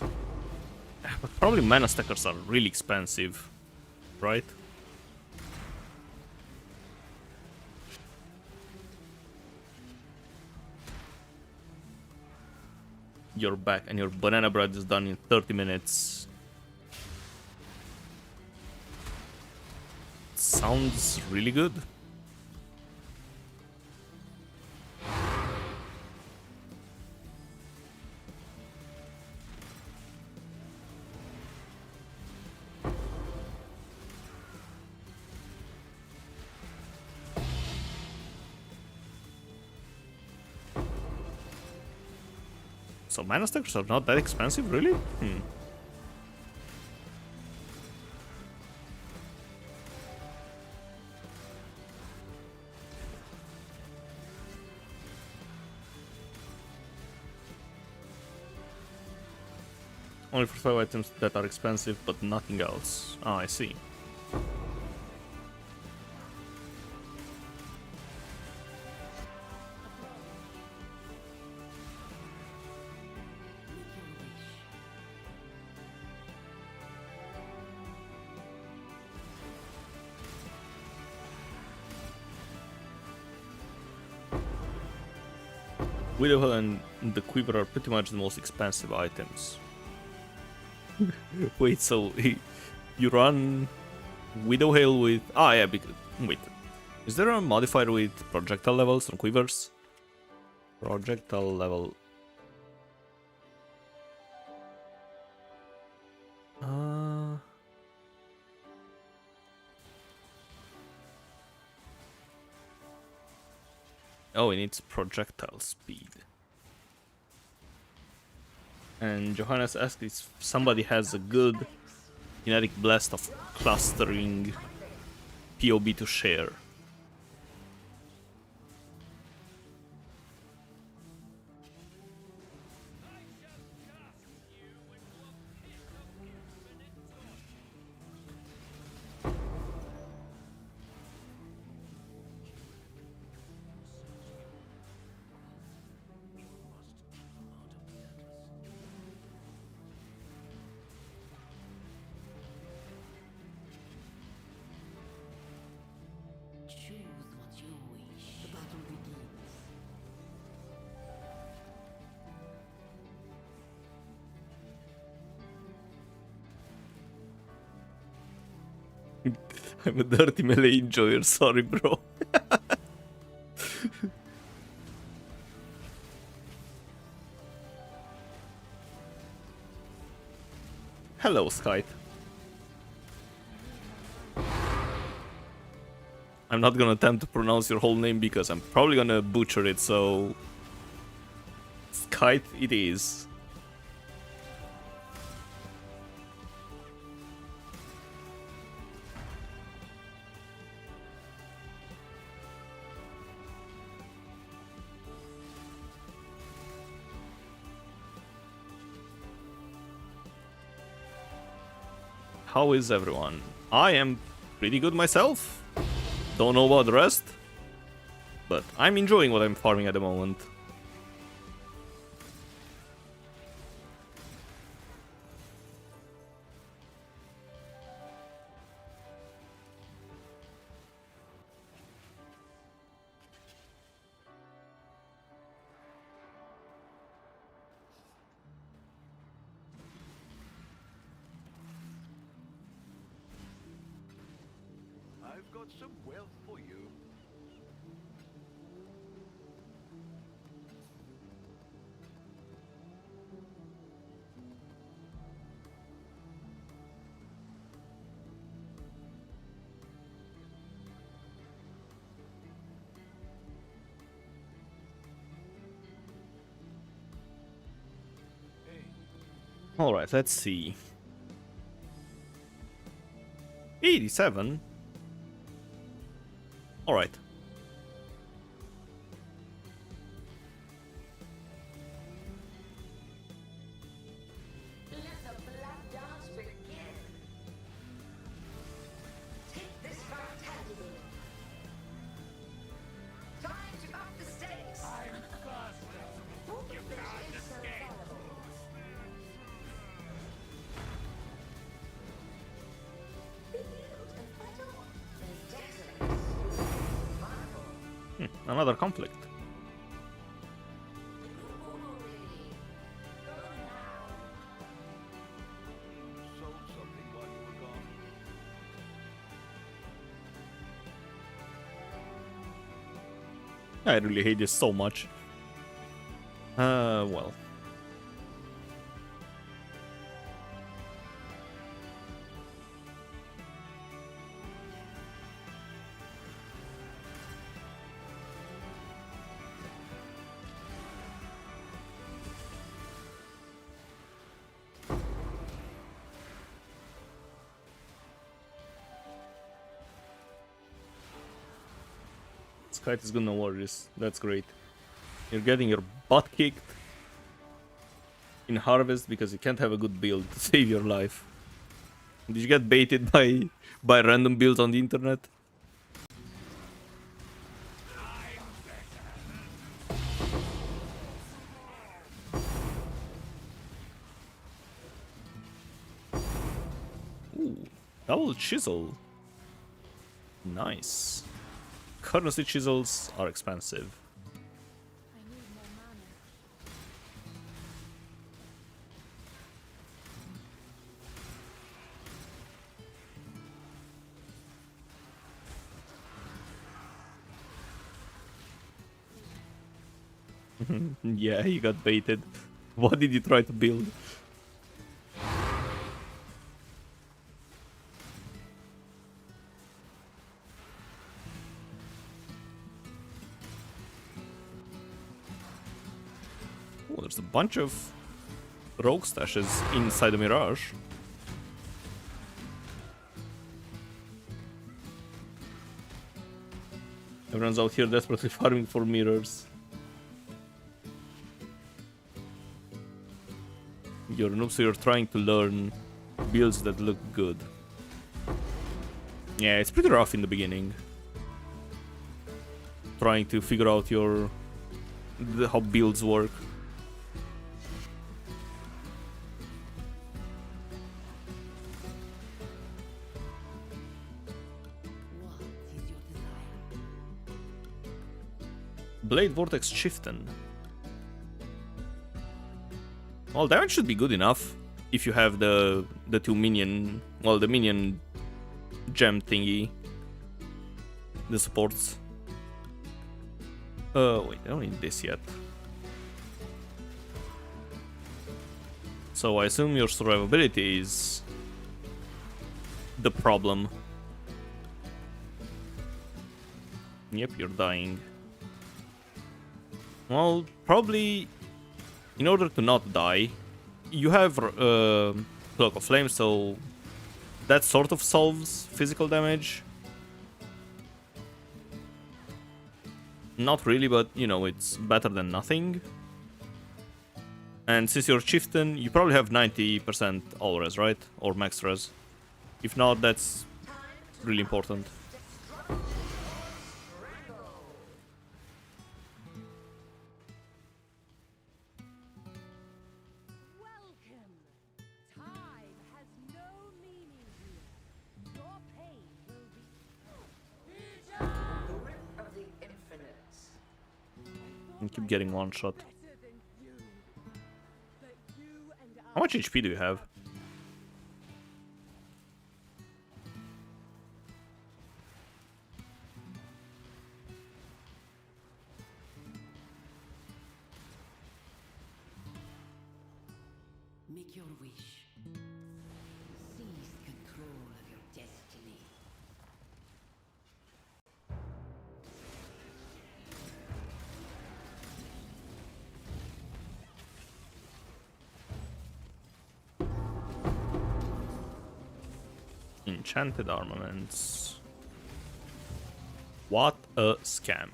But probably mana stackers are really expensive, right? You're back and your banana bread is done in 30 minutes. Sounds really good. So mana stackers are not that expensive, really? Only for 5 items that are expensive, but nothing else. Ah, I see. Widowhill and the Quiver are pretty much the most expensive items. Wait, so you run Widowhill with... Ah, yeah, because... Wait. Is there a modifier with projectile levels on Quivers? Projectile level... Oh, it needs projectile speed. And Johannes asked if somebody has a good kinetic blast of clustering POB to share. Choose what you wish. The battle begins. I'm a dirty melee enjoyer, sorry bro. Hello, Skype. I'm not gonna attempt to pronounce your whole name because I'm probably gonna butcher it, so... Skype it is. How is everyone? I am pretty good myself. Don't know about the rest, but I'm enjoying what I'm farming at the moment. I've got some wealth for you. Alright, let's see. 87? Alright. Let the black dance begin. Take this vitality. Time to up the stakes. I'm busted. You can't escape. Another conflict. Sold something while you were gone. I really hate this so much. Well. Kite is gonna warrior this. That's great. You're getting your butt kicked in harvest because you can't have a good build to save your life. Did you get baited by random builds on the internet? Ooh, double chisel. Nice. Currency chisels are expensive. I need more mana. Yeah, you got baited. What did you try to build? there's a bunch of rogue stashes inside the Mirage. Everyone's out here desperately farming for mirrors. You're a noob, so you're trying to learn builds that look good. Yeah, it's pretty rough in the beginning. Trying to figure out how builds work. What is your desire? Blade Vortex Chieftain. Well, damage should be good enough if you have the two minion, the minion gem thingy, the supports. Wait, I don't need this yet. So I assume your survivability is the problem. Yep, you're dying. Well, probably in order to not die, you have Cloak of Flame, so that sort of solves physical damage. Not really, but you know, it's better than nothing. And since you're Chieftain, you probably have 90% all res, right? Or max res. If not, that's really important. Welcome. Time has no meaning here. Your pain will be. The Rip of the Infinite. And keep getting one shot. Better than you. But you and How much HP do you have? Make your wish. Seize control of your destiny. Enchanted armaments. What a scam.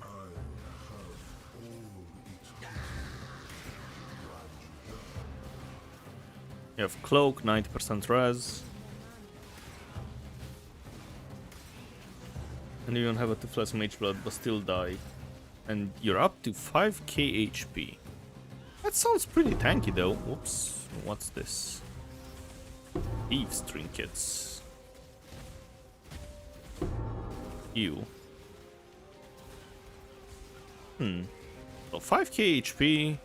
You have Cloak, 90% res. And you don't have a Toothless Mage Blood, but still die. And you're up to 5k HP. That sounds pretty tanky though. Whoops, what's this? Thieves trinkets. Ew. So 5k HP,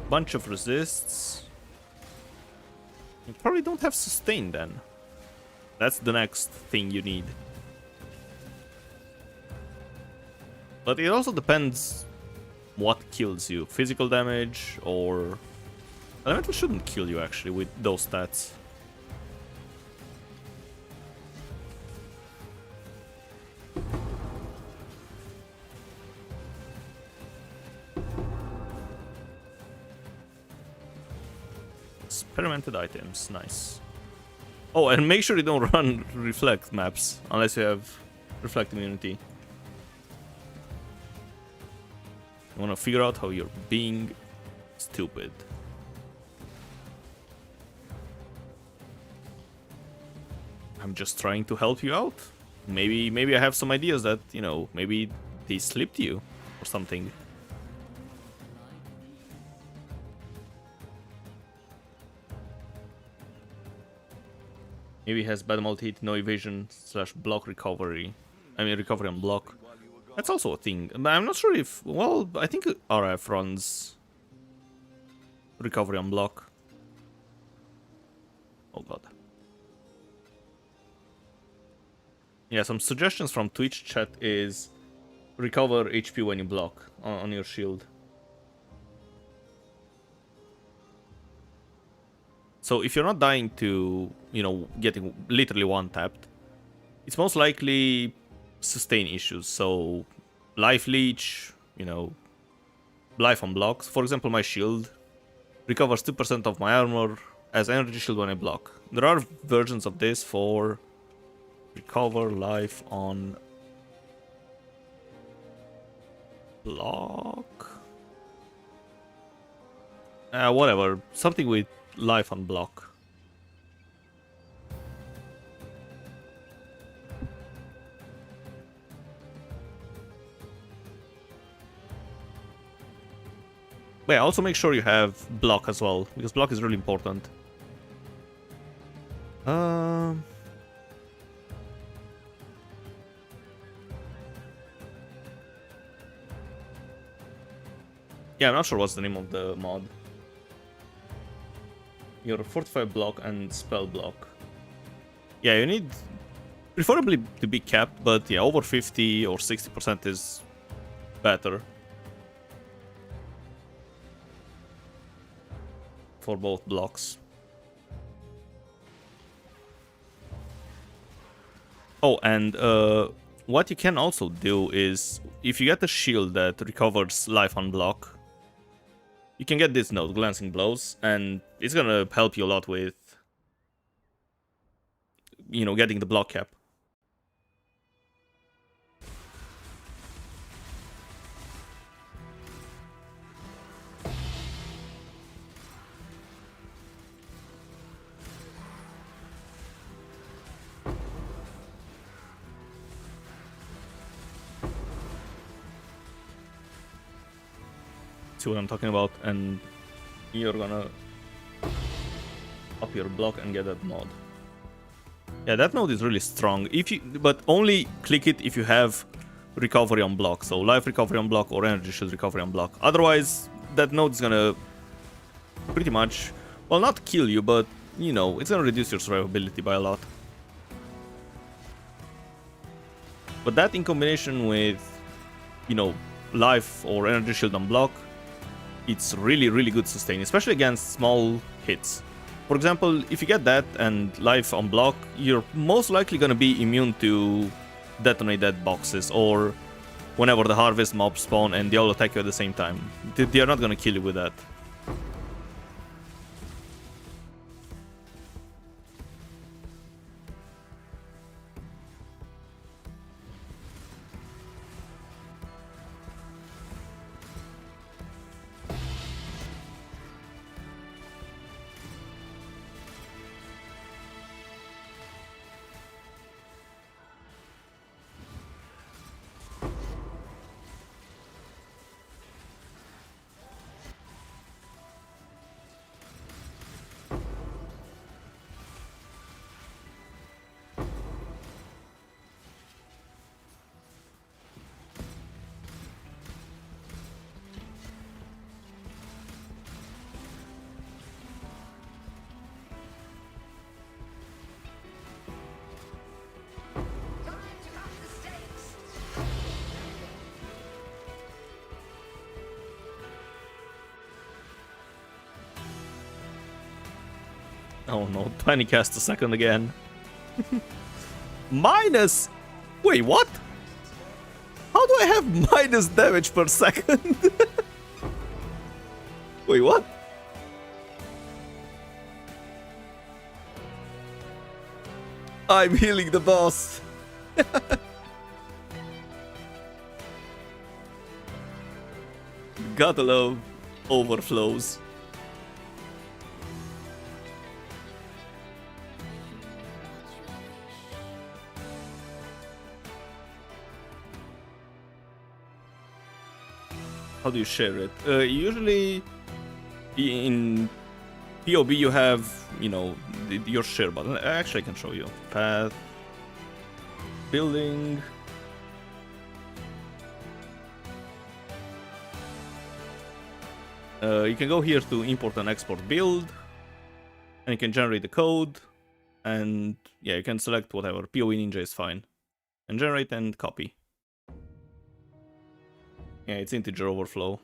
bunch of resists. You probably don't have sustain then. That's the next thing you need. But it also depends what kills you. Physical damage or... Elemental shouldn't kill you actually with those stats. Experimented items, nice. Oh, and make sure you don't run reflect maps unless you have reflect immunity. You want to figure out how you're being stupid. I'm just trying to help you out. Maybe I have some ideas that, you know, maybe they slipped you or something. Maybe he has bad multi-hit, no evasion / block recovery. I mean recovery on block. That's also a thing. But I'm not sure if... Well, I think RF runs recovery on block. Oh god. Yeah, some suggestions from Twitch chat is recover HP when you block on your shield. So if you're not dying to, you know, getting literally one-tapped, it's most likely sustain issues. So life leech, you know, life on blocks. For example, my shield recovers 2% of my armor as energy shield when I block. There are versions of this for recover life on block. Whatever. Something with life on block. But yeah, also make sure you have block as well, because block is really important. Yeah, I'm not sure what's the name of the mod. Your fortify block and spell block. Yeah, you need preferably to be capped, but yeah, over 50 or 60% is better. For both blocks. Oh, and what you can also do is, if you get a shield that recovers life on block, you can get this node, Glancing Blows, and it's gonna help you a lot with, you know, getting the block cap. See what I'm talking about, and you're gonna up your block and get that node. Yeah, that node is really strong. But only click it if you have recovery on block, so life recovery on block or energy shield recovery on block. Otherwise, that node is gonna pretty much, well, not kill you, but you know, it's gonna reduce your survivability by a lot. But that in combination with, you know, life or energy shield on block, it's really good sustain, especially against small hits. For example, if you get that and life on block, you're most likely gonna be immune to detonate dead boxes, or whenever the harvest mobs spawn and they all attack you at the same time. They are not gonna kill you with that. Time to up the stakes. Oh no, 20 cast a second again. Minus... Wait, what? How do I have minus damage per second? Wait, what? I'm healing the boss. Gotta love overflows. How do you share it? Usually in POB you have, you know, your share button. Actually, I can show you. Path, building. You can go here to import and export build, and you can generate the code, and yeah, you can select whatever. POE Ninja is fine, and generate and copy. Yeah, it's integer overflow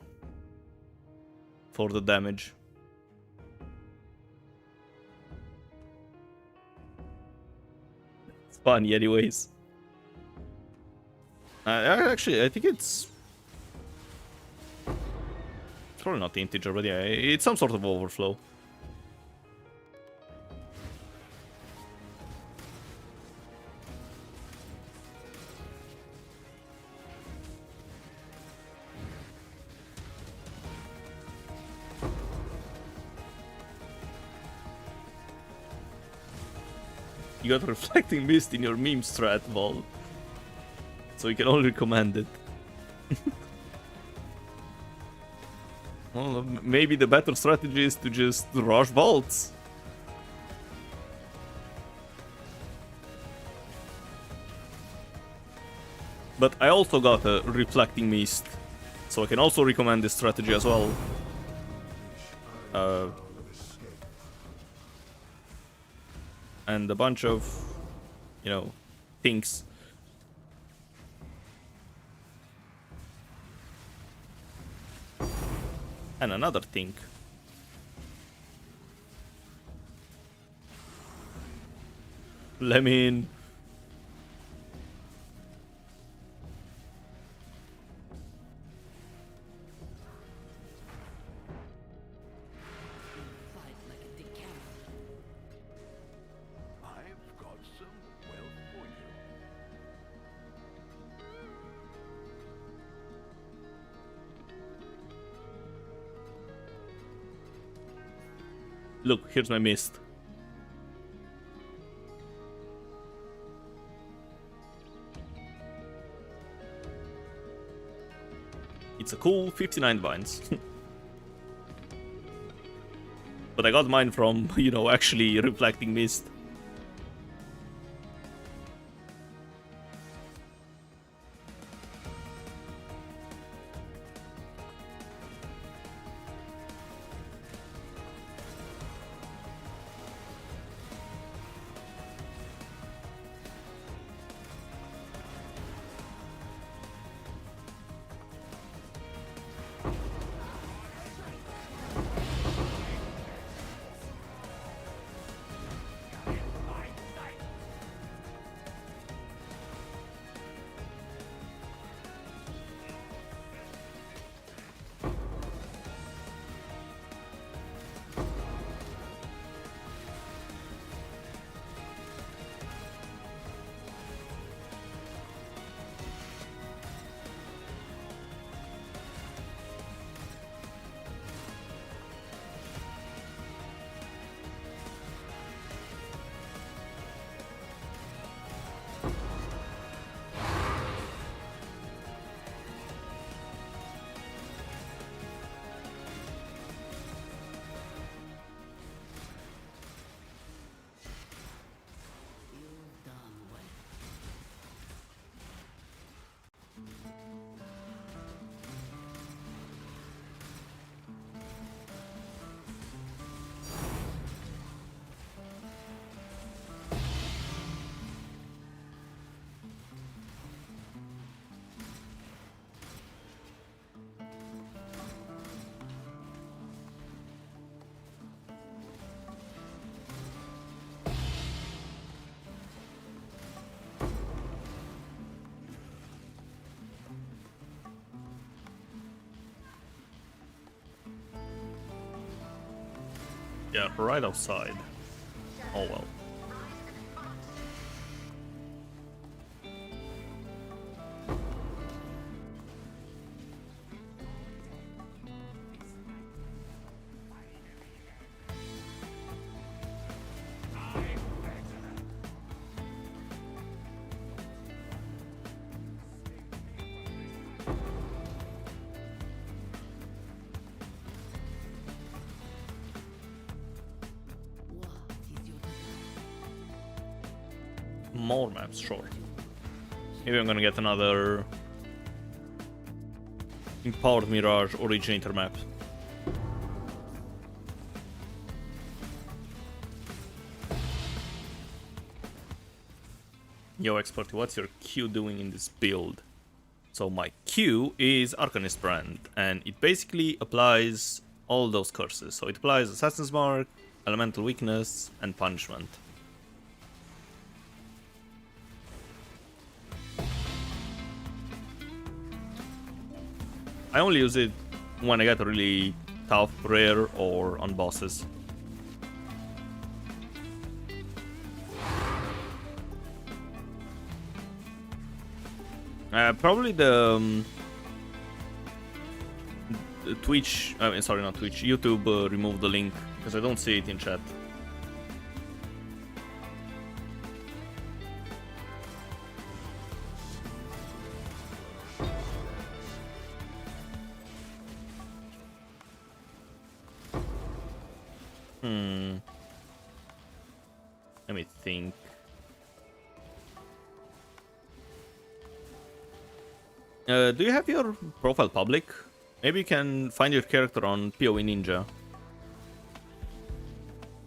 for the damage. It's funny anyways. Actually, I think it's probably not integer, but yeah, it's some sort of overflow. You got Reflecting Mist in your meme strat, Vol. So you can only recommend it. Well, maybe the better strategy is to just rush vaults. But I also got a Reflecting Mist, so I can also recommend this strategy as well. And a bunch of, you know, things. And another thing. Lemon. Fight like a decammer. I've got some wealth for you. Look, here's my mist. It's a cool 59 vines. But I got mine from, you know, actually Reflecting Mist. You've done well. Yeah, right outside. Oh well. What is your desire? More maps, sure. Maybe I'm gonna get another Empowered Mirage Originator map. Yo, Experty, what's your Q doing in this build? So my Q is Arcanist Brand, and it basically applies all those curses. So it applies Assassin's Mark, Elemental Weakness, and Punishment. I only use it when I get really tough, rare, or on bosses. Probably the Twitch, I mean, sorry, not Twitch, YouTube removed the link because I don't see it in chat. Let me think. Do you have your profile public? Maybe you can find your character on PoE Ninja.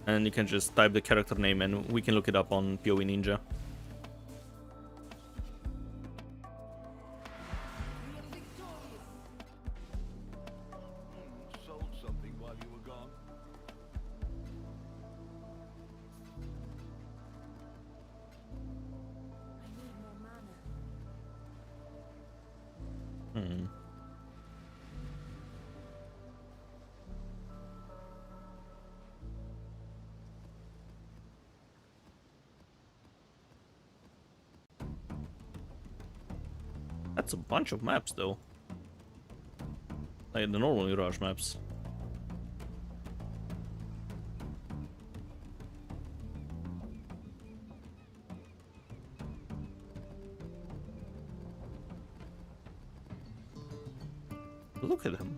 And you can just type the character name and we can look it up on PoE Ninja. Sold something while you were gone. I need more mana. That's a bunch of maps though. Like the normal Mirage maps. Look at him.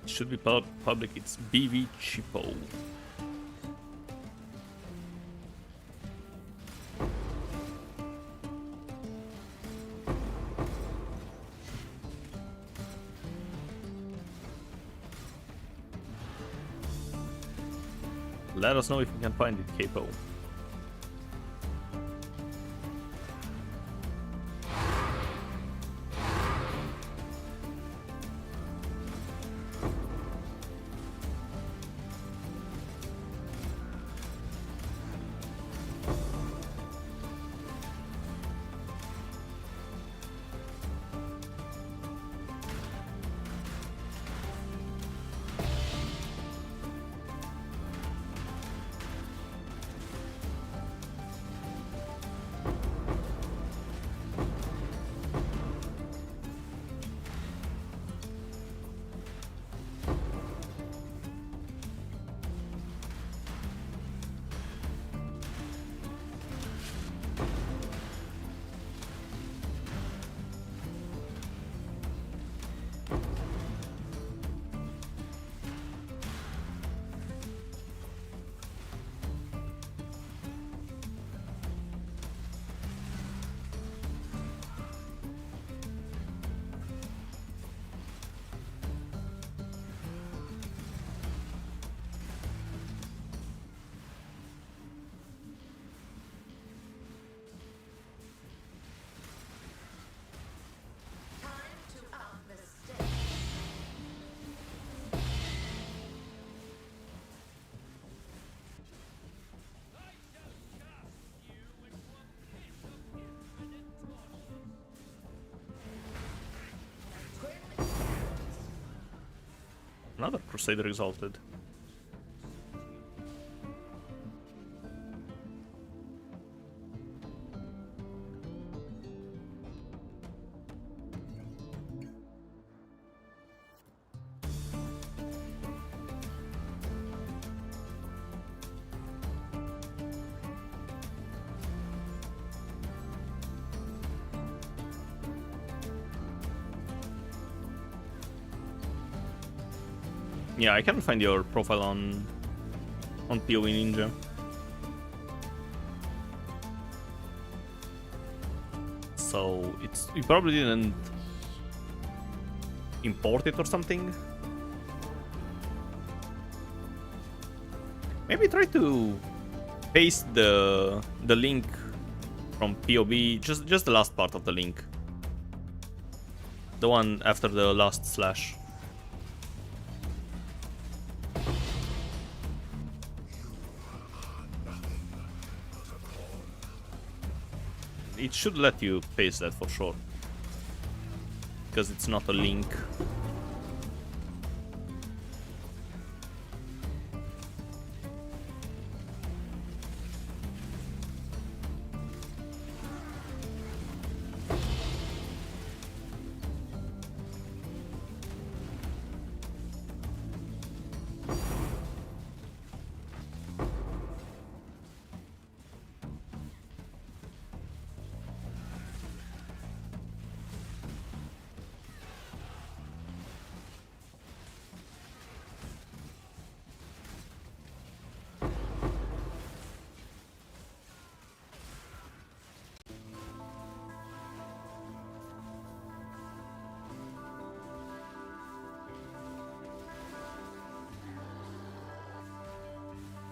It should be public, it's BV Cheapo. Let us know if we can find it, Capo. Time to up the stakes. I shall cast you into a pit of infinite torture. Twin terrors. Another Crusader exalted. Yeah, I can't find your profile on PoE Ninja. So it's, you probably didn't import it or something. Maybe try to paste the link from POB, just the last part of the link. The one after the last slash. It should let you paste that for sure. Because it's not a link.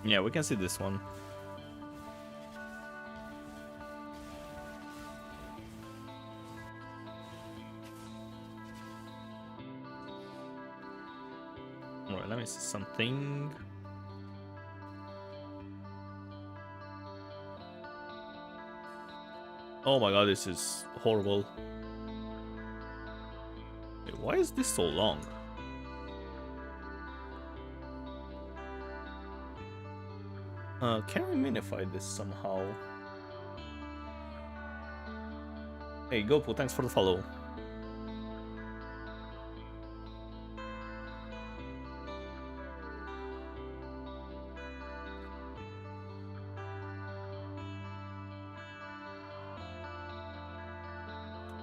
Yeah, we can see this one. Alright, let me see something. Oh my god, this is horrible. Wait, why is this so long? Can we minify this somehow? Hey, Gopu, thanks for the follow.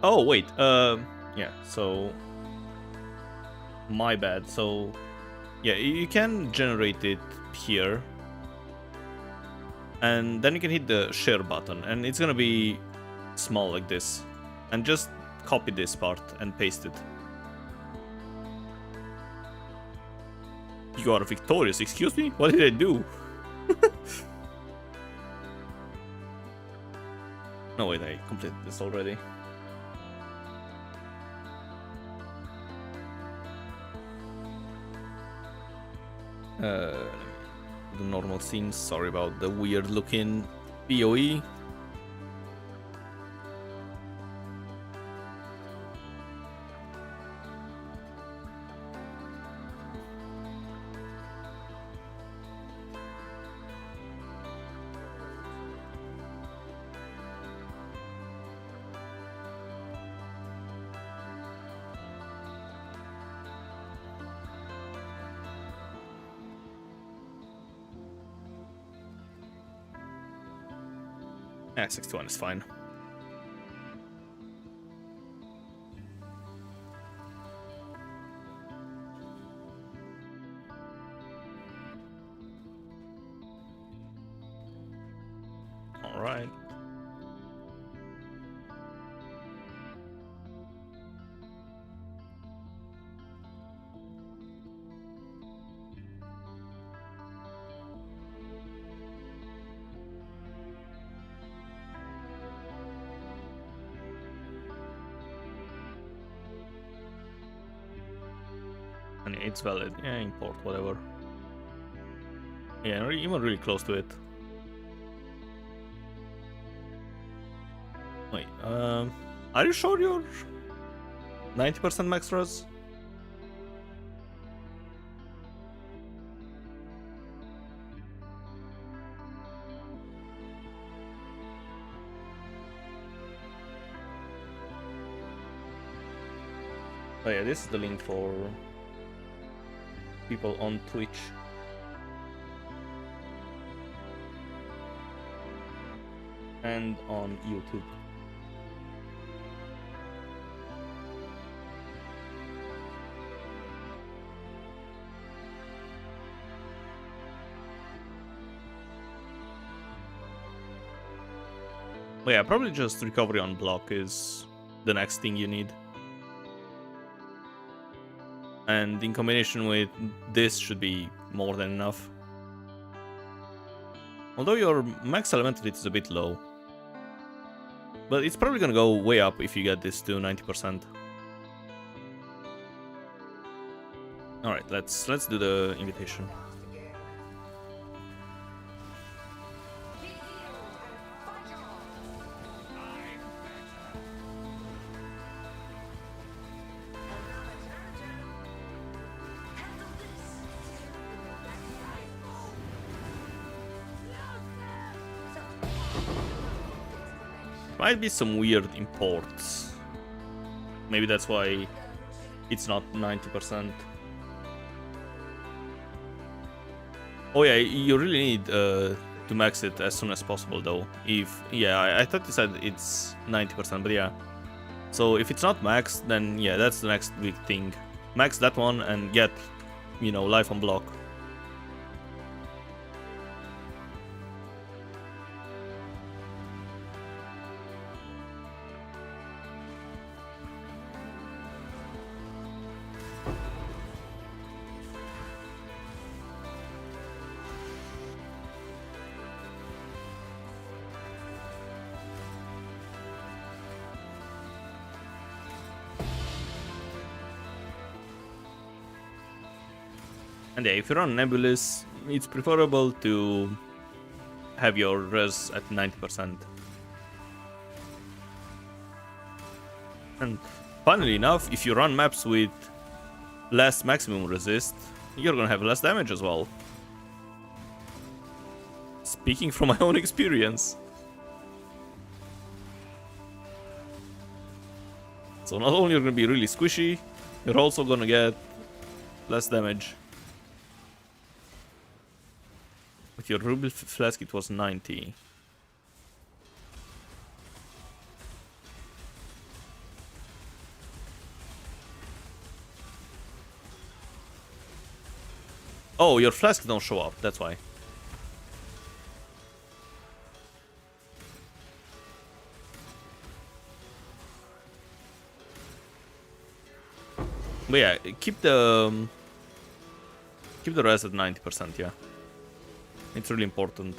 Oh, wait, yeah, so... My bad, so... Yeah, you can generate it here. And then you can hit the share button, and it's gonna be small like this. And just copy this part and paste it. You are victorious, excuse me? What did I do? No, wait, I completed this already. The normal scenes, sorry about the weird looking PoE. Yeah, 61 is fine. All right. And it's valid. Yeah, import, whatever. Yeah, even really close to it. Wait, are you sure you're 90% max res? Oh yeah, this is the link for people on Twitch. And on YouTube. But yeah, probably just recovery on block is the next thing you need. And in combination with this should be more than enough. Although your max elementality is a bit low. But it's probably gonna go way up if you get this to 90%. Alright, let's do the invitation. Might be some weird imports. Maybe that's why it's not 90%. Oh yeah, you really need to max it as soon as possible though. If, yeah, I thought you said it's 90%, but yeah. So if it's not maxed, then yeah, that's the next big thing. Max that one and get, you know, life on block. And yeah, if you're on Nebulous, it's preferable to have your res at 90%. And funnily enough, if you run maps with less maximum resist, you're gonna have less damage as well. Speaking from my own experience. So not only you're gonna be really squishy, you're also gonna get less damage. With your Ruby Flask it was 90. Oh, your flasks don't show up, that's why. But yeah, keep the rest at 90%, yeah. It's really important.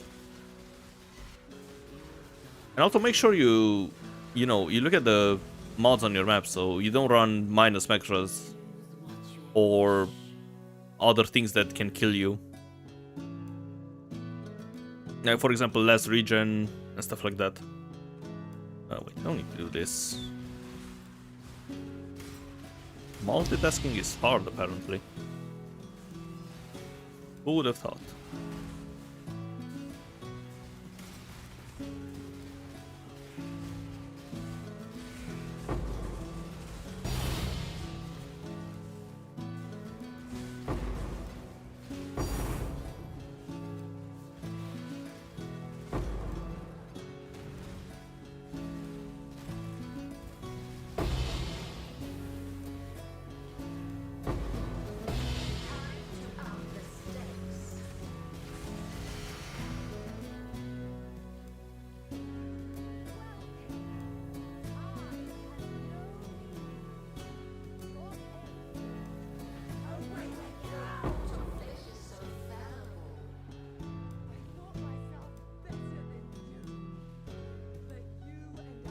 And also make sure you look at the mods on your map, so you don't run minus macros or other things that can kill you. Like for example, less regen and stuff like that. Oh wait, I don't need to do this. Multitasking is hard apparently. Who would have thought?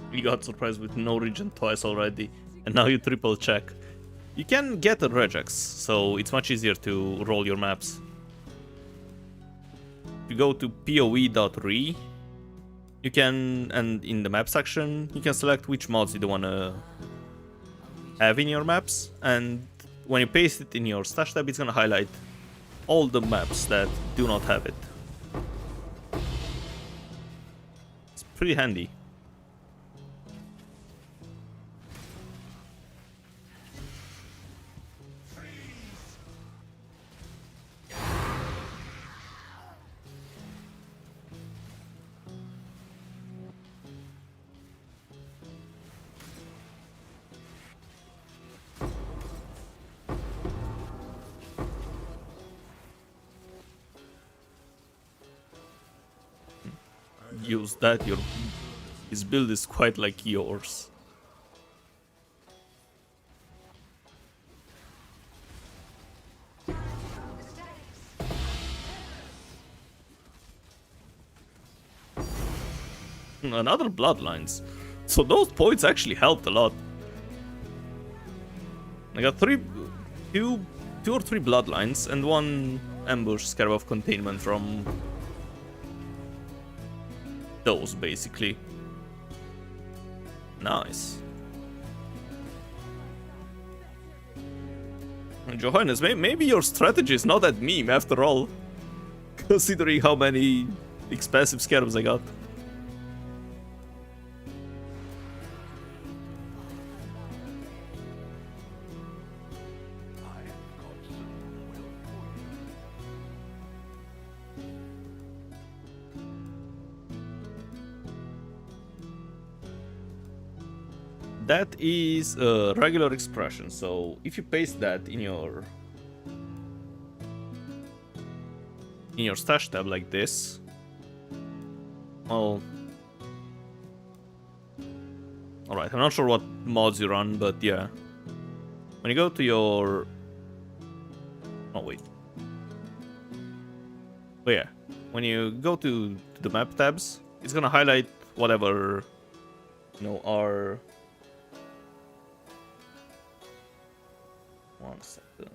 You got surprised with no regen twice already, and now you triple check. You can get a regex, so it's much easier to roll your maps. If you go to poe.re, you can, and in the map section, you can select which mods you want to have in your maps, and when you paste it in your stash tab, it's gonna highlight all the maps that do not have it. It's pretty handy. Use that, his build is quite like yours. Another Bloodlines. So those points actually helped a lot. I got two or three bloodlines and one ambush scarab of containment from those, basically. Nice. And Johannes, maybe your strategy is not that meme after all, considering how many expensive scarabs I got. That is a regular expression, so if you paste that in your stash tab like this, well, alright, I'm not sure what mods you run, but yeah, when you go to your, oh wait, but yeah, when you go to the map tabs, it's gonna highlight whatever, you know, are. One second.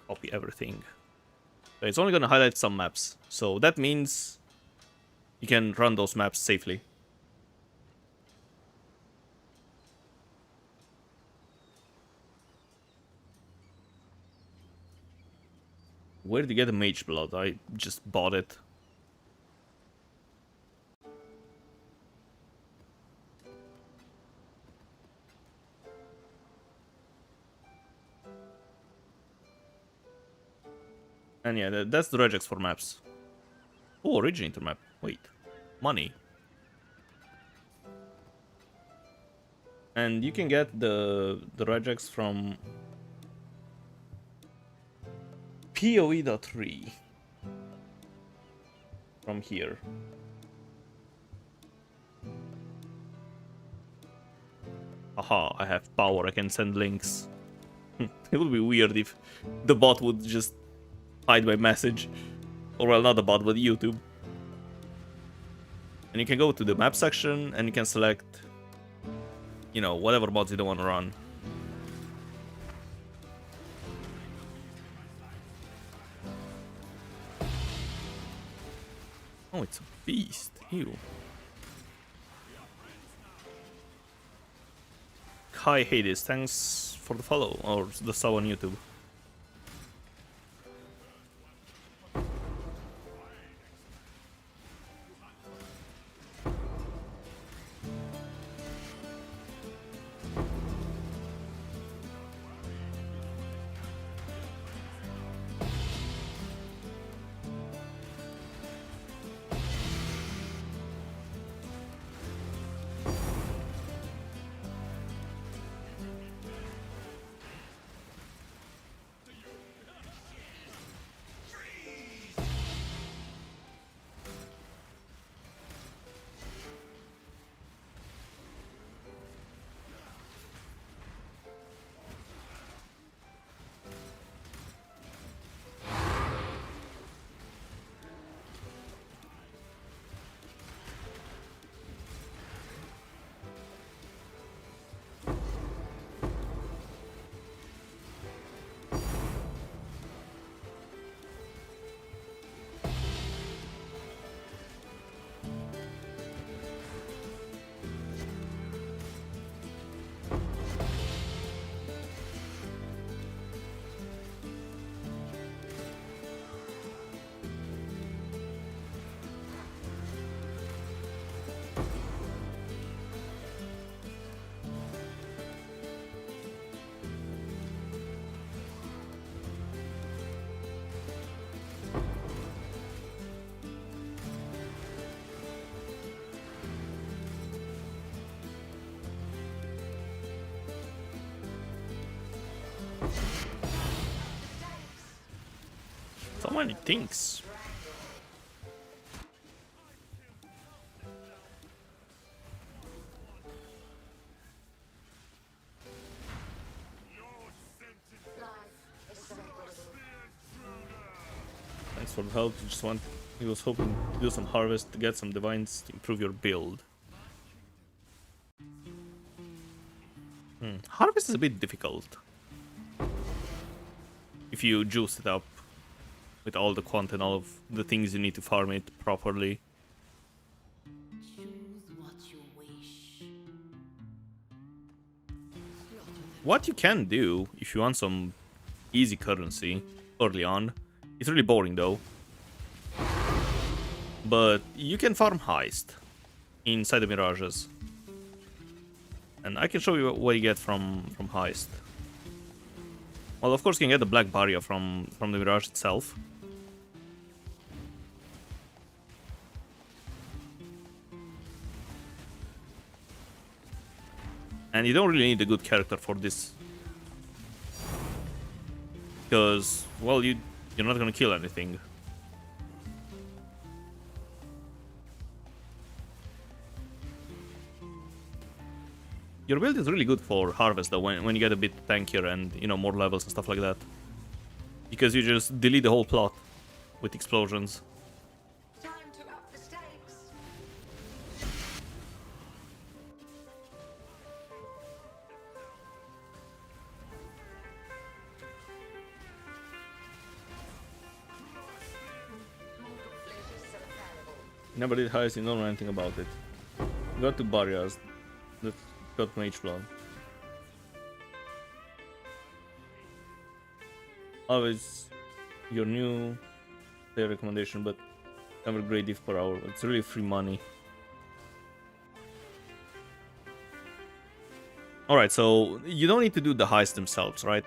Copy everything. So it's only gonna highlight some maps. So that means you can run those maps safely. Where did you get the mage blood? I just bought it. And yeah, that's the regex for maps. Oh, originator map. Wait. Money. And you can get the regex from PoE.3 from here. Aha, I have power, I can send links. It would be weird if the bot would just hide my message. Or well, not the bot, but YouTube. And you can go to the map section and you can select, you know, whatever mods you don't want to run. Oh, it's a beast. Ew. Hi Hades, thanks for the follow, or the sub on YouTube. So many things. Thanks for the help. He was hoping to do some harvest to get some divines to improve your build. Harvest is a bit difficult. If you juice it up with all the quant and all of the things you need to farm it properly. Choose what you wish. What you can do, if you want some easy currency early on, it's really boring though. But you can farm heist inside the mirages. And I can show you what you get from heist. Well, of course you can get the black barrier from the mirage itself. And you don't really need a good character for this. Because, well, you're not gonna kill anything. Your build is really good for harvest though, when you get a bit tankier and, you know, more levels and stuff like that. Because you just delete the whole plot with explosions. Time to up the stakes. Never did heist, you don't know anything about it. Got two barriers. That got mage blood. Always your new player recommendation, but never great diff per hour. It's really free money. Alright, so you don't need to do the heist themselves, right?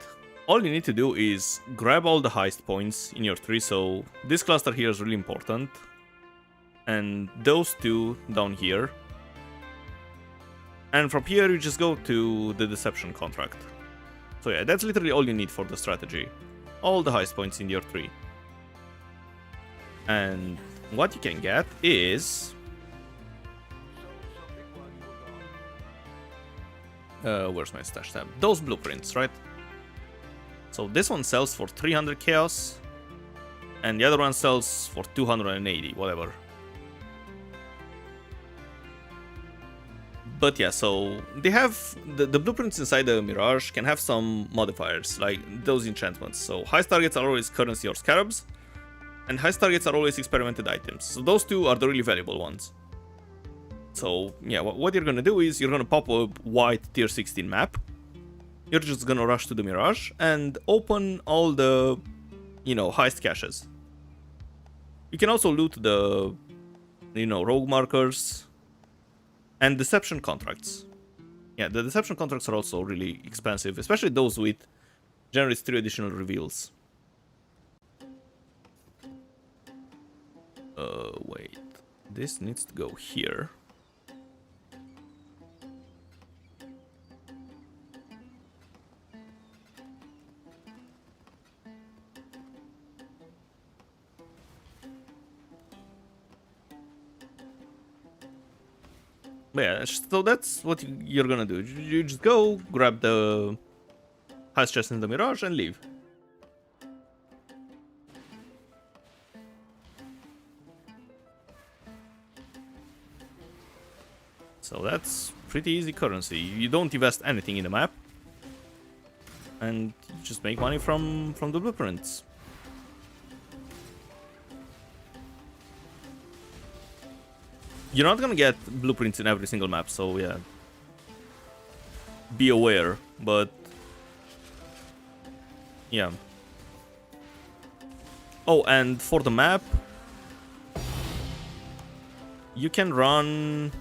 All you need to do is grab all the heist points in your tree, so this cluster here is really important. And those two down here. And from here you just go to the deception contract. So yeah, that's literally all you need for the strategy. All the heist points in your tree. And what you can get is... where's my stash tab? Those blueprints, right? So this one sells for 300 chaos. And the other one sells for 280, whatever. But yeah, so they have the blueprints inside the Mirage can have some modifiers, like those enchantments. So heist targets are always currency or scarabs, and heist targets are always experimented items. So those two are the really valuable ones. So yeah, what you're gonna do is you're gonna pop a white tier 16 map. You're just gonna rush to the Mirage and open all the, you know, heist caches. You can also loot the, you know, rogue markers. And deception contracts. Yeah, the deception contracts are also really expensive, especially those with generates 3 additional reveals. Wait. This needs to go here. But yeah, so that's what you're gonna do. You just go, grab the heist chest in the Mirage and leave. So that's pretty easy currency. You don't invest anything in the map. And you just make money from the blueprints. You're not gonna get blueprints in every single map, so yeah. Be aware, but... yeah. Oh, and for the map... you can run...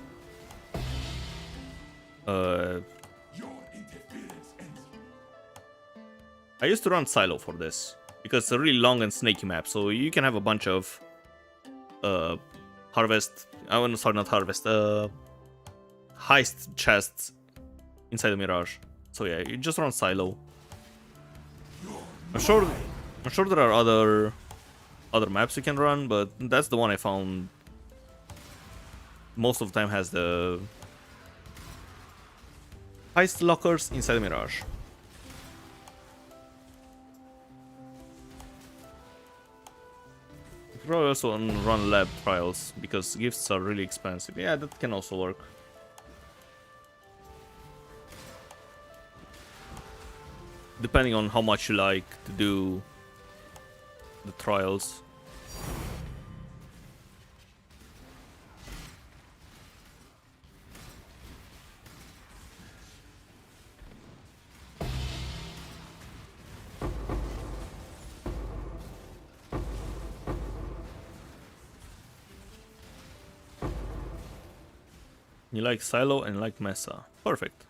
I used to run Silo for this, because it's a really long and snaky map, so you can have a bunch of... harvest... sorry, not harvest. Heist chests inside the Mirage. So yeah, you just run Silo. I'm sure there are other maps you can run, but that's the one I found most of the time has the heist lockers inside the Mirage. Probably also run lab trials because gifts are really expensive. Yeah, that can also work. depending on how much you like to do the trials. You like Silo and like Mesa. Perfect.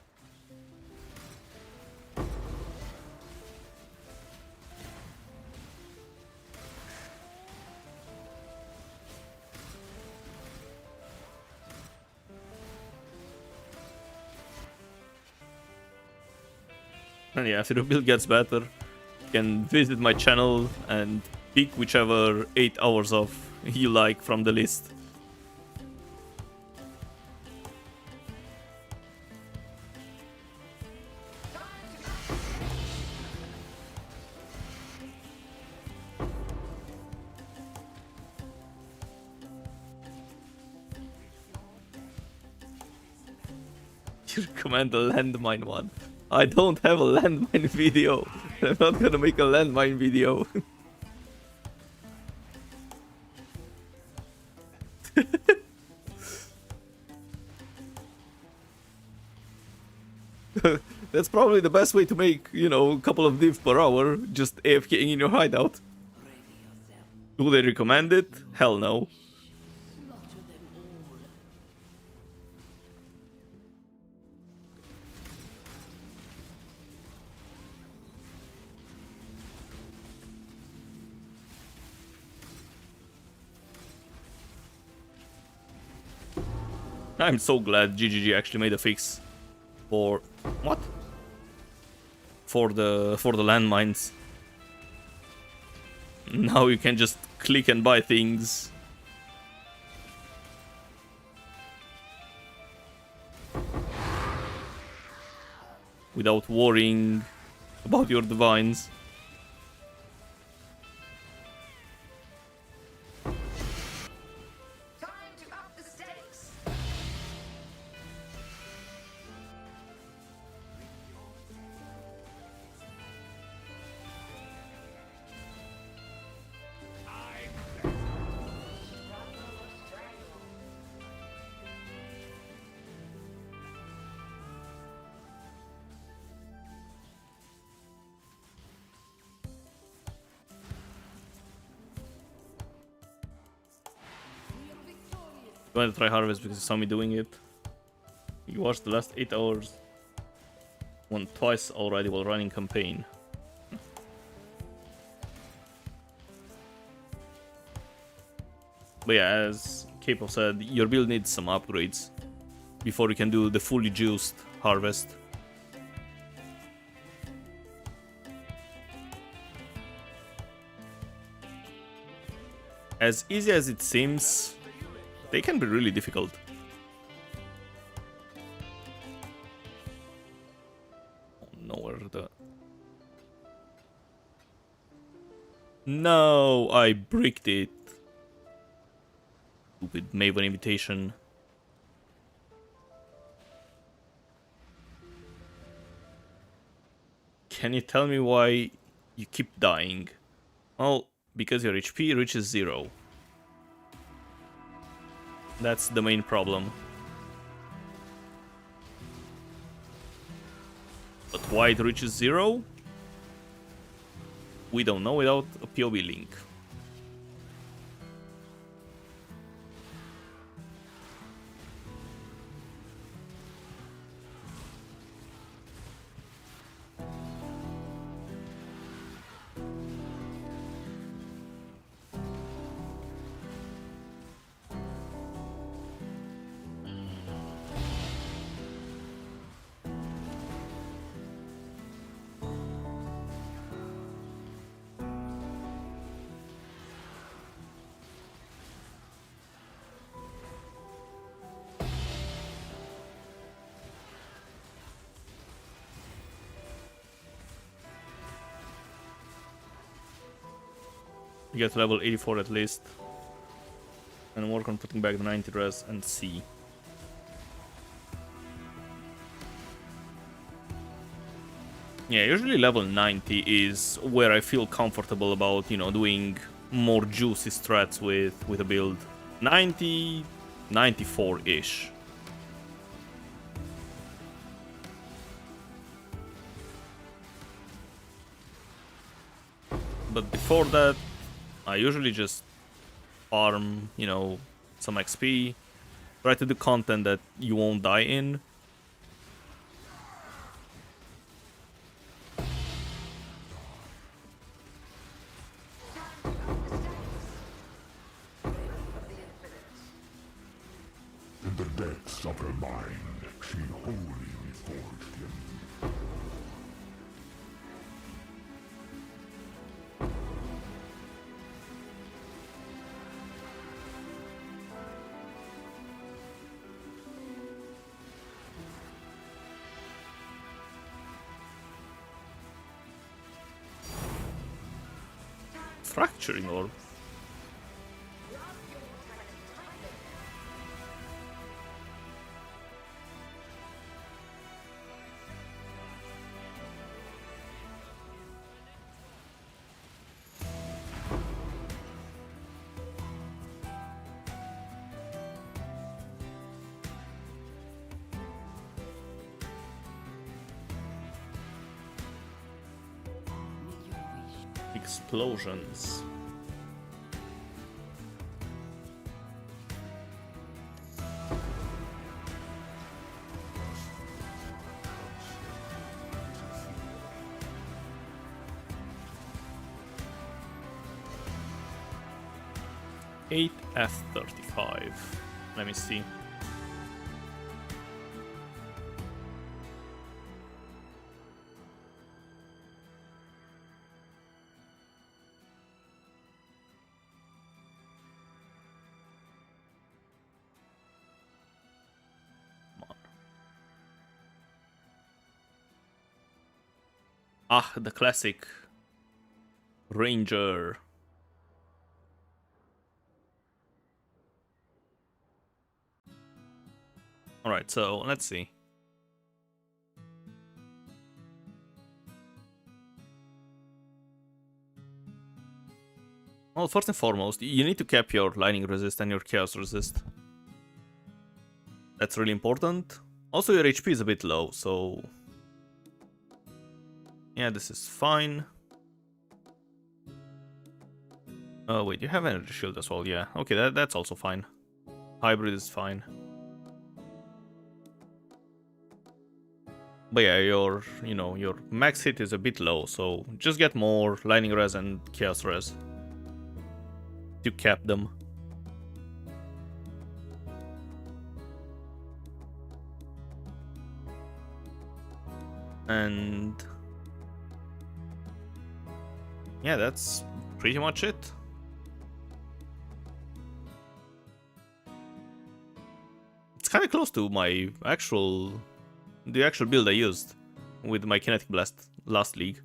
And yeah, if the build gets better, you can visit my channel and pick whichever 8 hours of you like from the list. You recommend the landmine one. I don't have a landmine video. I'm not gonna make a landmine video. That's probably the best way to make, you know, a couple of div per hour, just AFKing in your hideout. Do they recommend it? Hell no. Slaughter them all. I'm so glad GGG actually made a fix for what? For the landmines. Now you can just click and buy things. Without worrying about your divines. Time to up the stakes. You want to try Harvest because you saw me doing it? You watched the last 8 hours. Won twice already while running campaign. But yeah, as Capo said, your build needs some upgrades before you can do the fully juiced Harvest. As easy as it seems, they can be really difficult. Oh, nowhere the... No, I bricked it. Stupid Maven invitation. Can you tell me why you keep dying? Well, because your HP reaches 0. That's the main problem. But why it reaches 0? We don't know without a POV link. You get to level 84 at least. And work on putting back the 90 res and C. Yeah, usually level 90 is where I feel comfortable about, you know, doing more juicy strats with a build. 90, 94-ish. But before that, I usually just farm, you know, some XP. Try to do content that you won't die in. In the depths of her mind, she wholly forged him. Fracturing orb. Make your wish. Explosions. Eight F-35. Let me see. Ah, the classic Ranger. Alright, so let's see. Well, first and foremost, you need to cap your lightning resist and your chaos resist. That's really important. Also, your HP is a bit low, so... yeah, this is fine. Oh, wait, you have energy shield as well, yeah. Okay, that's also fine. Hybrid is fine. But yeah, your max hit is a bit low, so just get more lightning res and chaos res to cap them. And yeah, that's pretty much it. It's kind of close to my the actual build I used with my kinetic blast last league.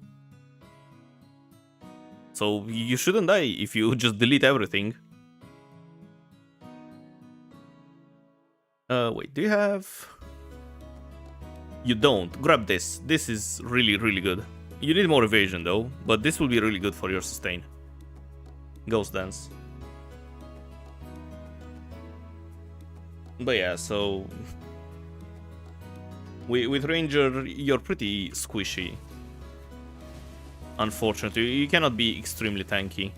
So you shouldn't die if you just delete everything. Wait, do you have... You don't. Grab this. This is really, really good. You need more evasion though, but this will be really good for your sustain. Ghost Dance. But yeah, so... with Ranger, you're pretty squishy. Unfortunately, you cannot be extremely tanky.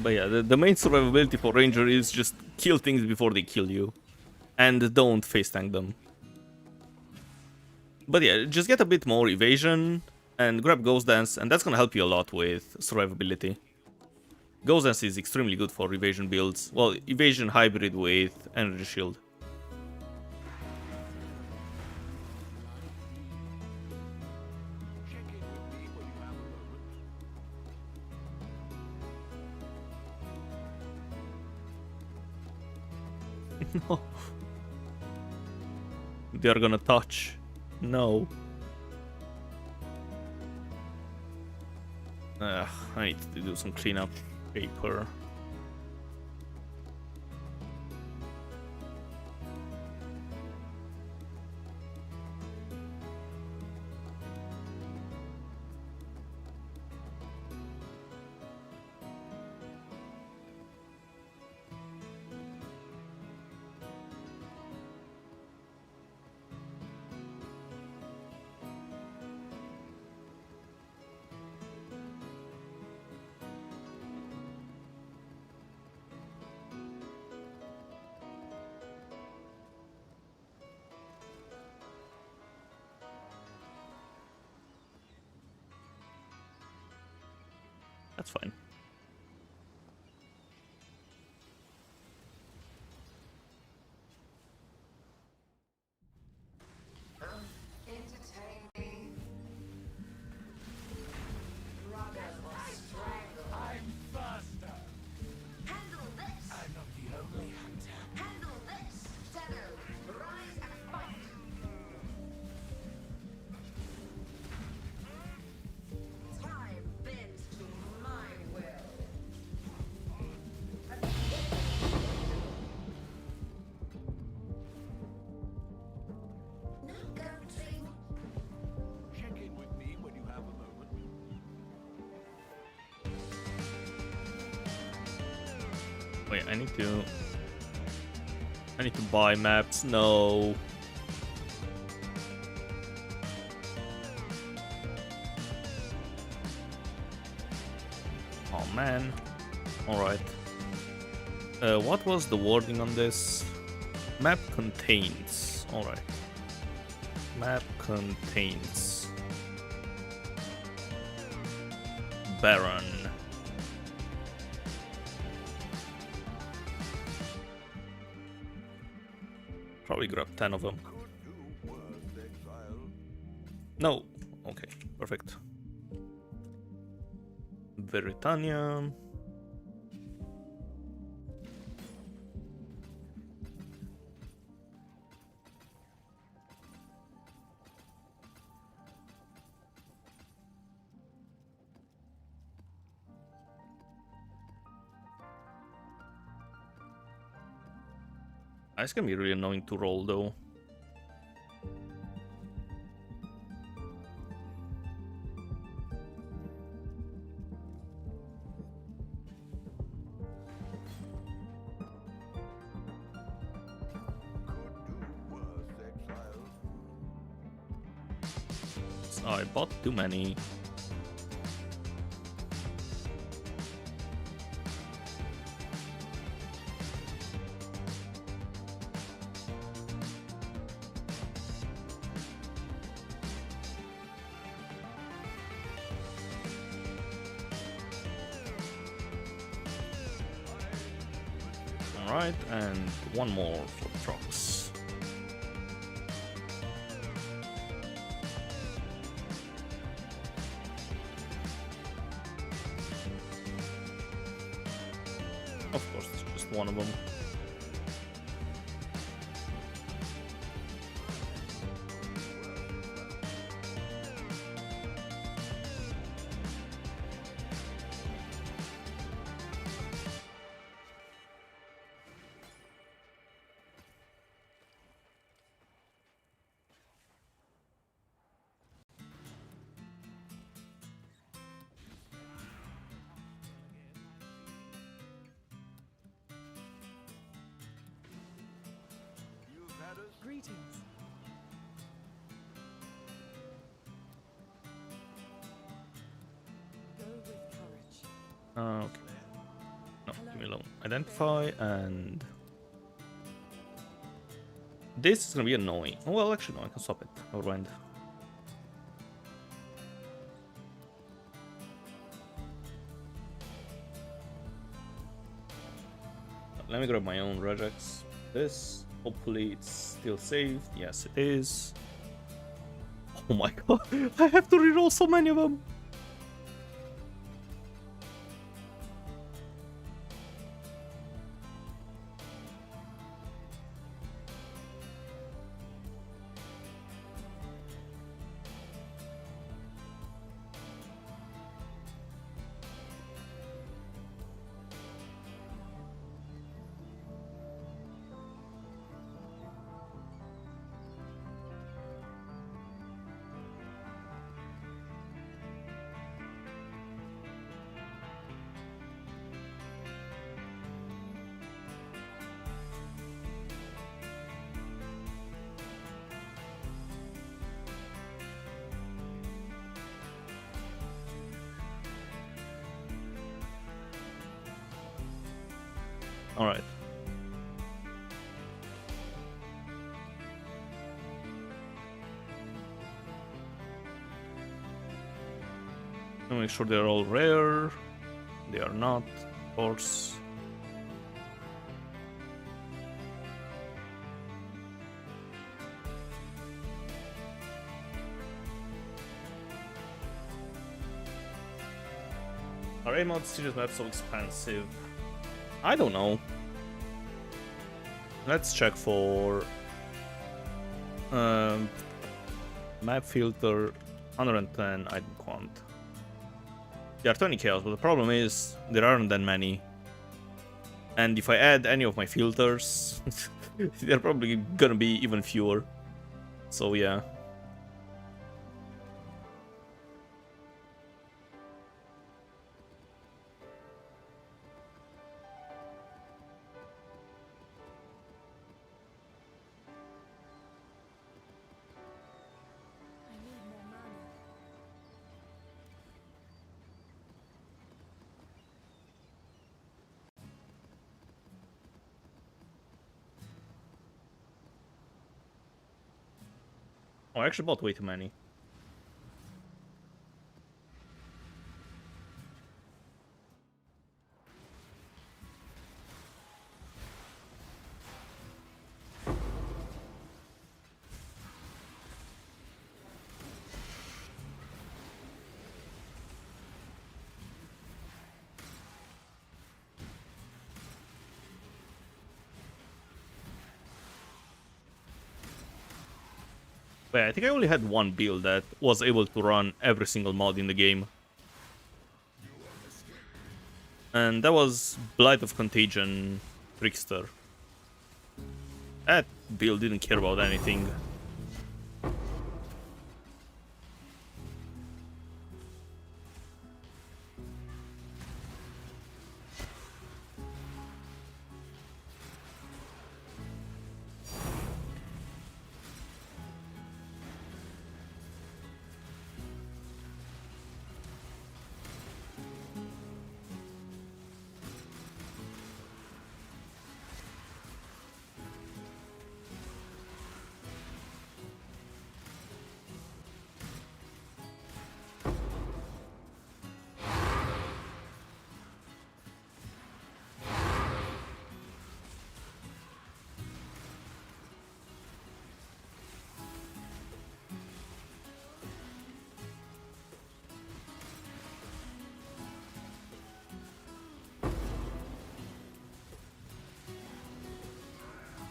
But yeah, the main survivability for Ranger is just kill things before they kill you. And don't face tank them. But yeah, just get a bit more evasion and grab Ghost Dance, and that's gonna help you a lot with survivability. Ghost Dance is extremely good for evasion builds. Well, evasion hybrid with energy shield. No. They're gonna touch. No. I need to do some cleanup paper. That's fine. Entertain me. Rugged or strangle. I'm faster. Handle this. I'm not the only hunter. Handle this. Shadow, rise and fight. Time bends to my will. No country. Check in with me when you have a moment. Wait, I need to buy maps. No. Oh man. Alright. What was the wording on this? Map contains. Alright. Map contains. Baron. Probably grab 10 of them. Could do worse, exile. No. Okay, perfect. Veritania. It's gonna be really annoying to roll though. Could do worse, exile. So I bought too many. Alright, and one more for trucks. Of course, it's just one of them. You've had us. Greetings. Go with courage. Okay. No, leave me alone. Identify and... This is gonna be annoying. Oh, well, actually, no, I can stop it. Never mind. Let me grab my own regex. This. Hopefully it's still saved. Yes, it is. Oh my god. I have to reroll so many of them. Alright. Make sure they're all rare. They are not, of course. Are A-mod series maps so expensive? I don't know. Let's check for map filter 110 item quant. There are 20 chaos, but the problem is there aren't that many. And if I add any of my filters, they're probably gonna be even fewer. So yeah. I need more mana. Oh, I actually bought way too many. Wait, I think I only had one build that was able to run every single mod in the game. And that was Blight of Contagion Trickster. That build didn't care about anything.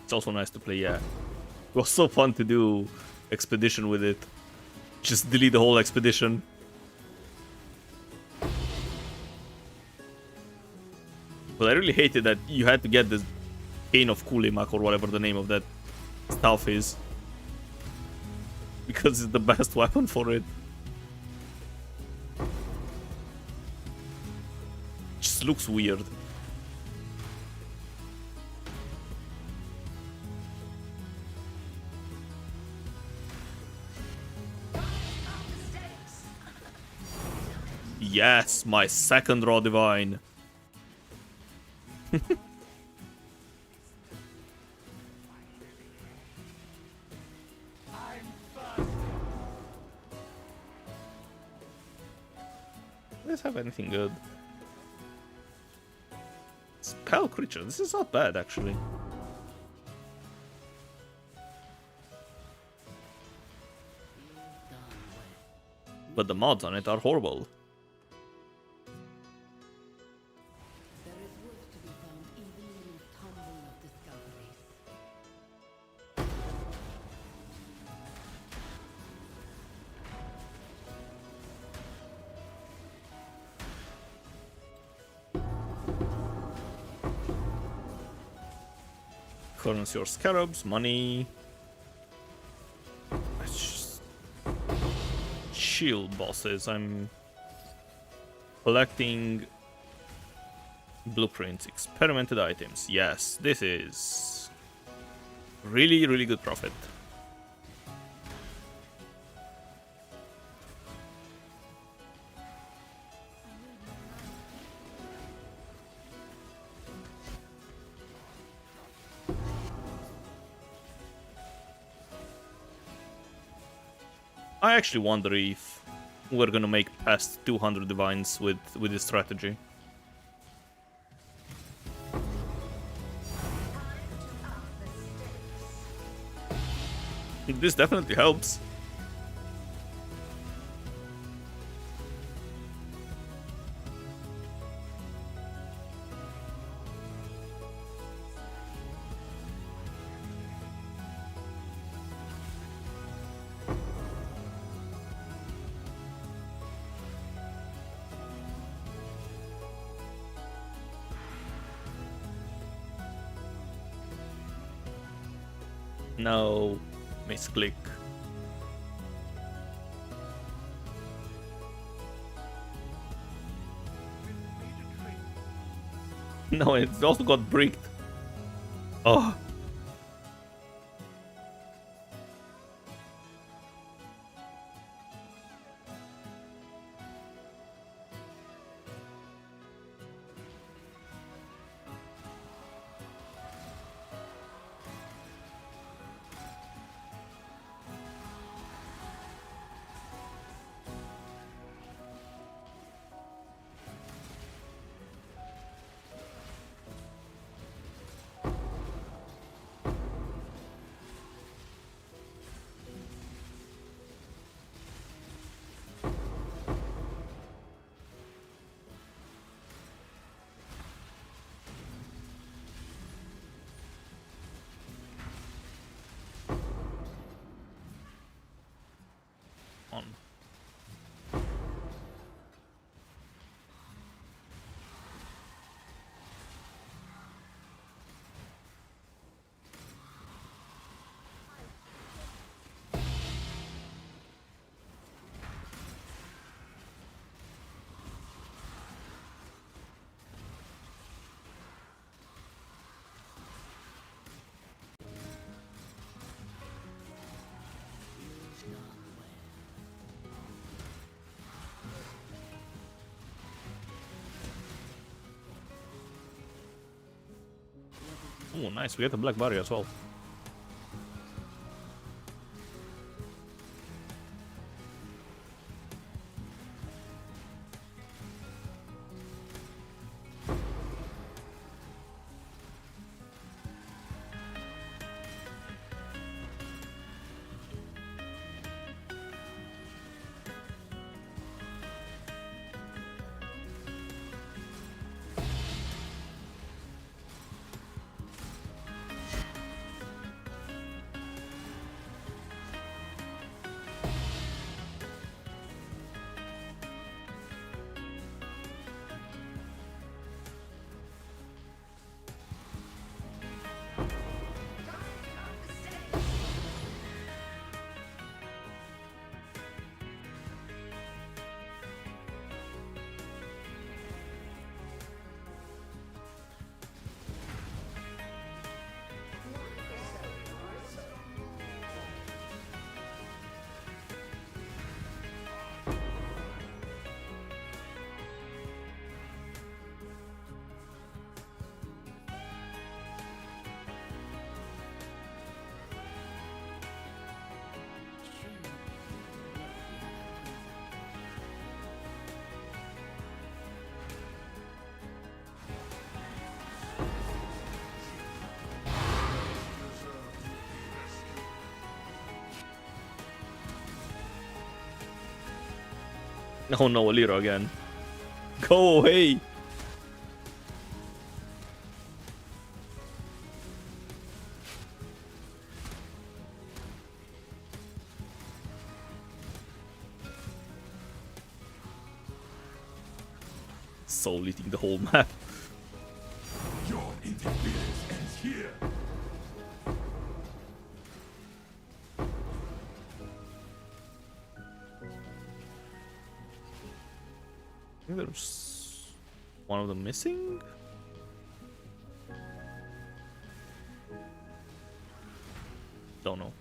It's also nice to play, yeah. It was so fun to do expedition with it. Just delete the whole expedition. But I really hated that you had to get this Cane of Kulimak or whatever the name of that stuff is. Because it's the best weapon for it. Just looks weird. Yes, my second Raw Divine. Does have anything good? Spell creature. This is not bad, actually. But the mods on it are horrible. There is worth to be found even in the tumble of discoveries. Currency your scarabs, money. Let's just chill, bosses. I'm collecting blueprints, experimented items. Yes, this is really, really good profit. I actually wonder if we're gonna make past 200 divines with this strategy. This definitely helps. No, misclick. No, it also got bricked. Oh. On. Oh, nice. We get the black barrier as well. Oh no, Alira again. Go away! Soul eating the whole map. Your interference ends here. I think there's one of them missing. Don't know.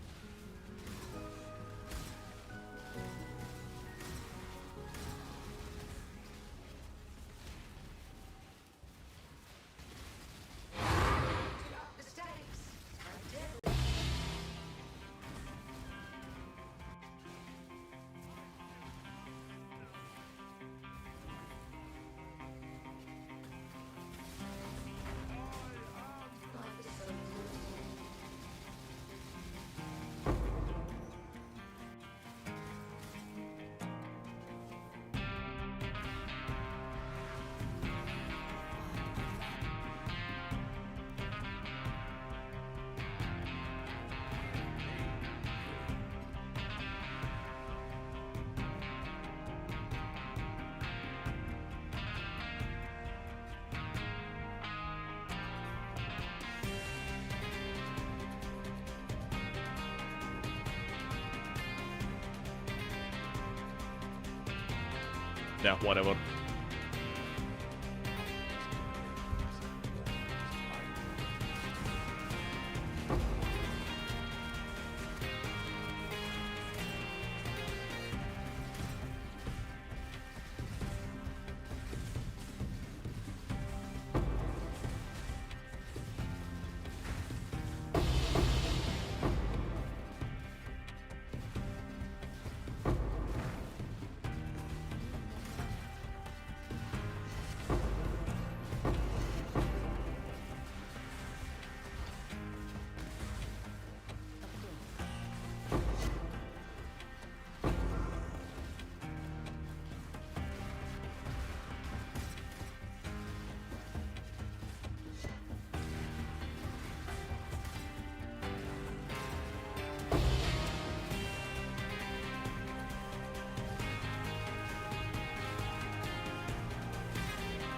Yeah, whatever.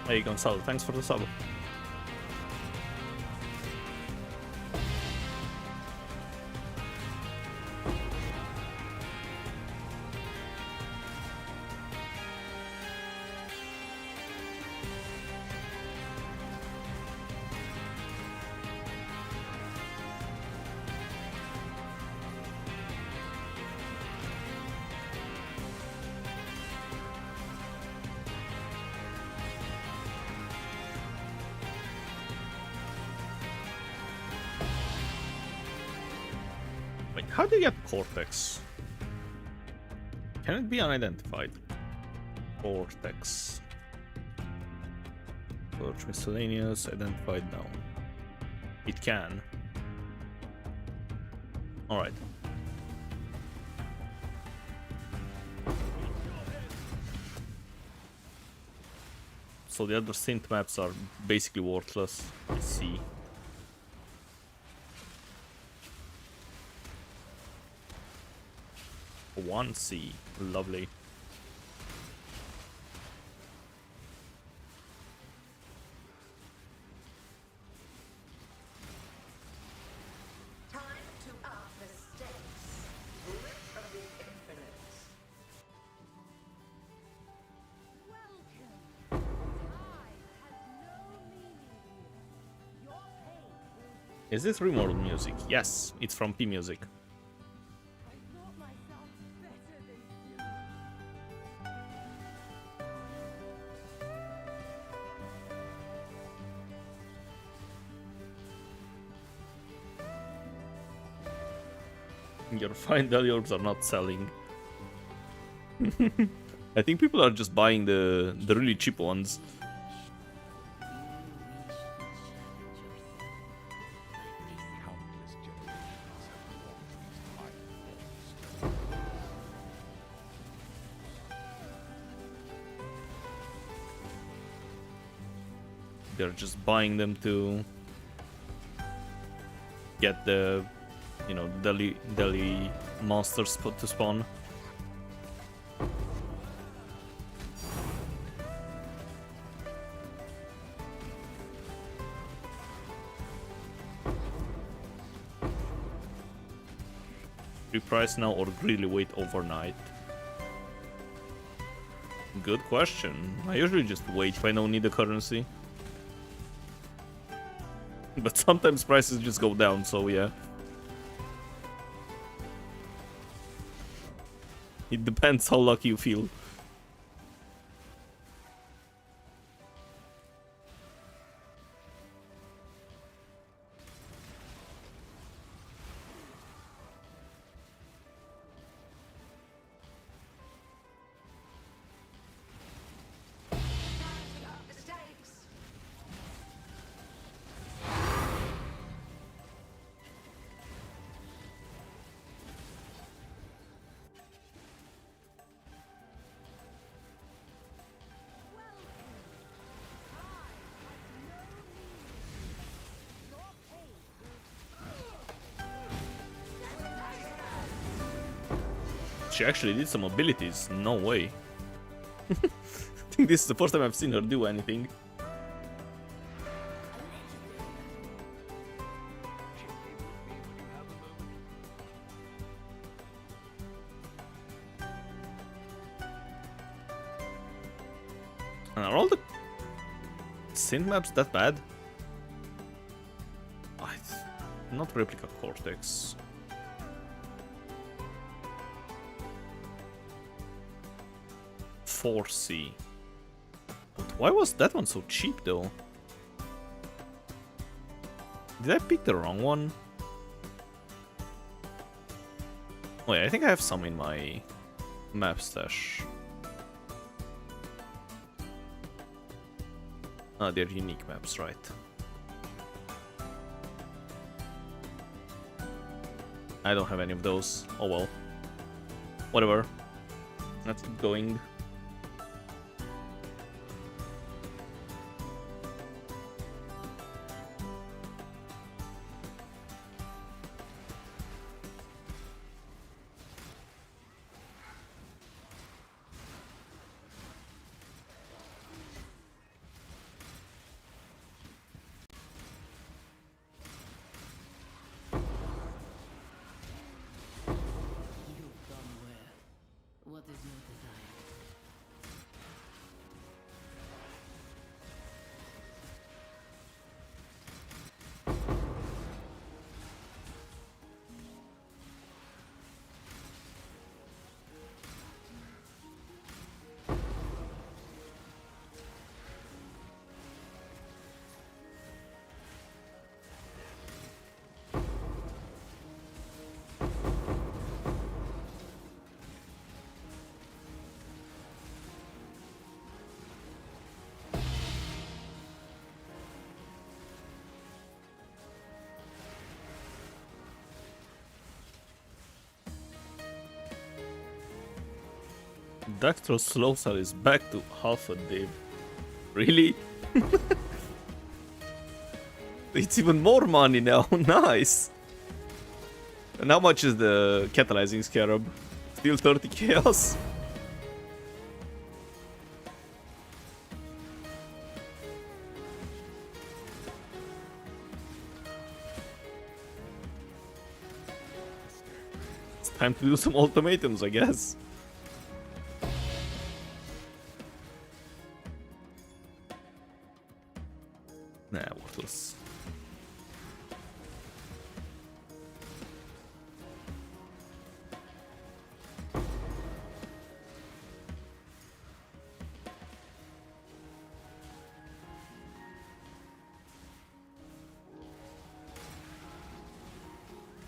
Hey Gonzalo, thanks for the sub. Wait, how do you get Cortex? Can it be unidentified? Cortex. Search miscellaneous, identified now. It can. Alright. So the other synth maps are basically worthless. I see. One C, lovely. Time to up the stakes. Grip of the infinite. Welcome. Time has no meaning here. Your pain will be. Is this remote music? Yes, it's from P Music. I thought myself better than you. Your fine Deli orbs are not selling. I think people are just buying the really cheap ones. Countless generations have walked these iron halls. They're just buying them to get the, you know, Deli monsters put to spawn. Reprice now or really wait overnight? Good question. I usually just wait if I don't need the currency. But sometimes prices just go down, so yeah. It depends how lucky you feel. Time to up the stakes. She actually did some abilities. No way. I think this is the first time I've seen her do anything. And are all the synth maps that bad? Not Replica Cortex. C. But why was that one so cheap though? Did I pick the wrong one? Oh yeah, I think I have some in my map stash. Ah, they're unique maps, right? I don't have any of those. Oh well. Whatever. Let's keep going. You've done well. What is your desire? Dactyl's slow sell is back to half a div. Really? It's even more money now. Nice. And how much is the catalyzing scarab? Still 30 chaos? It's time to do some ultimatums, I guess. Nah, worthless.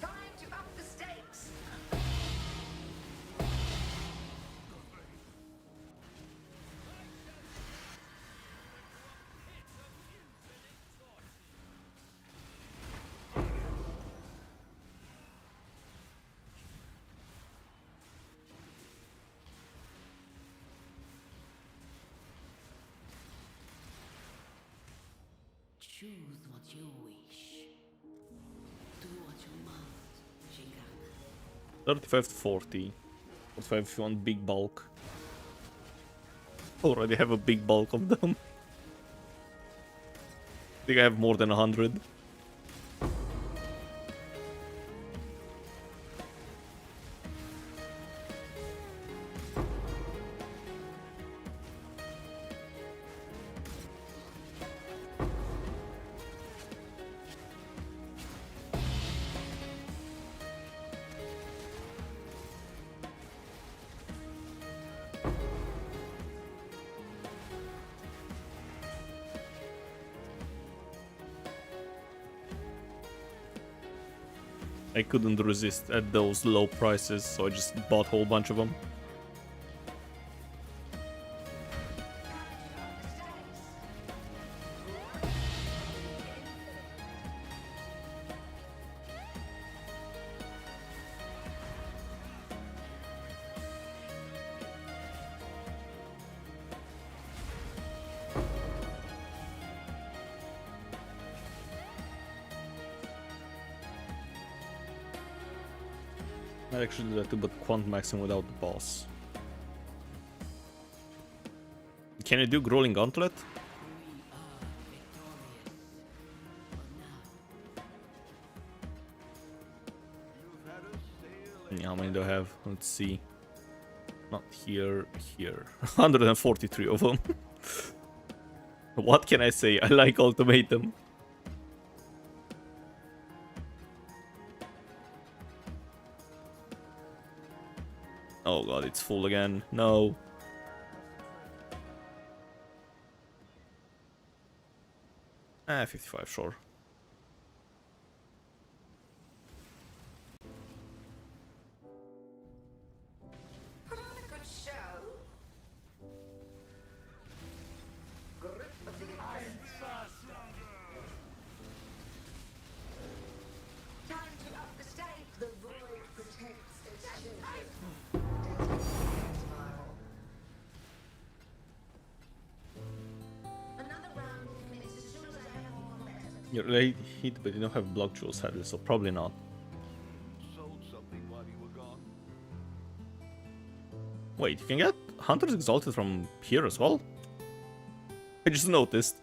Time to up the stakes. Choose what you wish. Do what you must, Shikana. 35 to 40. 45 if you want big bulk. Already have a big bulk of them. I think I have more than 100. I couldn't resist at those low prices, so I just bought a whole bunch of them. I actually do that too, but quant maxing without the boss. Can you do Grueling Gauntlet? Yeah, how many do I have? Let's see. Not here, here. 143 of them. What can I say? I like Ultimatum. Oh god, it's full again. No. Ah, 55, sure. Put on a good show. Grip the iron. Time to up the stake. The void protects its children. Another round will commence as soon as I have more momentum. You're late hit, but you don't have block jewel sadly, so probably not. Sold something while you were gone. Wait, you can get Hunters Exalted from here as well? I just noticed.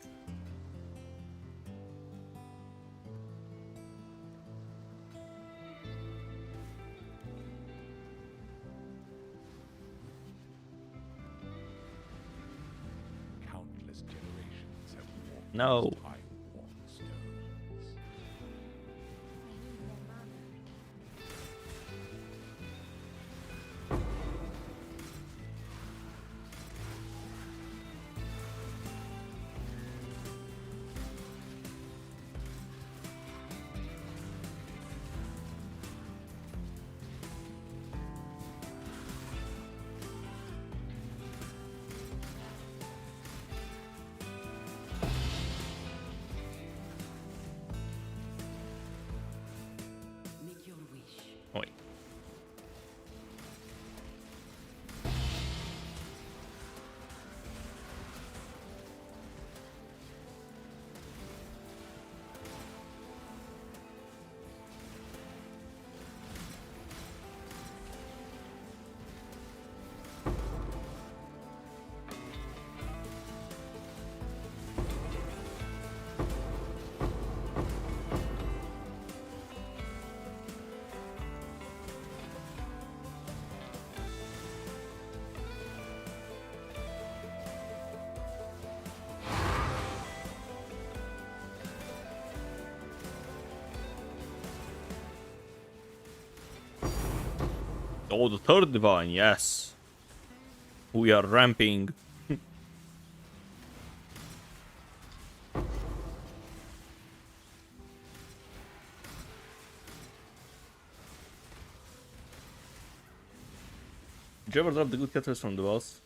Countless generations have walked No. these time-worn stones. Make your wish. Wait. Oh, the third divine, yes. We are ramping. Did you ever drop the good catalyst from the boss?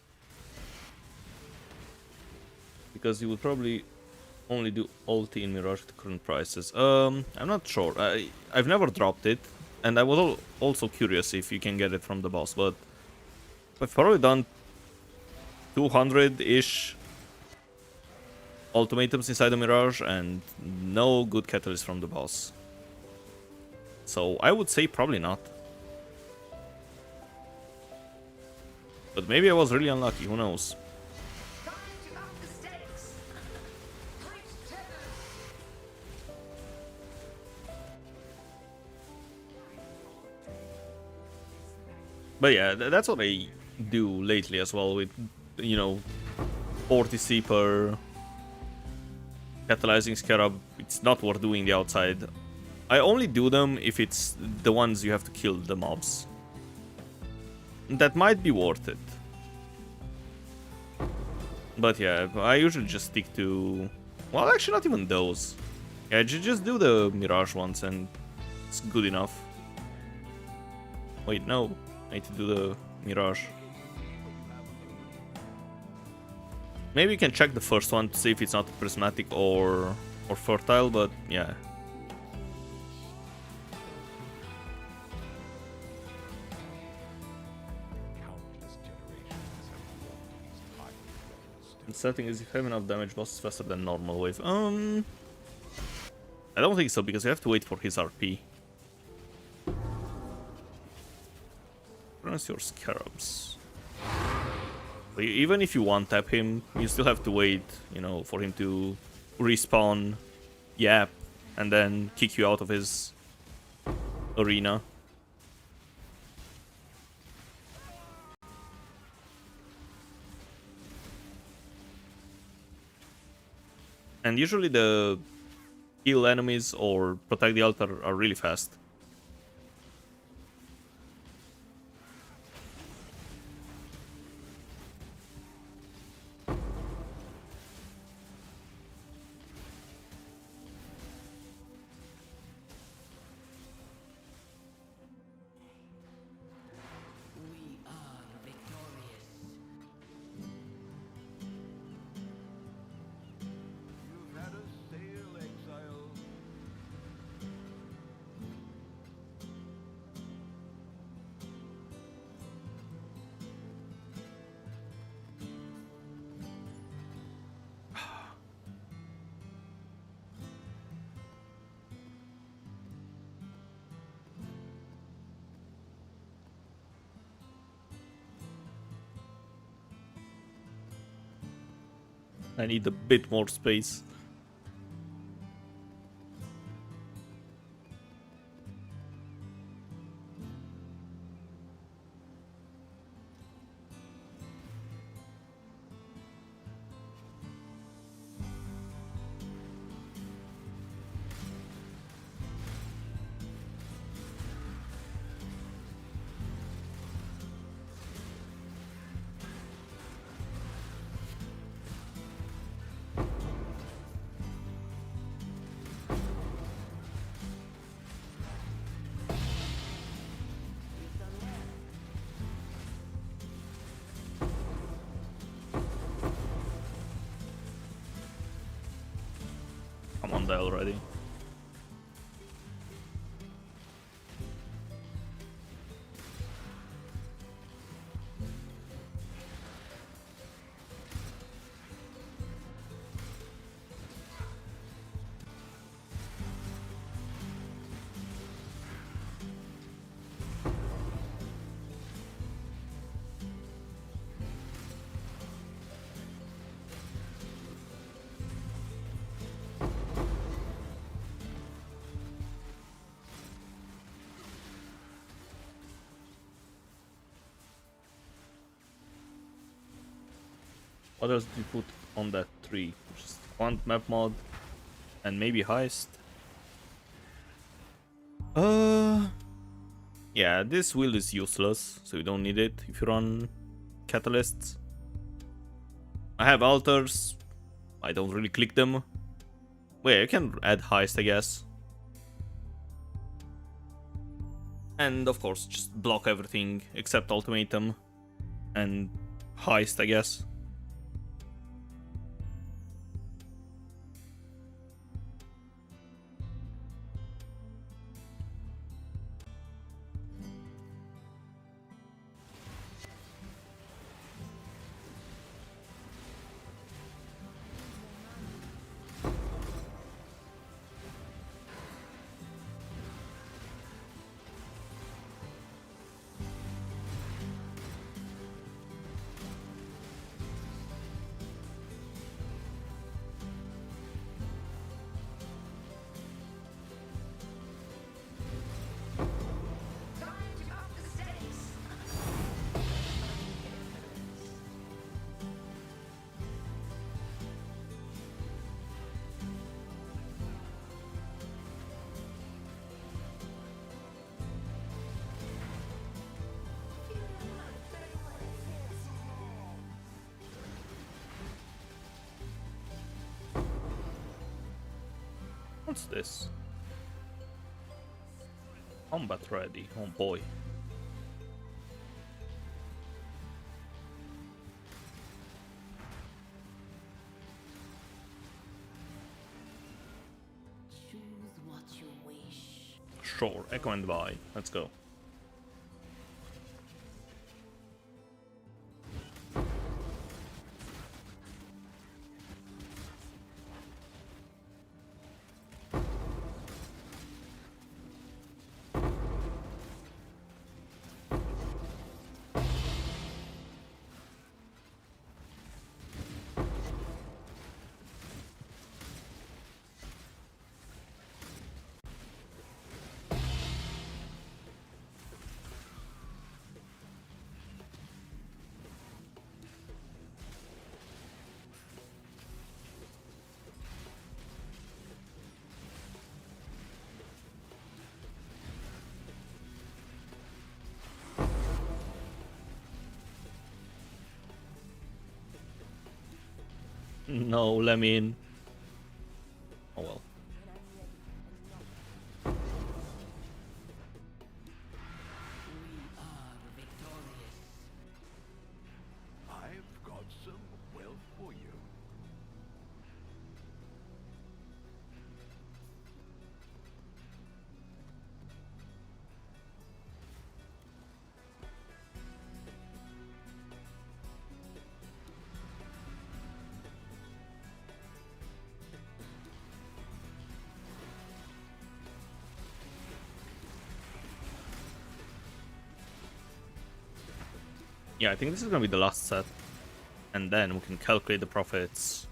Because you would probably only do ulti in Mirage at current prices. I'm not sure. I've never dropped it, and I was also curious if you can get it from the boss, but I've probably done 200-ish ultimatums inside the Mirage, and no good catalyst from the boss. So I would say probably not. But maybe I was really unlucky, who knows. Time to up the stakes. Tight tether. But yeah, that's what I do lately as well with, you know, 40C per catalyzing scarab. It's not worth doing the outside. I only do them if it's the ones you have to kill the mobs. That might be worth it. But yeah, I usually just stick to... Well, actually not even those. Yeah, just do the Mirage ones and it's good enough. Wait, no. I need to do the Mirage. Maybe you can check the first one to see if it's not prismatic or fertile, but yeah. Countless generations have walked these time-worn stones. The setting is if you have enough damage, boss is faster than normal wave. I don't think so, because you have to wait for his RP. Runs your scarabs. Even if you one-tap him, you still have to wait, you know, for him to respawn, yap, and then kick you out of his arena. And usually the kill enemies or protect the altar are really fast. We are victorious. You've had a sail, exile. I need a bit more space. Come on there already. What else do you put on that tree? Just quant map mod and maybe heist. Yeah, this wheel is useless, so you don't need it if you run catalysts. I have altars. I don't really click them. Wait, I can add heist, I guess. And of course, just block everything except ultimatum and heist, I guess. Time to up the stakes. What's this? Combat ready. Oh boy. Choose what you wish. Sure, Echo and buy. Let's go. No, let me in. Oh well. I've got some wealth for you. Yeah, I think this is gonna be the last set. And then we can calculate the profits.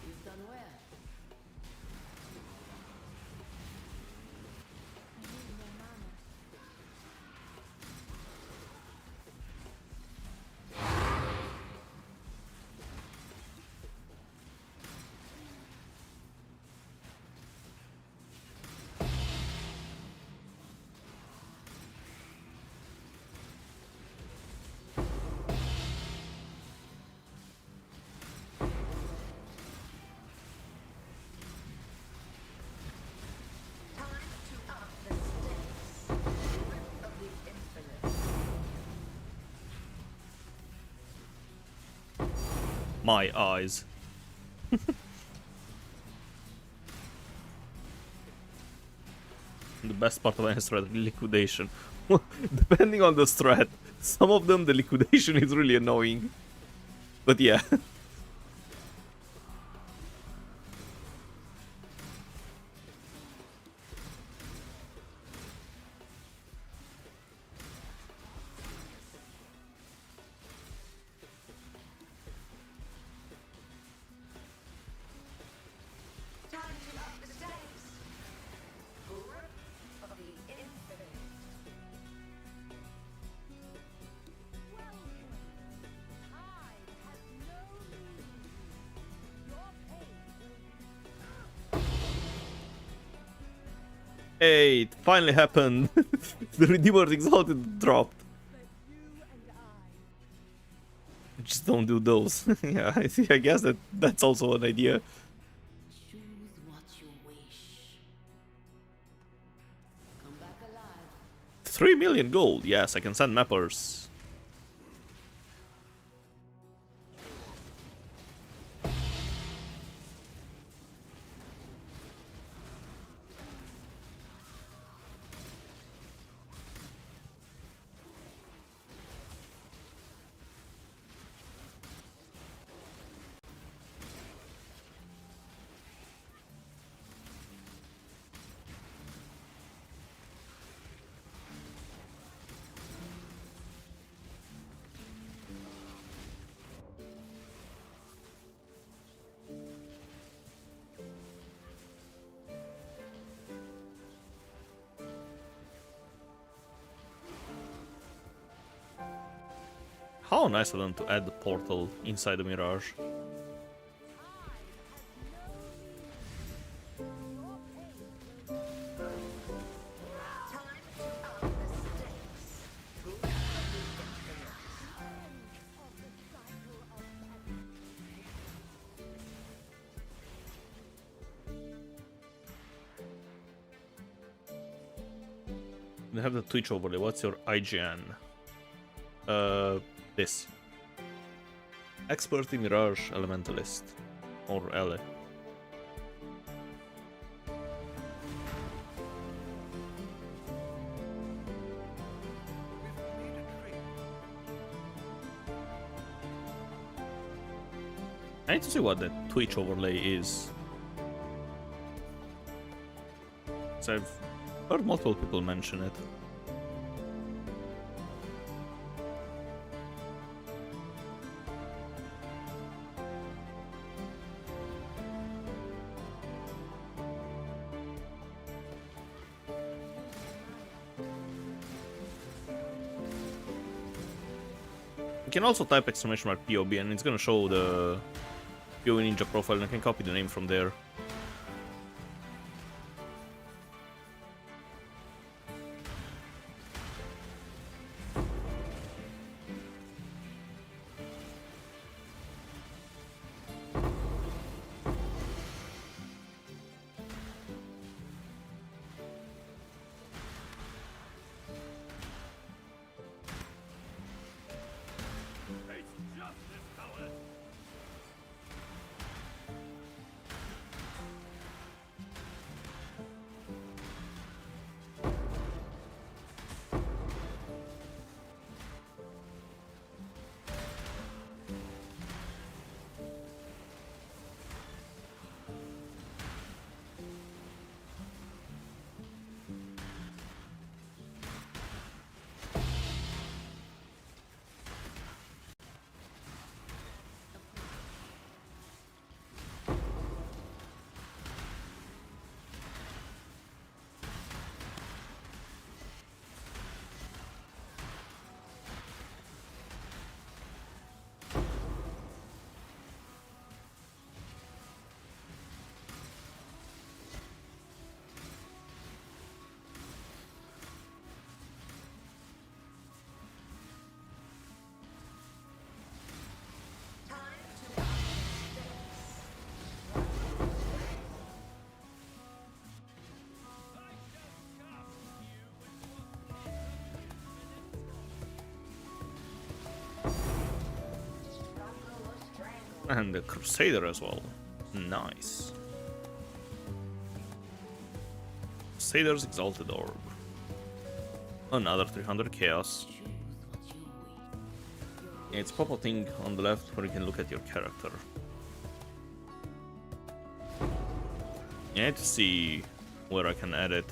You've done well. Time to up the stakes. Grip of the infinite. My eyes. The best part of any strat, liquidation. Depending on the strat, some of them the liquidation is really annoying. But yeah. Time to up the stakes. Grip of the infinite. Welcome. Time has no meaning. Your pain will Hey, it finally happened. The Redeemer's Exalted dropped. but you and I. Just don't do those. Yeah, I guess that's also an idea. Choose what you wish. Come back alive. 3 million gold. Yes, I can send mappers. How nice of them to add the portal inside the Mirage. Time to up the stakes. Grip of the infinite. Of the cycle of They have the Twitch overlay. What's your IGN? This. Expert in Mirage Elementalist. Or Ele. We've made a trade. I need to see what the Twitch overlay is. So I've heard multiple people mention it. You can also type exclamation mark POB and it's gonna show the Go in Ninja profile and I can copy the name from there. It's justice, coward! Time to up the stakes. Struggle or strangle. And the Crusader as well. Nice. Crusader's Exalted Orb. Another 300 Chaos. Choose what you wish. Yeah, it's pop a thing on the left where you can look at your character. Yeah, I need to see where I can add it.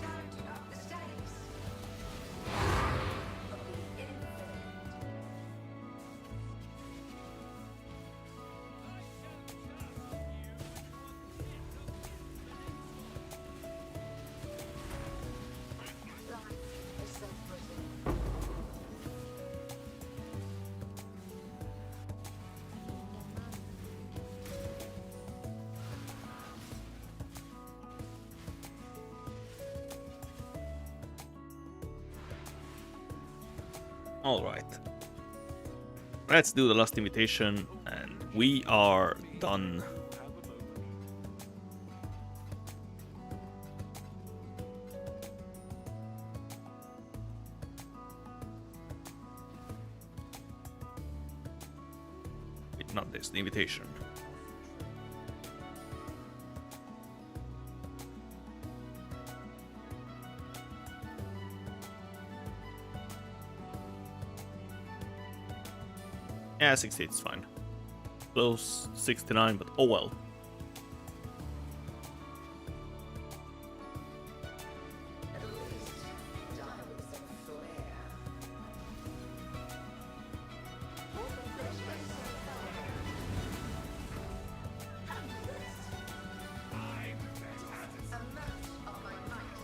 Time to up the stakes. For the infinite. Life is self-preserve. Alright. Let's do the last invitation and we are done. Wait, not this, the invitation. Yeah, 68 is fine. Close 69, but oh well. At least die with some flair. Open fresh space on fire. And this. A match of my might.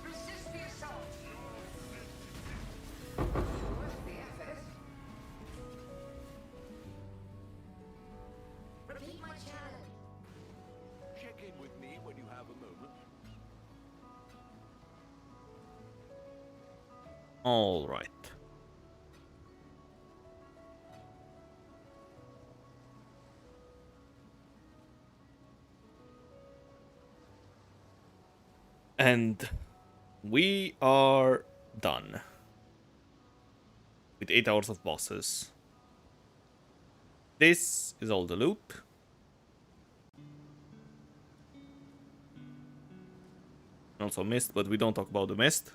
Resist the assault. Worth the effort. Repeat my challenge. Check in with me when you have a moment. All right. And we are done. with 8 hours of bosses. This is all the loot. Also mist, but we don't talk about the mist.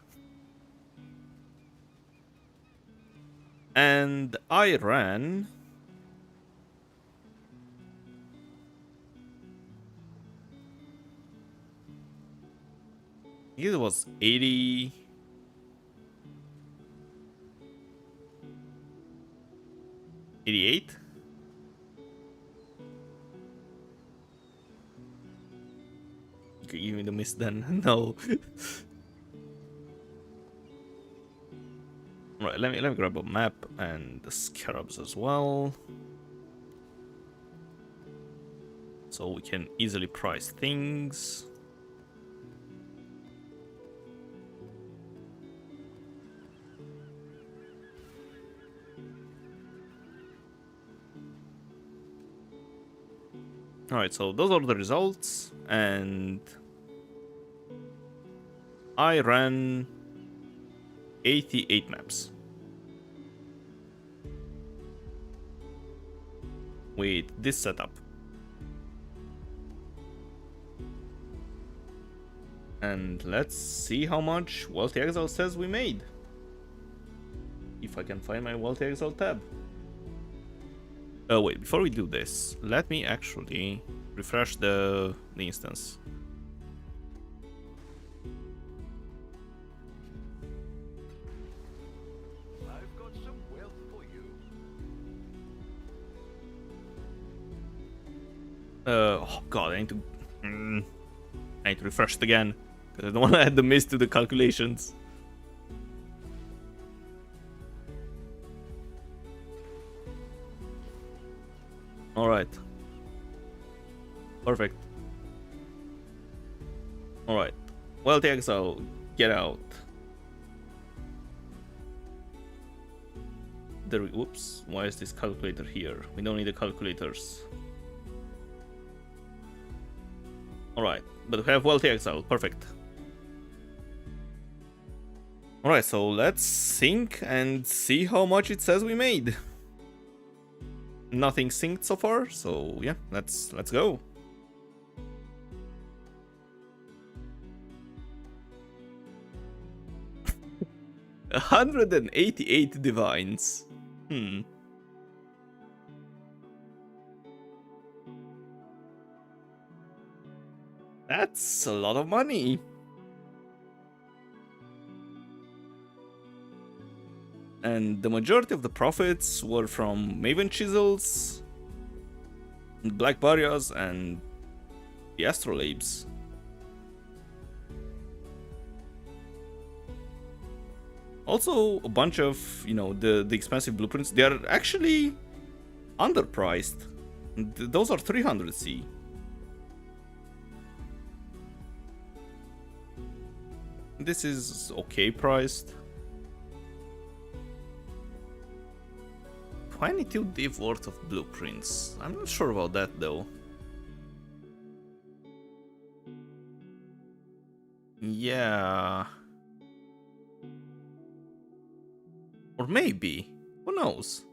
And I ran... I guess it was 80... 88? Give me the mist then. No. Right, let me grab a map and the scarabs as well. So we can easily price things. Alright, so those are the results, and I ran 88 maps with this setup. And let's see how much Wealthy Exile says we made. If I can find my Wealthy Exile tab. Oh wait, before we do this, let me actually refresh the instance. I've got some wealth for you. Oh god, I need to refresh it again, because I don't want to add the mist to the calculations. Alright. Perfect. Alright. Wealthy Exile, get out. There we, whoops, why is this calculator here? We don't need the calculators. Alright, but we have Wealthy Exile, perfect. Alright, so let's sync and see how much it says we made. Nothing synced so far, so yeah, let's go. $188 divines. That's a lot of money. And the majority of the profits were from Maven Chisels, Black Barriers, and the Astrolabes. Also, a bunch of, you know, the expensive blueprints. They are actually underpriced. Those are 300C. This is okay priced. 22 div worth of blueprints. I'm not sure about that though. Yeah. Or maybe. Who knows?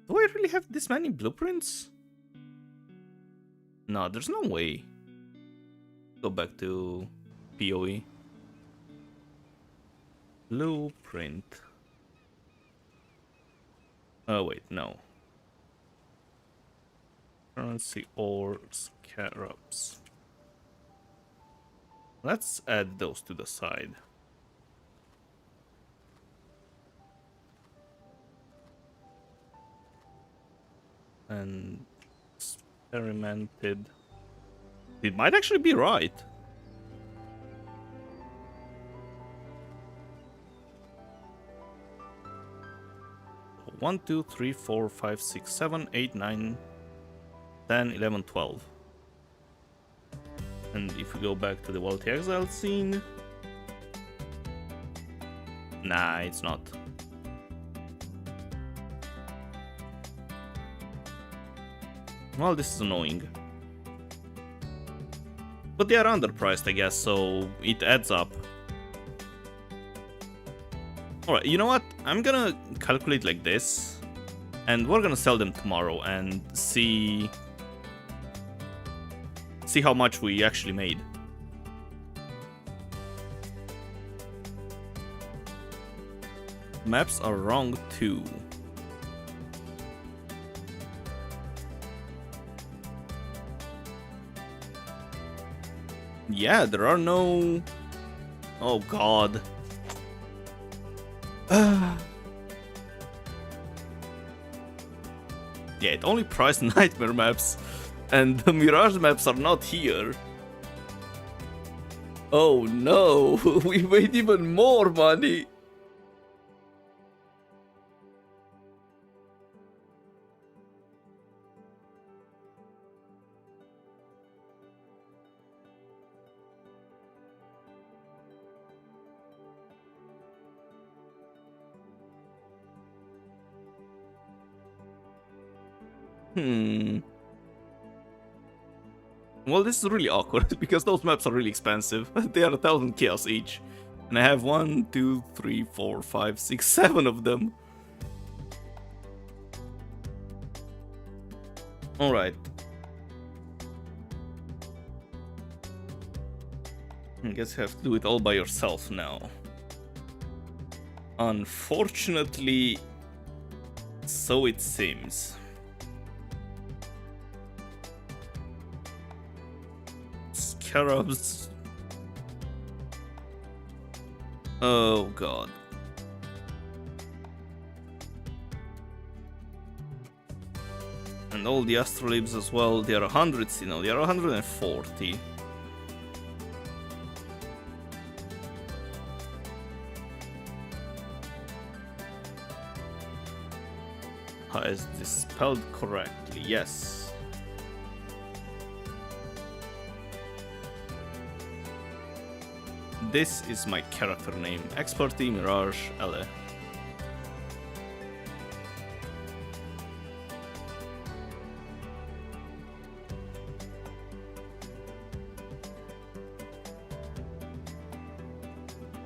Do I really have this many blueprints? No, there's no way. Go back to PoE. Blueprint. Oh wait, no. Currency or scarabs. Let's add those to the side. And experimented. It might actually be right. One, 2, 3, 4, 5, 6, 7, 8, 9, 10, 11, 12. And if we go back to the Wealthy Exile scene... Nah, it's not. Well, this is annoying. But they are underpriced, I guess, so it adds up. Alright, you know what? I'm gonna calculate like this. And we're gonna sell them tomorrow and see how much we actually made. Maps are wrong too. Yeah, there are no... Oh god. Yeah, it only priced nightmare maps, and the mirage maps are not here. Oh no, we made even more money. Well, this is really awkward because those maps are really expensive. They are 1,000 chaos each. And I have 1, 2, 3, 4, 5, 6, 7 of them. Alright. I guess you have to do it all by yourself now. Unfortunately, so it seems. Scarabs. Oh god. And all the astrolabes as well, they are 100, you know, they are 140. Is this spelled correctly? Yes. This is my character name. Expertise Mirage Ele.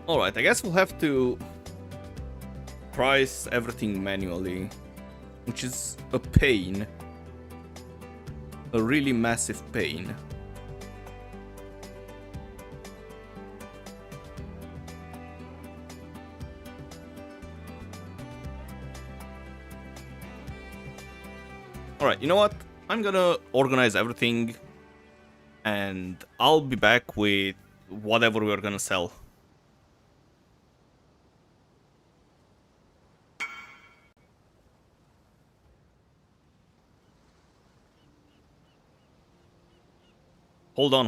Alright, I guess we'll have to price everything manually, which is a pain. A really massive pain. Alright, you know what? I'm gonna organize everything and I'll be back with whatever we're gonna sell. Hold on.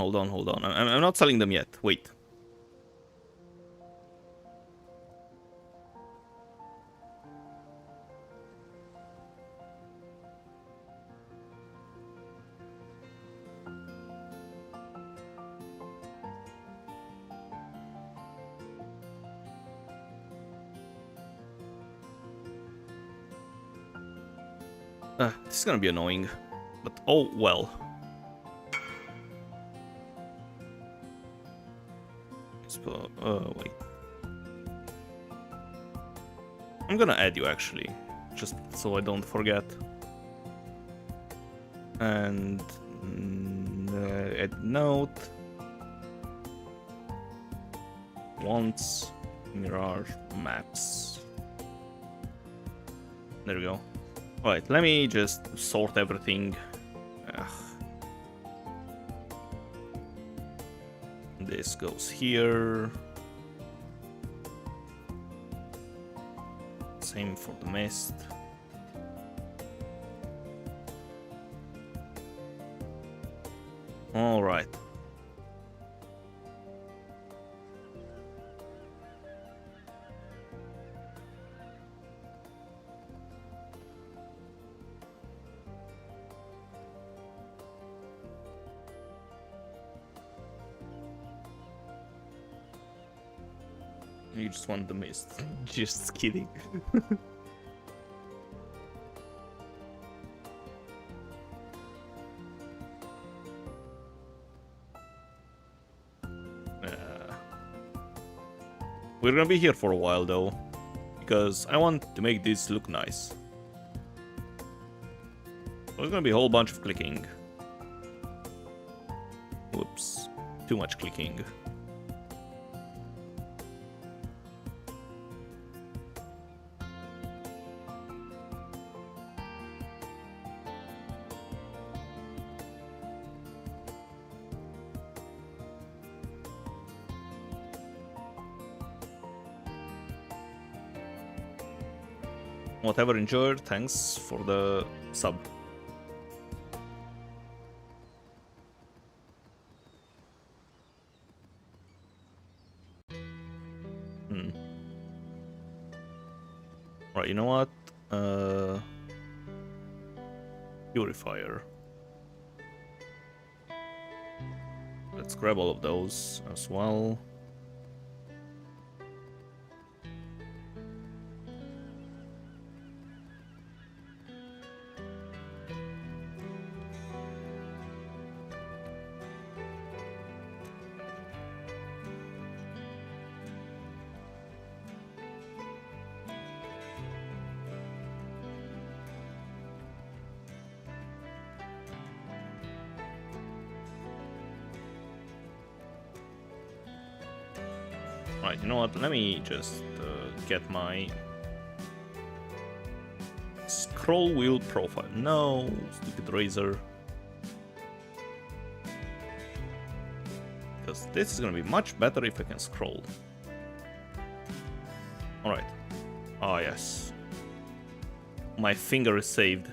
I'm not selling them yet. Wait. This is gonna be annoying, but oh well. Wait. I'm gonna add you actually, just so I don't forget. And add note. Wants mirage maps. There we go. Alright, let me just sort everything. Ugh. This goes here. Same for the mist. All right. You just want the mist. Just kidding. We're gonna be here for a while though, because I want to make this look nice. There's gonna be a whole bunch of clicking. Whoops, too much clicking. Whatever enjoyed, thanks for the sub. Right, you know what? Purifier. Let's grab all of those as well. Right, you know what? Let me just get my scroll wheel profile. No, stupid razor. Because this is gonna be much better if I can scroll. Alright. Ah, yes. My finger is saved.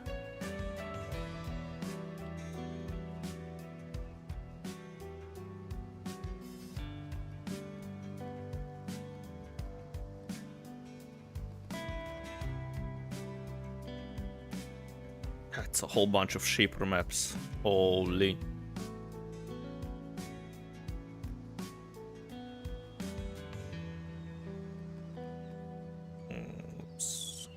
That's a whole bunch of shaper maps. Holy. Oops.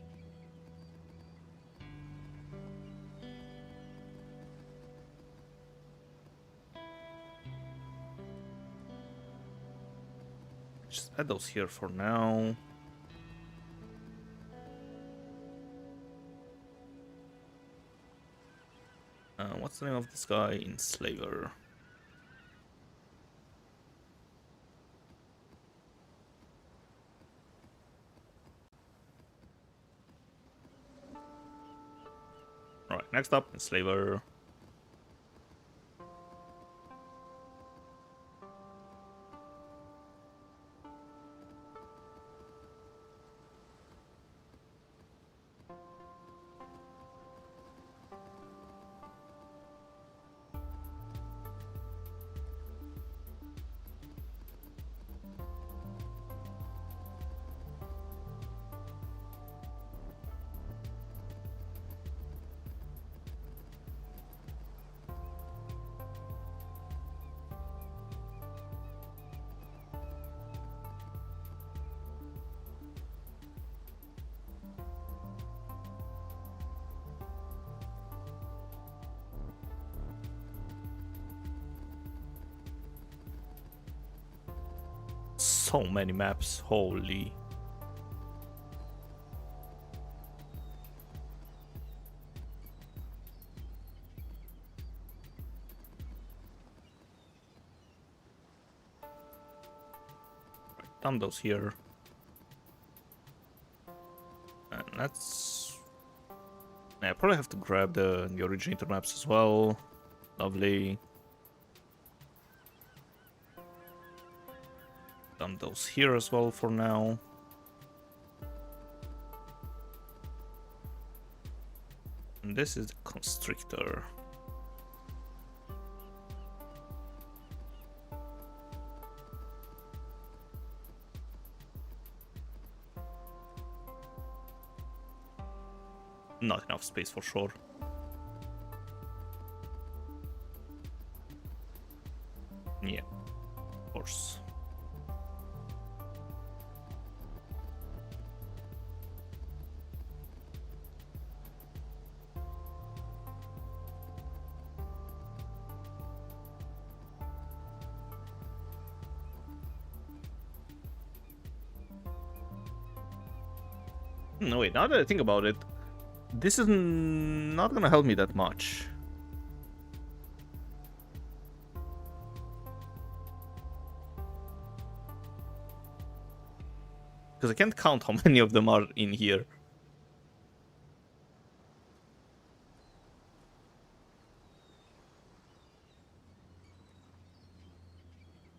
Just add those here for now. What's the name of this guy? Enslaver. Alright, next up, Enslaver. So many maps, holy. Dump those here. And let's... I probably have to grab the originator maps as well. Lovely. Dump those here as well for now. And this is the constrictor. Not enough space for sure. Yeah, of course. No, wait, now that I think about it, this is not gonna help me that much. Because I can't count how many of them are in here.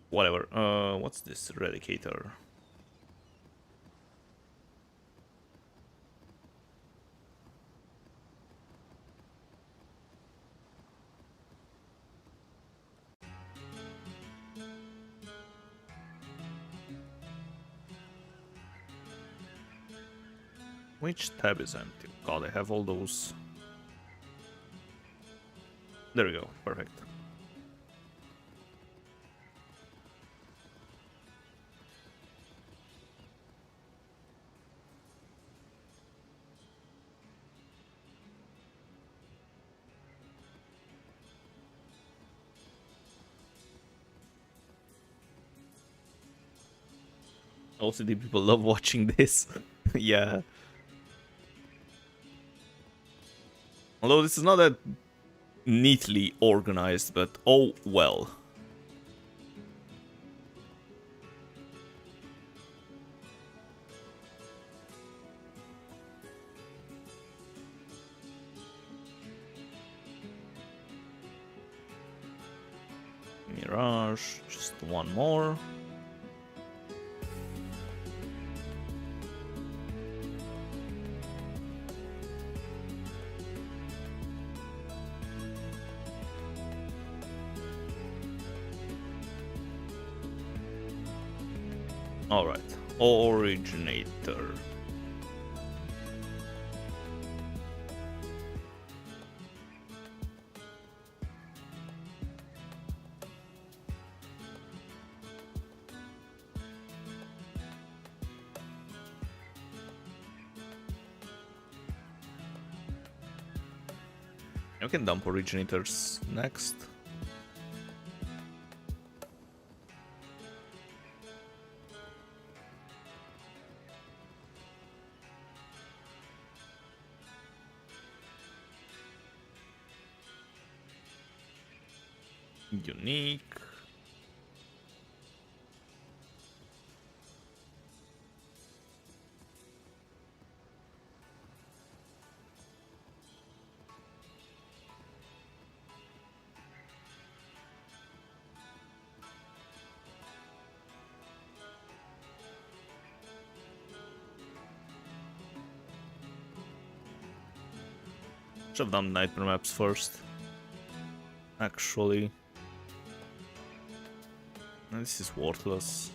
Whatever. What's this eradicator? Which tab is empty? God, I have all those. There we go. Perfect. OCD people love watching this. Yeah. Although this is not that neatly organized, but oh well. Mirage, just one more. Alright, originator. You can dump originators next. Unique. Should have done nightmare maps first. Actually. This is worthless.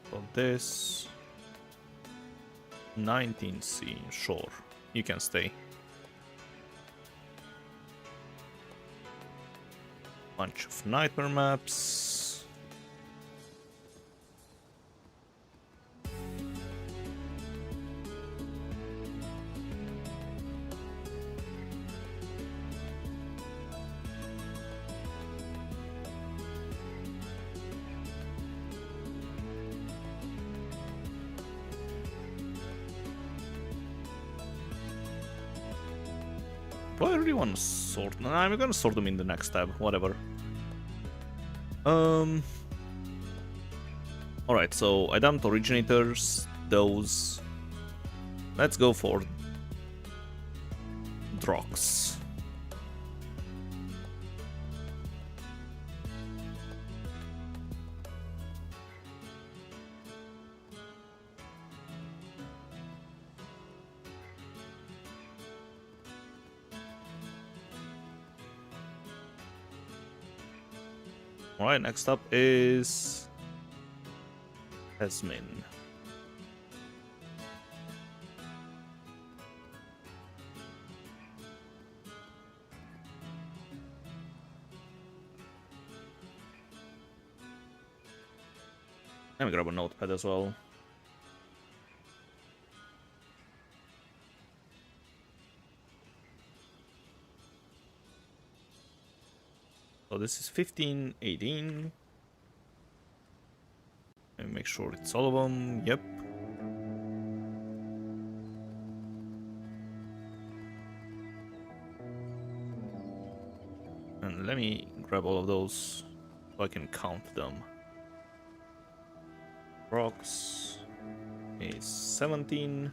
So this 19C, sure, you can stay. Bunch of nightmare maps. Do I really want to sort? No, I'm gonna sort them in the next tab. Whatever. Alright, so I dumped originators. Those. Let's go for Drox. Alright, next up is Esmin. Let me grab a notepad as well. So this is 15, 18. Let me make sure it's all of them. Yep. And let me grab all of those so I can count them. Rocks is 17.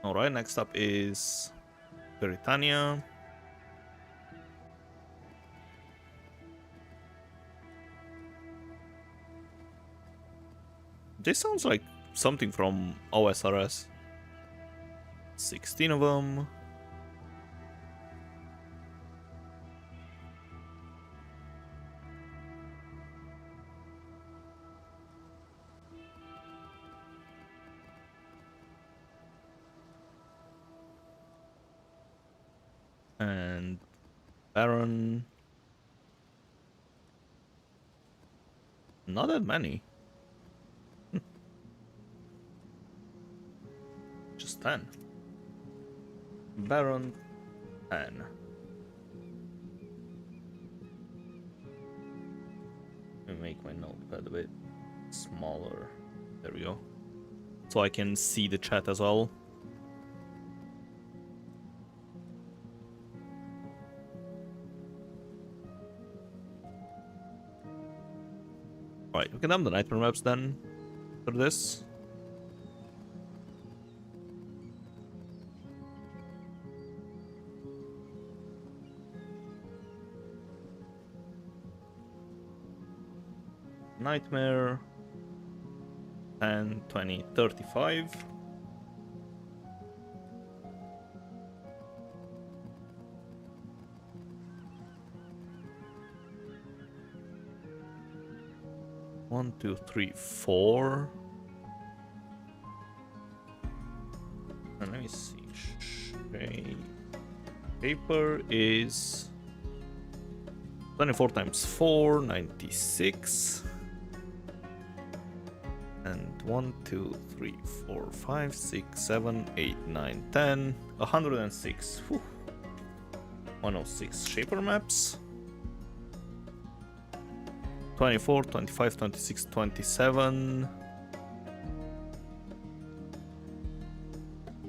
Alright, next up is Britannia. This sounds like something from OSRS. 16 of them. And Baron. Not that many. Just 10. Baron 10. Let me make my notepad a bit smaller. There we go. So I can see the chat as well. Right, we can have the nightmare maps then for this. Nightmare 10, 20, 35. One, two, three, four. And let me see. Paper is 24 times 4, 96. And 1, 2, 3, 4, 5, 6, 7, 8, 9, 10. 106. Whew. 106 shaper maps. 24, 25, 26, 27.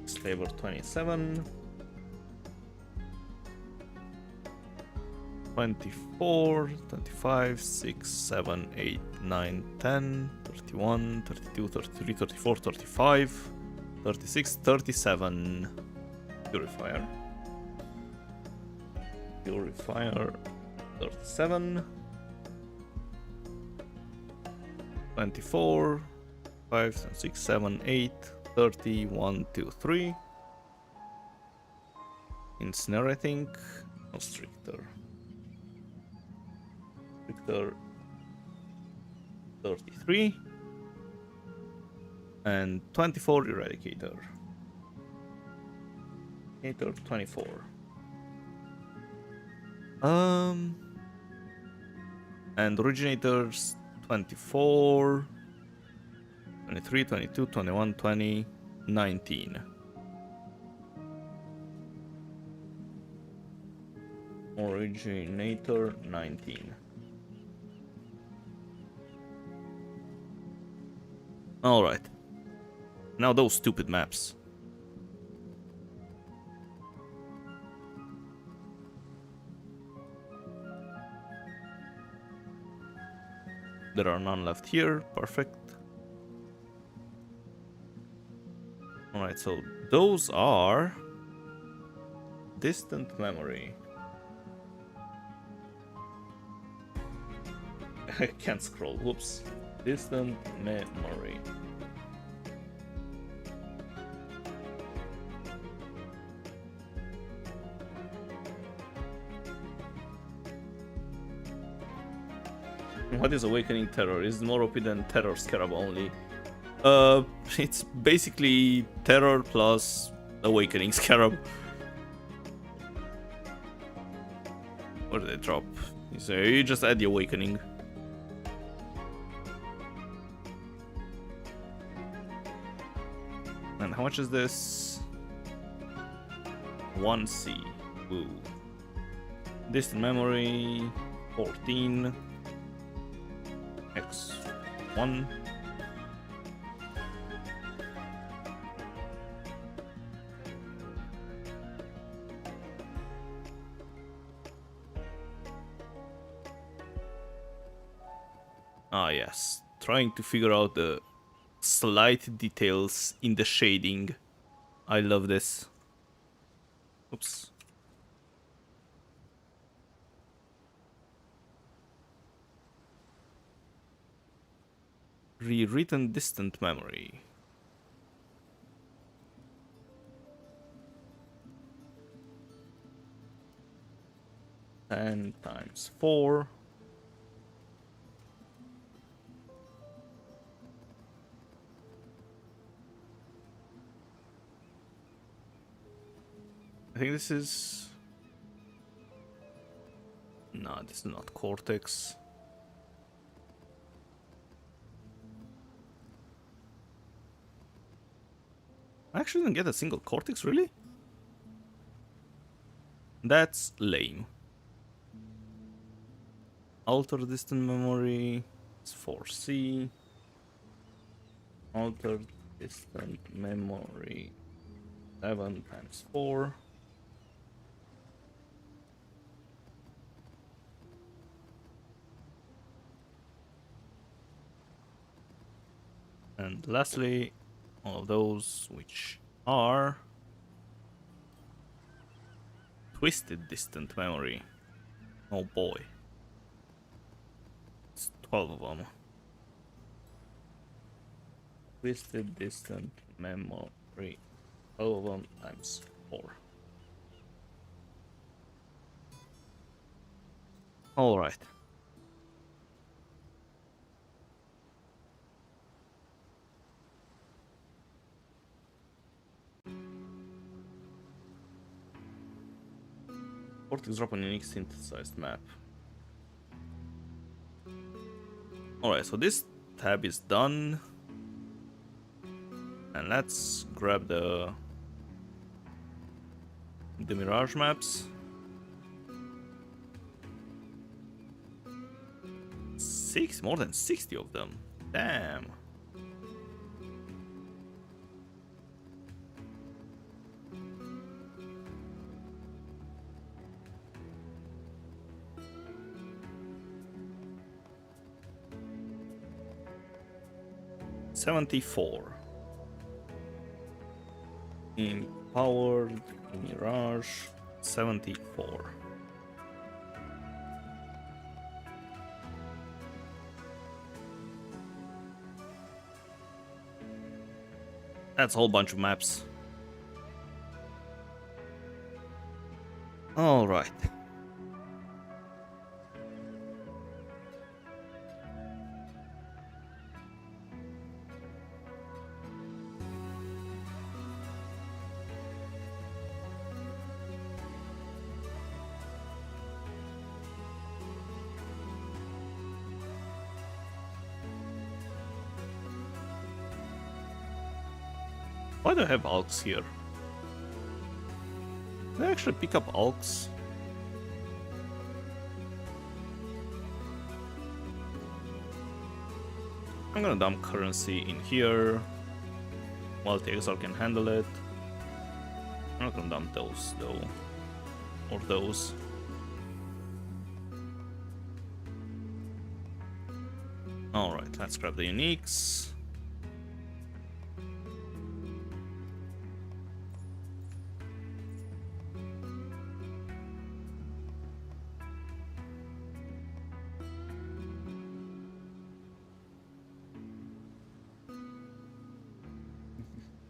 Slaver 27. 24, 25, 6, 7, 8, 9, 10, 31, 32, 33, 34, 35, 36, 37. Purifier. Purifier 37. 24, 5, 6, 7, 8, 30, 1, 2, 3. Incinerating. No stricter. Stricter 33. And 24 Eradicator. Eradicator 24. And Originators 24, 23, 22, 21, 20, 19. Originator 19. Alright. Now those stupid maps. There are none left here. Perfect. Alright, so those are distant memory. I can't scroll. Whoops. Distant memory. What is Awakening Terror? Is it more OP than Terror Scarab only? It's basically Terror plus Awakening Scarab. What did they drop? So you just add the Awakening. And how much is this? 1C. Woo. Distant memory 14. X1. Ah, yes. Trying to figure out the slight details in the shading. I love this. Oops. Rewritten distant memory. And times 4. I think this is... No, this is not Cortex. I actually didn't get a single Cortex, really? That's lame. Alter distant memory is 4C. Alter distant memory 7 times 4. And lastly, all of those which are twisted distant memory. Oh boy. It's 12 of them. Twisted distant memory. 12 of them times 4. Alright. Cortex drop on unique synthesized map. Alright, so this tab is done. And let's grab the mirage maps. More than 60 of them. Damn. $74. Empowered Mirage 74. That's a whole bunch of maps. All right. Why do I have Alks here? Can I actually pick up Alks? I'm gonna dump currency in here while the Exile can handle it. I'm not gonna dump those though. Or those. Alright, let's grab the uniques.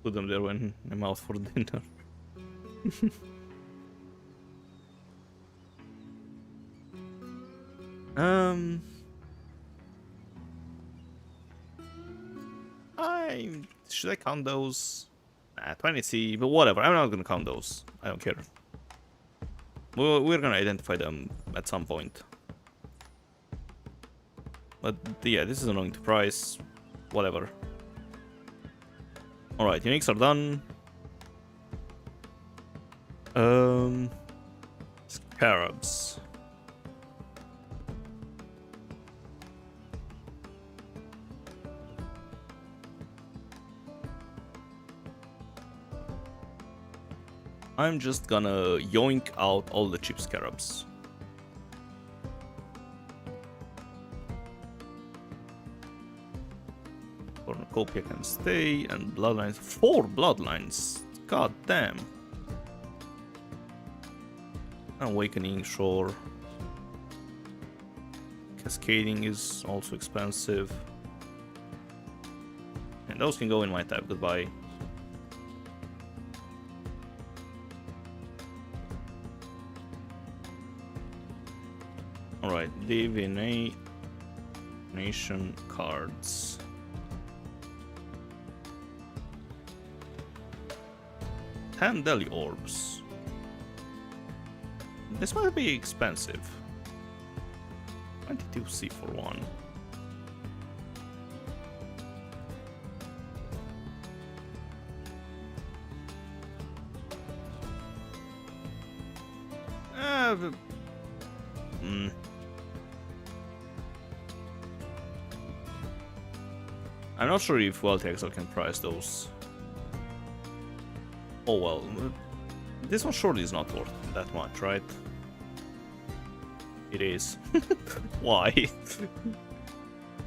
Put them there when I'm out for dinner. Should I count those? Nah, 20C, but whatever. I'm not gonna count those. I don't care. We're gonna identify them at some point. But yeah, this is annoying to price. Whatever. Alright, uniques are done. Scarabs. I'm just gonna yoink out all the cheap scarabs. Copia can stay, and bloodlines. 4 bloodlines. God damn. Awakening, sure. Cascading is also expensive. And those can go in my tab. Goodbye. Alright, divination cards. Tendrils orbs. This might be expensive. 22C for one. I'm not sure if WellTexel can price those. Oh well, this one surely is not worth that much, right? It is. Why?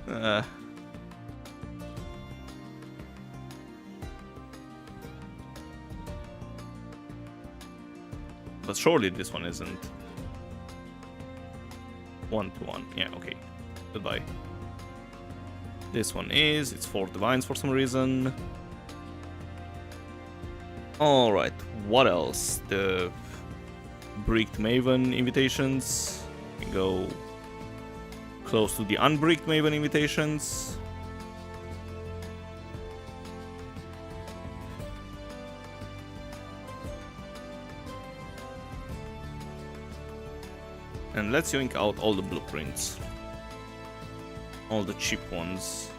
But surely this one isn't. 1-1. Yeah, okay. Goodbye. This one is. It's 4 divines for some reason. Alright, what else? The Bricked Maven invitations. We can go close to the Unbricked Maven invitations. And let's yoink out all the blueprints. All the cheap ones.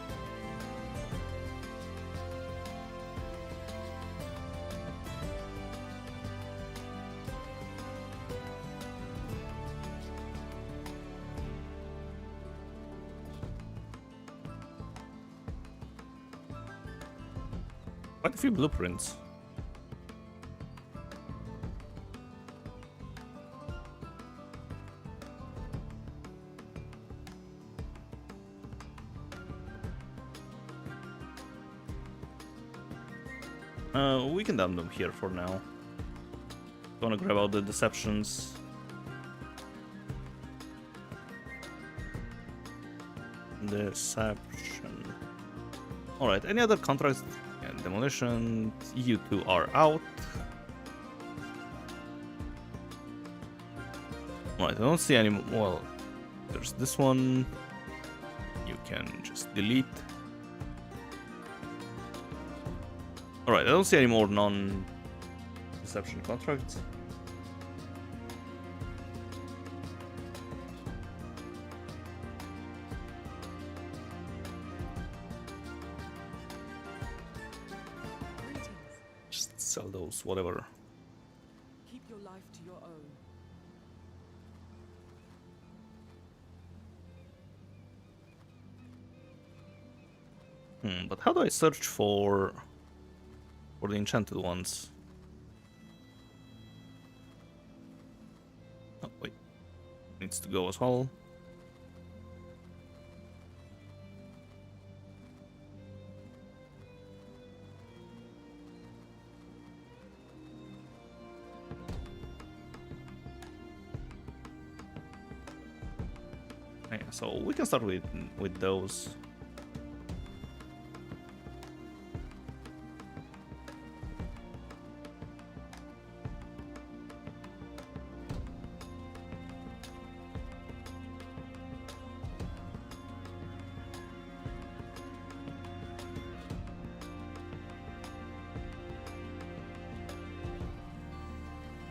Quite a few blueprints. We can dump them here for now. Gonna grab out the deceptions. Deception. Alright, any other contracts? Yeah, demolition. You two are out. Alright, I don't see any. Well, there's this one. You can just delete. Alright, I don't see any more non-deception contracts. Just sell those, whatever. Keep your life to your own. But how do I search for the enchanted ones? Oh, wait. Needs to go as well. Yeah, so we can start with those.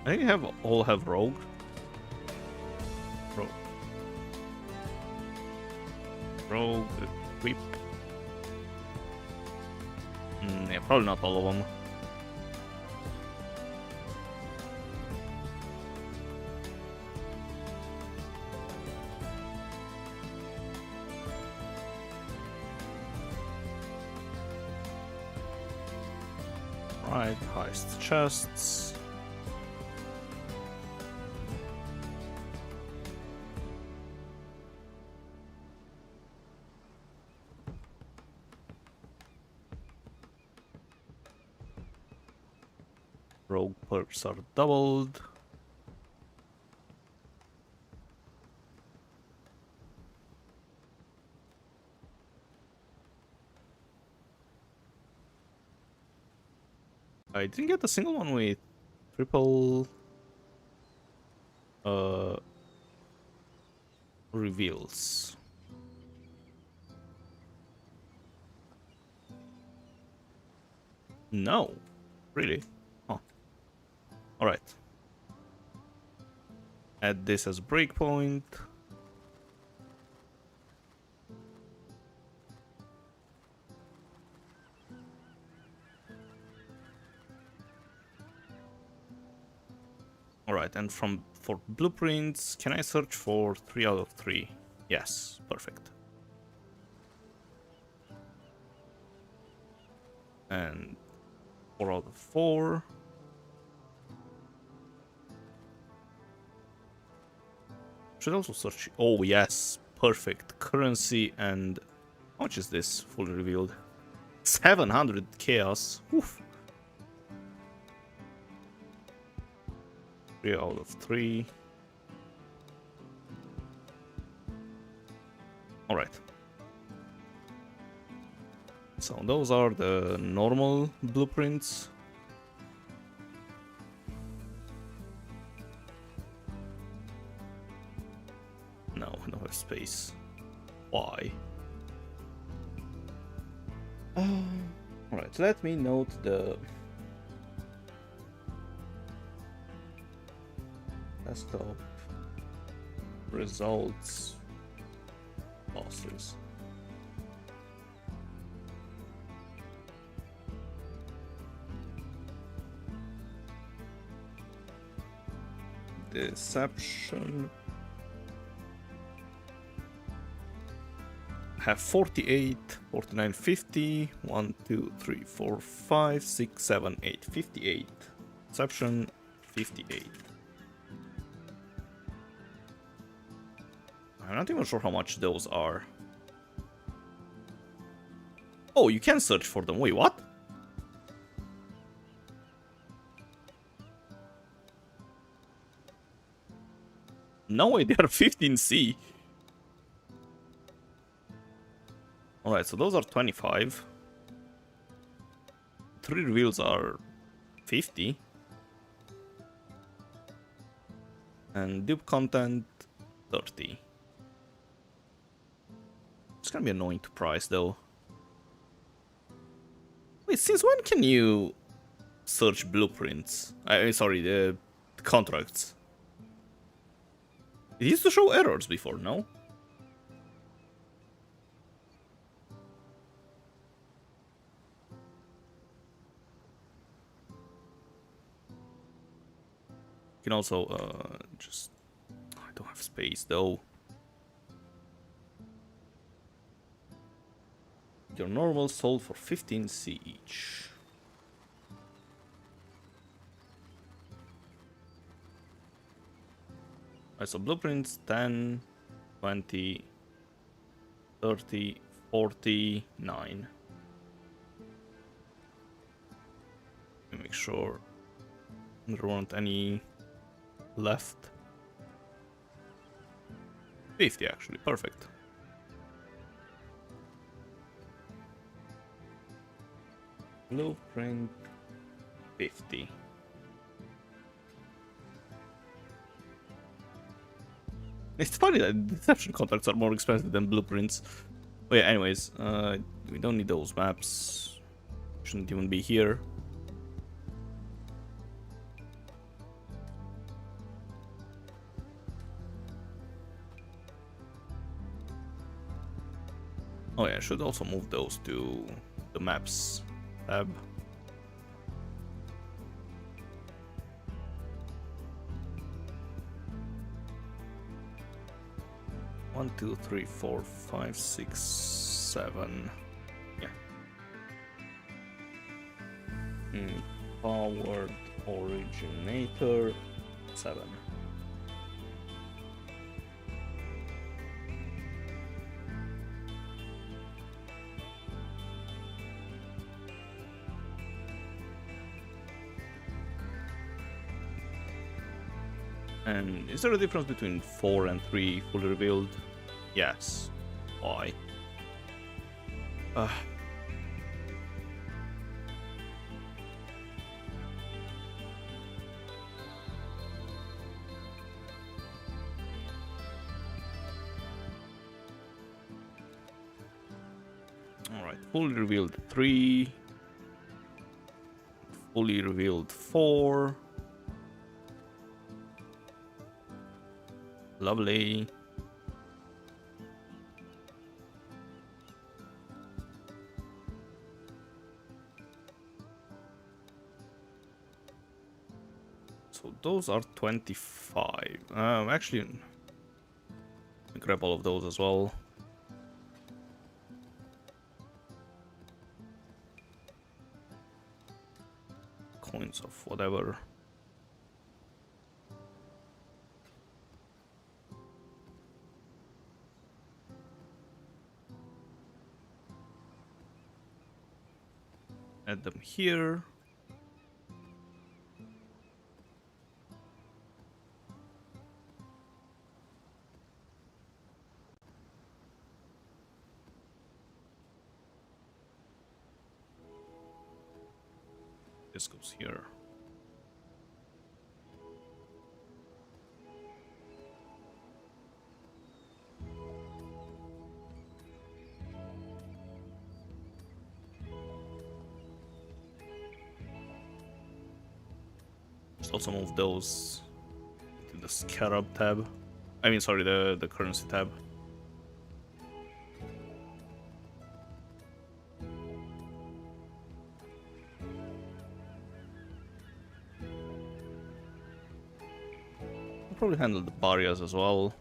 I think all have rogue. Rogue, equip. Yeah, probably not all of them. Right, heist chests. Rogue perks are doubled. I didn't get a single one with triple reveals. No, really? Huh. Alright. Add this as breakpoint. Alright, and for blueprints, can I search for 3 out of 3? Yes, perfect. And 4 out of 4. Should also search. Oh, yes, perfect. Currency and. How much is this fully revealed? 700 chaos. Oof. 3 out of 3. Alright. So those are the normal blueprints. No, I don't have space. Why? Alright, let me note the desktop results bosses. Deception. Have 48, 49, 50, 1, 2, 3, 4, 5, 6, 7, 8, 58. Deception, 58. I'm not even sure how much those are. Oh, you can search for them. Wait, what? No way, they are 15C. Alright, so those are 25. 3 reveals are 50. And dupe content, 30. It's gonna be annoying to price though. Wait, since when can you search blueprints? Sorry, the contracts. It used to show errors before, no? You can also just... I don't have space though. Your normal sold for 15C each. Alright, so blueprints 10, 20, 30, 49. Let me make sure there weren't any left. 50 actually, perfect. Blueprint 50. It's funny that deception contracts are more expensive than blueprints. Oh yeah, anyways, we don't need those maps. Shouldn't even be here. Oh yeah, I should also move those to the maps tab. One, two, three, four, five, six, 7. Yeah. Powered originator 7. And is there a difference between 4 and 3 fully revealed? Yes. Why? Alright, fully revealed 3. Fully revealed 4. Lovely. So those are 25. Actually, grab all of those as well. Coins of whatever. Add them here. This goes here. Just also move those to the scarab tab. I mean, sorry, the currency tab. I'll probably handle the barriers as well.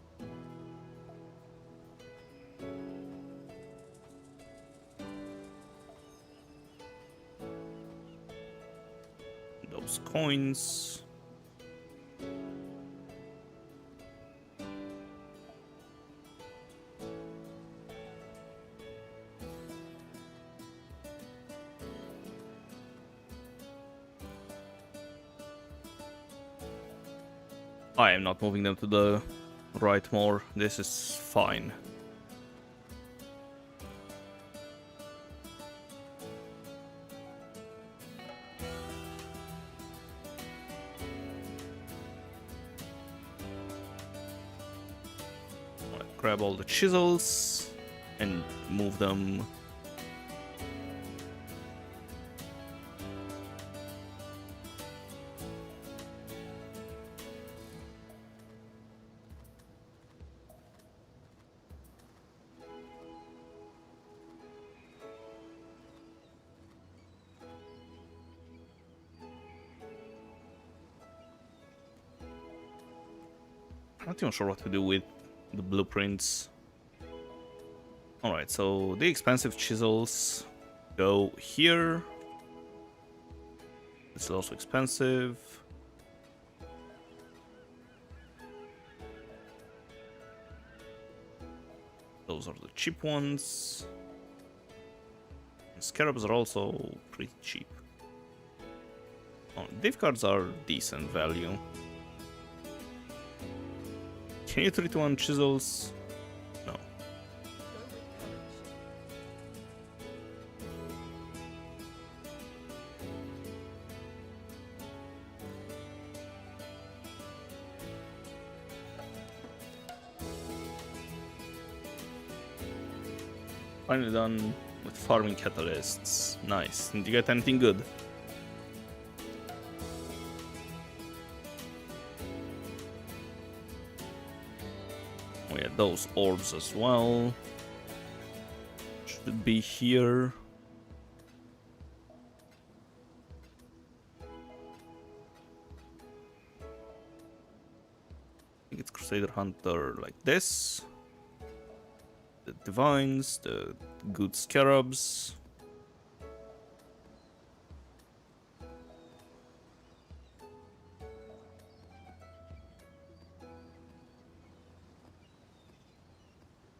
Those coins. I am not moving them to the right more. This is fine. Grab all the chisels and move them. Not even sure what to do with the blueprints. Alright, so the expensive chisels go here. This is also expensive. Those are the cheap ones. And scarabs are also pretty cheap. Oh, div cards are decent value. Can you 3-to-1 chisels? No. Finally done with farming catalysts. Nice. Did you get anything good? Oh yeah, those orbs as well. Should be here. I think it's Crusader Hunter like this. The divines, the good scarabs.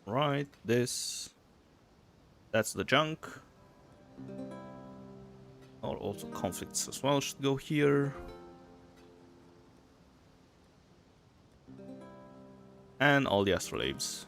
Right, this. That's the junk. Or also conflicts as well should go here. and all the astrolabes.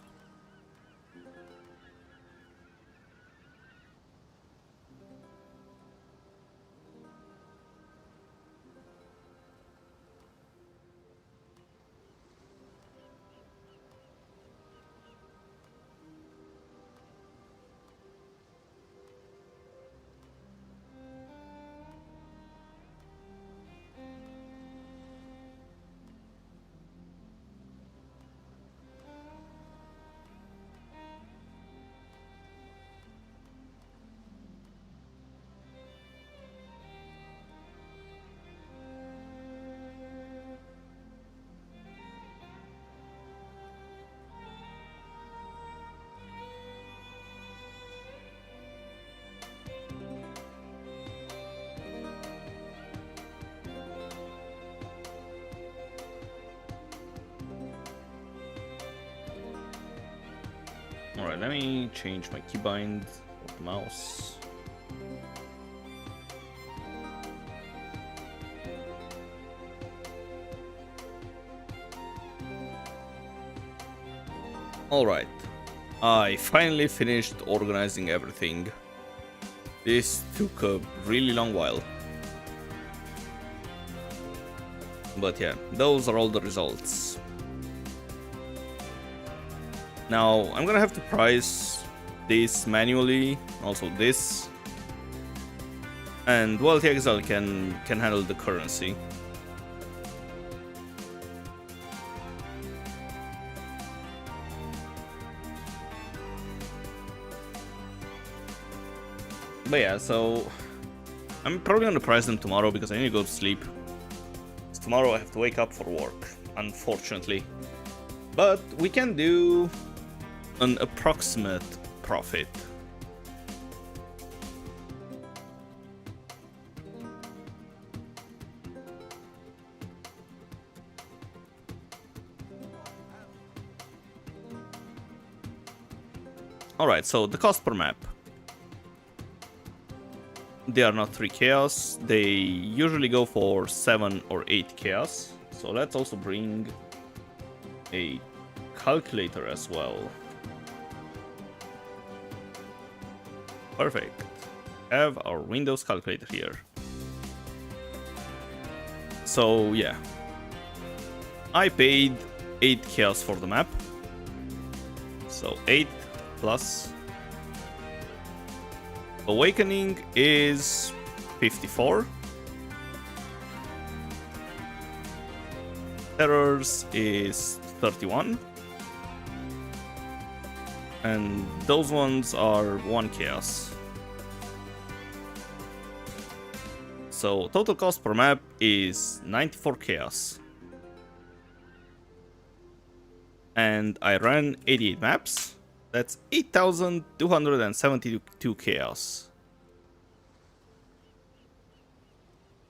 Alright, let me change my keybind of the mouse. Alright, I finally finished organizing everything. This took a really long while. But yeah, those are all the results. Now, I'm gonna have to price this manually, also this. And well, the Exile can handle the currency. But yeah, so I'm probably gonna price them tomorrow because I need to go to sleep. Tomorrow I have to wake up for work, unfortunately. But we can do an approximate profit. Alright, so the cost per map. They are not 3 chaos, they usually go for 7 or 8 chaos. So let's also bring a calculator as well. Perfect. Have our Windows calculator here. So yeah, I paid 8 chaos for the map. So 8 plus Awakening is 54. Terrors is 31. And those ones are 1 chaos. So total cost per map is 94 chaos. And I ran 88 maps. That's 8,272 chaos.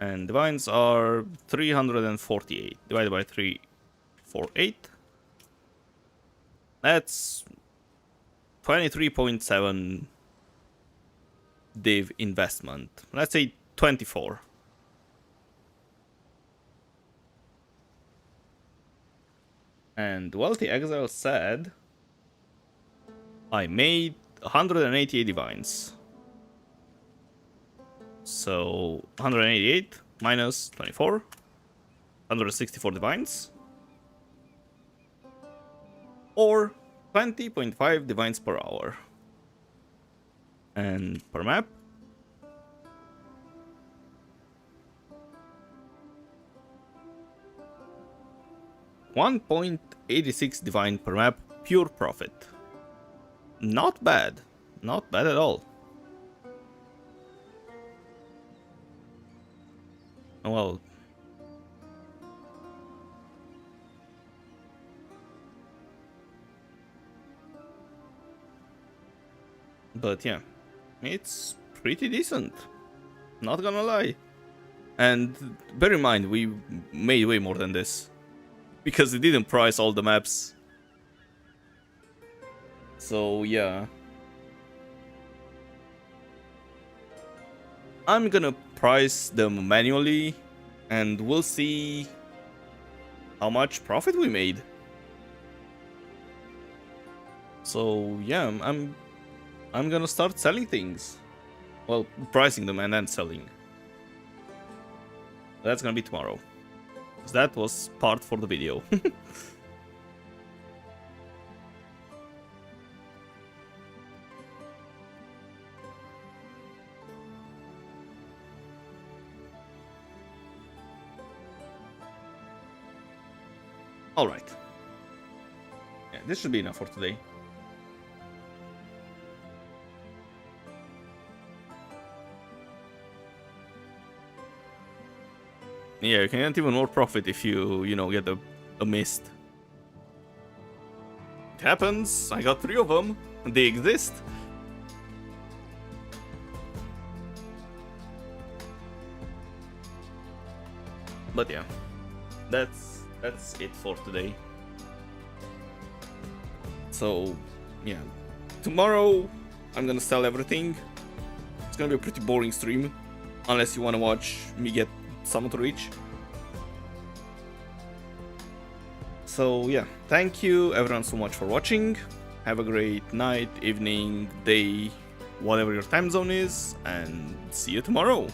And divines are 348 divided by 348. That's 23.7 div investment. Let's say 24. And Wealthy Exile said I made 188 divines. So 188 minus 24, 164 divines, or 20.5 divines per hour. And per map, $1.86 divine per map, pure profit. Not bad. Not bad at all. Well, but yeah, it's pretty decent. Not gonna lie. And bear in mind, we made way more than this. Because it didn't price all the maps. So yeah, I'm gonna price them manually and we'll see how much profit we made. So yeah, I'm gonna start selling things. Well, pricing them and then selling. That's gonna be tomorrow. 'Cause that was part for the video. Alright. Yeah, this should be enough for today. Yeah, you can get even more profit if you know, get a mist. It happens. I got 3 of them. They exist. But yeah, that's it for today. So yeah, tomorrow I'm gonna sell everything. It's gonna be a pretty boring stream, unless you wanna watch me get someone to reach. So yeah, thank you everyone so much for watching. Have a great night, evening, day, whatever your time zone is, and see you tomorrow.